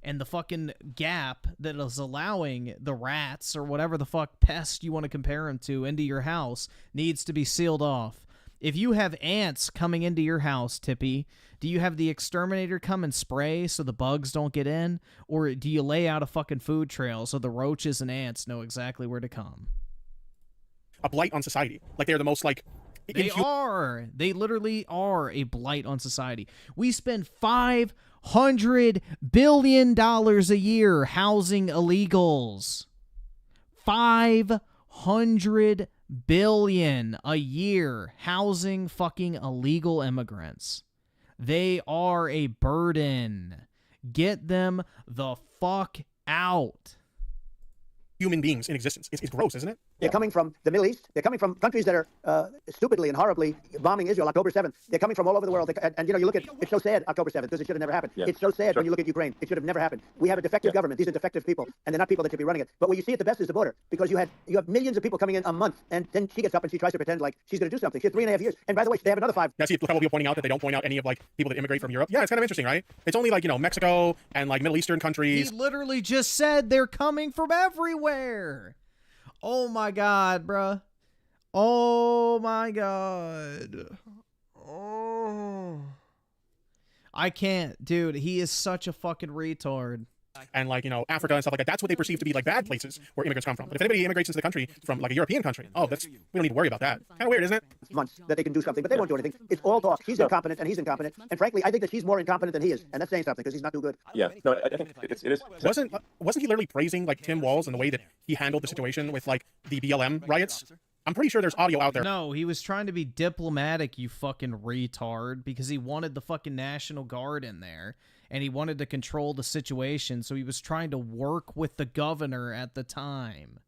And the fucking gap that is allowing the rats or whatever the fuck pest you want to compare them to into your house needs to be sealed off. If you have ants coming into your house, Tippy, do you have the exterminator come and spray so the bugs don't get in? Or do you lay out a fucking food trail so the roaches and ants know exactly where to come? A blight on society. They're the most They are. They literally are a blight on society. We spend $500 billion a year housing illegals. $500 billion a year housing fucking illegal immigrants. They are a burden. Get them the fuck out. human beings in existence. It's gross, isn't it? They're coming from the Middle East. They're coming from countries that are stupidly and horribly bombing Israel October 7th. They're coming from all over the world. And you know, you look at, it's so sad, October 7th, because it should have never happened. Yeah. It's so sad Sure. when you look at Ukraine. It should have never happened. We have a defective government. These are defective people, and they're not people that should be running it. But where you see it the best is the border, because you have millions of people coming in a month, and then she gets up and she tries to pretend like she's going to do something. She had 3.5 years. And by the way, they have another 5. Yeah, see, a couple people pointing out that they don't point out any of like people that immigrate from Europe. Yeah, it's kind of interesting, right? It's only like, you know, Mexico and like Middle Eastern countries. He literally just said they're coming from everywhere. Oh my god, bruh. Oh my god. Oh. I can't, dude. He is such a fucking retard. And like, you know, Africa and stuff like that. That's what they perceive to be like bad places where immigrants come from. But if anybody immigrates into the country from like a European country, we don't need to worry about that. Kind of weird, isn't it? Months that they can do something, but they won't do anything. It's all talk. She's incompetent and he's incompetent. And frankly, I think that she's more incompetent than he is. And that's saying something because he's not too good. Yeah, no, I think it is. Wasn't he literally praising like Tim Walz and the way that he handled the situation with like the BLM riots? I'm pretty sure there's audio out there. No, he was trying to be diplomatic, you fucking retard, because he wanted the fucking National Guard in there, and he wanted to control the situation, so he was trying to work with the governor at the time.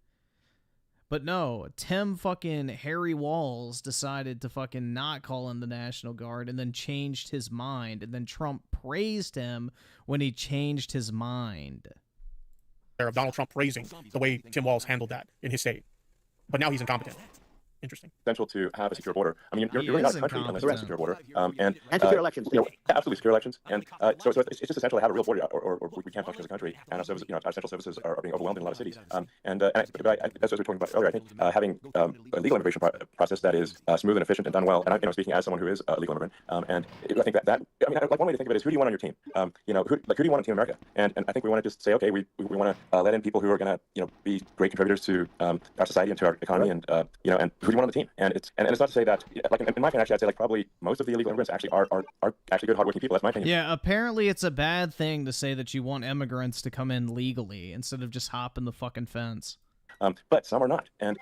But no, Tim fucking Harry Walls decided to fucking not call in the National Guard and then changed his mind, and then Trump praised him when he changed his mind. Of Donald Trump praising the way Tim Walz handled that in his state. But now he's incompetent. Interesting. Essential to have a secure border. I mean, you're really not a country unless you have a secure border. And secure elections. You know, absolutely secure elections. And so it's just essential to have a real border, or we can't function as a country. And our services, you know, our central services are being overwhelmed in a lot of cities. But that's what we were talking about earlier. I think having a legal immigration process that is smooth and efficient and done well. And I'm, you know, speaking as someone who is a legal immigrant, and I think that I mean, like one way to think of it is, who do you want on your team? You know, who do you want on Team America? And I think we want to just say, okay, we want to let in people who are going to, you know, be great contributors to our society and to our economy, and you know, and who do you want on the team? And it's not to say that, like, in my opinion, actually, I'd say like probably most of the illegal immigrants actually are actually good, hardworking people. That's my opinion. Yeah, apparently it's a bad thing to say that you want immigrants to come in legally instead of just hopping the fucking fence. But some are not, and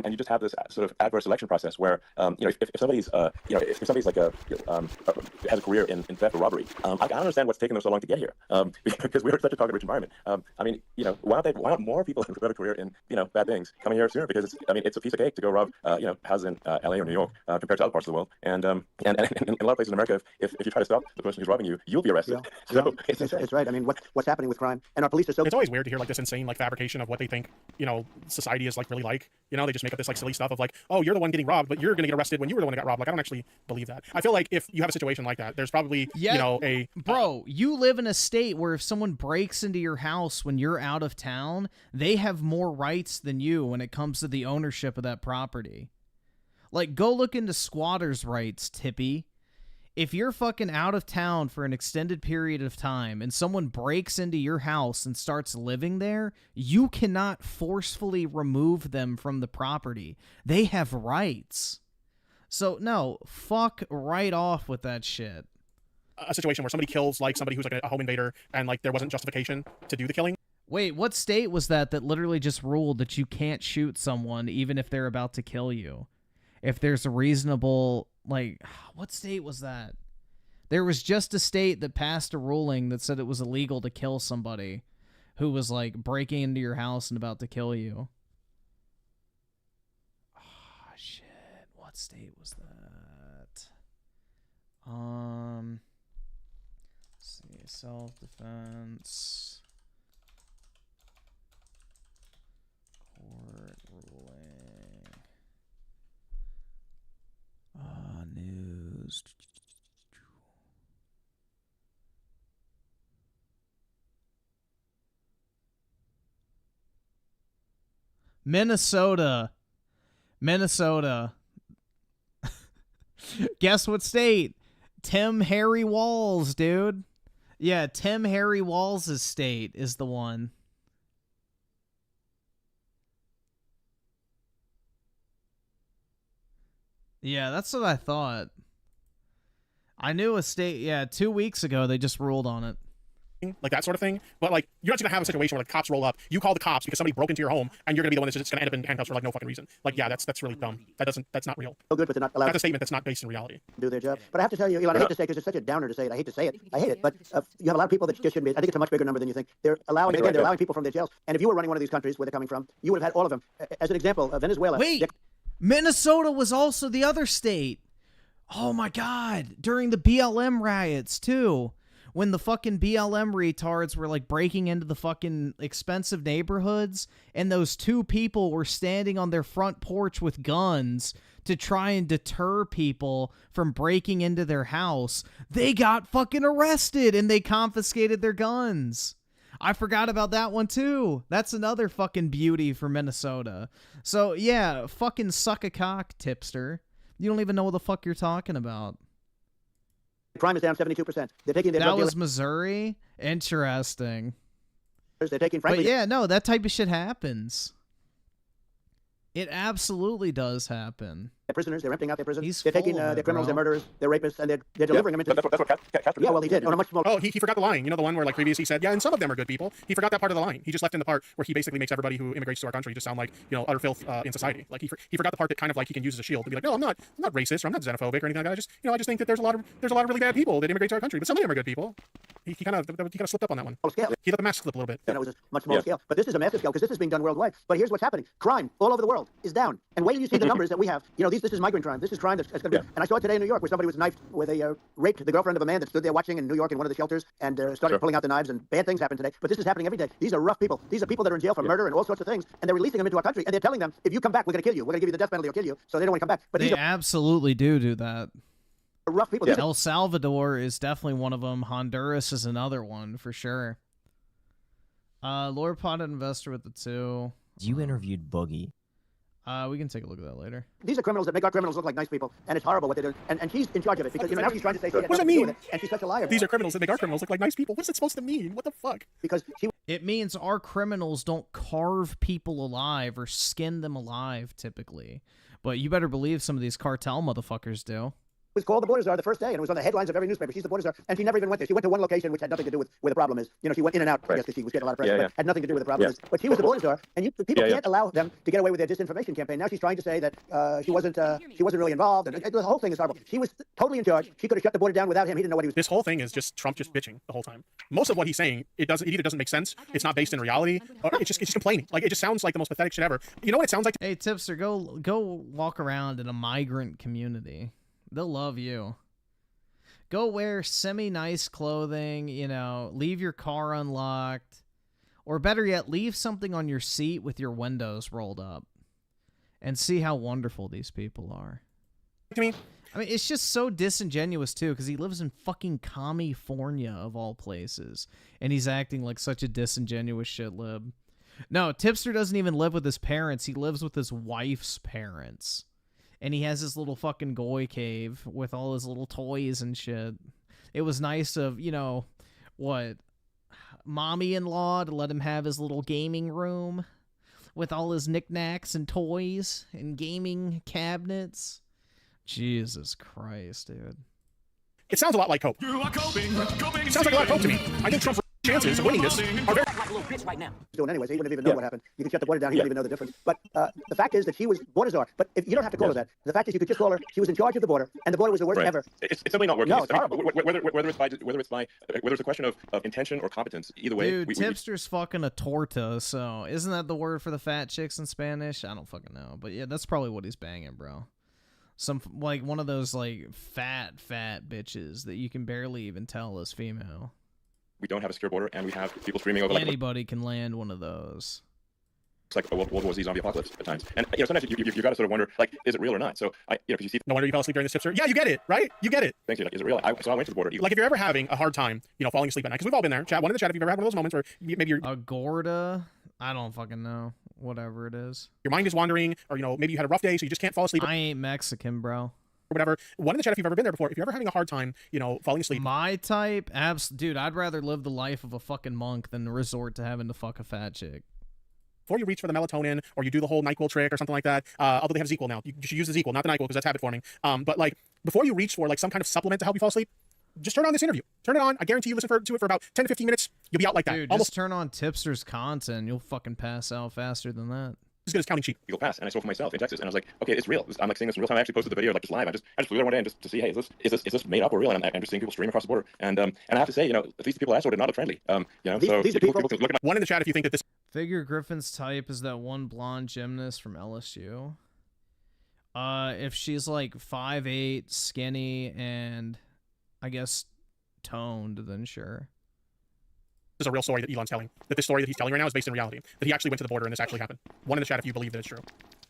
you just have this sort of adverse selection process where, you know, if somebody's, you know, if somebody's like has a career in theft or robbery, I don't understand what's taking them so long to get here, because we're such a target-rich environment. I mean, you know, why don't more people who have a career in, you know, bad things coming here sooner? Because it's a piece of cake to go rob, you know, houses in LA or New York compared to other parts of the world, and in a lot of places in America, if you try to stop the person who's robbing you, you'll be arrested. Yeah. So it's right. I mean, what's happening with crime, and our police are so. It's always weird to hear like this insane like fabrication of what they think, you know, society is like really like. You know, they just make up this like silly stuff of like, oh, you're the one getting robbed, but you're going to get arrested when you were the one that got robbed. Like, I don't actually believe that. I feel like if you have a situation like that, there's probably, you know, Bro, you live in a state where if someone breaks into your house when you're out of town, they have more rights than you when it comes to the ownership of that property. Like, go look into squatters' rights, Tippy. If you're fucking out of town for an extended period of time and someone breaks into your house and starts living there, you cannot forcefully remove them from the property. They have rights. So, no, fuck right off with that shit. A situation where somebody kills, like, somebody who's like a home invader and, like, there wasn't justification to do the killing. Wait, what state was that literally just ruled that you can't shoot someone even if they're about to kill you? If there's a reasonable... Like, what state was that? There was just a state that passed a ruling that said it was illegal to kill somebody who was, like, breaking into your house and about to kill you. Oh, shit. What state was that? Let's see. Self-defense. Court ruling. News. Minnesota. Guess what state? Tim Harry Walls, dude. Yeah, Tim Harry Walls' state is the one. Yeah, that's what I thought. I knew a state, yeah, 2 weeks ago they just ruled on it. like that sort of thing. But like, you're not gonna have a situation where like cops roll up, you call the cops because somebody broke into your home, and you're gonna be the one that's just gonna end up in handcuffs for like no fucking reason. Like, yeah, that's really dumb. That's not real. So good, but they're not allowed That's a statement that's not based in reality. to do their job. But I have to tell you, Elon, I hate to say, because it's such a downer to say it. I hate to say it. I hate it. But you have a lot of people that just shouldn't be. I think it's a much bigger number than you think. They're allowing, again, they're allowing people from their jails. And if you were running one of these countries where they're coming from, you would have had all of them. As an example, Venezuela. Wait, Minnesota was also the other state. Oh my God! During the BLM riots too. When the fucking BLM retards were like breaking into the fucking expensive neighborhoods, and those two people were standing on their front porch with guns to try and deter people from breaking into their house, they got fucking arrested and they confiscated their guns. I forgot about that one too. That's another fucking beauty for Minnesota. So yeah, fucking suck a cock, tipster. You don't even know what the fuck you're talking about. Crime is down 72%. They're taking their That drug was dealers. Missouri? Interesting. They're taking, But frankly, yeah, no, that type of shit happens. It absolutely does happen. they're prisoners. They're emptying out their prisons. He's They're taking full of their it, criminals, bro. their murderers, their rapists, and they're delivering them into. That's what Castro did. Yeah, well, he did on a much smaller. Oh, he forgot the line. You know the one where like previously he said, yeah, and some of them are good people. He forgot that part of the line. He just left in the part where he basically makes everybody who immigrates to our country just sound like, you know, utter filth in society. Like he forgot the part that kind of like he can use as a shield to be like, no, I'm not racist or I'm not xenophobic or anything like that. I just think that there's a lot of really bad people that immigrate to our country, but some of them are good people. He kind of slipped up on that one. Scale. He let the mask slip a little bit. And it was a much smaller scale. But this is a massive scale because this is being done worldwide. But here's what's happening. Crime all over the world is down. And wait till you see the numbers that we have. You know, this is migrant crime. This is crime that's going to be. And I saw it today in New York where somebody was knifed, where they raped the girlfriend of a man that stood there watching in New York in one of the shelters and started pulling out the knives, and bad things happen today. But this is happening every day. These are rough people. These are people that are in jail for murder and all sorts of things. And they're releasing them into our country. And they're telling them, if you come back, we're going to kill you. We're going to give you the death penalty or kill you. So they don't want to come back. But They these are absolutely do that. rough people. These are El Salvador is definitely one of them. Honduras is another one for sure. Lord Potted Investor with the 2. You interviewed Boogie. We can take a look at that later. These are criminals that make our criminals look like nice people, and it's horrible what they're doing. And she's in charge of it because now she's trying to say she had What does that nothing to do mean? with it, and she's such a liar. These are criminals that make our criminals look like nice people. What's it supposed to mean? What the fuck? Because she It means our criminals don't carve people alive or skin them alive typically. But you better believe some of these cartel motherfuckers do. was called the border czar the first day, and it was on the headlines of every newspaper. She's the border czar, and she never even went there. She went to one location which had nothing to do with where the problem is. You know, she went in and out, I guess, because she was getting a lot of press, but had nothing to do with the problem is. But she was the border czar, and people can't allow them to get away with their disinformation campaign. Now she's trying to say that she wasn't really involved, and the whole thing is horrible. She was totally in charge. She could have shut the border down without him. He didn't know what he was. This whole thing is just Trump just bitching the whole time. Most of what he's saying, it either doesn't make sense, it's not based in reality, or it's just complaining. Like, it just sounds like the most pathetic shit ever. You know what it sounds like? Hey, Tipster, go walk around in a migrant community. They'll love you. Go wear semi-nice clothing, you know, leave your car unlocked. Or better yet, leave something on your seat with your windows rolled up. And see how wonderful these people are. To me, I mean, it's just so disingenuous, too, because he lives in fucking California, of all places. And he's acting like such a disingenuous shitlib. No, Tipster doesn't even live with his parents. He lives with his wife's parents. And he has his little fucking goy cave with all his little toys and shit. It was nice of, you know, what, mommy-in-law to let him have his little gaming room with all his knickknacks and toys and gaming cabinets. Jesus Christ, dude. it sounds a lot like Cope. It sounds like a lot of Cope to me. I think Trump's chances of winning this are very... Doing anyways, he wouldn't even know what happened. You could shut the border down, he wouldn't even know the difference. But the fact is that she was border czar. But if you don't have to call her that. The fact is you could just call her, she was in charge of the border, and the border was the worst ever. It's simply not working. No, it's horrible. Whether it's a question of intention or competence, either way. Dude, Tipster's fucking a torta, so isn't that the word for the fat chicks in Spanish? I don't fucking know. But yeah, that's probably what he's banging, bro. Some, like, one of those, like, fat bitches that you can barely even tell is female. We don't have a secure border, and we have people screaming over. Anybody can land one of those. It's like a World War Z zombie apocalypse at times, and sometimes you got to sort of wonder, like, is it real or not? So because you see, no wonder you fell asleep during the Tipster. Yeah, you get it, right? You get it. Thank you. Like, is it real? So I went to the border. Like, if you're ever having a hard time, falling asleep at night, because we've all been there. Chat, one in the chat, if you've ever had one of those moments where maybe you're Agorda, I don't fucking know. Whatever it is. Your mind is wandering, or maybe you had a rough day, so you just can't fall asleep. I ain't Mexican, bro. Or whatever. One in the chat if you've ever been there before. If you're ever having a hard time, falling asleep. My type, dude, I'd rather live the life of a fucking monk than resort to having to fuck a fat chick. Before you reach for the melatonin, or you do the whole NyQuil trick or something like that, although they have ZQL now, you should use the ZQL, not the NyQuil, because that's habit forming. But like, before you reach for like some kind of supplement to help you fall asleep, Just turn on this interview. Turn it on. I guarantee you listen to it for about 10 to 15 minutes. You'll be out like that. Dude, Almost just turn on Tipster's content. You'll fucking pass out faster than that. as good as counting sheep. Legal pass, and I saw it for myself in Texas, and I was like, okay, it's real. I'm like seeing this in real time. I actually posted the video like just live. I just flew there one day and just to see, hey, is this made up or real? And I'm just seeing people stream across the border, and I have to say, you know, these people I saw did not look friendly. You know, these are people can look at one in the chat if you think that this. Figure Griffin's type is that one blonde gymnast from LSU. If she's like 5'8", skinny, and I guess toned, then sure. Is a real story that Elon's telling. That this story that he's telling right now is based in reality. That he actually went to the border and this actually happened. One in the chat if you believe that it's true.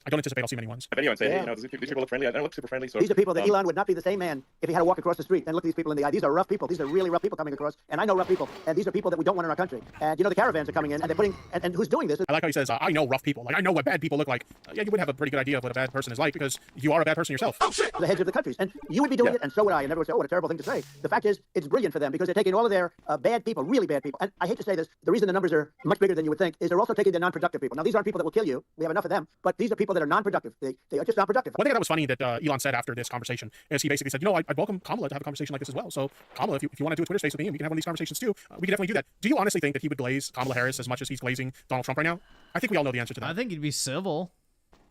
I don't anticipate I'll see many ones. a video and say, hey, you know, these people look friendly. I don't look super friendly. So these are people that Elon would not be the same man if he had to walk across the street and look these people in the eye. These are rough people. These are really rough people coming across. And I know rough people. And these are people that we don't want in our country. And you know, the caravans are coming in and they're putting, and who's doing this? I like how he says, I know rough people. Like, I know what bad people look like. Yeah, you would have a pretty good idea of what a bad person is like because you are a bad person yourself. Oh, shit. The heads of the countries. And you would be doing it, and so would I. And everyone would say, oh, what a terrible thing to say. The fact is, it's brilliant for them because they're taking all of their bad people, really bad people. And I hate to say this, the reason the numbers are much bigger than you would think is they're also taking the non-productive people. Now, these aren't people that will kill you. We have enough of them. But these are people that are non-productive. They are just non-productive. One thing that was funny that Elon said after this conversation is he basically said, you know, I'd welcome Kamala to have a conversation like this as well. So, Kamala, if you want to do a Twitter space with me and we can have one of these conversations too, we can definitely do that. Do you honestly think that he would glaze Kamala Harris as much as he's glazing Donald Trump right now? I think we all know the answer to that. I think he'd be civil.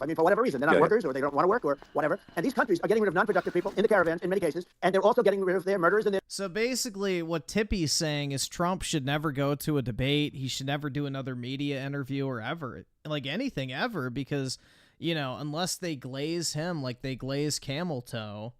I mean, for whatever reason, they're not workers or they don't want to work or whatever. And these countries are getting rid of non-productive people in the caravans in many cases, and they're also getting rid of their murderers and their... So basically, what Tippy's saying is Trump should never go to a debate. He should never do another media interview or ever, like anything ever, because, you know, unless they glaze him like they glaze Camel Toe,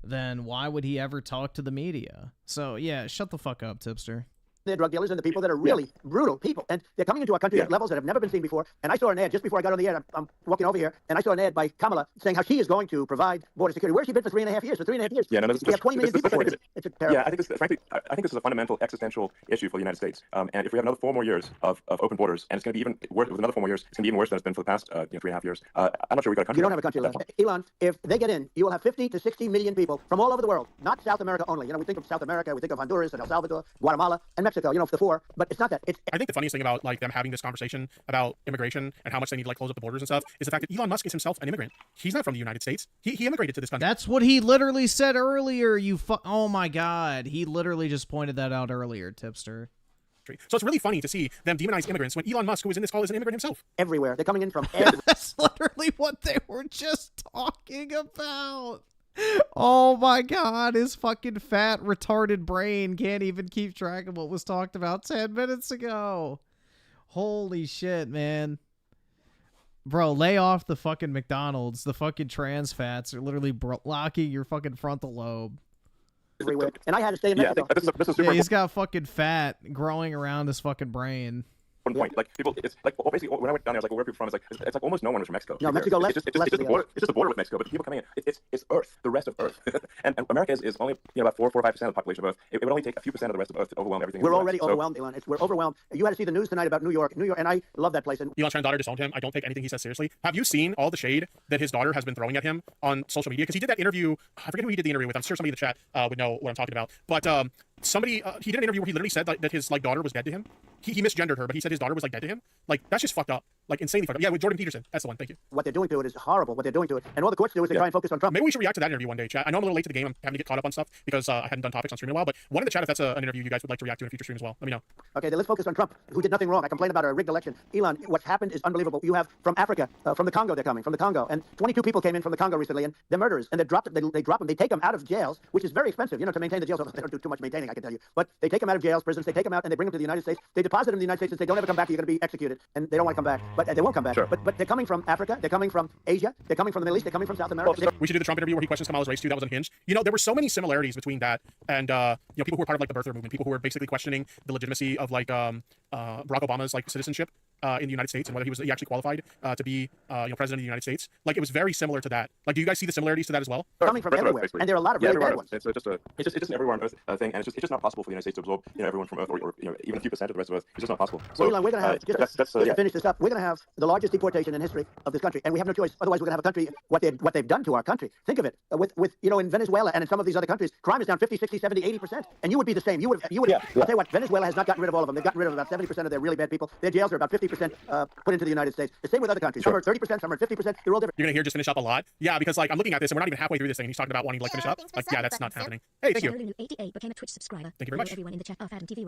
then why would he ever talk to the media? So, yeah, shut the fuck up, Tipster. They're drug dealers and the people that are really brutal people. And they're coming into our country at levels that have never been seen before. And I saw an ad just before I got on the air. I'm walking over here, and I saw an ad by Kamala saying how she is going to provide border security. Where's she been for 3.5 years? For 3.5 years. Yeah, no, we have 20 million people. It's a terrible... Yeah, I think this, frankly, I think this is a fundamental existential issue for the United States. And if we have another 4 more years of open borders, and it's going to be even worse with another 4 more years, it's going to be even worse than it's been for the past 3.5 years. I'm not sure we've got a country. You don't have a country left. Elon, if they get in, you will have 50 to 60 million people from all over the world, not South America only. You know, we think of South America, we think of Honduras and El Salvador, Guatemala, and Mexico, you know, the 4. But it's not that. I think the funniest thing about like them having this conversation about immigration and how much they need to like close up the borders and stuff is the fact that Elon Musk is himself an immigrant. He's not from the United States. He immigrated to this country. That's what he literally said earlier. Oh my God, he literally just pointed that out earlier, Tipster. So it's really funny to see them demonize immigrants when Elon Musk, who was in this call, is an immigrant himself. Everywhere. They're coming in from everywhere. That's literally what they were just talking about. Oh my God, his fucking fat, retarded brain can't even keep track of what was talked about 10 minutes ago. Holy shit, man. Bro, lay off the fucking McDonald's. The fucking trans fats are literally blocking your fucking frontal lobe. Everywhere. And I had to stay in Mexico. This is super he's got fucking fat growing around his fucking brain. Point. Like people, it's like basically when I went down there, I was like, well, where are people from? It's like almost no one was from Mexico. No, Mexico left. It's just the border. It's just the border with Mexico. But the people coming in, it's Earth, the rest of Earth. and America is only about 4 or 5% of the population of Earth. It would only take a few percent of the rest of Earth to overwhelm everything. We're already overwhelmed, Elon. We're overwhelmed. You had to see the news tonight about New York, and I love that place. And Elon's daughter disowned him. I don't take anything he says seriously. Have you seen all the shade that his daughter has been throwing at him on social media? Because he did that interview. I forget who he did the interview with. I'm sure somebody in the chat would know what I'm talking about. But somebody he did an interview where he literally said that his like daughter was dead to him. He misgendered her, but he said his daughter was like dead to him. Like that's just fucked up. Like insanely fucked up. Yeah, with Jordan Peterson. That's the one. Thank you. What they're doing to it is horrible. What they're doing to it, and all the courts do is they try and focus on Trump. Maybe we should react to that interview one day, chat. I know I'm a little late to the game. I'm having to get caught up on stuff because I hadn't done topics on stream in a while. But one in the chat if that's an interview you guys would like to react to in a future stream as well. Let me know. Okay, then let's focus on Trump, who did nothing wrong. I complained about a rigged election. Elon, what's happened is unbelievable. You have from Africa, from the Congo, they're coming from the Congo, and 22 people came in from the Congo recently, and they're murderers, and they drop them. They take them out of jails, which is very expensive, you know, to maintain the jails. They don't do too much maintaining, I can tell you. But they take them out of jails, prisons. They take them out and they bring them to the United States. They deposit them in the United States and say, "Don't ever come back. You're going to be executed." And they don't want to come back, but they won't come back. Sure. But they're coming from Africa. They're coming from Asia. They're coming from the Middle East. They're coming from South America. We should do the Trump interview where he questions Kamala's race too. That was unhinged. You know, there were so many similarities between that and you know, people who were part of like the birther movement, people who were basically questioning the legitimacy of like Barack Obama's like citizenship in the United States and whether he actually qualified to be you know, president of the United States. Like it was very similar to that. Like, do you guys see the similarities to that as well? Coming from everywhere, and there are a lot of really bad ones. It's just an everywhere on Earth thing, and it's just not possible for the United States to absorb, you know, everyone from Earth or you know, even a few percent of the rest of Earth. It's just not possible. So Elon, we're going to have just to finish this up. We're going to have the largest deportation in history of this country, and we have no choice. Otherwise, we're going to have a country what they've done to our country. Think of it with you know, in Venezuela and in some of these other countries, crime is down 50, 60, 70, 80%, and you would be the same. You would. I'll tell you what, Venezuela has not gotten rid of all of them. They've gotten rid of about 70% of their really bad people. Their jails are about 50% put into the United States. The same with other countries. Some are 30%, some are 50%. They're all different. You're gonna hear just finish up a lot. Yeah, because like I'm looking at this and we're not even halfway through this thing. And he's talking about wanting to like finish up. Like, yeah, that's not happening. Hey, thank you. 88 became a Twitch subscriber. Thank you very much. Everyone in the chat.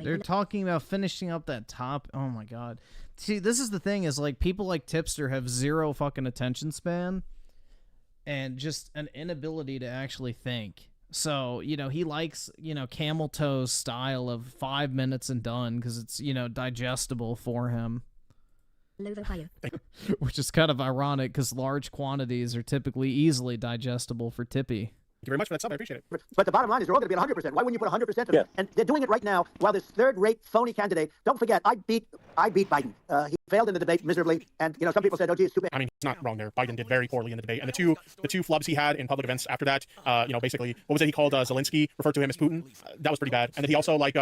They're talking about finishing up that top. Oh my god. See, this is the thing is like people like Tipster have zero fucking attention span and just an inability to actually think. So, you know, he likes, you know, Camel Toe's style of 5 minutes and done because it's, you know, digestible for him. Which is kind of ironic because large quantities are typically easily digestible for Tippy. Thank you very much for that sub. I appreciate it. But the bottom line is they're all going to be at 100%. Why wouldn't you put 100% of it? And they're doing it right now while this third-rate phony candidate. Don't forget, I beat Biden. He failed in the debate miserably, and you know some people said, "Oh, gee, it's too bad." I mean, he's not wrong there. Biden did very poorly in the debate, and the two flubs he had in public events after that, you know, basically, what was it? He called Zelensky, referred to him as Putin. That was pretty bad. And then he also like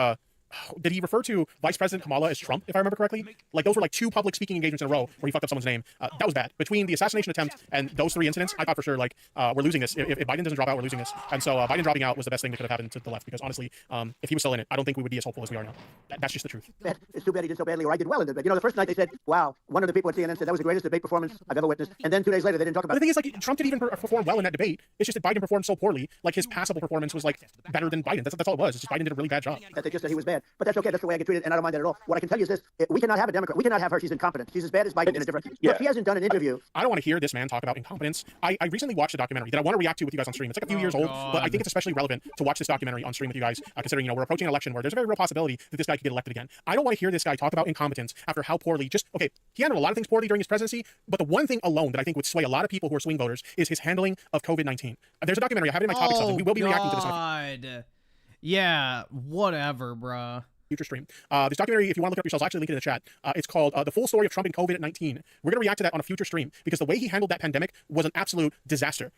did he refer to Vice President Kamala as Trump, if I remember correctly? Like, those were like 2 public speaking engagements in a row where he fucked up someone's name. That was bad. Between the assassination attempt and those 3 incidents, I thought for sure, like, we're losing this. If Biden doesn't drop out, we're losing this. And so Biden dropping out was the best thing that could have happened to the left, because honestly, if he was still in it, I don't think we would be as hopeful as we are now. That's just the truth. It's too bad he did so badly, or I did well in the debate. You know, the first night they said, wow, one of the people at CNN said that was the greatest debate performance I've ever witnessed. And then 2 days later, they didn't talk about it. But the thing is, like, Trump didn't even perform well in that debate. It's just that Biden performed so poorly. Like, his passable performance was, like, better than Biden. That's all it was. It's just Biden did a really bad job. That they just said he was bad. But that's okay. That's the way I get treated, and I don't mind that at all. What I can tell you is this. We cannot have a Democrat. We cannot have her. She's incompetent. She's as bad as Biden in a different... Yeah. Look, she hasn't done an interview. I don't want to hear this man talk about incompetence. I recently watched a documentary that I want to react to with you guys on stream. It's like a few years old, but I think it's especially relevant to watch this documentary on stream with you guys, considering, you know, we're approaching an election where there's a very real possibility that this guy could get elected again. I don't want to hear this guy talk about incompetence after how poorly, okay, he handled a lot of things poorly during his presidency, but the one thing alone that I think would sway a lot of people who are swing voters is his handling of COVID-19. There's a documentary, I have it in my topics, and we will be reacting to this. Yeah, whatever, bruh. Future stream. This documentary, if you want to look it up yourselves, I'll actually link it in the chat. It's called The Full Story of Trump and COVID-19. We're going to react to that on a future stream because the way he handled that pandemic was an absolute disaster.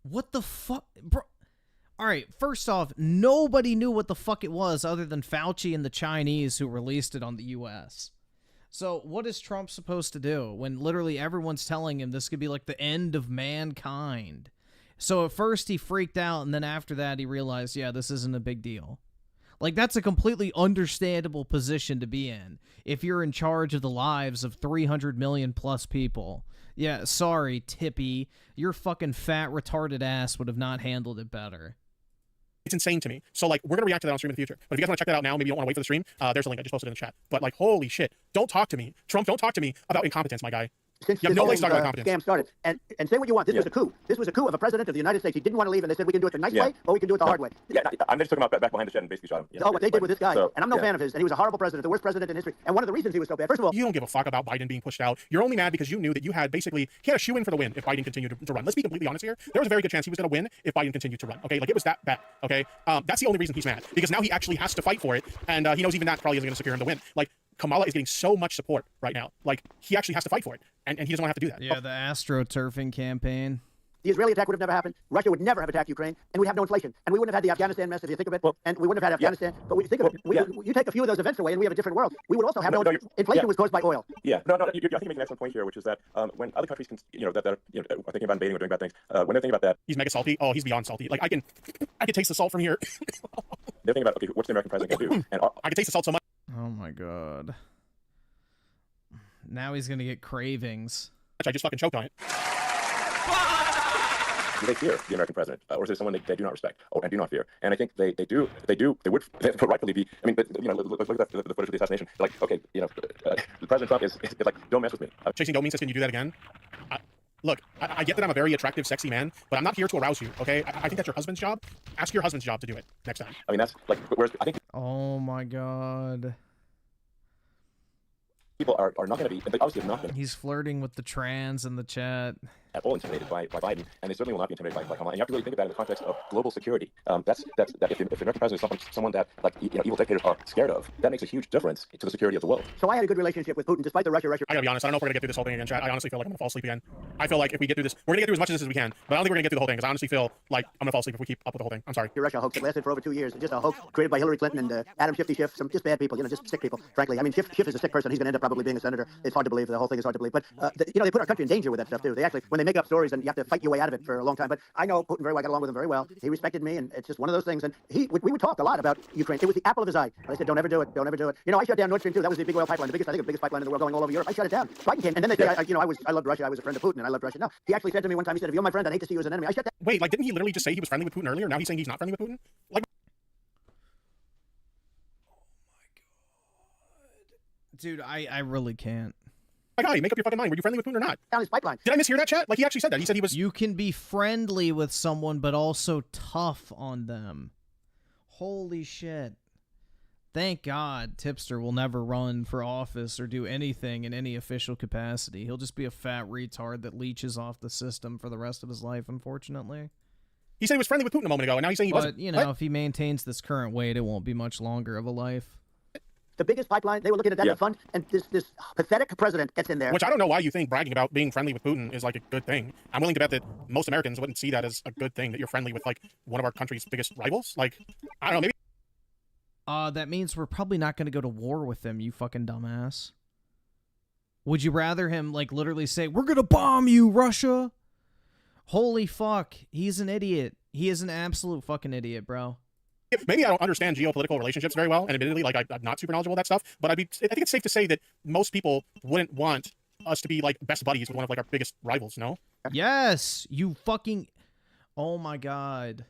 What the fuck, bro? All right, first off, nobody knew what the fuck it was other than Fauci and the Chinese who released it on the U.S. So what is Trump supposed to do when literally everyone's telling him this could be like the end of mankind? So at first he freaked out, and then after that he realized, yeah, this isn't a big deal. Like, that's a completely understandable position to be in if you're in charge of the lives of 300 million plus people. Yeah, sorry, Tippy. Your fucking fat, retarded ass would have not handled it better. It's insane to me. So, like, we're going to react to that on stream in the future. But if you guys want to check that out now, maybe you don't want to wait for the stream, there's a link. I just posted it in the chat. But, like, holy shit. Don't talk to me. Trump, don't talk to me about incompetence, my guy. Since you have no place to talk about incompetence. Scam started. And say what you want. This was a coup. This was a coup of a president of the United States. He didn't want to leave, and they said we can do it the nice way, or we can do it the hard way. Yeah, I'm just talking about back behind the shed and basically shot him. Oh, what they did with this guy. And I'm no fan of his. And he was a horrible president, the worst president in history. And one of the reasons he was so bad, first of all... You don't give a fuck about Biden being pushed out. You're only mad because you knew that you had basically... He had a shoe-in for the win if Biden continued to run. Let's be completely honest here. There was a very good chance he was going to win if Biden continued to run. Okay, like, it was that bad. Okay? That's the only reason he's mad. Because now he actually has to fight for it. And he knows even that probably isn't going to secure him the win. Like, Kamala is getting so much support right now. Like, he actually has to fight for it. And he doesn't want to have to do that. Yeah, the astroturfing campaign. The Israeli attack would have never happened. Russia would never have attacked Ukraine, and we'd have no inflation. And we wouldn't have had the Afghanistan mess, if you think of it. And we wouldn't have had Afghanistan. But when you think of it, you take a few of those events away, and we have a different world. We would also have inflation was caused by oil. Yeah, no, you're, I think, making an excellent point here, which is that when other countries, that are thinking about invading or doing bad things, when they're thinking about that, he's mega salty. Oh, he's beyond salty. Like, I can taste the salt from here. They're thinking about, okay, what's the American president going to do? And I can taste the salt so much. Oh my god. Now he's gonna get cravings. I just fucking choked on it. Do they fear the American president, or is it someone they do not respect and do not fear? And I think they would rightfully be. I mean, look at the footage of the assassination. They're like, okay, President Trump is like, don't mess with me. Chasing Domingue says, can you do that again? Look, I get that I'm a very attractive, sexy man, but I'm not here to arouse you, okay? I think that's your husband's job. Ask your husband's job to do it next time. I mean, that's like, whereas I think... Oh my god. People are not going to be, obviously not going to be. He's flirting with the trans in the chat. At all intimidated by Biden, and they certainly will not be intimidated by Kamala. And you have to really think about it in the context of global security. That if the American president is someone that, like, evil dictators are scared of, that makes a huge difference to the security of the world. So I had a good relationship with Putin, despite the Russia. I gotta be honest, I don't know if we're gonna get through this whole thing again, chat. I honestly feel like I'm gonna fall asleep again. I feel like if we get through this, we're gonna get through as much of this as we can, but I don't think we're gonna get through the whole thing, because I honestly feel like I'm gonna fall asleep if we keep up with the whole thing. I'm sorry. Your Russia hoax, it lasted for over 2 years. It's just a hoax created by Hillary Clinton and Adam Schiff, some just bad people, just sick people, frankly. I mean, Schiff is a sick person. He's gonna end up probably being a senator. It's hard to believe. The whole thing is hard to believe. But, they put our country in danger with that stuff, too. They actually, when they make up stories and you have to fight your way out of it for a long time. But I know Putin very well. I got along with him very well. He respected me, and it's just one of those things. And we would talk a lot about Ukraine. It was the apple of his eye. But I said, don't ever do it. Don't ever do it. You know, I shut down Nord Stream 2. That was the big oil pipeline, the biggest pipeline in the world going all over Europe. I shut it down. Biden came, and then they say, I loved Russia. I was a friend of Putin, and I loved Russia. No, he actually said to me one time, he said, if you're my friend, I'd hate to see you as an enemy. I shut that. Wait, like, didn't he literally just say he was friendly with Putin earlier? Now he's saying he's not friendly with Putin? Like, Dude, I really can't. my God, make up your fucking mind. Were you friendly with Putin or not? Down his pipeline. Did I mishear that, chat? Like, he actually said that. He said he was... You can be friendly with someone, but also tough on them. Holy shit. Thank God Tipster will never run for office or do anything in any official capacity. He'll just be a fat retard that leeches off the system for the rest of his life, unfortunately. He said he was friendly with Putin a moment ago, and now he's saying he wasn't. But, you know, if he maintains this current weight, it won't be much longer of a life. The biggest pipeline, they were looking at that to fund, and this pathetic president gets in there. Which I don't know why you think bragging about being friendly with Putin is like a good thing. I'm willing to bet that most Americans wouldn't see that as a good thing, that you're friendly with like one of our country's biggest rivals. Like, I don't know, maybe. That means we're probably not going to go to war with them, you fucking dumbass. Would you rather him, like, literally say, we're going to bomb you, Russia? Holy fuck. He's an idiot. He is an absolute fucking idiot, bro. Maybe I don't understand geopolitical relationships very well, and admittedly, like, I'm not super knowledgeable of that stuff, but I think it's safe to say that most people wouldn't want us to be, like, best buddies with one of, like, our biggest rivals, no? Yes! You fucking... Oh my god.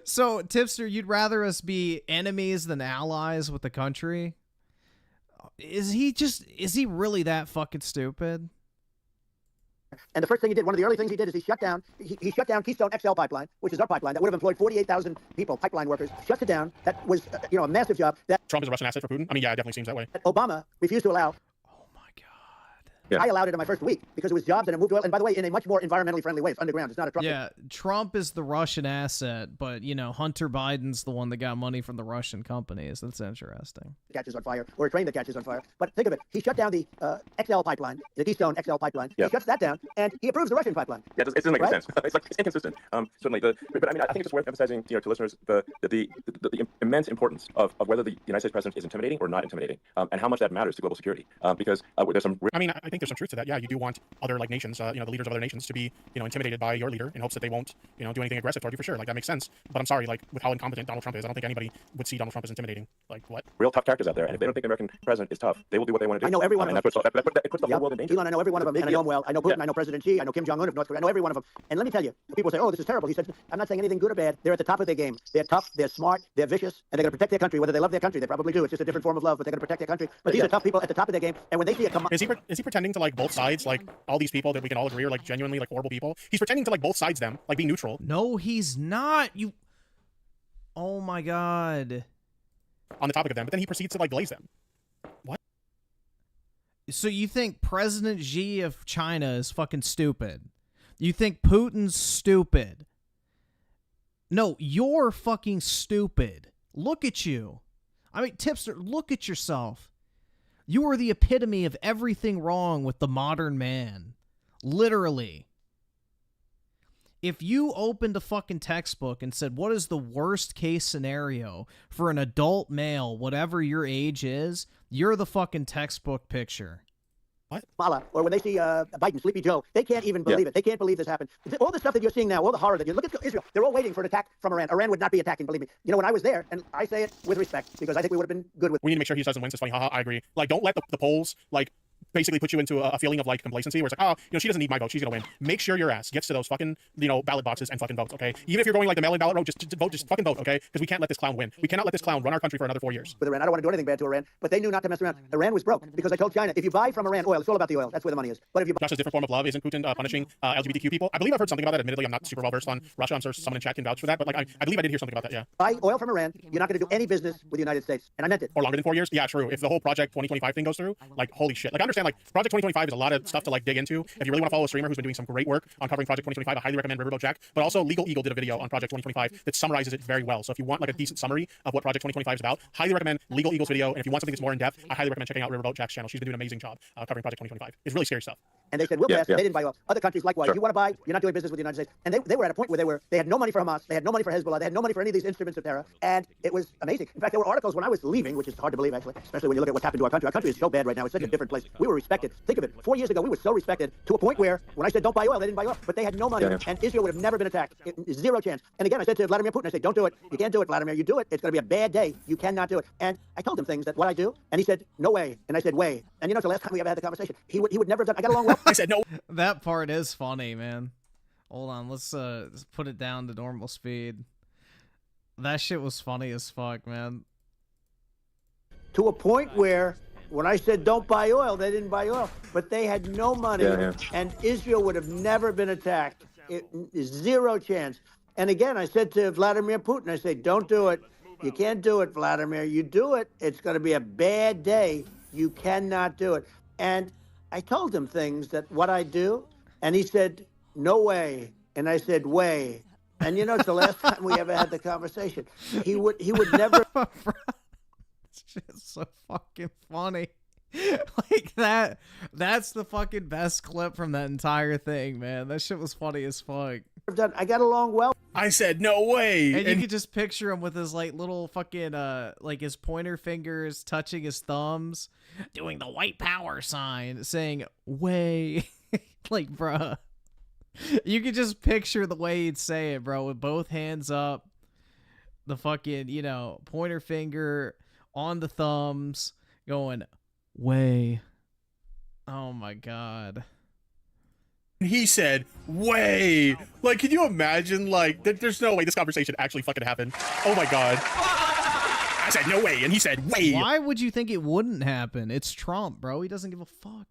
So, Tipster, you'd rather us be enemies than allies with the country? Is he really that fucking stupid? And the first thing he did, one of the early things he did, is he shut down Keystone XL pipeline, which is our pipeline that would have employed 48,000 people, pipeline workers. Shuts it down. That was, a massive job. That Trump is a Russian asset for Putin? I mean, yeah, it definitely seems that way. Obama refused to allow. Oh my god. Yeah. I allowed it in my first week because it was jobs and it moved oil. And by the way, in a much more environmentally friendly way. It's underground. It's not a truck. Yeah, Trump is the Russian asset, but, you know, Hunter Biden's the one that got money from the Russian companies. That's interesting. Catches on fire, or a train that catches on fire. But think of it. He shut down the XL pipeline, the Keystone XL pipeline. Yeah. He shuts that down, and he approves the Russian pipeline. Yeah, it doesn't make any sense. It's inconsistent. Certainly, but I mean, I think it's just worth emphasizing, to listeners, the immense importance of whether the United States president is intimidating or not intimidating, and how much that matters to global security. Because there's some. I mean, I think there's some truth to that. Yeah, you do want other like nations, the leaders of other nations, to be, intimidated by your leader in hopes that they won't, do anything aggressive toward you, for sure. Like, that makes sense. But I'm sorry, like, with how incompetent Donald Trump is, I don't think anybody would see Donald Trump as intimidating. Like, what? Real tough characters out there, and if they don't think the American president is tough, they will do what they want to do. I know every one of them. That puts the whole world in danger. Elon, I know every one of them, and I know them well. I know Putin, I know President Xi, I know Kim Jong-un of North Korea. I know every one of them. And let me tell you, people say, oh, this is terrible. He said, I'm not saying anything good or bad. They're at the top of their game. They're tough, they're smart, they're vicious, and they're going to protect their country. Whether they love their country, they probably do. It's just a different form of love, but they're going to protect their country. But these are tough people at the top of their game, and when they see it come up... Is he pretending to, like, both sides, like, all these people that we can all agree are, like, genuinely, like, horrible people? He's pretending to, like, both sides them, like, be neutral. No, he's not. You... Oh my god. On the topic of them, but then he proceeds to, like, glaze them. What? So you think President Xi of China is fucking stupid? You think Putin's stupid? No, you're fucking stupid. Look at you. I mean, Tipster, look at yourself. You are the epitome of everything wrong with the modern man. Literally. If you opened a fucking textbook and said, what is the worst case scenario for an adult male, whatever your age is, you're the fucking textbook picture. What? Or when they see Biden, Sleepy Joe, they can't even believe it. They can't believe this happened. All the stuff that you're seeing now, all the horror that you look at Israel, they're all waiting for an attack from Iran. Iran would not be attacking, believe me. When I was there, and I say it with respect, because I think we would have been good with. We need to make sure he doesn't win. It's funny. Haha, I agree. Like, don't let the polls, like, basically put you into a feeling of, like, complacency where it's like, oh, she doesn't need my vote, she's gonna win. Make sure your ass gets to those fucking, ballot boxes and fucking votes, okay? Even if you're going, like, the mail-in ballot road, just vote, just fucking vote, okay? Because we can't let this clown win. We cannot let this clown run our country for another 4 years. With Iran, I don't want to do anything bad to Iran, but they knew not to mess around. Iran was broke because I told China, if you buy from Iran oil, it's all about the oil. That's where the money is. But if you Russia's different form of love, isn't Putin punishing LGBTQ people? I believe I've heard something about that. Admittedly, I'm not super well versed on Russia. I'm sure someone in chat can vouch for that, but, like, I believe I did hear something about that. Yeah. Buy oil from Iran, you're not going to do any business with the United States, and I meant it. Or longer than 4 years? Yeah, true. If the whole Project 2025 thing goes through, like, holy shit. Like, I understand, like, Project 2025 is a lot of stuff to, like, dig into. If you really want to follow a streamer who's been doing some great work on covering Project 2025, I highly recommend Riverboat Jack. But also, Legal Eagle did a video on Project 2025 that summarizes it very well. So if you want, like, a decent summary of what Project 2025 is about, highly recommend Legal Eagle's video. And if you want something that's more in depth, I highly recommend checking out Riverboat Jack's channel. She's been doing an amazing job covering Project 2025. It's really scary stuff. and they said, we'll Yeah, pass. yeah. They didn't buy oil. Other countries likewise. Sure. You want to buy, you're not doing business with the United States. And they were at a point where they had no money for Hamas, they had no money for Hezbollah, they had no money for any of these instruments of terror, and it was amazing. In fact, there were articles when I was leaving, which is hard to believe actually, especially when you look at what's happened to our country. Our country is so bad right now. It's such a different place. We were respected. Think of it. 4 years ago, we were so respected to a point where when I said don't buy oil, they didn't buy oil, but they had no money, and Israel would have never been attacked. Zero chance. And again, I said to Vladimir Putin, I said, don't do it. You can't do it, Vladimir. You do it, it's going to be a bad day. You cannot do it. And I told him things that what I do, and he said, no way. And I said, way. And you know, it's the last time we ever had the conversation. He would never have done. I got along well. I said no. That part is funny, man. Hold on, let's put it down to normal speed. That shit was funny as fuck, man. To a point where when I said don't buy oil, they didn't buy oil, but they had no money, and Israel would have never been attacked. It is zero chance. And again, I said to Vladimir Putin, I said, don't do it. You can't do it, Vladimir. You do it, it's going to be a bad day. You cannot do it. And I told him things that what I do, and he said, no way. And I said, way. And you know, it's the last time we ever had the conversation. He would never. It's just so fucking funny. Like that's the fucking best clip from that entire thing, man. That shit was funny as fuck. I got along well. I said no way. And you could just picture him with his like little fucking like his pointer fingers touching his thumbs, doing the white power sign, saying way. Like, bruh. You could just picture the way he'd say it, bro, with both hands up, the fucking, you know, pointer finger on the thumbs, going, way. Oh my god. He said, way. Like, can you imagine, like, there's no way this conversation actually fucking happened. Oh my god. I said, no way, and he said, way. Why would you think it wouldn't happen? It's Trump, bro. He doesn't give a fuck.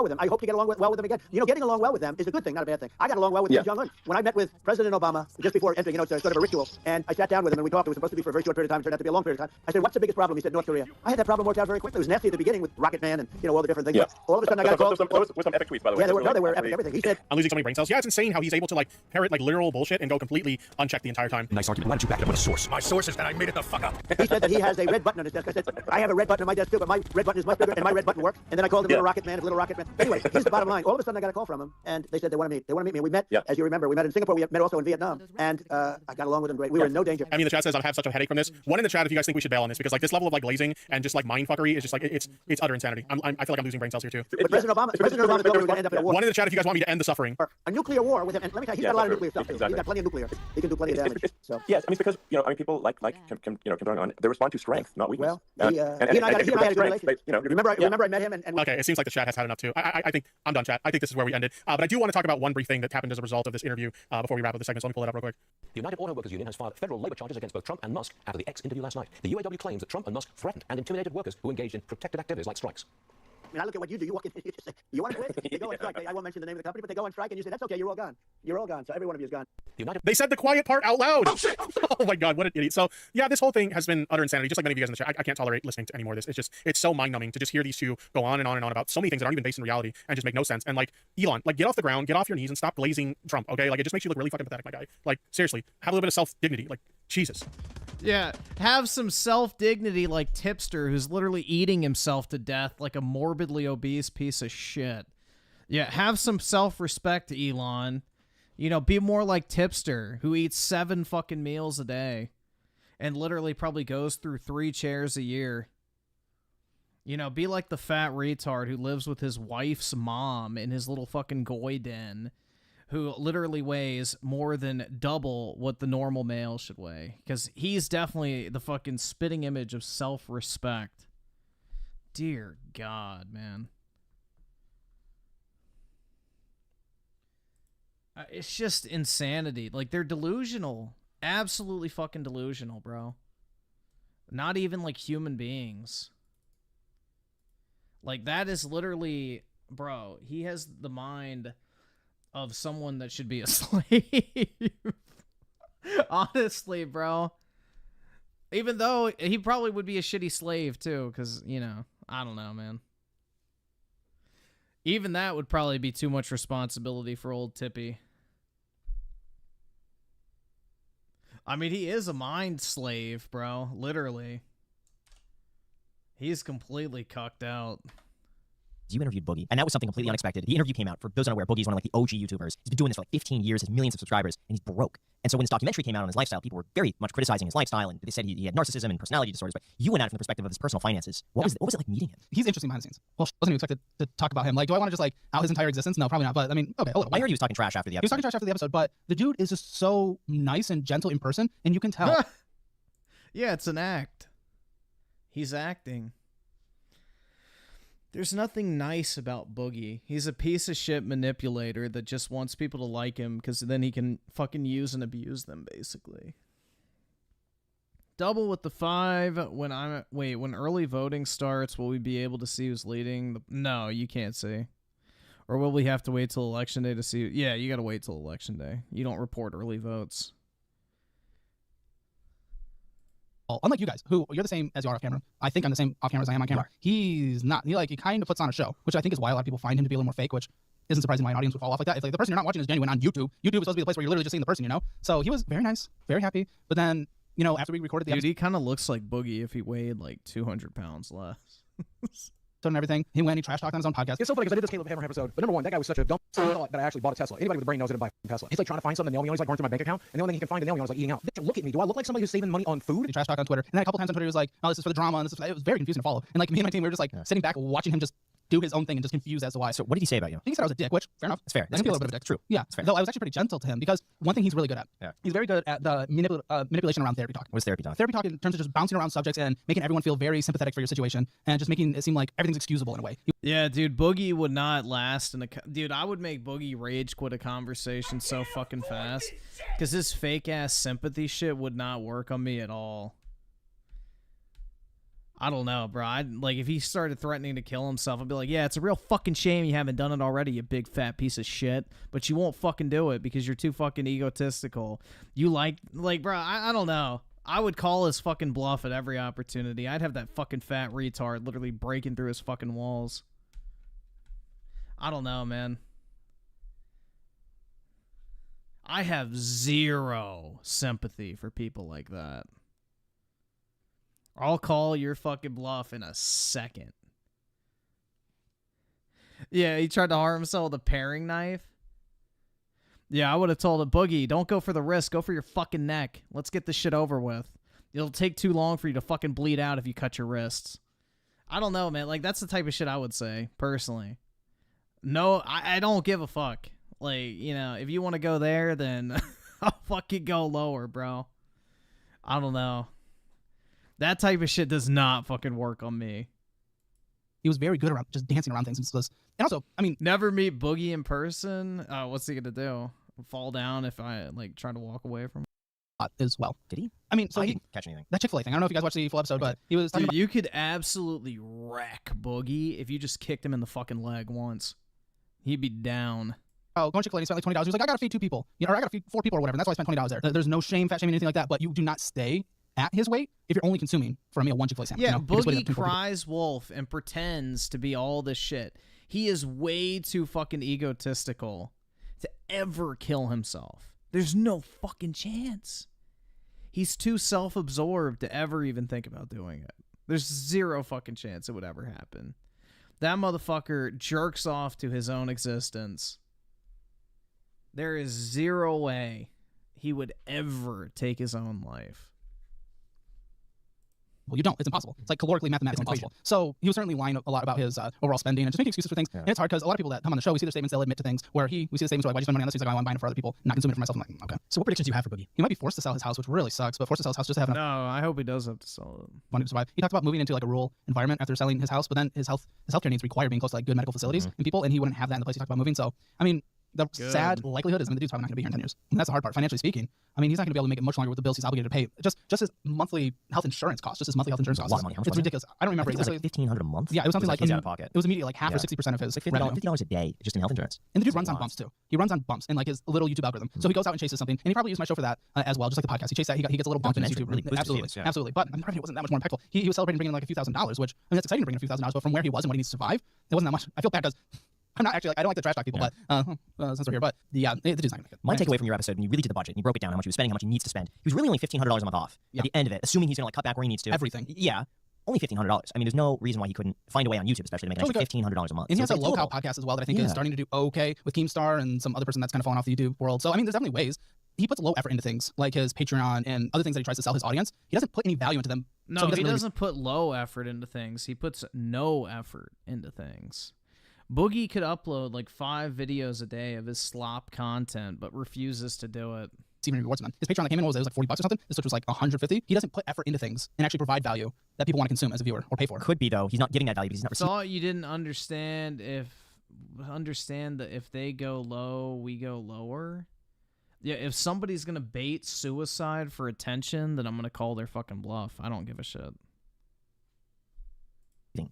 With them. I hope you get along well with them again. You know, getting along well with them is a good thing, not a bad thing. I got along well with Kim Jong-un. When I met with President Obama just before entering, you know, it's sort of a ritual, and I sat down with him and we talked. It was supposed to be for a very short period of time. It turned out to be a long period of time. I said, what's the biggest problem? He said, North Korea. I had that problem worked out very quickly. It was nasty at the beginning with Rocket Man and, you know, all the different things. But all of a sudden I got a call. With some epic tweets, by the way. Yeah, they were epic everything. He said, I'm losing so many brain cells. Yeah, it's insane how he's able to, like, parrot, like, literal bullshit and go completely unchecked the entire time. Nice argument. Why don't you back it up with a source? My source is that I made it the fuck up. He said that he has a red button on his desk. I said, I have a red button on my desk too, but my red button is much bigger, and my red button works. And then I called him Little Rocket Man, Little Rocket Man. Anyway, here's the bottom line. All of a sudden I got a call from him, and they said they want to meet. They want to meet me. And we met, as you remember, we met in Singapore. We met also in Vietnam, and I got along with them great. We were in no danger. I mean, the chat says I have such a headache from this. One in the chat if you guys think we should bail on this, because like this level of like glazing and just like mind fuckery is just like it's utter insanity. I feel like I'm losing brain cells here too. But President Obama told me we were going to end up in a war. One in the chat if you guys want me to end the suffering. A nuclear war with him, and let me tell you, he's got a lot of nuclear stuff too. Exactly. He's got plenty of nuclear. He can do plenty of damage. So yes, I mean, because people like Kim Jong-un, they respond to strength, not weakness. Well, he and I had a good relationship. Remember I met him and okay, it seems like the chat has had enough too. I think I'm done, chat. I think this is where we ended. But I do want to talk about one brief thing that happened as a result of this interview before we wrap up the segment. So let me pull it up real quick. The United Auto Workers Union has filed federal labor charges against both Trump and Musk after the X interview last night. The UAW claims that Trump and Musk threatened and intimidated workers who engaged in protected activities like strikes. I mean, I look at what you do. You walk in, you just say, you want to quit? They go on strike. I won't mention the name of the company, but they go on strike, and you say, that's okay, you're all gone. You're all gone. So every one of you is gone. They said the quiet part out loud. Oh, shit. Oh my god, what an idiot. So yeah, this whole thing has been utter insanity. Just like many of you guys in the chat, I can't tolerate listening to any more of this. It's so mind-numbing to just hear these two go on and on and on about so many things that aren't even based in reality and just make no sense. And like, Elon, like, get off the ground, get off your knees, and stop glazing Trump, okay? Like, it just makes you look really fucking pathetic, my guy. Like, seriously, have a little bit of self-dignity. Like, Jesus. Yeah, have some self-dignity like Tipster, who's literally eating himself to death like a morbidly obese piece of shit. Yeah, have some self-respect, Elon. You know, be more like Tipster, who eats 7 fucking meals a day and literally probably goes through 3 chairs a year. You know, be like the fat retard who lives with his wife's mom in his little fucking goy den, who literally weighs more than double what the normal male should weigh. Because he's definitely the fucking spitting image of self-respect. Dear God, man. It's just insanity. Like, they're delusional. Absolutely fucking delusional, bro. Not even like human beings. Like, that is literally... Bro, he has the mind of someone that should be a slave. Honestly, bro. Even though he probably would be a shitty slave, too, because, you know, I don't know, man. Even that would probably be too much responsibility for old Tippy. I mean, he is a mind slave, bro. Literally. He's completely cucked out. You interviewed Boogie, and that was something completely unexpected. The interview came out. For those unaware, Boogie's one of like the OG YouTubers. He's been doing this for like 15 years, has millions of subscribers, and he's broke. And so when this documentary came out on his lifestyle, people were very much criticizing his lifestyle, and they said he had narcissism and personality disorders. But you went at it from the perspective of his personal finances. What was it like meeting him? He's interesting behind the scenes. Well, wasn't even expected to talk about him. Like, do I want to just like out his entire existence? No, probably not. But I mean, okay, a little. I heard he was talking trash after the episode. He was talking trash after the episode, but the dude is just so nice and gentle in person, and you can tell. Yeah, it's an act. He's acting. There's nothing nice about Boogie. He's a piece of shit manipulator that just wants people to like him because then he can fucking use and abuse them, basically. Double with the 5. When early voting starts, will we be able to see who's leading? No, you can't see. Or will we have to wait till election day to see? Yeah, you gotta wait till election day. You don't report early votes. Unlike you guys, who you're the same as you are off camera. I think I'm the same off camera as I am on camera. He's not. He kind of puts on a show, which I think is why a lot of people find him to be a little more fake, which isn't surprising why an audience would fall off like that. If like the person you're not watching is genuine on YouTube, YouTube is supposed to be the place where you're literally just seeing the person, you know? So he was very nice, very happy. But then, you know, after we recorded the episode, he kind of looks like Boogie if he weighed like 200 pounds less. And everything. He went, he trash talked on his own podcast. It's so funny because I did this Caleb Hammer episode, but number one, that guy was such a dumb thought that I actually bought a Tesla. Anybody with a brain knows I didn't buy a Tesla. He's like trying to find something nail me on. He's like going through my bank account, and the only thing he can find to nail me on is like eating out. Bitch, look at me. Do I look like somebody who's saving money on food? He trash talked on Twitter, and then a couple times on Twitter he was like, "Oh, this is for the drama," and this is it was very confusing to follow. And like me and my team, we were just like sitting back, watching him just do his own thing and just confused as to why. So what did he say about you? I think he said I was a dick, which fair enough. It's fair. That's a little bit of a dick. True. Yeah, it's fair. Though I was actually pretty gentle to him because one thing he's really good at. Yeah. He's very good at the manipulation around therapy talk. What's therapy talk? Therapy talk in terms of just bouncing around subjects and making everyone feel very sympathetic for your situation and just making it seem like everything's excusable in a way. Yeah, dude, Boogie would not last in a... Dude, I would make Boogie rage quit a conversation so fucking fast because this fake-ass sympathy shit would not work on me at all. I don't know, bro. Like, if he started threatening to kill himself, I'd be like, yeah, it's a real fucking shame you haven't done it already, you big fat piece of shit. But you won't fucking do it because you're too fucking egotistical. You like, bro, I don't know. I would call his fucking bluff at every opportunity. I'd have that fucking fat retard literally breaking through his fucking walls. I don't know, man. I have zero sympathy for people like that. I'll call your fucking bluff in a second. Yeah, he tried to harm himself with a paring knife. Yeah, I would have told him, Boogie, don't go for the wrist. Go for your fucking neck. Let's get this shit over with. It'll take too long for you to fucking bleed out if you cut your wrists. I don't know, man. Like, that's the type of shit I would say, personally. No, I don't give a fuck. Like, you know, if you want to go there, then I'll fucking go lower, bro. I don't know. That type of shit does not fucking work on me. He was very good around just dancing around things. And also, I mean... Never meet Boogie in person? What's he gonna do? Fall down if I, like, try to walk away from him? As well. Did he? I mean, so I he... didn't catch anything. That Chick-fil-A thing. I don't know if you guys watched the full episode, but he was... Dude, you could absolutely wreck Boogie if you just kicked him in the fucking leg once. He'd be down. Oh, going to Chick-fil-A, he spent like $20. He was like, I gotta feed 2 people. You know, or I gotta feed 4 people or whatever. And that's why I spent $20 there. There's no shame, fat shaming, anything like that, but you do not stay at his weight if you're only consuming for a meal 1 Chick-fil-A sandwich. Yeah, you know? Boogie cries wolf and pretends to be all this shit. He is way too fucking egotistical to ever kill himself. There's no fucking chance. He's too self-absorbed to ever even think about doing it. There's zero fucking chance it would ever happen. That motherfucker jerks off to his own existence. There is zero way he would ever take his own life. Well, you don't. It's impossible. It's like calorically, mathematically impossible. So he was certainly lying a lot about his overall spending and just making excuses for things. Yeah. And it's hard because a lot of people that come on the show, we see their statements, they'll admit to things where we see the statements like, why do you spend money on this? He's like, oh, I'm buying it for other people, not consuming it for myself. I'm like, okay. So what predictions do you have for Boogie? He might be forced to sell his house, which really sucks, but forced to sell his house just to have enough. No, I hope he does have to sell it. Money to survive. He talked about moving into like a rural environment after selling his house, but then his healthcare needs require being close to like good medical facilities and people, and he wouldn't have that in the place he talked about moving. So, I mean, the sad likelihood is, I mean, the dude's probably not going to be here in 10 years. And that's the hard part, financially speaking. I mean, he's not going to be able to make it much longer with the bills he's obligated to pay. Just his monthly health insurance cost. Just his monthly health insurance cost. A lot of money. How much it's ridiculous. I don't remember. It was like $1,500 a month. Yeah, it was something like out of pocket. It was immediately like half or 60% of his $50 a day just in health insurance. And the dude runs on bumps too. He runs on bumps in like his little YouTube algorithm. So he goes out and chases something, and he probably used my show for that as well, just like the podcast. He chased that. He gets a little bump in his YouTube. Really absolutely. But I mean, it wasn't that much more impactful. He was celebrating bringing in like a few $1,000s, which I mean, that's exciting to bring in a few $1,000s, but from where he was and what he needs to survive, it wasn't that much. I feel bad because I'm not actually like, I don't like to trash talk people, but since we're here, but yeah, the dude's not gonna make it. My takeaway from your episode, when you really did the budget and you broke it down, how much he was spending, how much he needs to spend, he was really only $1,500 a month off at the end of it, assuming he's gonna like cut back where he needs to. Everything. Yeah. only $1,500. I mean, there's no reason why he couldn't find a way on YouTube, especially to make an extra $1,500 a month. And he So has it's a like low-cow doable. podcast as well that I think is starting to do okay with Keemstar and some other person that's kind of fallen off the YouTube world. So I mean, there's definitely ways. He puts low effort into things like his Patreon and other things that he tries to sell his audience. He doesn't put any value into them. No, so he really... doesn't put low effort into things. He puts no effort into things. Boogie could upload like 5 videos a day of his slop content, but refuses to do it. Even rewards him. His Patreon that came in was like $40 or something. This Twitch was like 150. He doesn't put effort into things and actually provide value that people want to consume as a viewer or pay for. Could be though. He's not giving that value because he's not receiving. Thought you didn't understand that if they go low, we go lower. Yeah, if somebody's gonna bait suicide for attention, then I'm gonna call their fucking bluff. I don't give a shit.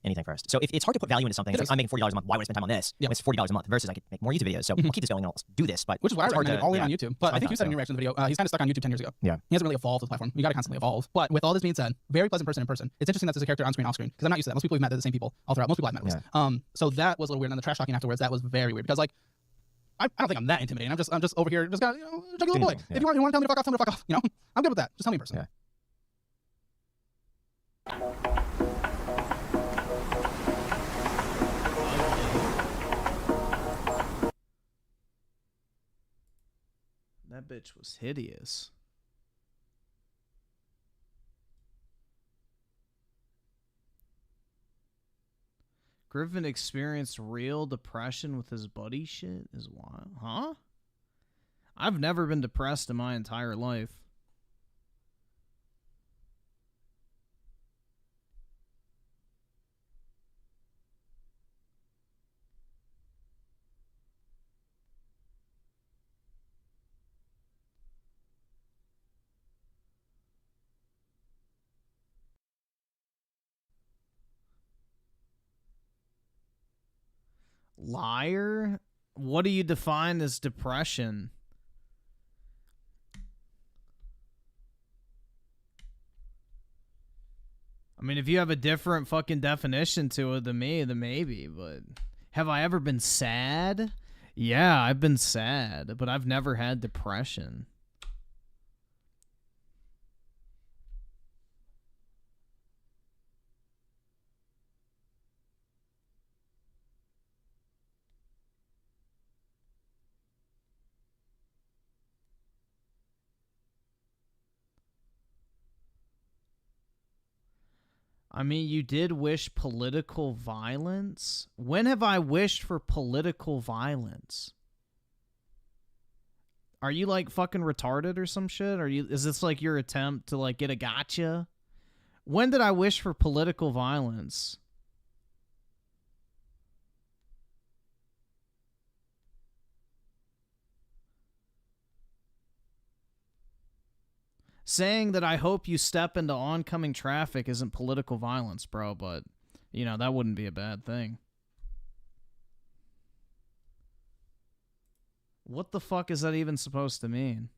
Anything first. So if it's hard to put value into something, it's like, I'm making $40 a month. Why would I spend time on this? Yeah. It's $40 a month versus I could make more YouTube videos. So I'll keep this going and I'll do this. But which is why I recommend all in on yeah. YouTube. But I think you said in your reaction to the video, he's kind of stuck on YouTube 10 years ago. Yeah. He hasn't really evolved with the platform. You got to constantly evolve. But with all this being said, very pleasant person in person. It's interesting that there's a character on screen, off screen, because I'm not used to that. Most people we've met are the same people all throughout. Most people I've met at least. So that was a little weird. And the trash talking afterwards, that was very weird because like, I don't think I'm that intimidating. I'm just over here, just got chuggy little boy. Yeah. If you want to tell me to fuck off, tell me to fuck off. You know, I'm good with that. Just tell me in person. Yeah. That bitch was hideous. Griffin experienced real depression with his buddy shit is wild. Huh? I've never been depressed in my entire life. Liar? What do you define as depression? I mean, if you have a different fucking definition to it than me, then maybe, but have I ever been sad? Yeah, I've been sad, but I've never had depression. I mean, you did wish political violence? When have I wished for political violence? Are you like fucking retarded or some shit? Is this like your attempt to like get a gotcha? When did I wish for political violence? Saying that I hope you step into oncoming traffic isn't political violence, bro, but, you know, that wouldn't be a bad thing. What the fuck is that even supposed to mean?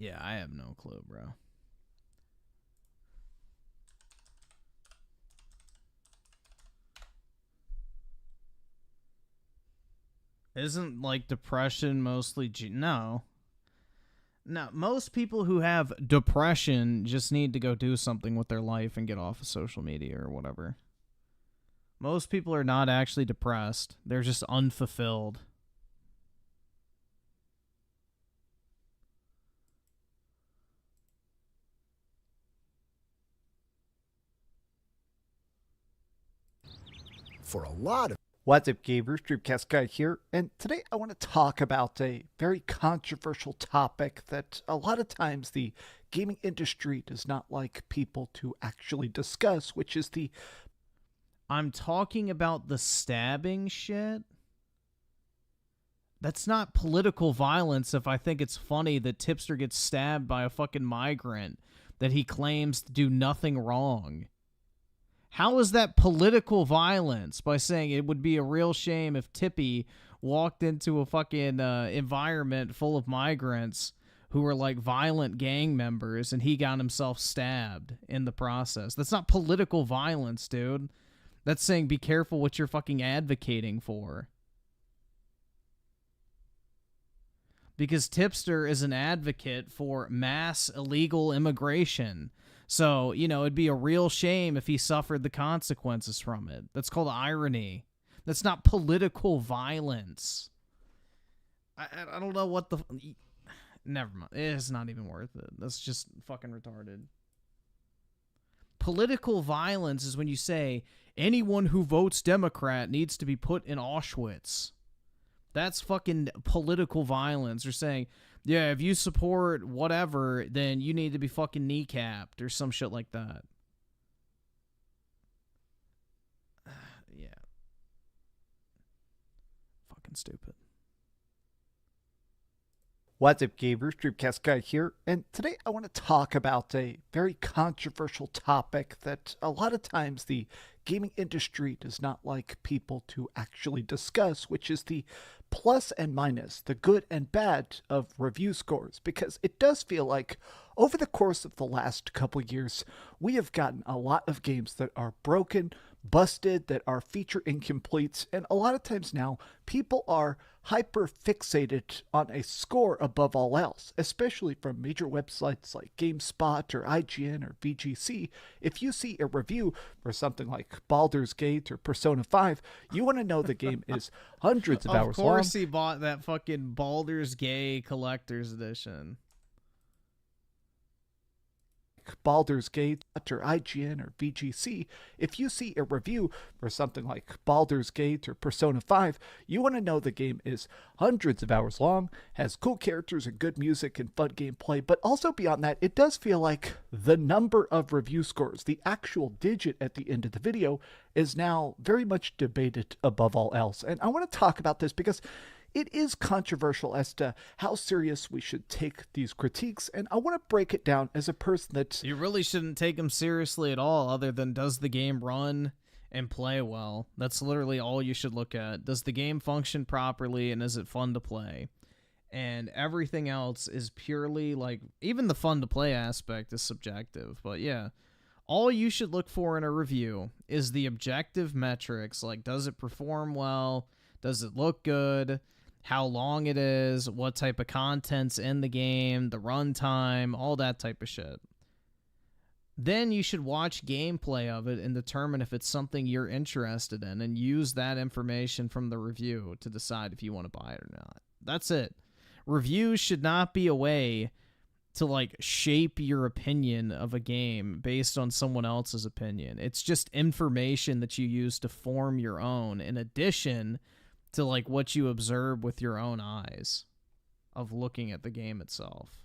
Yeah, I have no clue, bro. Isn't like depression mostly no. No, most people who have depression just need to go do something with their life and get off of social media or whatever. Most people are not actually depressed. They're just unfulfilled. For a lot of What's up, gamers? Dreamcast Guy here, and today I want to talk about a very controversial topic that a lot of times the gaming industry does not like people to actually discuss, which is the... I'm talking about the stabbing shit. That's not political violence if I think it's funny that Tipster gets stabbed by a fucking migrant that he claims to do nothing wrong. How is that political violence by saying it would be a real shame if Tippy walked into a fucking environment full of migrants who were like violent gang members, and he got himself stabbed in the process. That's not political violence, dude. That's saying be careful what you're fucking advocating for. Because Tipster is an advocate for mass illegal immigration. So, you know, it'd be a real shame if he suffered the consequences from it. That's called irony. That's not political violence. I don't know what the... Never mind. It's not even worth it. That's just fucking retarded. Political violence is when you say, anyone who votes Democrat needs to be put in Auschwitz. That's fucking political violence. Or saying, yeah, if you support whatever, then you need to be fucking kneecapped or some shit like that. Yeah. Fucking stupid. What's up, gamers? Dreamcast Guy here, and today I want to talk about a very controversial topic that a lot of times the gaming industry does not like people to actually discuss, which is the plus and minus, the good and bad of review scores, because it does feel like over the course of the last couple years, we have gotten a lot of games that are broken, busted, that are feature incomplete, and a lot of times now people are hyper fixated on a score above all else, especially from major websites like GameSpot or IGN or VGC. If you see a review for something like Baldur's Gate or Persona 5, you want to know the game is hundreds of hours long. Of course he bought that fucking Baldur's Gate Collector's Edition. Baldur's Gate or IGN or VGC, if you see a review for something like Baldur's Gate or Persona 5, you want to know the game is hundreds of hours long, has cool characters and good music and fun gameplay, but also beyond that, it does feel like the number of review scores, the actual digit at the end of the video, is now very much debated above all else. And I want to talk about this because it is controversial as to how serious we should take these critiques, and I want to break it down as a person that... You really shouldn't take them seriously at all, other than does the game run and play well. That's literally all you should look at. Does the game function properly, and is it fun to play? And everything else is purely, like, even the fun to play aspect is subjective, but yeah. All you should look for in a review is the objective metrics, like does it perform well, does it look good, how long it is, what type of content's in the game, the runtime, all that type of shit. Then you should watch gameplay of it and determine if it's something you're interested in and use that information from the review to decide if you want to buy it or not. That's it. Reviews should not be a way to like shape your opinion of a game based on someone else's opinion. It's just information that you use to form your own, in addition to like what you observe with your own eyes of looking at the game itself.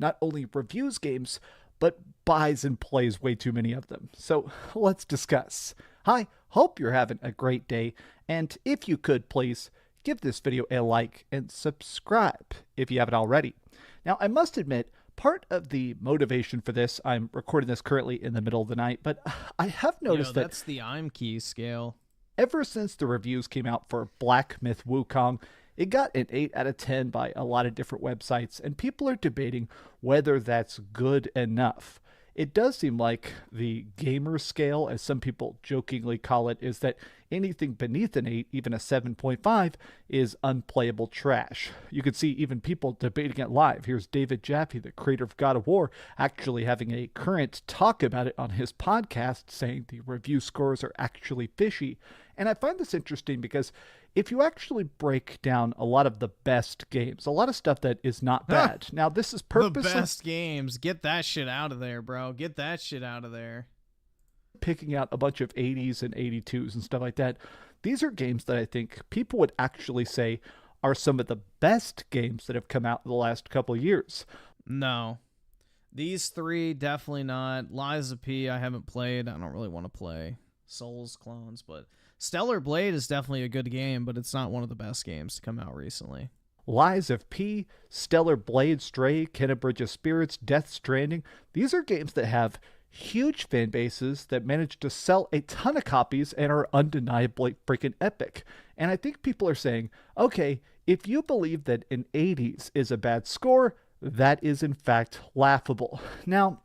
Not only reviews games, but buys and plays way too many of them. So let's discuss. Hi, hope you're having a great day, and if you could please give this video a like and subscribe if you haven't already. Now, I must admit, part of the motivation for this, I'm recording this currently in the middle of the night, but I have noticed that that's the I'm key scale. Ever since the reviews came out for Black Myth Wukong, it got an 8 out of 10 by a lot of different websites, and people are debating whether that's good enough. It does seem like the gamer scale, as some people jokingly call it, is that anything beneath an 8, even a 7.5, is unplayable trash. You can see even people debating it live. Here's David Jaffe, the creator of God of War, actually having a current talk about it on his podcast, saying the review scores are actually fishy. And I find this interesting because if you actually break down a lot of the best games, a lot of stuff that is not bad. Now, this is purposely... The best games. Get that shit out of there, bro. Get that shit out of there. Picking out a bunch of 80s and 82s and stuff like that. These are games that I think people would actually say are some of the best games that have come out in the last couple of years. No. These three, definitely not. Lies of P, I haven't played. I don't really want to play. Souls clones, but... Stellar Blade is definitely a good game, but it's not one of the best games to come out recently. Lies of P, Stellar Blade, Stray, Kenna Bridge of Spirits, Death Stranding. These are games that have huge fan bases that manage to sell a ton of copies and are undeniably freaking epic. And I think people are saying, okay, if you believe that an 80s is a bad score, that is in fact laughable. Now,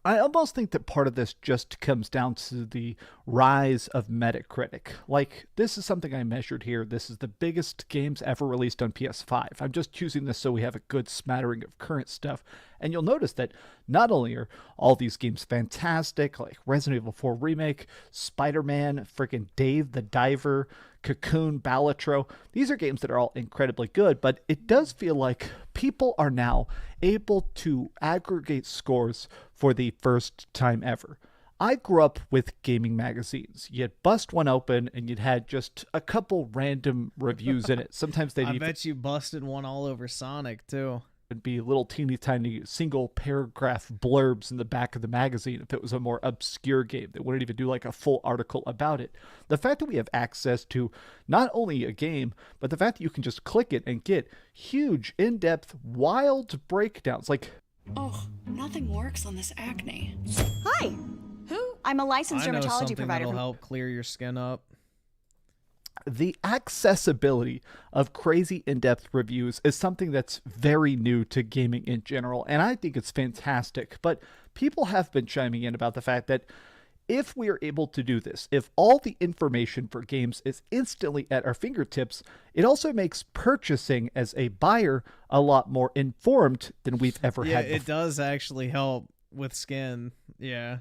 I almost think that part of this just comes down to the rise of Metacritic. Like, this is something I measured here. This is the biggest games ever released on PS5. I'm just choosing this so we have a good smattering of current stuff. And you'll notice that not only are all these games fantastic, like Resident Evil 4 Remake, Spider-Man, freaking Dave the Diver, Cocoon, Balatro. These are games that are all incredibly good, but it does feel like people are now able to aggregate scores for the first time ever. I grew up with gaming magazines. You'd bust one open and you'd had just a couple random reviews in it. Sometimes they'd I bet you busted one all over Sonic, too. Would be little teeny tiny single paragraph blurbs in the back of the magazine if it was a more obscure game that wouldn't even do like a full article about it. The fact that we have access to not only a game, but the fact that you can just click it and get huge, in-depth, wild breakdowns. Like, oh, nothing works on this acne. Hi, who? I'm a licensed I know dermatology something provider. that'll help clear your skin up. the accessibility of crazy in-depth reviews is something that's very new to gaming in general, and I think it's fantastic. But people have been chiming in about the fact that if we are able to do this, if all the information for games is instantly at our fingertips, it also makes purchasing as a buyer a lot more informed than we've ever had before. It does actually help with skin. Yeah.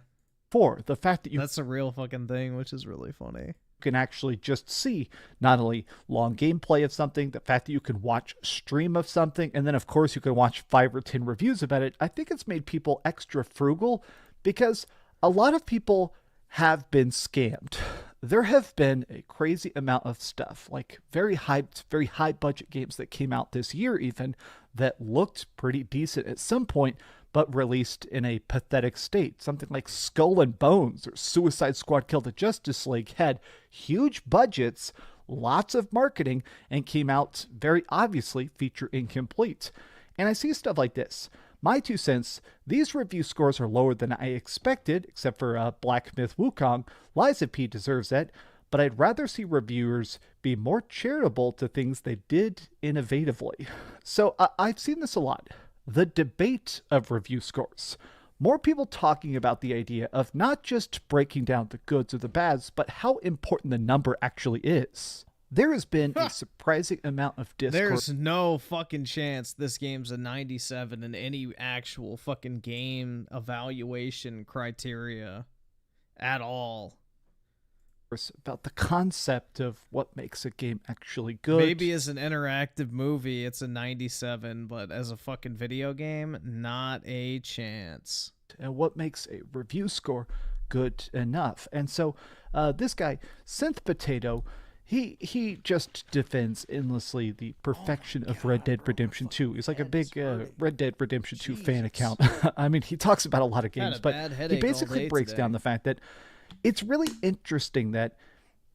The fact that that's a real fucking thing, which is really funny. Can actually just see not only long gameplay of something, the fact that you can watch stream of something, and then of course you can watch 5 or 10 reviews about it. I think it's made people extra frugal because a lot of people have been scammed. There have been a crazy amount of stuff, like very hyped, very high budget games that came out this year even, that looked pretty decent at some point, but released in a pathetic state. Something like Skull and Bones or Suicide Squad Kill the Justice League had huge budgets, lots of marketing, and came out very obviously feature incomplete. And I see stuff like this. My 2 cents, these review scores are lower than I expected, except for Black Myth Wukong. Liza P deserves that, but I'd rather see reviewers be more charitable to things they did innovatively. So I've seen this a lot. The debate of review scores. More people talking about the idea of not just breaking down the goods or the bads, but how important the number actually is. There has been a surprising amount of discourse. There's no fucking chance this game's a 97 in any actual fucking game evaluation criteria at all. About the concept of what makes a game actually good. Maybe as an interactive movie, it's a 97, but as a fucking video game, not a chance. And what makes a review score good enough? And so this guy, Synth Potato, he just defends endlessly the perfection of Red Dead Redemption 2. He's like a big Red Dead Redemption 2 fan account. I mean, he talks about a lot of games, but he basically breaks down the fact that it's really interesting that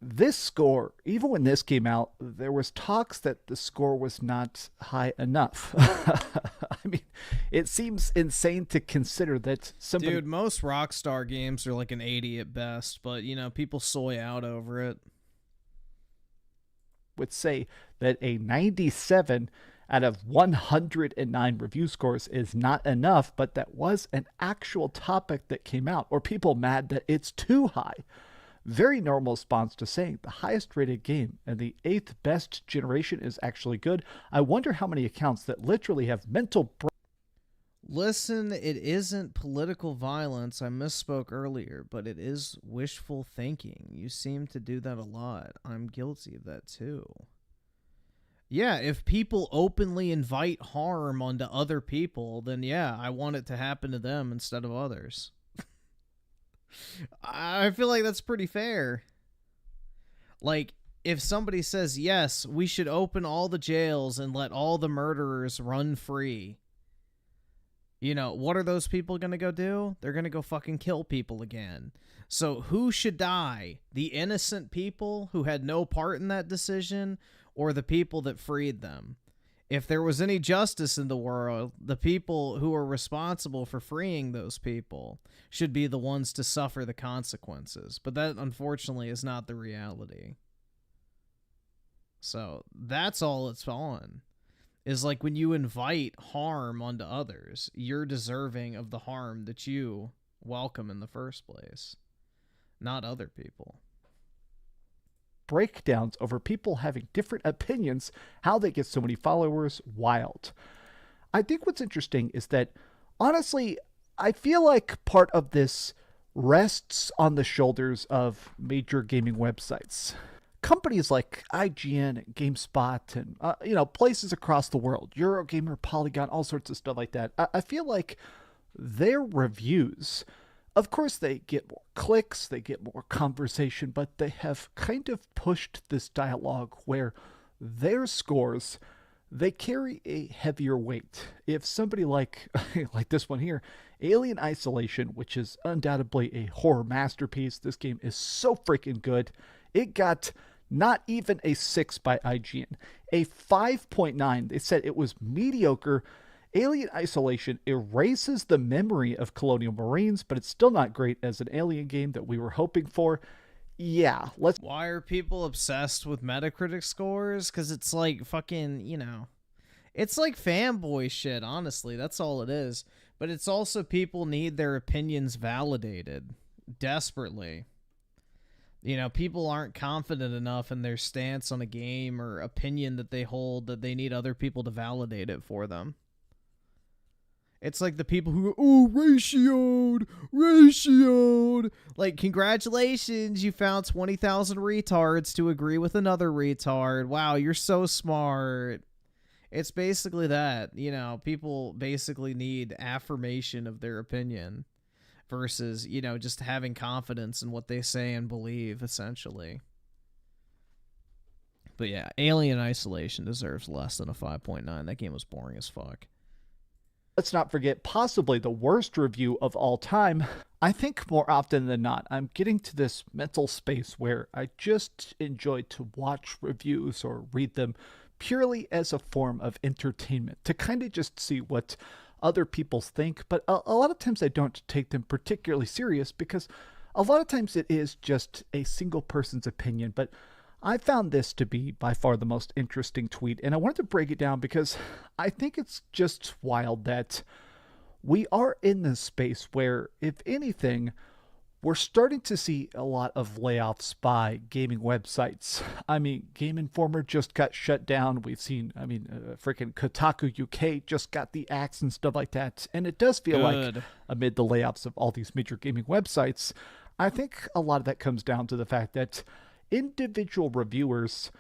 this score, even when this came out, there was talks that the score was not high enough. I mean, it seems insane to consider that somebody... Dude, most Rockstar games are like an 80 at best, but, you know, people soy out over it. Would say that a 97 out of 109 review scores is not enough, but that was an actual topic that came out, or people mad that it's too high. Very normal response to saying the highest rated game and the 8th best generation is actually good. I wonder how many accounts that literally have mental... Listen, it isn't political violence. I misspoke earlier, but it is wishful thinking. You seem to do that a lot. I'm guilty of that too. Yeah, if people openly invite harm onto other people, then yeah, I want it to happen to them instead of others. I feel like that's pretty fair. Like, if somebody says, yes, we should open all the jails and let all the murderers run free, you know, what are those people going to go do? They're going to go fucking kill people again. So who should die? The innocent people who had no part in that decision, or the people that freed them? If there was any justice in the world, the people who are responsible for freeing those people should be the ones to suffer the consequences. But that, unfortunately, is not the reality. So that's all it's on. Is like when you invite harm onto others, you're deserving of the harm that you welcome in the first place, not other people. Breakdowns over people having different opinions, how they get so many followers, wild. I think what's interesting is that, honestly, I feel like part of this rests on the shoulders of major gaming websites. Companies like IGN and GameSpot and, places across the world, Eurogamer, Polygon, all sorts of stuff like that. I feel like their reviews, of course, they get more clicks, they get more conversation, but they have kind of pushed this dialogue where their scores, they carry a heavier weight. If somebody like this one here, Alien Isolation, which is undoubtedly a horror masterpiece, this game is so freaking good. It got not even a 6 by IGN, a 5.9. They said it was mediocre. Alien Isolation erases the memory of Colonial Marines, but it's still not great as an Alien game that we were hoping for. Yeah, Why are people obsessed with Metacritic scores? Because it's like fucking, it's like fanboy shit, honestly. That's all it is. But it's also people need their opinions validated desperately. People aren't confident enough in their stance on a game or opinion that they hold that they need other people to validate it for them. It's like the people who go, ratioed. Like, congratulations, you found 20,000 retards to agree with another retard. Wow, you're so smart. It's basically that. People basically need affirmation of their opinion versus, just having confidence in what they say and believe, essentially. But yeah, Alien Isolation deserves less than a 5.9. That game was boring as fuck. Let's not forget possibly the worst review of all time. I think more often than not, I'm getting to this mental space where I just enjoy to watch reviews or read them purely as a form of entertainment, to kind of just see what other people think. But a lot of times I don't take them particularly serious because a lot of times it is just a single person's opinion. But I found this to be by far the most interesting tweet, and I wanted to break it down because I think it's just wild that we are in this space where, if anything, we're starting to see a lot of layoffs by gaming websites. I mean, Game Informer just got shut down. We've seen, freaking Kotaku UK just got the axe and stuff like that. And it does feel like, amid the layoffs of all these major gaming websites, I think a lot of that comes down to the fact that individual reviewers.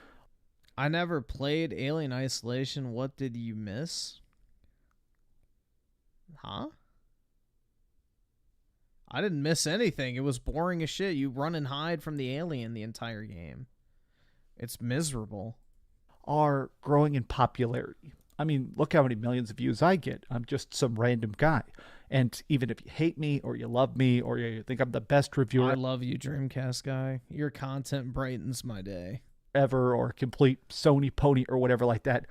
I never played Alien Isolation. What did you miss? Huh? I didn't miss anything. It was boring as shit. You run and hide from the alien the entire game. It's miserable. Are growing in popularity. I mean, look how many millions of views I get. I'm just some random guy. And even if you hate me or you love me or you think I'm the best reviewer, I love you, Dreamcast guy. Your content brightens my day. Ever, or complete Sony pony or whatever like that,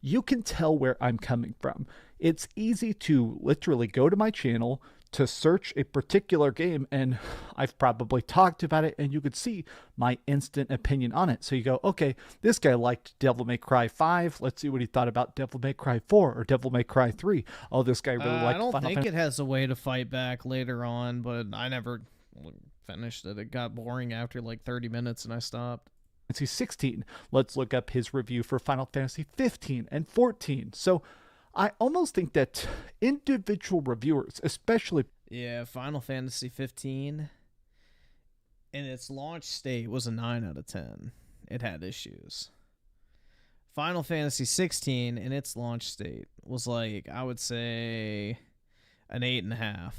you can tell where I'm coming from. It's easy to literally go to my channel to search a particular game, and I've probably talked about it, and you could see my instant opinion on it. So you go, okay, this guy liked Devil May Cry 5. Let's see what he thought about Devil May Cry 4 or Devil May Cry 3. Oh, this guy really liked I don't Final think Fantasy. it has a way to fight back later on, but I never finished it. It got boring after like 30 minutes, and I stopped. Fantasy 16. Let's look up his review for Final Fantasy 15 and 14. So I almost think that individual reviewers, especially... Yeah, Final Fantasy 15, in its launch state, was a 9 out of 10. It had issues. Final Fantasy 16, in its launch state, was like, I would say, an 8.5.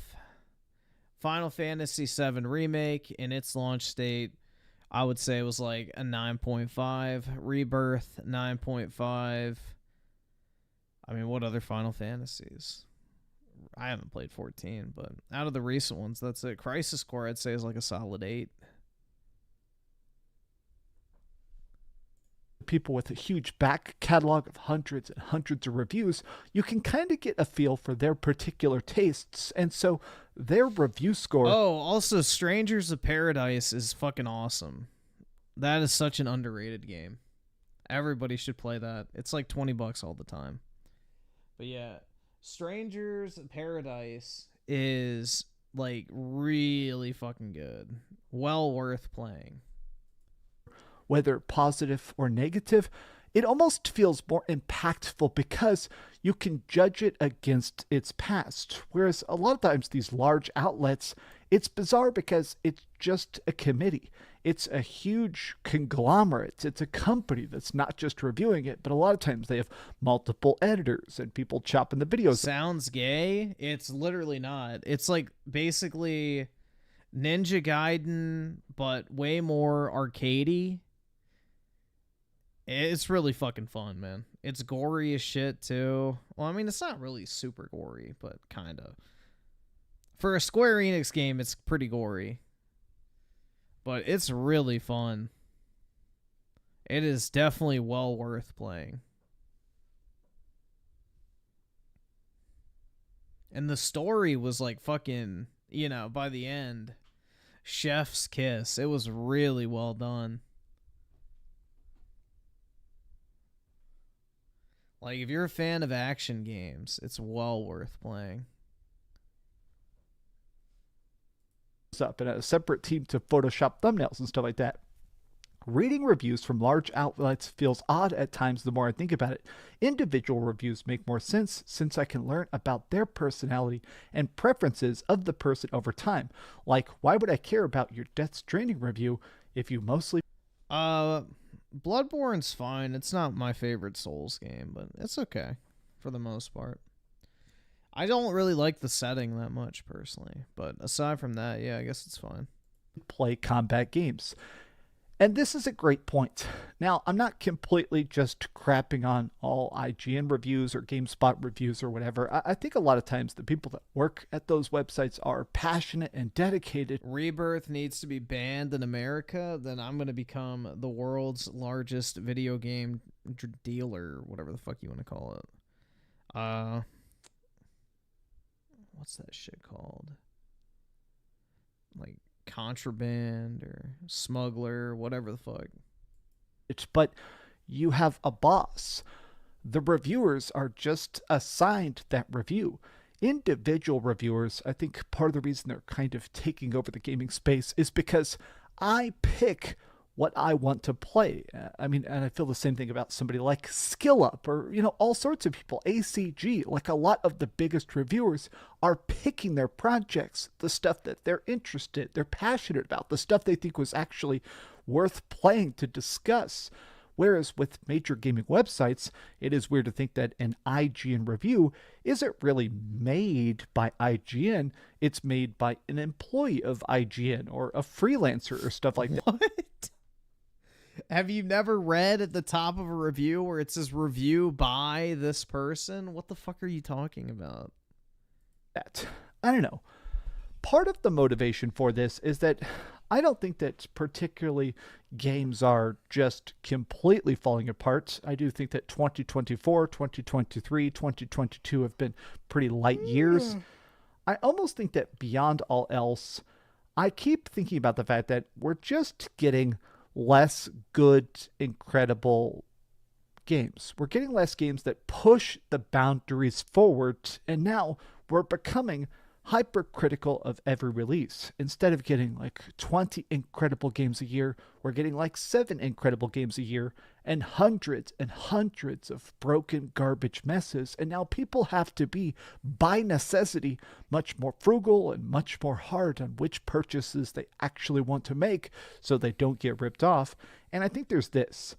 Final Fantasy 7 Remake, in its launch state, I would say it was like a 9.5. Rebirth, 9.5. I mean, what other Final Fantasies? I haven't played 14, but out of the recent ones, that's it. Crisis Core, I'd say, is like a solid 8. people with a huge back catalog of hundreds and hundreds of reviews, you can kind of get a feel for their particular tastes, and so their review score... Oh, also, Strangers of Paradise is fucking awesome. That is such an underrated game. Everybody should play that. It's like $20 all the time. But yeah, Strangers of Paradise is like really fucking good. Well worth playing. Whether positive or negative, it almost feels more impactful because you can judge it against its past. Whereas a lot of times these large outlets, it's bizarre because it's just a committee. It's a huge conglomerate. It's a company that's not just reviewing it, but a lot of times they have multiple editors and people chopping the videos. Sounds gay? It's literally not. It's like basically Ninja Gaiden, but way more arcadey. It's really fucking fun, man. It's gory as shit, too. Well, I mean, it's not really super gory, but kind of. For a Square Enix game, it's pretty gory. But it's really fun. It is definitely well worth playing. And the story was like fucking, you know, by the end, chef's kiss. It was really well done. Like, if you're a fan of action games, it's well worth playing. Up in a separate team to Photoshop thumbnails and stuff like that. Reading reviews from large outlets feels odd at times the more I think about it. Individual reviews make more sense since I can learn about their personality and preferences of the person over time. Like, why would I care about your Death Stranding review if you mostly... Bloodborne's fine. It's not my favorite Souls game, but it's okay for the most part. I don't really like the setting that much personally, but aside from that, yeah, I guess it's fine. Play combat games. And this is a great point. Now, I'm not completely just crapping on all IGN reviews or GameSpot reviews or whatever. I think a lot of times the people that work at those websites are passionate and dedicated. Rebirth needs to be banned in America, then I'm going to become the world's largest video game dealer, whatever the fuck you want to call it. What's that shit called? Like contraband or smuggler, whatever the fuck. But you have a boss. The reviewers are just assigned that review. Individual reviewers, I think part of the reason they're kind of taking over the gaming space is because I pick what I want to play. I mean, and I feel the same thing about somebody like SkillUp or, you know, all sorts of people. ACG, like a lot of the biggest reviewers are picking their projects, the stuff that they're interested, they're passionate about, the stuff they think was actually worth playing to discuss. Whereas with major gaming websites, it is weird to think that an IGN review isn't really made by IGN. It's made by an employee of IGN or a freelancer or stuff like that. What? Have you never read at the top of a review where it says review by this person? What the fuck are you talking about? I don't know. Part of the motivation for this is that I don't think that particularly games are just completely falling apart. I do think that 2024, 2023, 2022 have been pretty light years. I almost think that beyond all else, I keep thinking about the fact that we're just getting less good, incredible games. We're getting less games that push the boundaries forward, and now we're becoming hypercritical of every release. Instead of getting like 20 incredible games a year, we're getting like 7 incredible games a year and hundreds of broken garbage messes. And now people have to be, by necessity, much more frugal and much more hard on which purchases they actually want to make so they don't get ripped off. And I think there's this.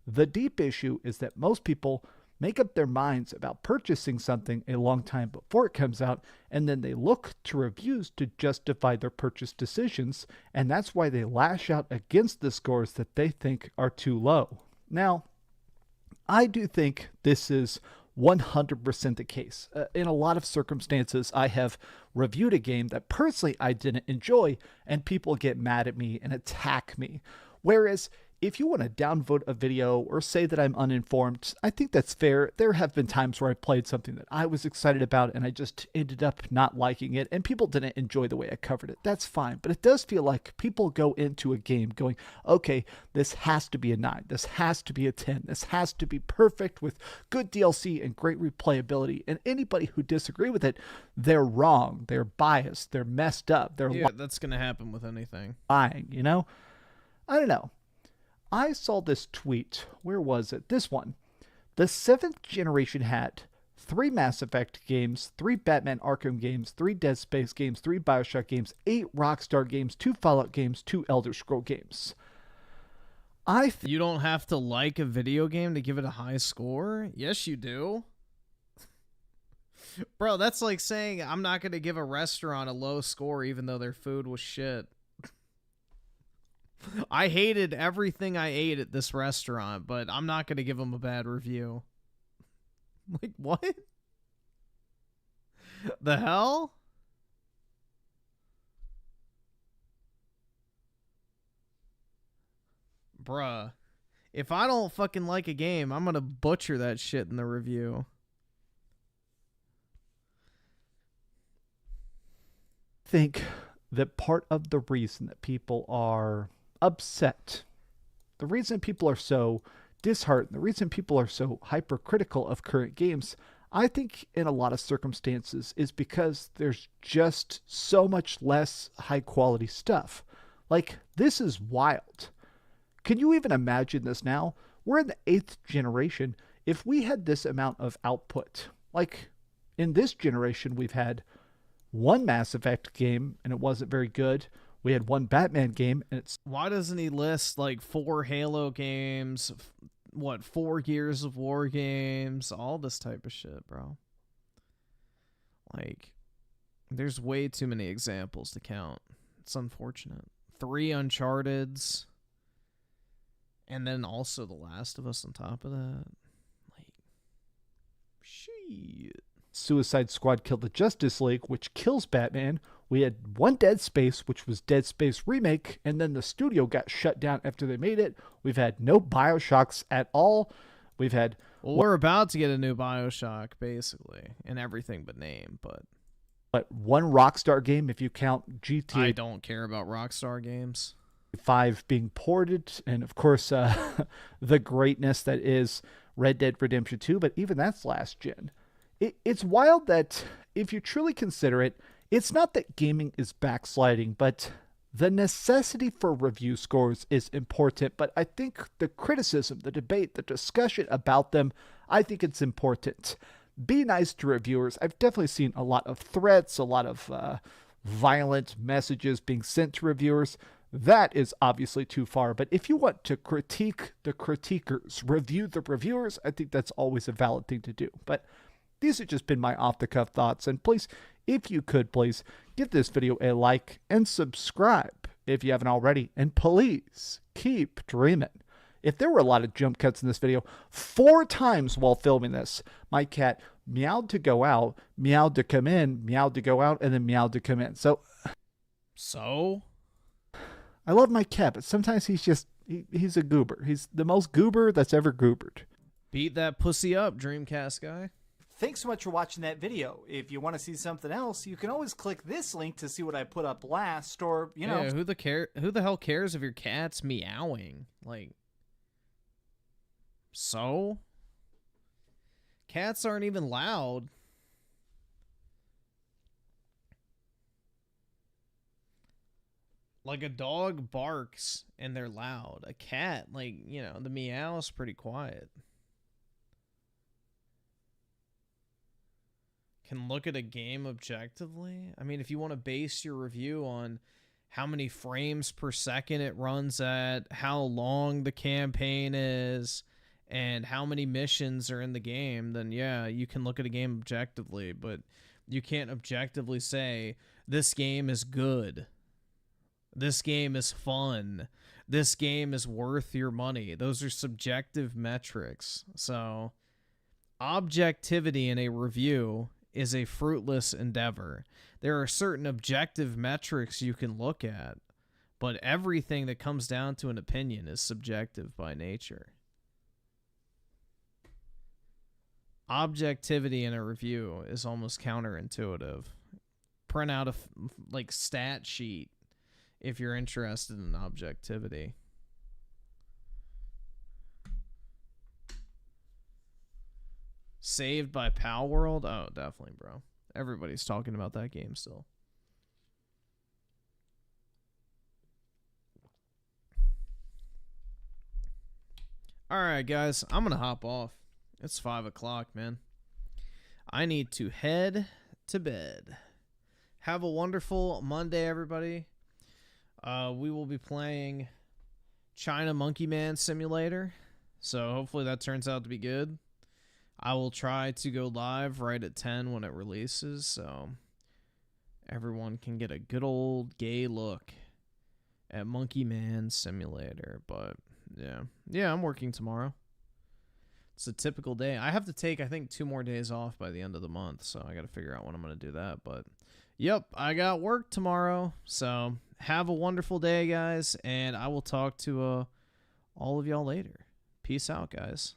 The deep issue is that most people make up their minds about purchasing something a long time before it comes out, and then they look to reviews to justify their purchase decisions, and that's why they lash out against the scores that they think are too low. Now, I do think this is 100% the case. In a lot of circumstances, I have reviewed a game that personally I didn't enjoy, and people get mad at me and attack me. Whereas if you want to downvote a video or say that I'm uninformed, I think that's fair. There have been times where I played something that I was excited about and I just ended up not liking it and people didn't enjoy the way I covered it. That's fine. But it does feel like people go into a game going, okay, this has to be a 9. This has to be a 10. This has to be perfect with good DLC and great replayability. And anybody who disagree with it, they're wrong. They're biased. They're messed up. They're that's going to happen with anything. Lying, you know? I don't know. I saw this tweet. Where was it? This one. The 7th generation had 3 Mass Effect games, 3 Batman Arkham games, 3 Dead Space games, 3 Bioshock games, 8 Rockstar games, 2 Fallout games, 2 Elder Scroll games. You don't have to like a video game to give it a high score? Yes, you do. Bro, that's like saying I'm not going to give a restaurant a low score even though their food was shit. I hated everything I ate at this restaurant, but I'm not going to give them a bad review. Like, what? The hell? Bruh. If I don't fucking like a game, I'm going to butcher that shit in the review. I think that part of the reason that people are upset, the reason people are so disheartened, the reason people are so hypercritical of current games, I think in a lot of circumstances is because there's just so much less high quality stuff. Like, this is wild. Can you even imagine this now? We're in the 8th generation. If we had this amount of output, like in this generation, we've had 1 Mass Effect game and it wasn't very good. We had 1 Batman game and it's... Why doesn't he list like 4 Halo games, 4 Gears of War games, all this type of shit, bro? Like, there's way too many examples to count. It's unfortunate. 3 Uncharted's, and then also The Last of Us on top of that. Like, shit. Suicide Squad killed the Justice League, which kills Batman. We had 1 Dead Space, which was Dead Space Remake, and then the studio got shut down after they made it. We've had no Bioshocks at all. We've had... Well, we're about to get a new Bioshock, basically, in everything but name, but... 1 Rockstar game, if you count GTA... I don't care about Rockstar games. 5 being ported, and of course, the greatness that is Red Dead Redemption 2, but even that's last gen. It's wild that if you truly consider it, it's not that gaming is backsliding, but the necessity for review scores is important. But I think the criticism, the debate, the discussion about them, I think it's important. Be nice to reviewers. I've definitely seen a lot of threats, a lot of violent messages being sent to reviewers. That is obviously too far. But if you want to critique the critiquers, review the reviewers, I think that's always a valid thing to do. But these have just been my off-the-cuff thoughts, and please, if you could, please give this video a like and subscribe if you haven't already, and please keep dreaming. If there were a lot of jump cuts in this video, 4 times while filming this, my cat meowed to go out, meowed to come in, meowed to go out, and then meowed to come in. So? I love my cat, but sometimes he's a goober. He's the most goober that's ever goobered. Beat that pussy up, Dreamcast guy. Thanks so much for watching that video. If you want to see something else, you can always click this link to see what I put up last, or, you know... Yeah, who the hell cares if your cat's meowing? Like, so? Cats aren't even loud. Like, a dog barks and they're loud. A cat, like, you know, the meow's pretty quiet. Can look at a game objectively. I mean, if you want to base your review on how many frames per second it runs at, how long the campaign is, and how many missions are in the game, then yeah, you can look at a game objectively, but you can't objectively say, this game is good. This game is fun. This game is worth your money. Those are subjective metrics. So, objectivity in a review is a fruitless endeavor. There are certain objective metrics you can look at, But everything that comes down to an opinion is subjective by nature. Objectivity in a review is almost counterintuitive. Print out a like stat sheet if you're interested in objectivity. Saved by Pal World? Oh, definitely, bro. Everybody's talking about that game still. Alright, guys. I'm going to hop off. It's 5 o'clock, man. I need to head to bed. Have a wonderful Monday, everybody. We will be playing China Monkey Man Simulator. So hopefully that turns out to be good. I will try to go live right at 10 when it releases, so everyone can get a good old gay look at Monkey Man Simulator. But yeah, I'm working tomorrow. It's a typical day. I have to take, I think, 2 more days off by the end of the month, so I got to figure out when I'm going to do that. But yep, I got work tomorrow, so have a wonderful day, guys, and I will talk to all of y'all later. Peace out, guys.